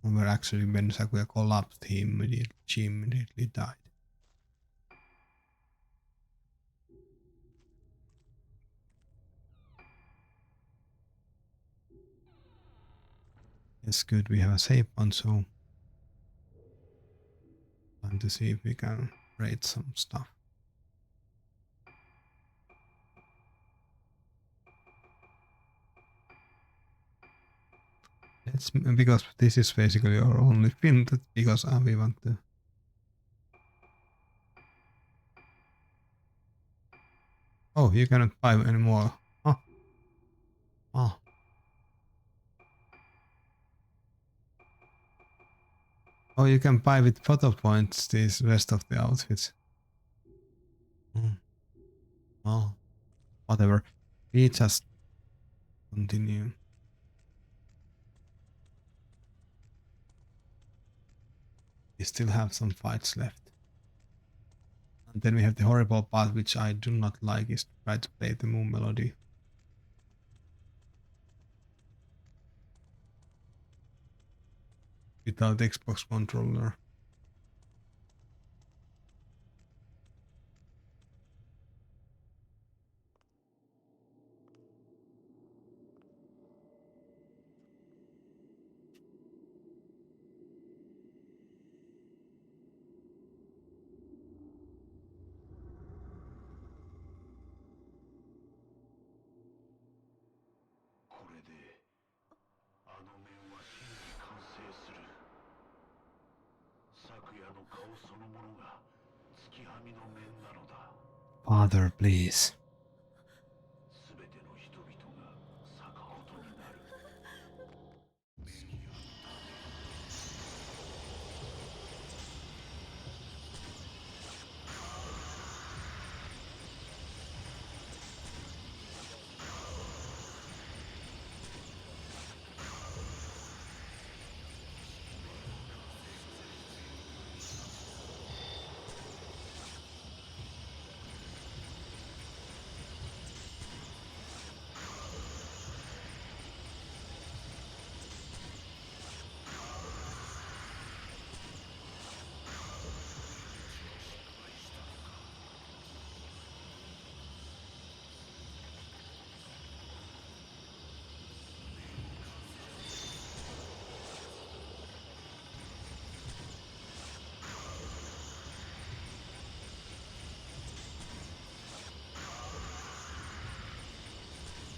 Or actually when Sakuya collapsed, she immediately died. It's good we have a save one, so time to see if we can rate some stuff. It's because this is basically our only film that because we want to. Oh, you cannot buy anymore. Huh? Oh. Oh, you can buy with photo points these rest of the outfits. Oh, whatever. We just continue. We still have some fights left. And then we have the horrible part which I do not like is to try to play the Moon Melody. Without Xbox controller. Father, please.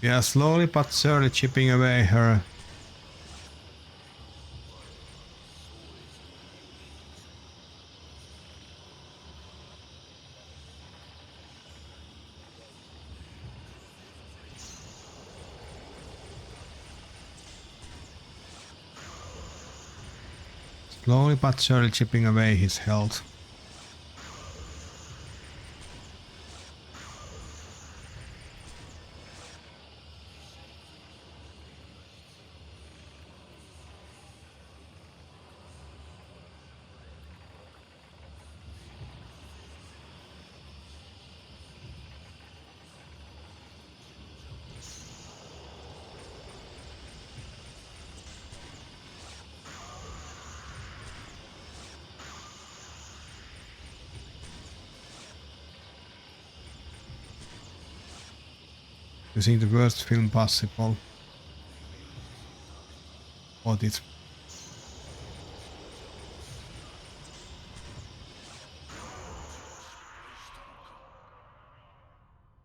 We are slowly but surely chipping away her. Slowly but surely chipping away his health. Using the worst film possible. What is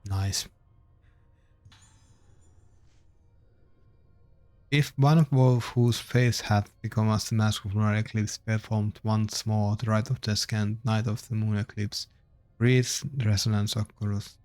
nice. If one wolf whose face had become as the mask of Lunar Eclipse performed once more the rite of the scant night of the moon eclipse, great resonance occurs.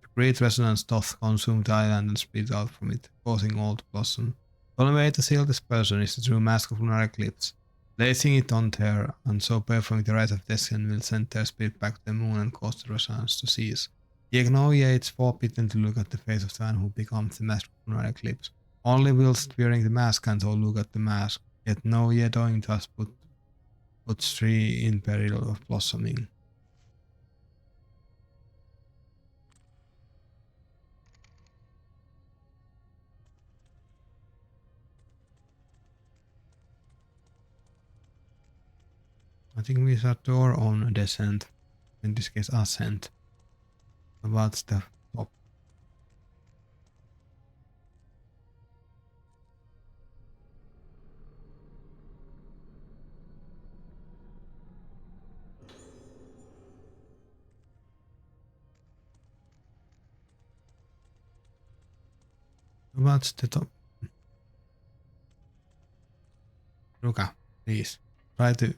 The great resonance doth consume the island and split out from it, causing all to blossom. The only way to seal this person is the true mask of Lunar Eclipse. Placing it on there and so performing the rite of destiny will send their spirit back to the moon and cause the resonance to cease. Yet no, yet it's forbidden to look at the face of the man who becomes the mask of Lunar Eclipse. Only whilst wearing the mask can so look at the mask. Yet no, yet doing thus puts tree in peril of blossoming. I think we start our own descent. In this case, ascent. What's the top? What's the top? Ruka, please. Try to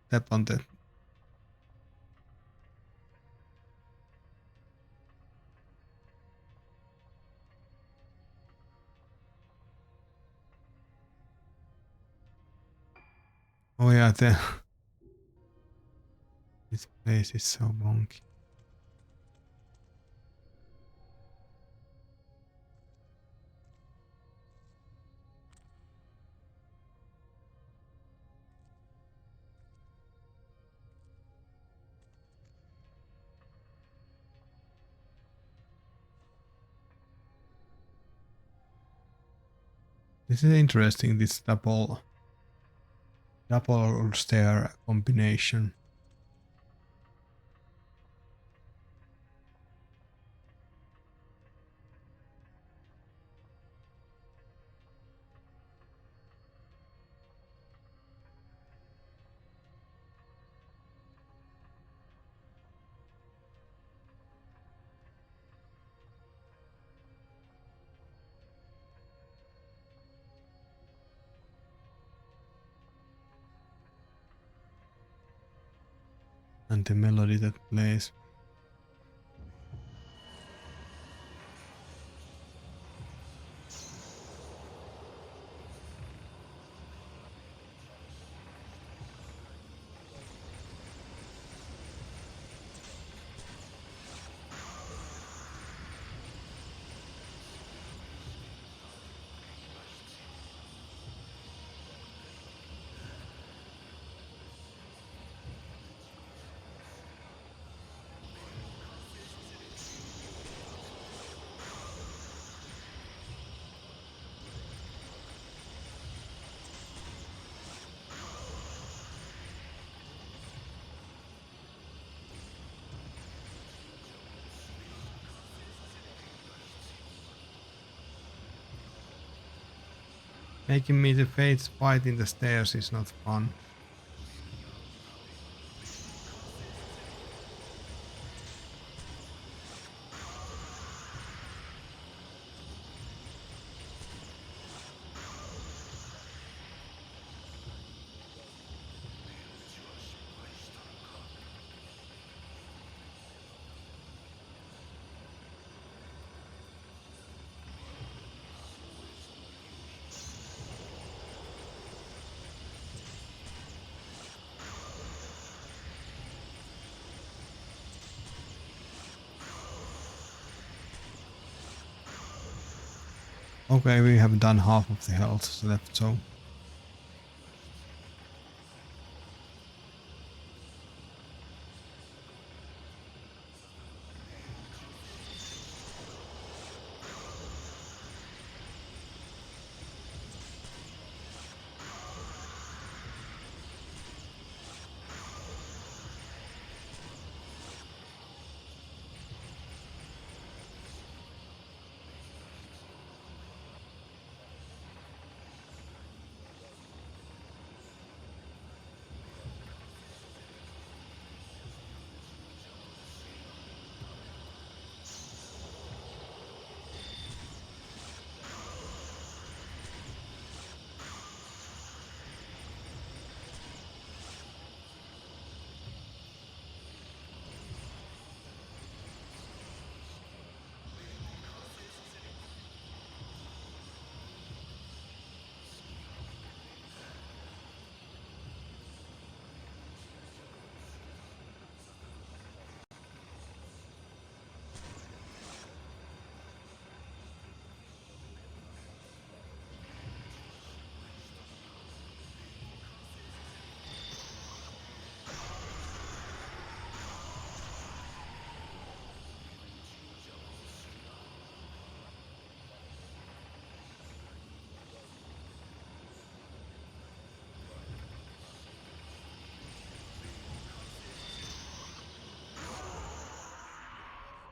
step on the. Oh yeah, this place is so wonky. This is interesting, this double stair combination. And the melody that plays. Making me the fates fight in the stairs is not fun. Okay, we have done half of the health left, so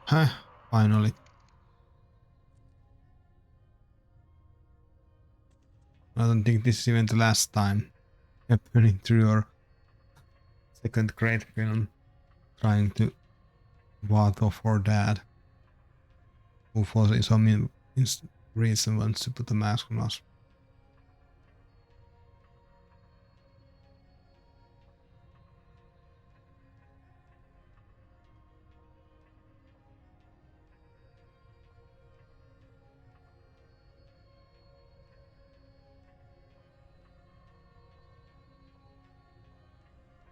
huh, finally. I don't think this is even the last time happening through your second great film, trying to ward off her dad, who for some reason wants to put a mask on us.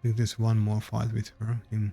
think there's one more fight with him.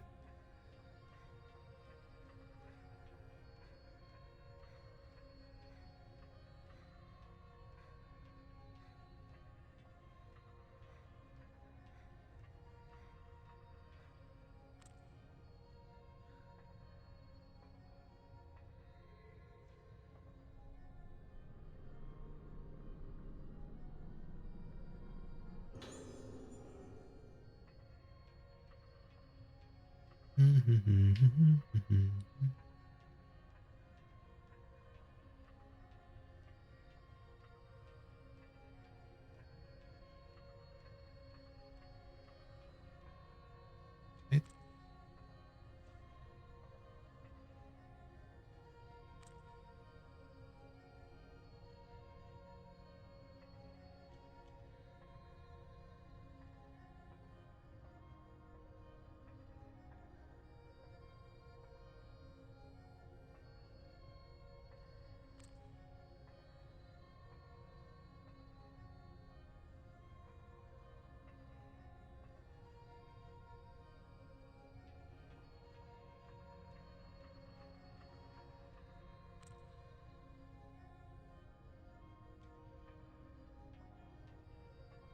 Shit.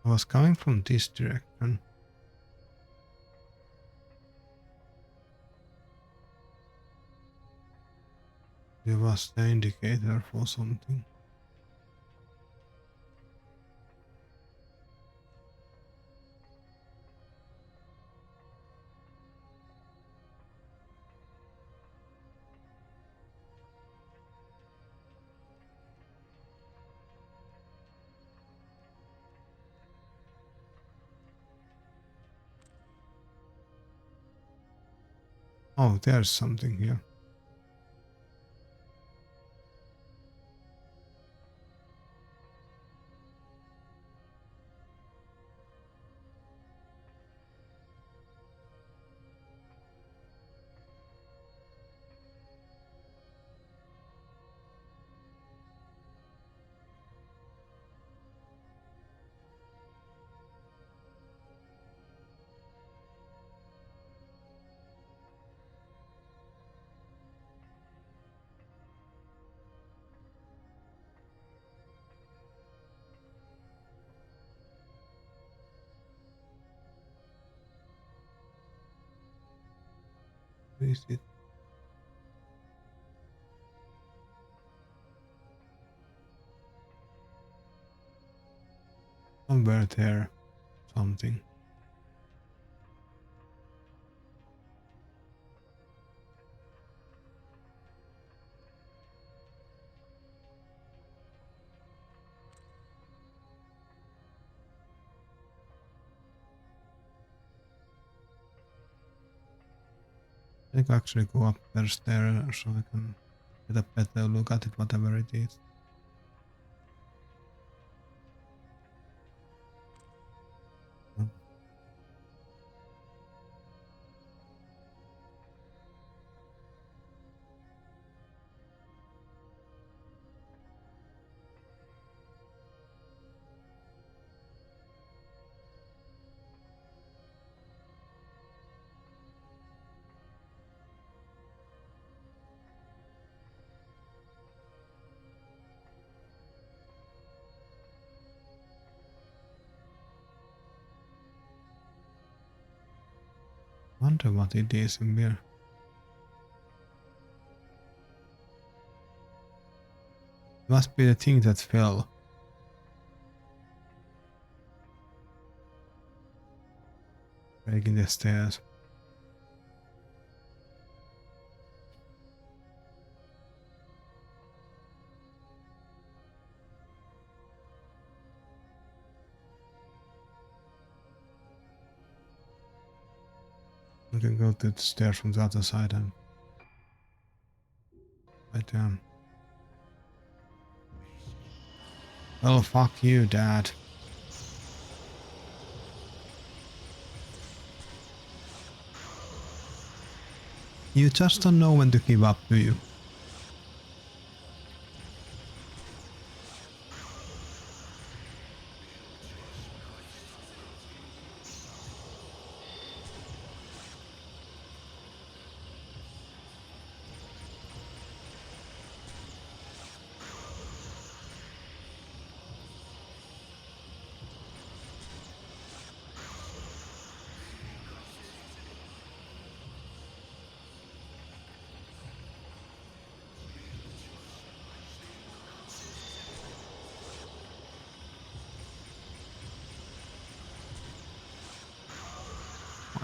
I was coming from this direction. There was the indicator for something. Oh, there's something here. Where is it? Somewhere there. Something. I think actually go up there stairs so I can get a better look at it, whatever it is. Wonder what it is in here. It must be the thing that fell. Breaking the stairs. We can go to the stairs from the other side and right down. Well, fuck you, Dad. You just don't know when to give up, do you?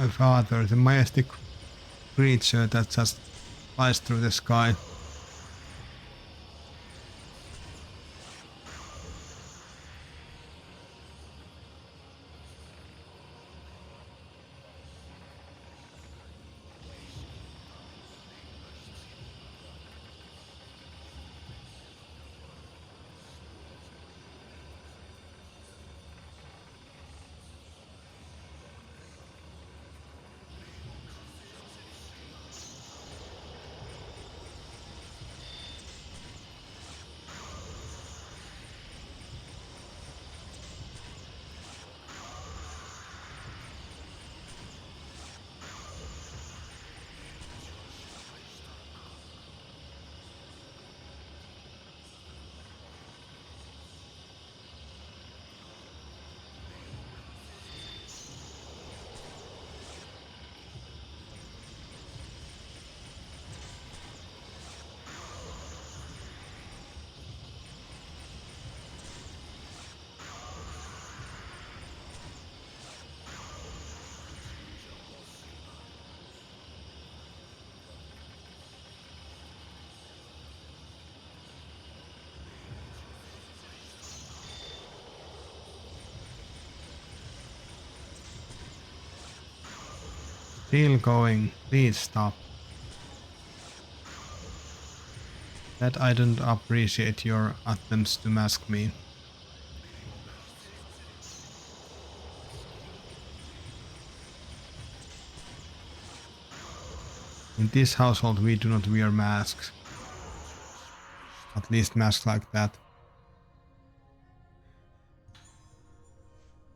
My father, the majestic creature that just flies through the sky. Still going. Please stop. That I don't appreciate your attempts to mask me. In this household we do not wear masks. At least masks like that.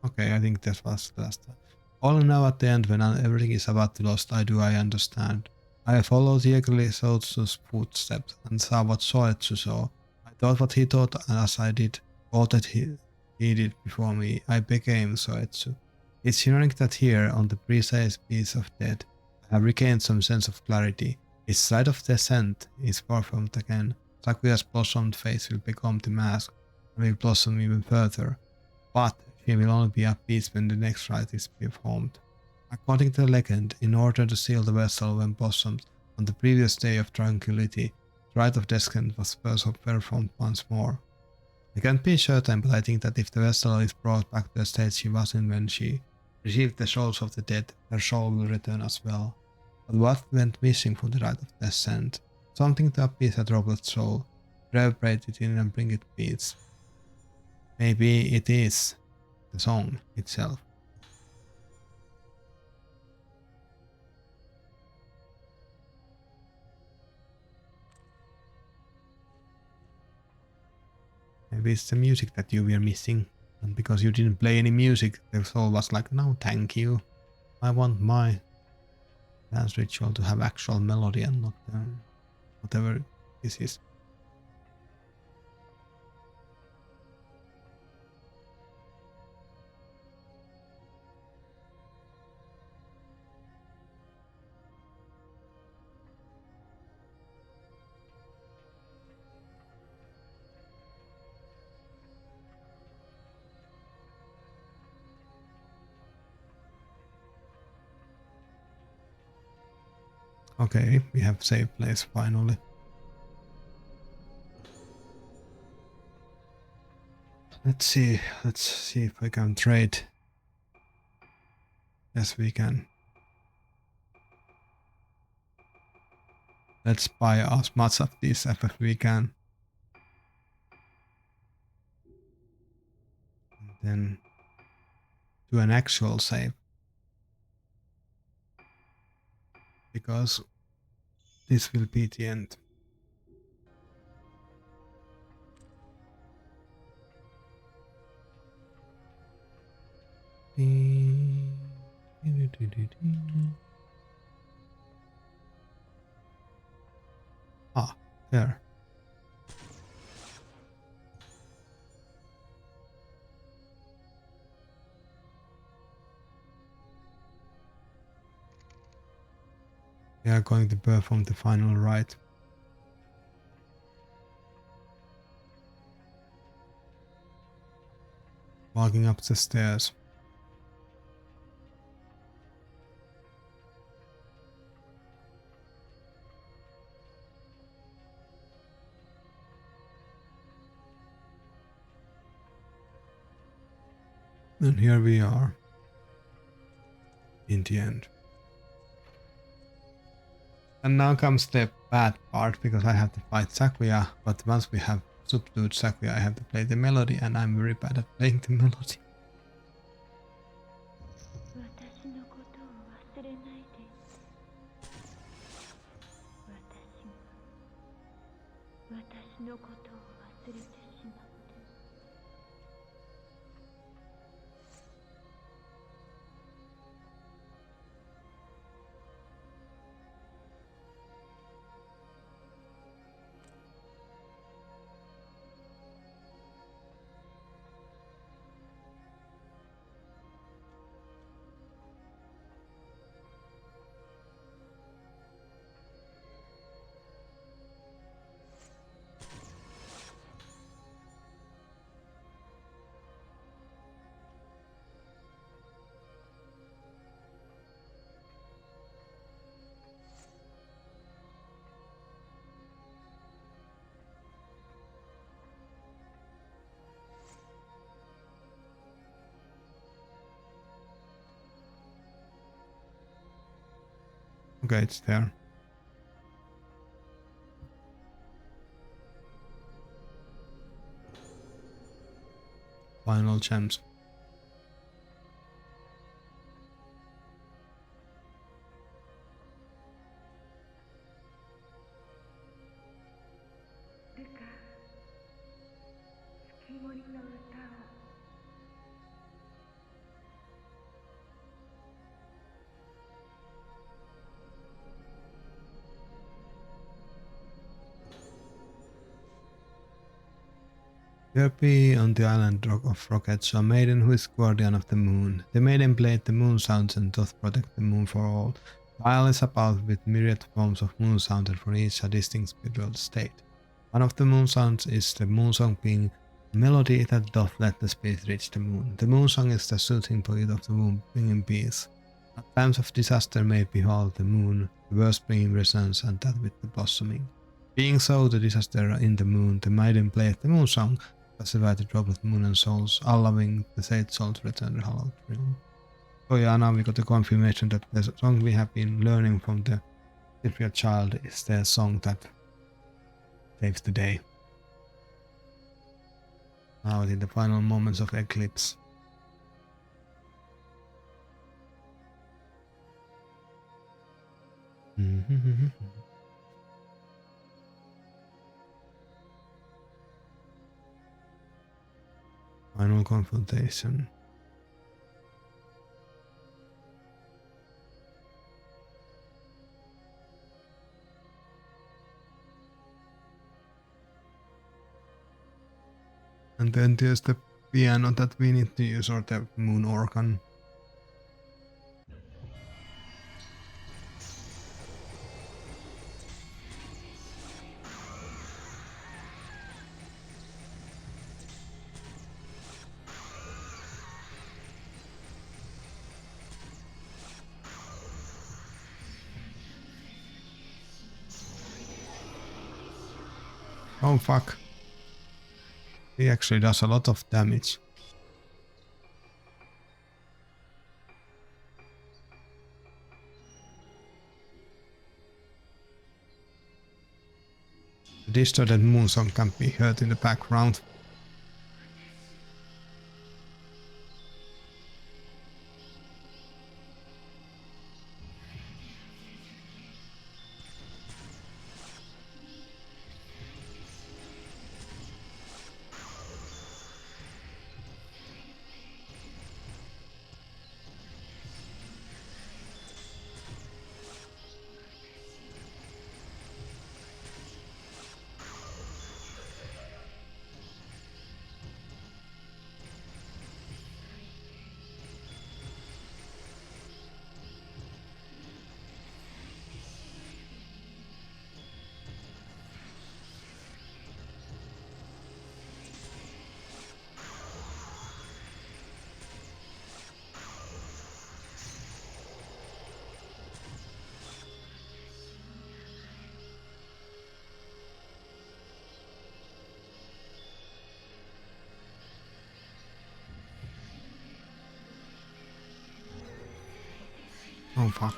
Okay, I think that was the last time. All now at the end when everything is about to lost, I understand. I followed the Eclipse's footsteps and saw what Soetsu saw. I thought what he thought, and as I did all that he did before me, I became Soetsu. It's ironic that here, on the precise piece of death, I have regained some sense of clarity. Its side of descent is performed again. Sakuya's blossomed face will become the mask, and will blossom even further. But she will only be at peace when the next rite is performed. According to the legend, in order to seal the vessel when blossomed on the previous day of tranquility, the rite of descent was performed once more. I can't be certain, but I think that if the vessel is brought back to the state she was in when she received the souls of the dead, her soul will return as well. But what went missing from the rite of descent? Something to appease a troubled soul, reverberate it in and bring it peace. Maybe it is the song itself. Maybe it's the music that you were missing. And because you didn't play any music, the soul was like, no, thank you. I want my dance ritual to have actual melody and not whatever this is. Okay, we have safe place finally. Let's see if I can trade. Yes, we can. Let's buy as much of this as we can. And then do an actual save. Because this will be the end. Ah, there. We are going to perform the final rite. Walking up the stairs. And here we are. In the end. And now comes the bad part, because I have to fight Sakuya, but once we have subdued Sakuya, I have to play the melody, and I'm very bad at playing the melody. 私のことを忘れないで。私のことを忘れてしまって。Okay, it's there. Final gems. There be on the island of rockets a maiden who is guardian of the moon. The maiden played the moon sounds and doth protect the moon for all. The isle is about with myriad forms of moon sounds, and for each a distinct spiritual state. One of the moon sounds is the moon song, being a melody that doth let the spirit reach the moon. The moon song is the soothing poet of the moon, bringing peace. At times of disaster may behold the moon, the worst bringing resonance, and that with the blossoming. Being so the disaster in the moon, the maiden playeth the moon song, pacify the troubled moon and souls, allowing the saved souls to return to the hallowed realm. So yeah, now we got the confirmation that the song we have been learning from the Cypriot child is the song that saves the day. Now in the final moments of Eclipse. Final confrontation. And then there's the piano that we need to use, or the moon organ. Oh fuck. He actually does a lot of damage. The distorted moon song can be heard in the background. Oh fuck.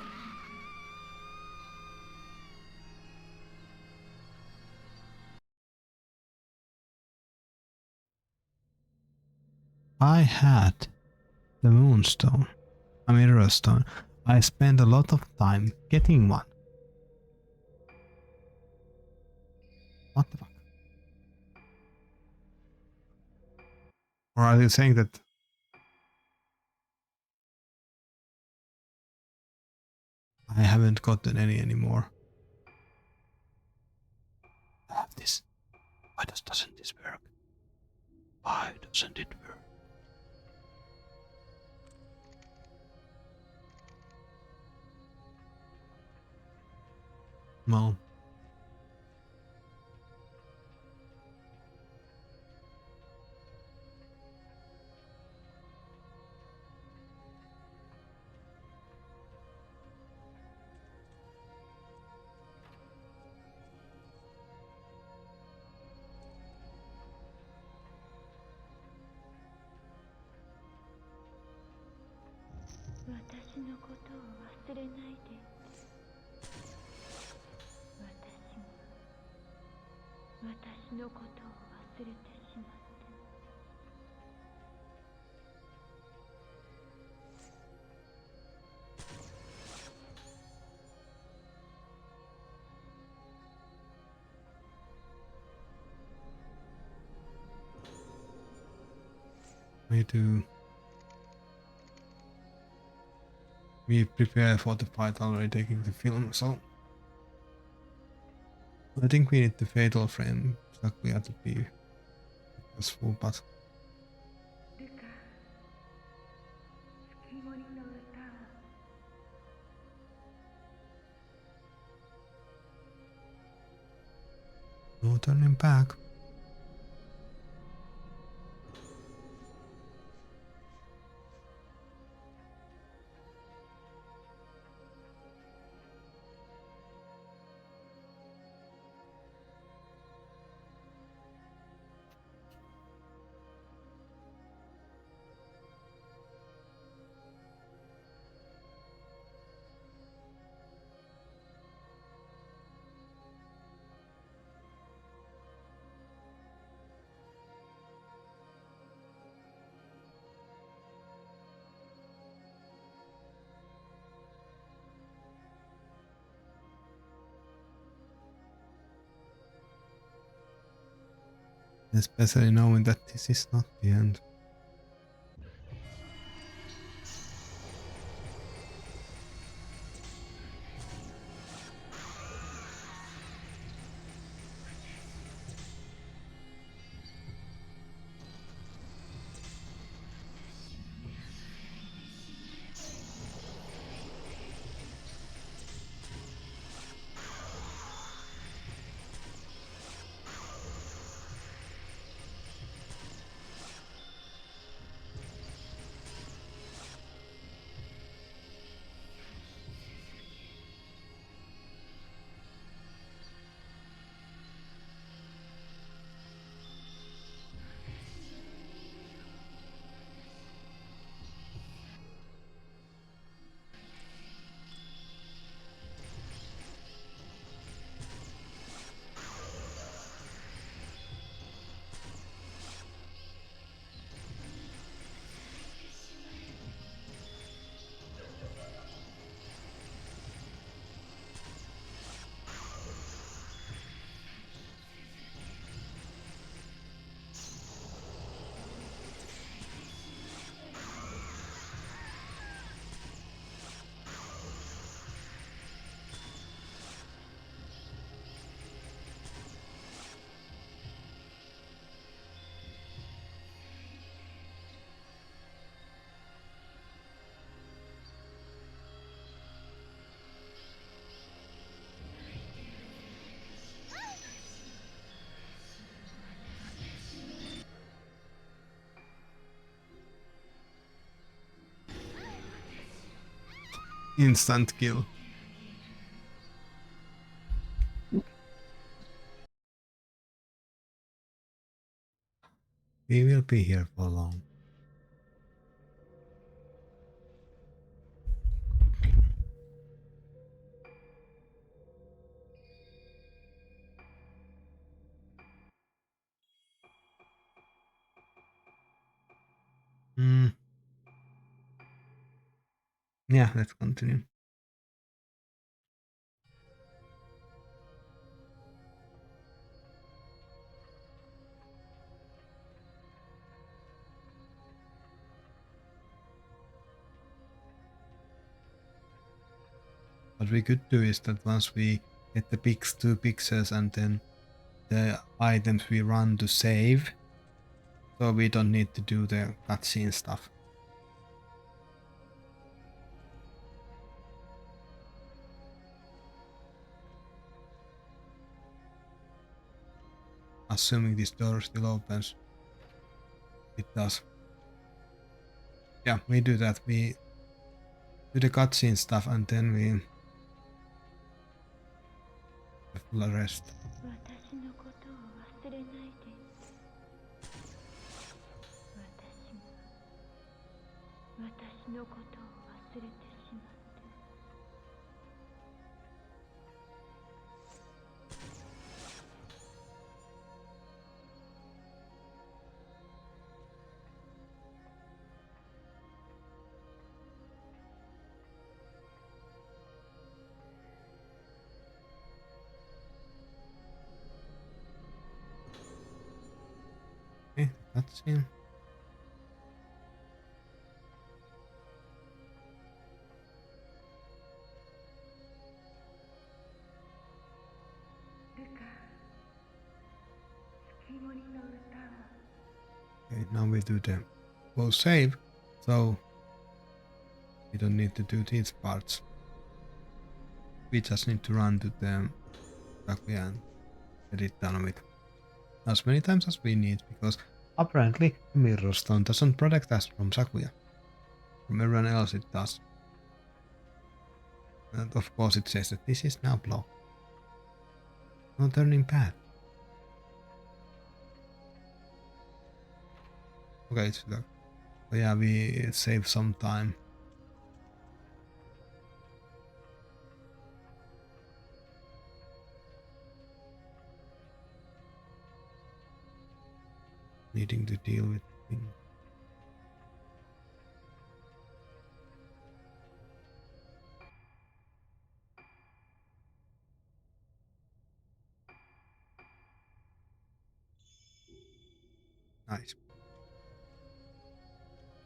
I had the moonstone, a mirror stone. I spent a lot of time getting one. What the fuck? Or are you saying that I haven't gotten any anymore? I have this. Why doesn't this work? Why doesn't it work? Well,私のことを忘れないで。私のことを忘れてしまって。me too. We prepare for the fight already taking the film, so I think we need the fatal frame exactly to be successful, but ルカ、月森の歌。no turning back. Especially knowing that this is not the end. Instant kill. We will be here for long. Yeah, let's continue. What we could do is that once we get the two pixels and then the items we run to save, so we don't need to do the cutscene stuff. Assuming this door still opens. It does. Yeah, we do that. We do the cutscene stuff and then we the full rest. 私のことを忘れないで。私のことを忘れてしまって。Okay, cutscene. ルカ、月森の歌は Okay, now we do the full save, so we don't need to do these parts. We just need to run to the Sakuya and get it done with as many times as we need, because apparently the Mirror Stone doesn't protect us from Sakuya. From everyone else it does. And of course it says that this is now blocked. No turning path. Okay, it's locked. So yeah, we save some time. Needing to deal with things. Nice.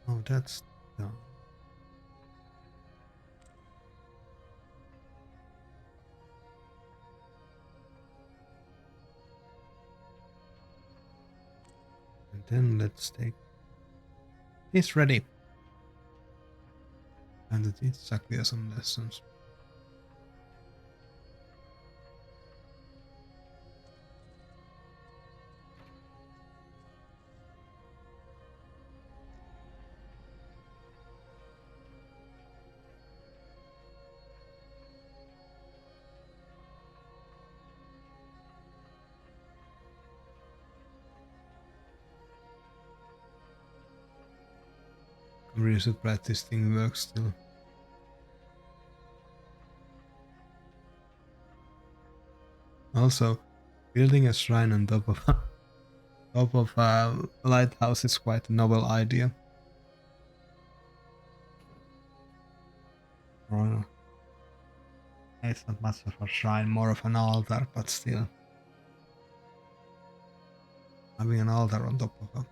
Oh, that's done. And then let's take this ready. And teach Sakuya some lessons. I'm really surprised this thing works still. Also, building a shrine on top of a lighthouse is quite a novel idea. Or, it's not much of a shrine, more of an altar, but still. Having an altar on top of a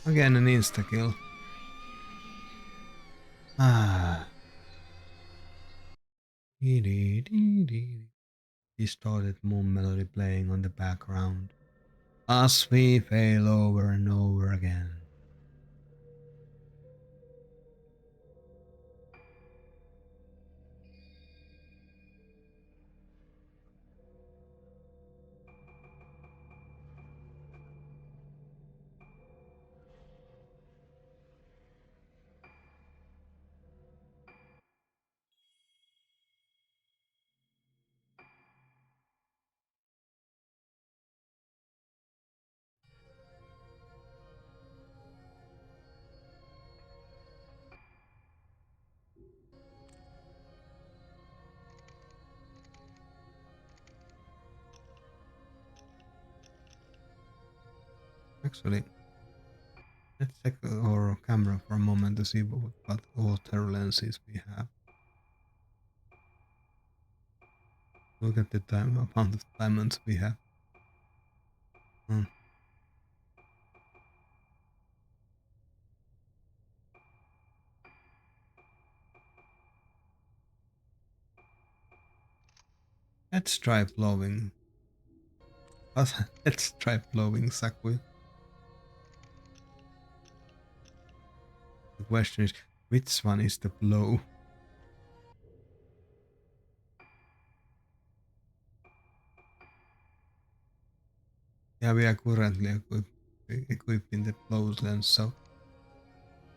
Again, an insta kill. Ah. Distorted moon melody playing on the background as we fail over and over again. Actually, let's check our camera for a moment to see what water lenses we have. Look at the amount of diamonds we have. Let's try blowing. Let's try blowing Sakui. The question is, which one is the blow? Yeah, we are currently equipping the blow lens, so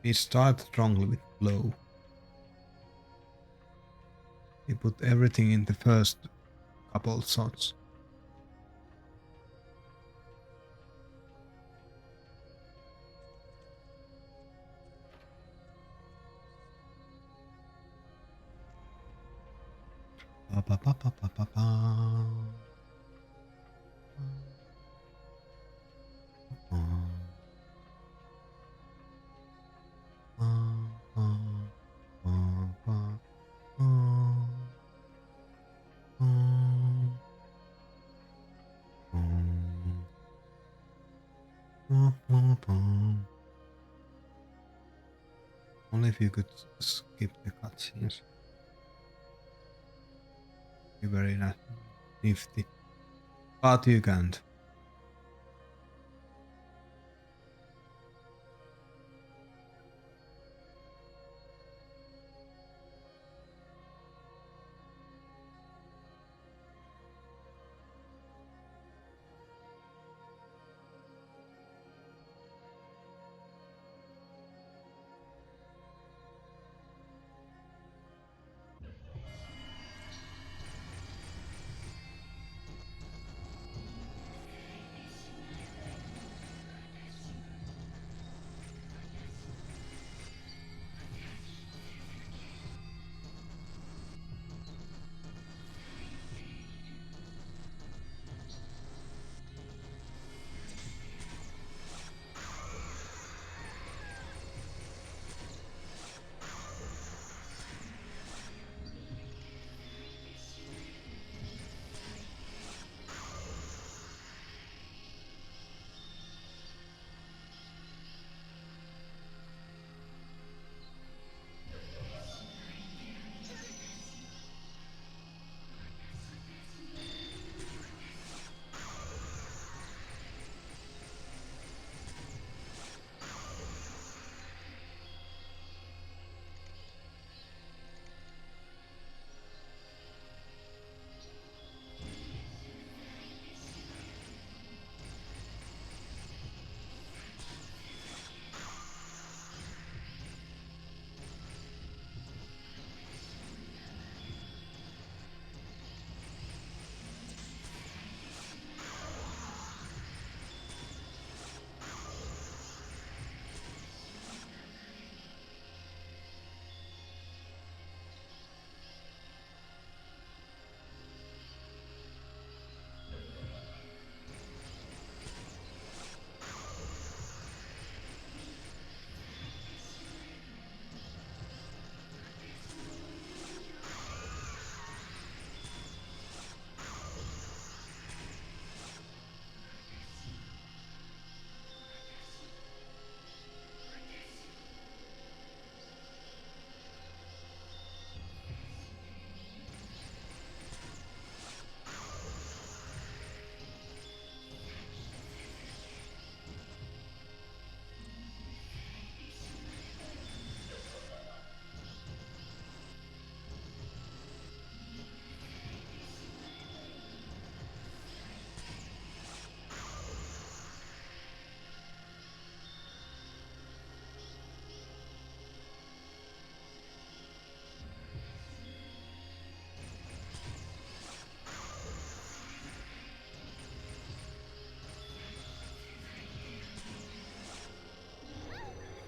we start strongly with blow. We put everything in the first couple shots. Pa, pa, pa, pa, pa, pa, pa. Only if you could skip the cutscenes. Be very nifty. But you can't.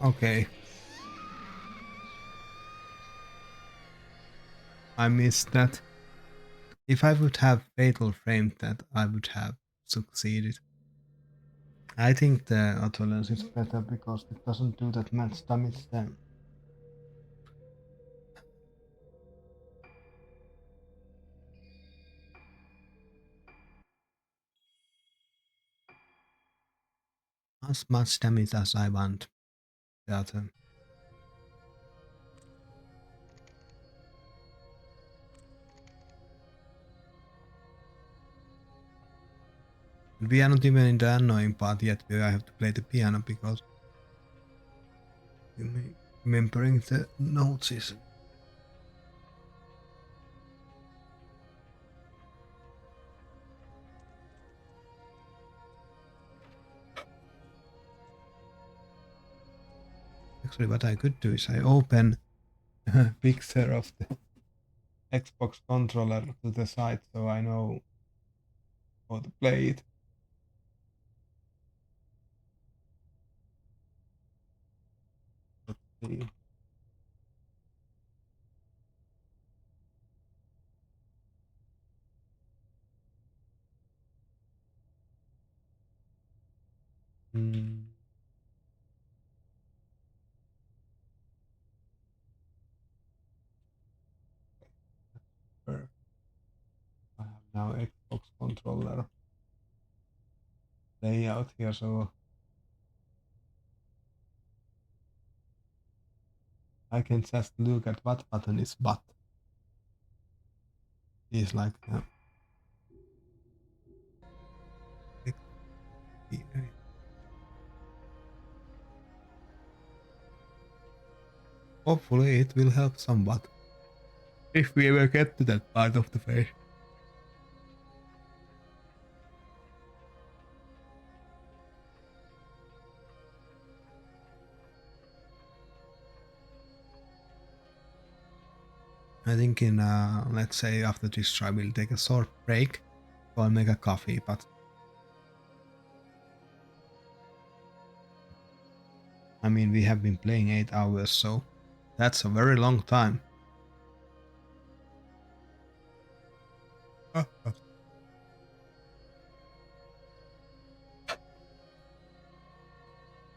Okay. I missed that. If I would have fatal framed that, I would have succeeded. I think the auto lens is better because it doesn't do that much damage then. As much damage as I want. The other. We are not even in the annoying part yet where I have to play the piano because remembering the notes is actually what I could do is I open a picture of the Xbox controller to the side so I know how to play it. Let's see. Hmm. Perfect. I have now Xbox controller layout here, so I can just look at what button is what. It's like hopefully it will help somewhat. If we ever get to that part of the face. I think in let's say after this try we'll take a short break, go and make a coffee, but I mean we have been playing 8 hours, so that's a very long time.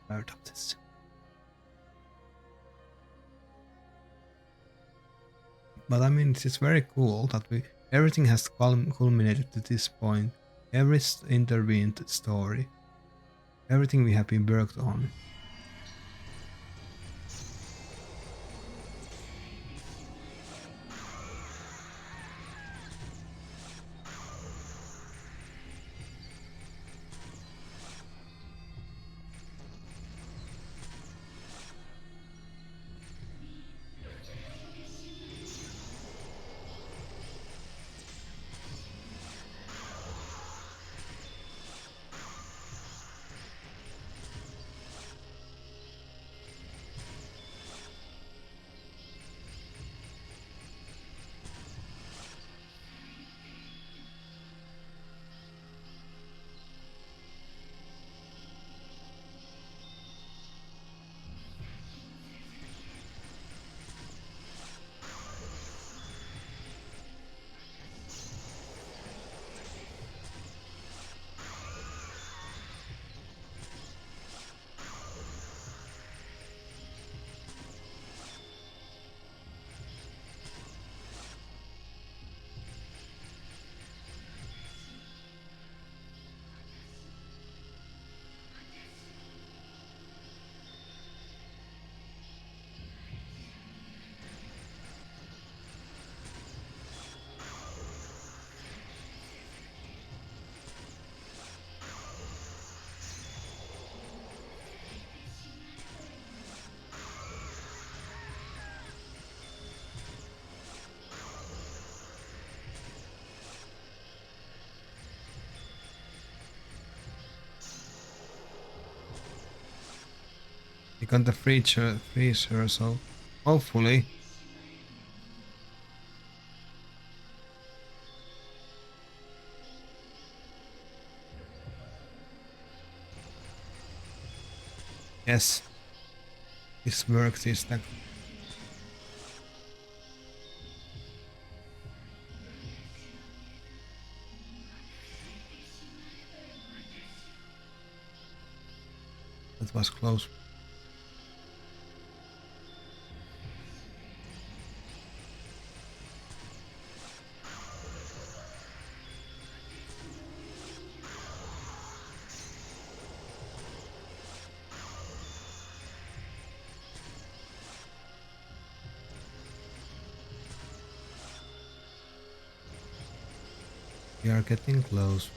Tired of this. But I mean it's very cool that everything has culminated to this point. Every intervened story, everything we have been worked on. We got the freezer, so hopefully. Yes. this works is that that was close. We are getting close.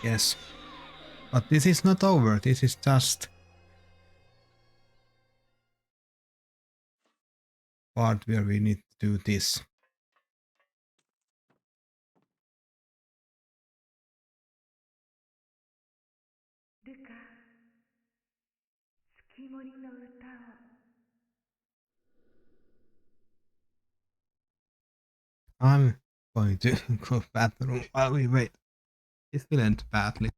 Yes. But this is not over. This is just part where we need to do this.ルカ、月森の歌を。I'm going to go bathroom while we wait. This will end badly.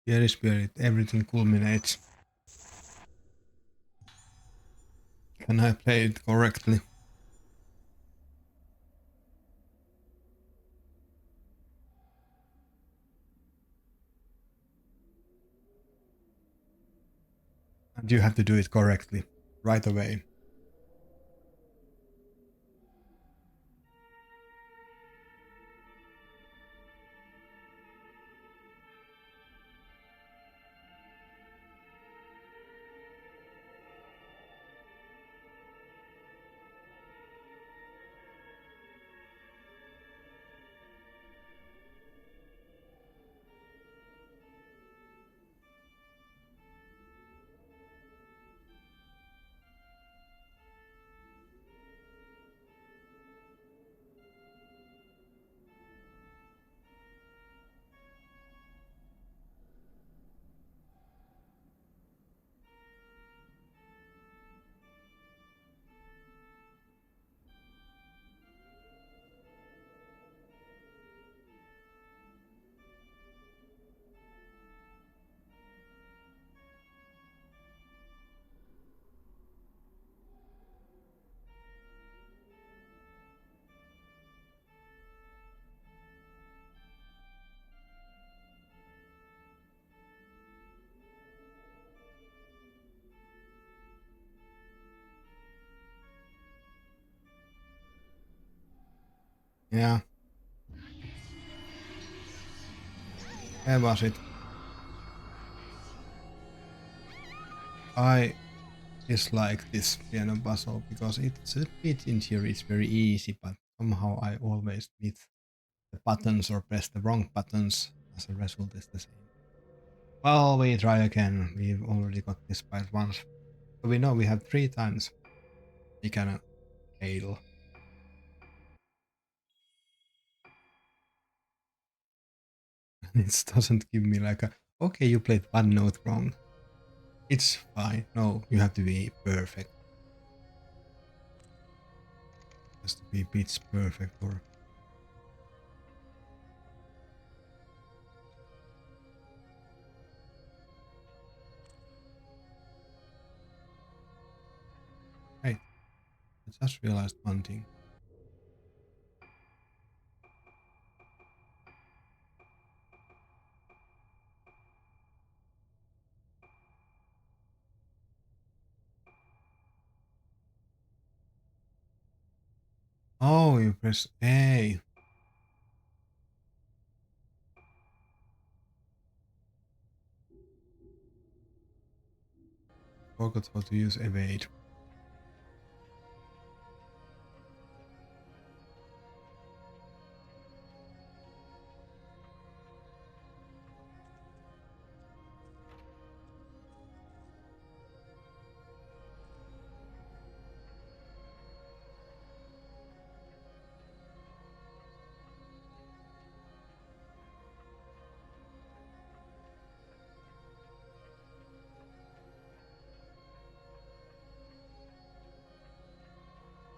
Here is where everything culminates. Can I play it correctly? And you have to do it correctly right away. Yeah. Where was it? I dislike this piano puzzle because it's a bit in theory it's very easy, but somehow I always hit the buttons or press the wrong buttons. As a result, it's the same. Well, we try again. We've already got this part once. So we know we have 3 times we can fail. And it doesn't give me like a, okay, you played one note wrong. It's fine. No, you have to be perfect. It has to be pitch perfect or right. I just realized one thing. Oh, you press A. Forgot how to use evade.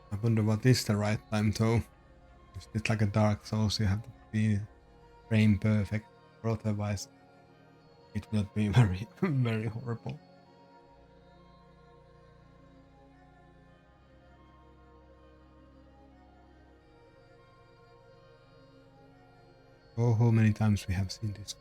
I wonder what is the right time though. Is it like a Dark Souls? You have to be frame perfect, or otherwise it will be very, very horrible. Oh, how many times we have seen this?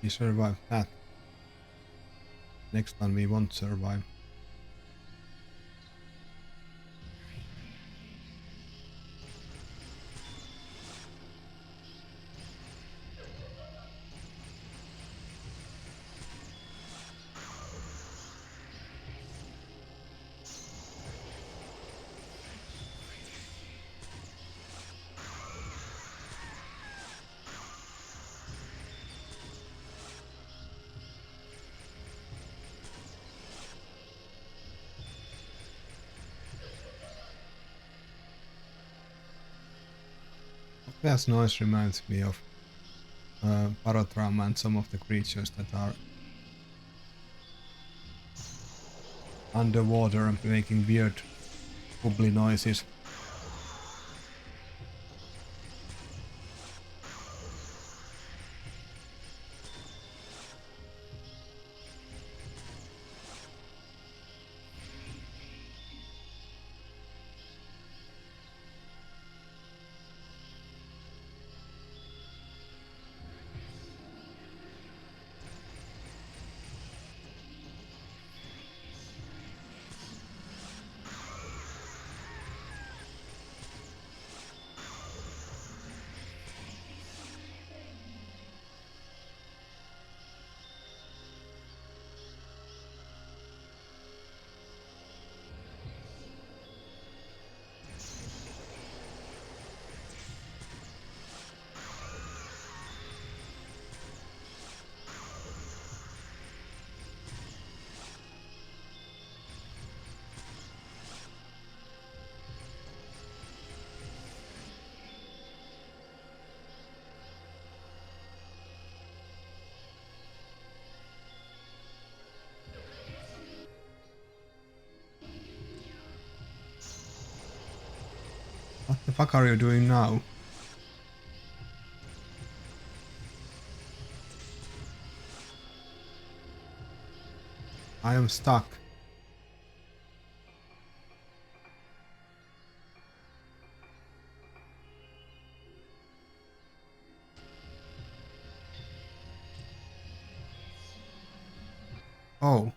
We survived that. Next one we won't survive. That noise reminds me of Paratrauma and some of the creatures that are underwater and making weird bubbly noises. What the fuck are you doing now? I am stuck. Oh.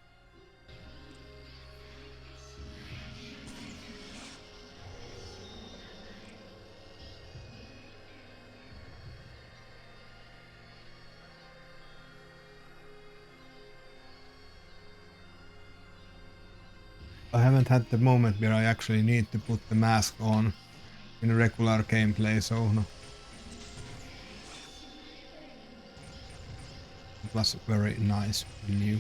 I haven't had the moment where I actually need to put the mask on in regular gameplay, so no. It was very nice and new.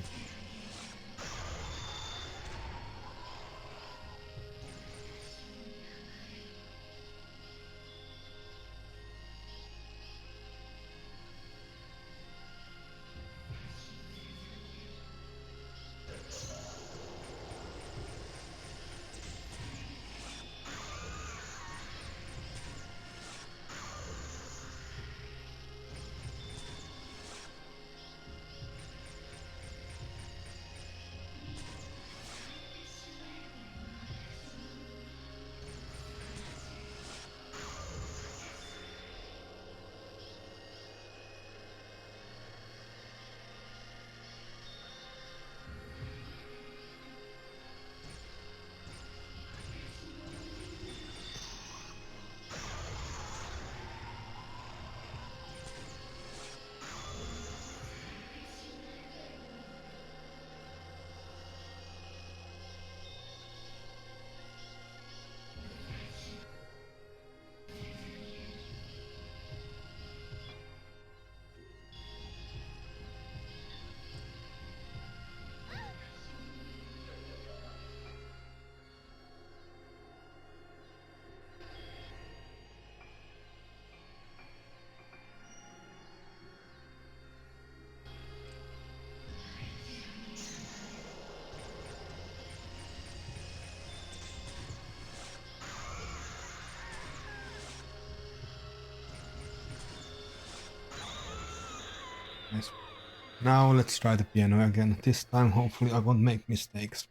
Nice. Now let's try the piano again. This time hopefully I won't make mistakes.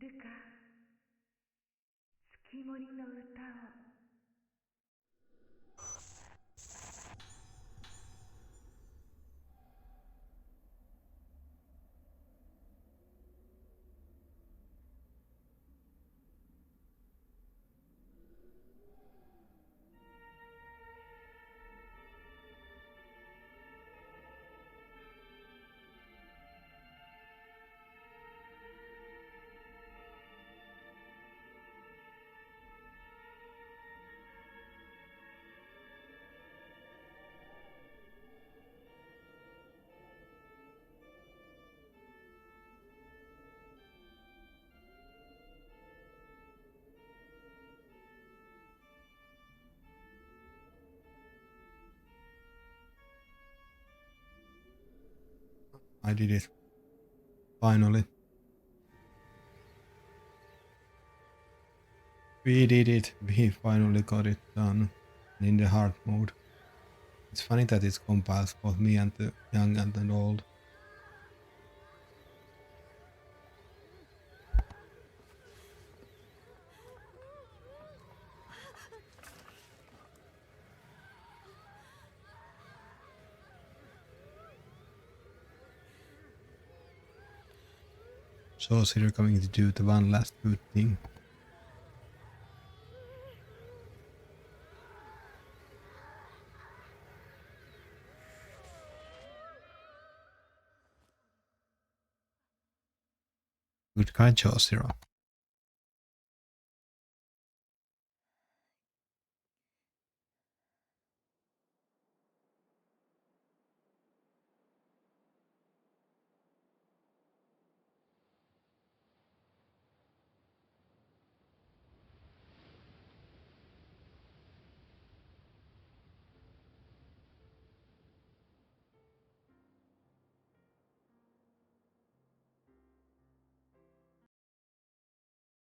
ルカ、月森の歌を。I did it. Finally. We did it. We finally got it done. In the hard mode. It's funny that it compiles both me and the young and the old. So you're coming to do the one last good thing. Good guy, Zero.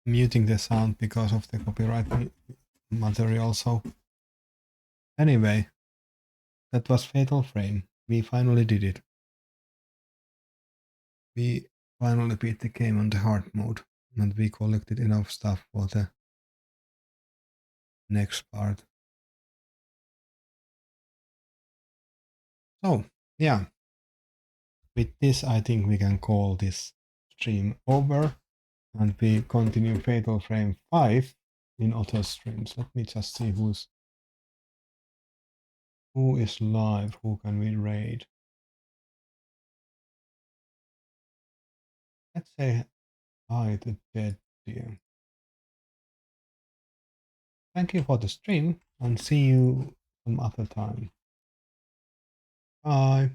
Muting the sound because of the copyright material. So anyway, that was Fatal Frame. We finally did it. We finally beat the game on the hard mode, and we collected enough stuff for the next part. So yeah, with this I think we can call this stream over, and we continue Fatal Frame 5 in other streams. Let me just see who is live, who can we raid. Let's say hi to Dead Deer. Thank you for the stream, and see you some other time. Bye.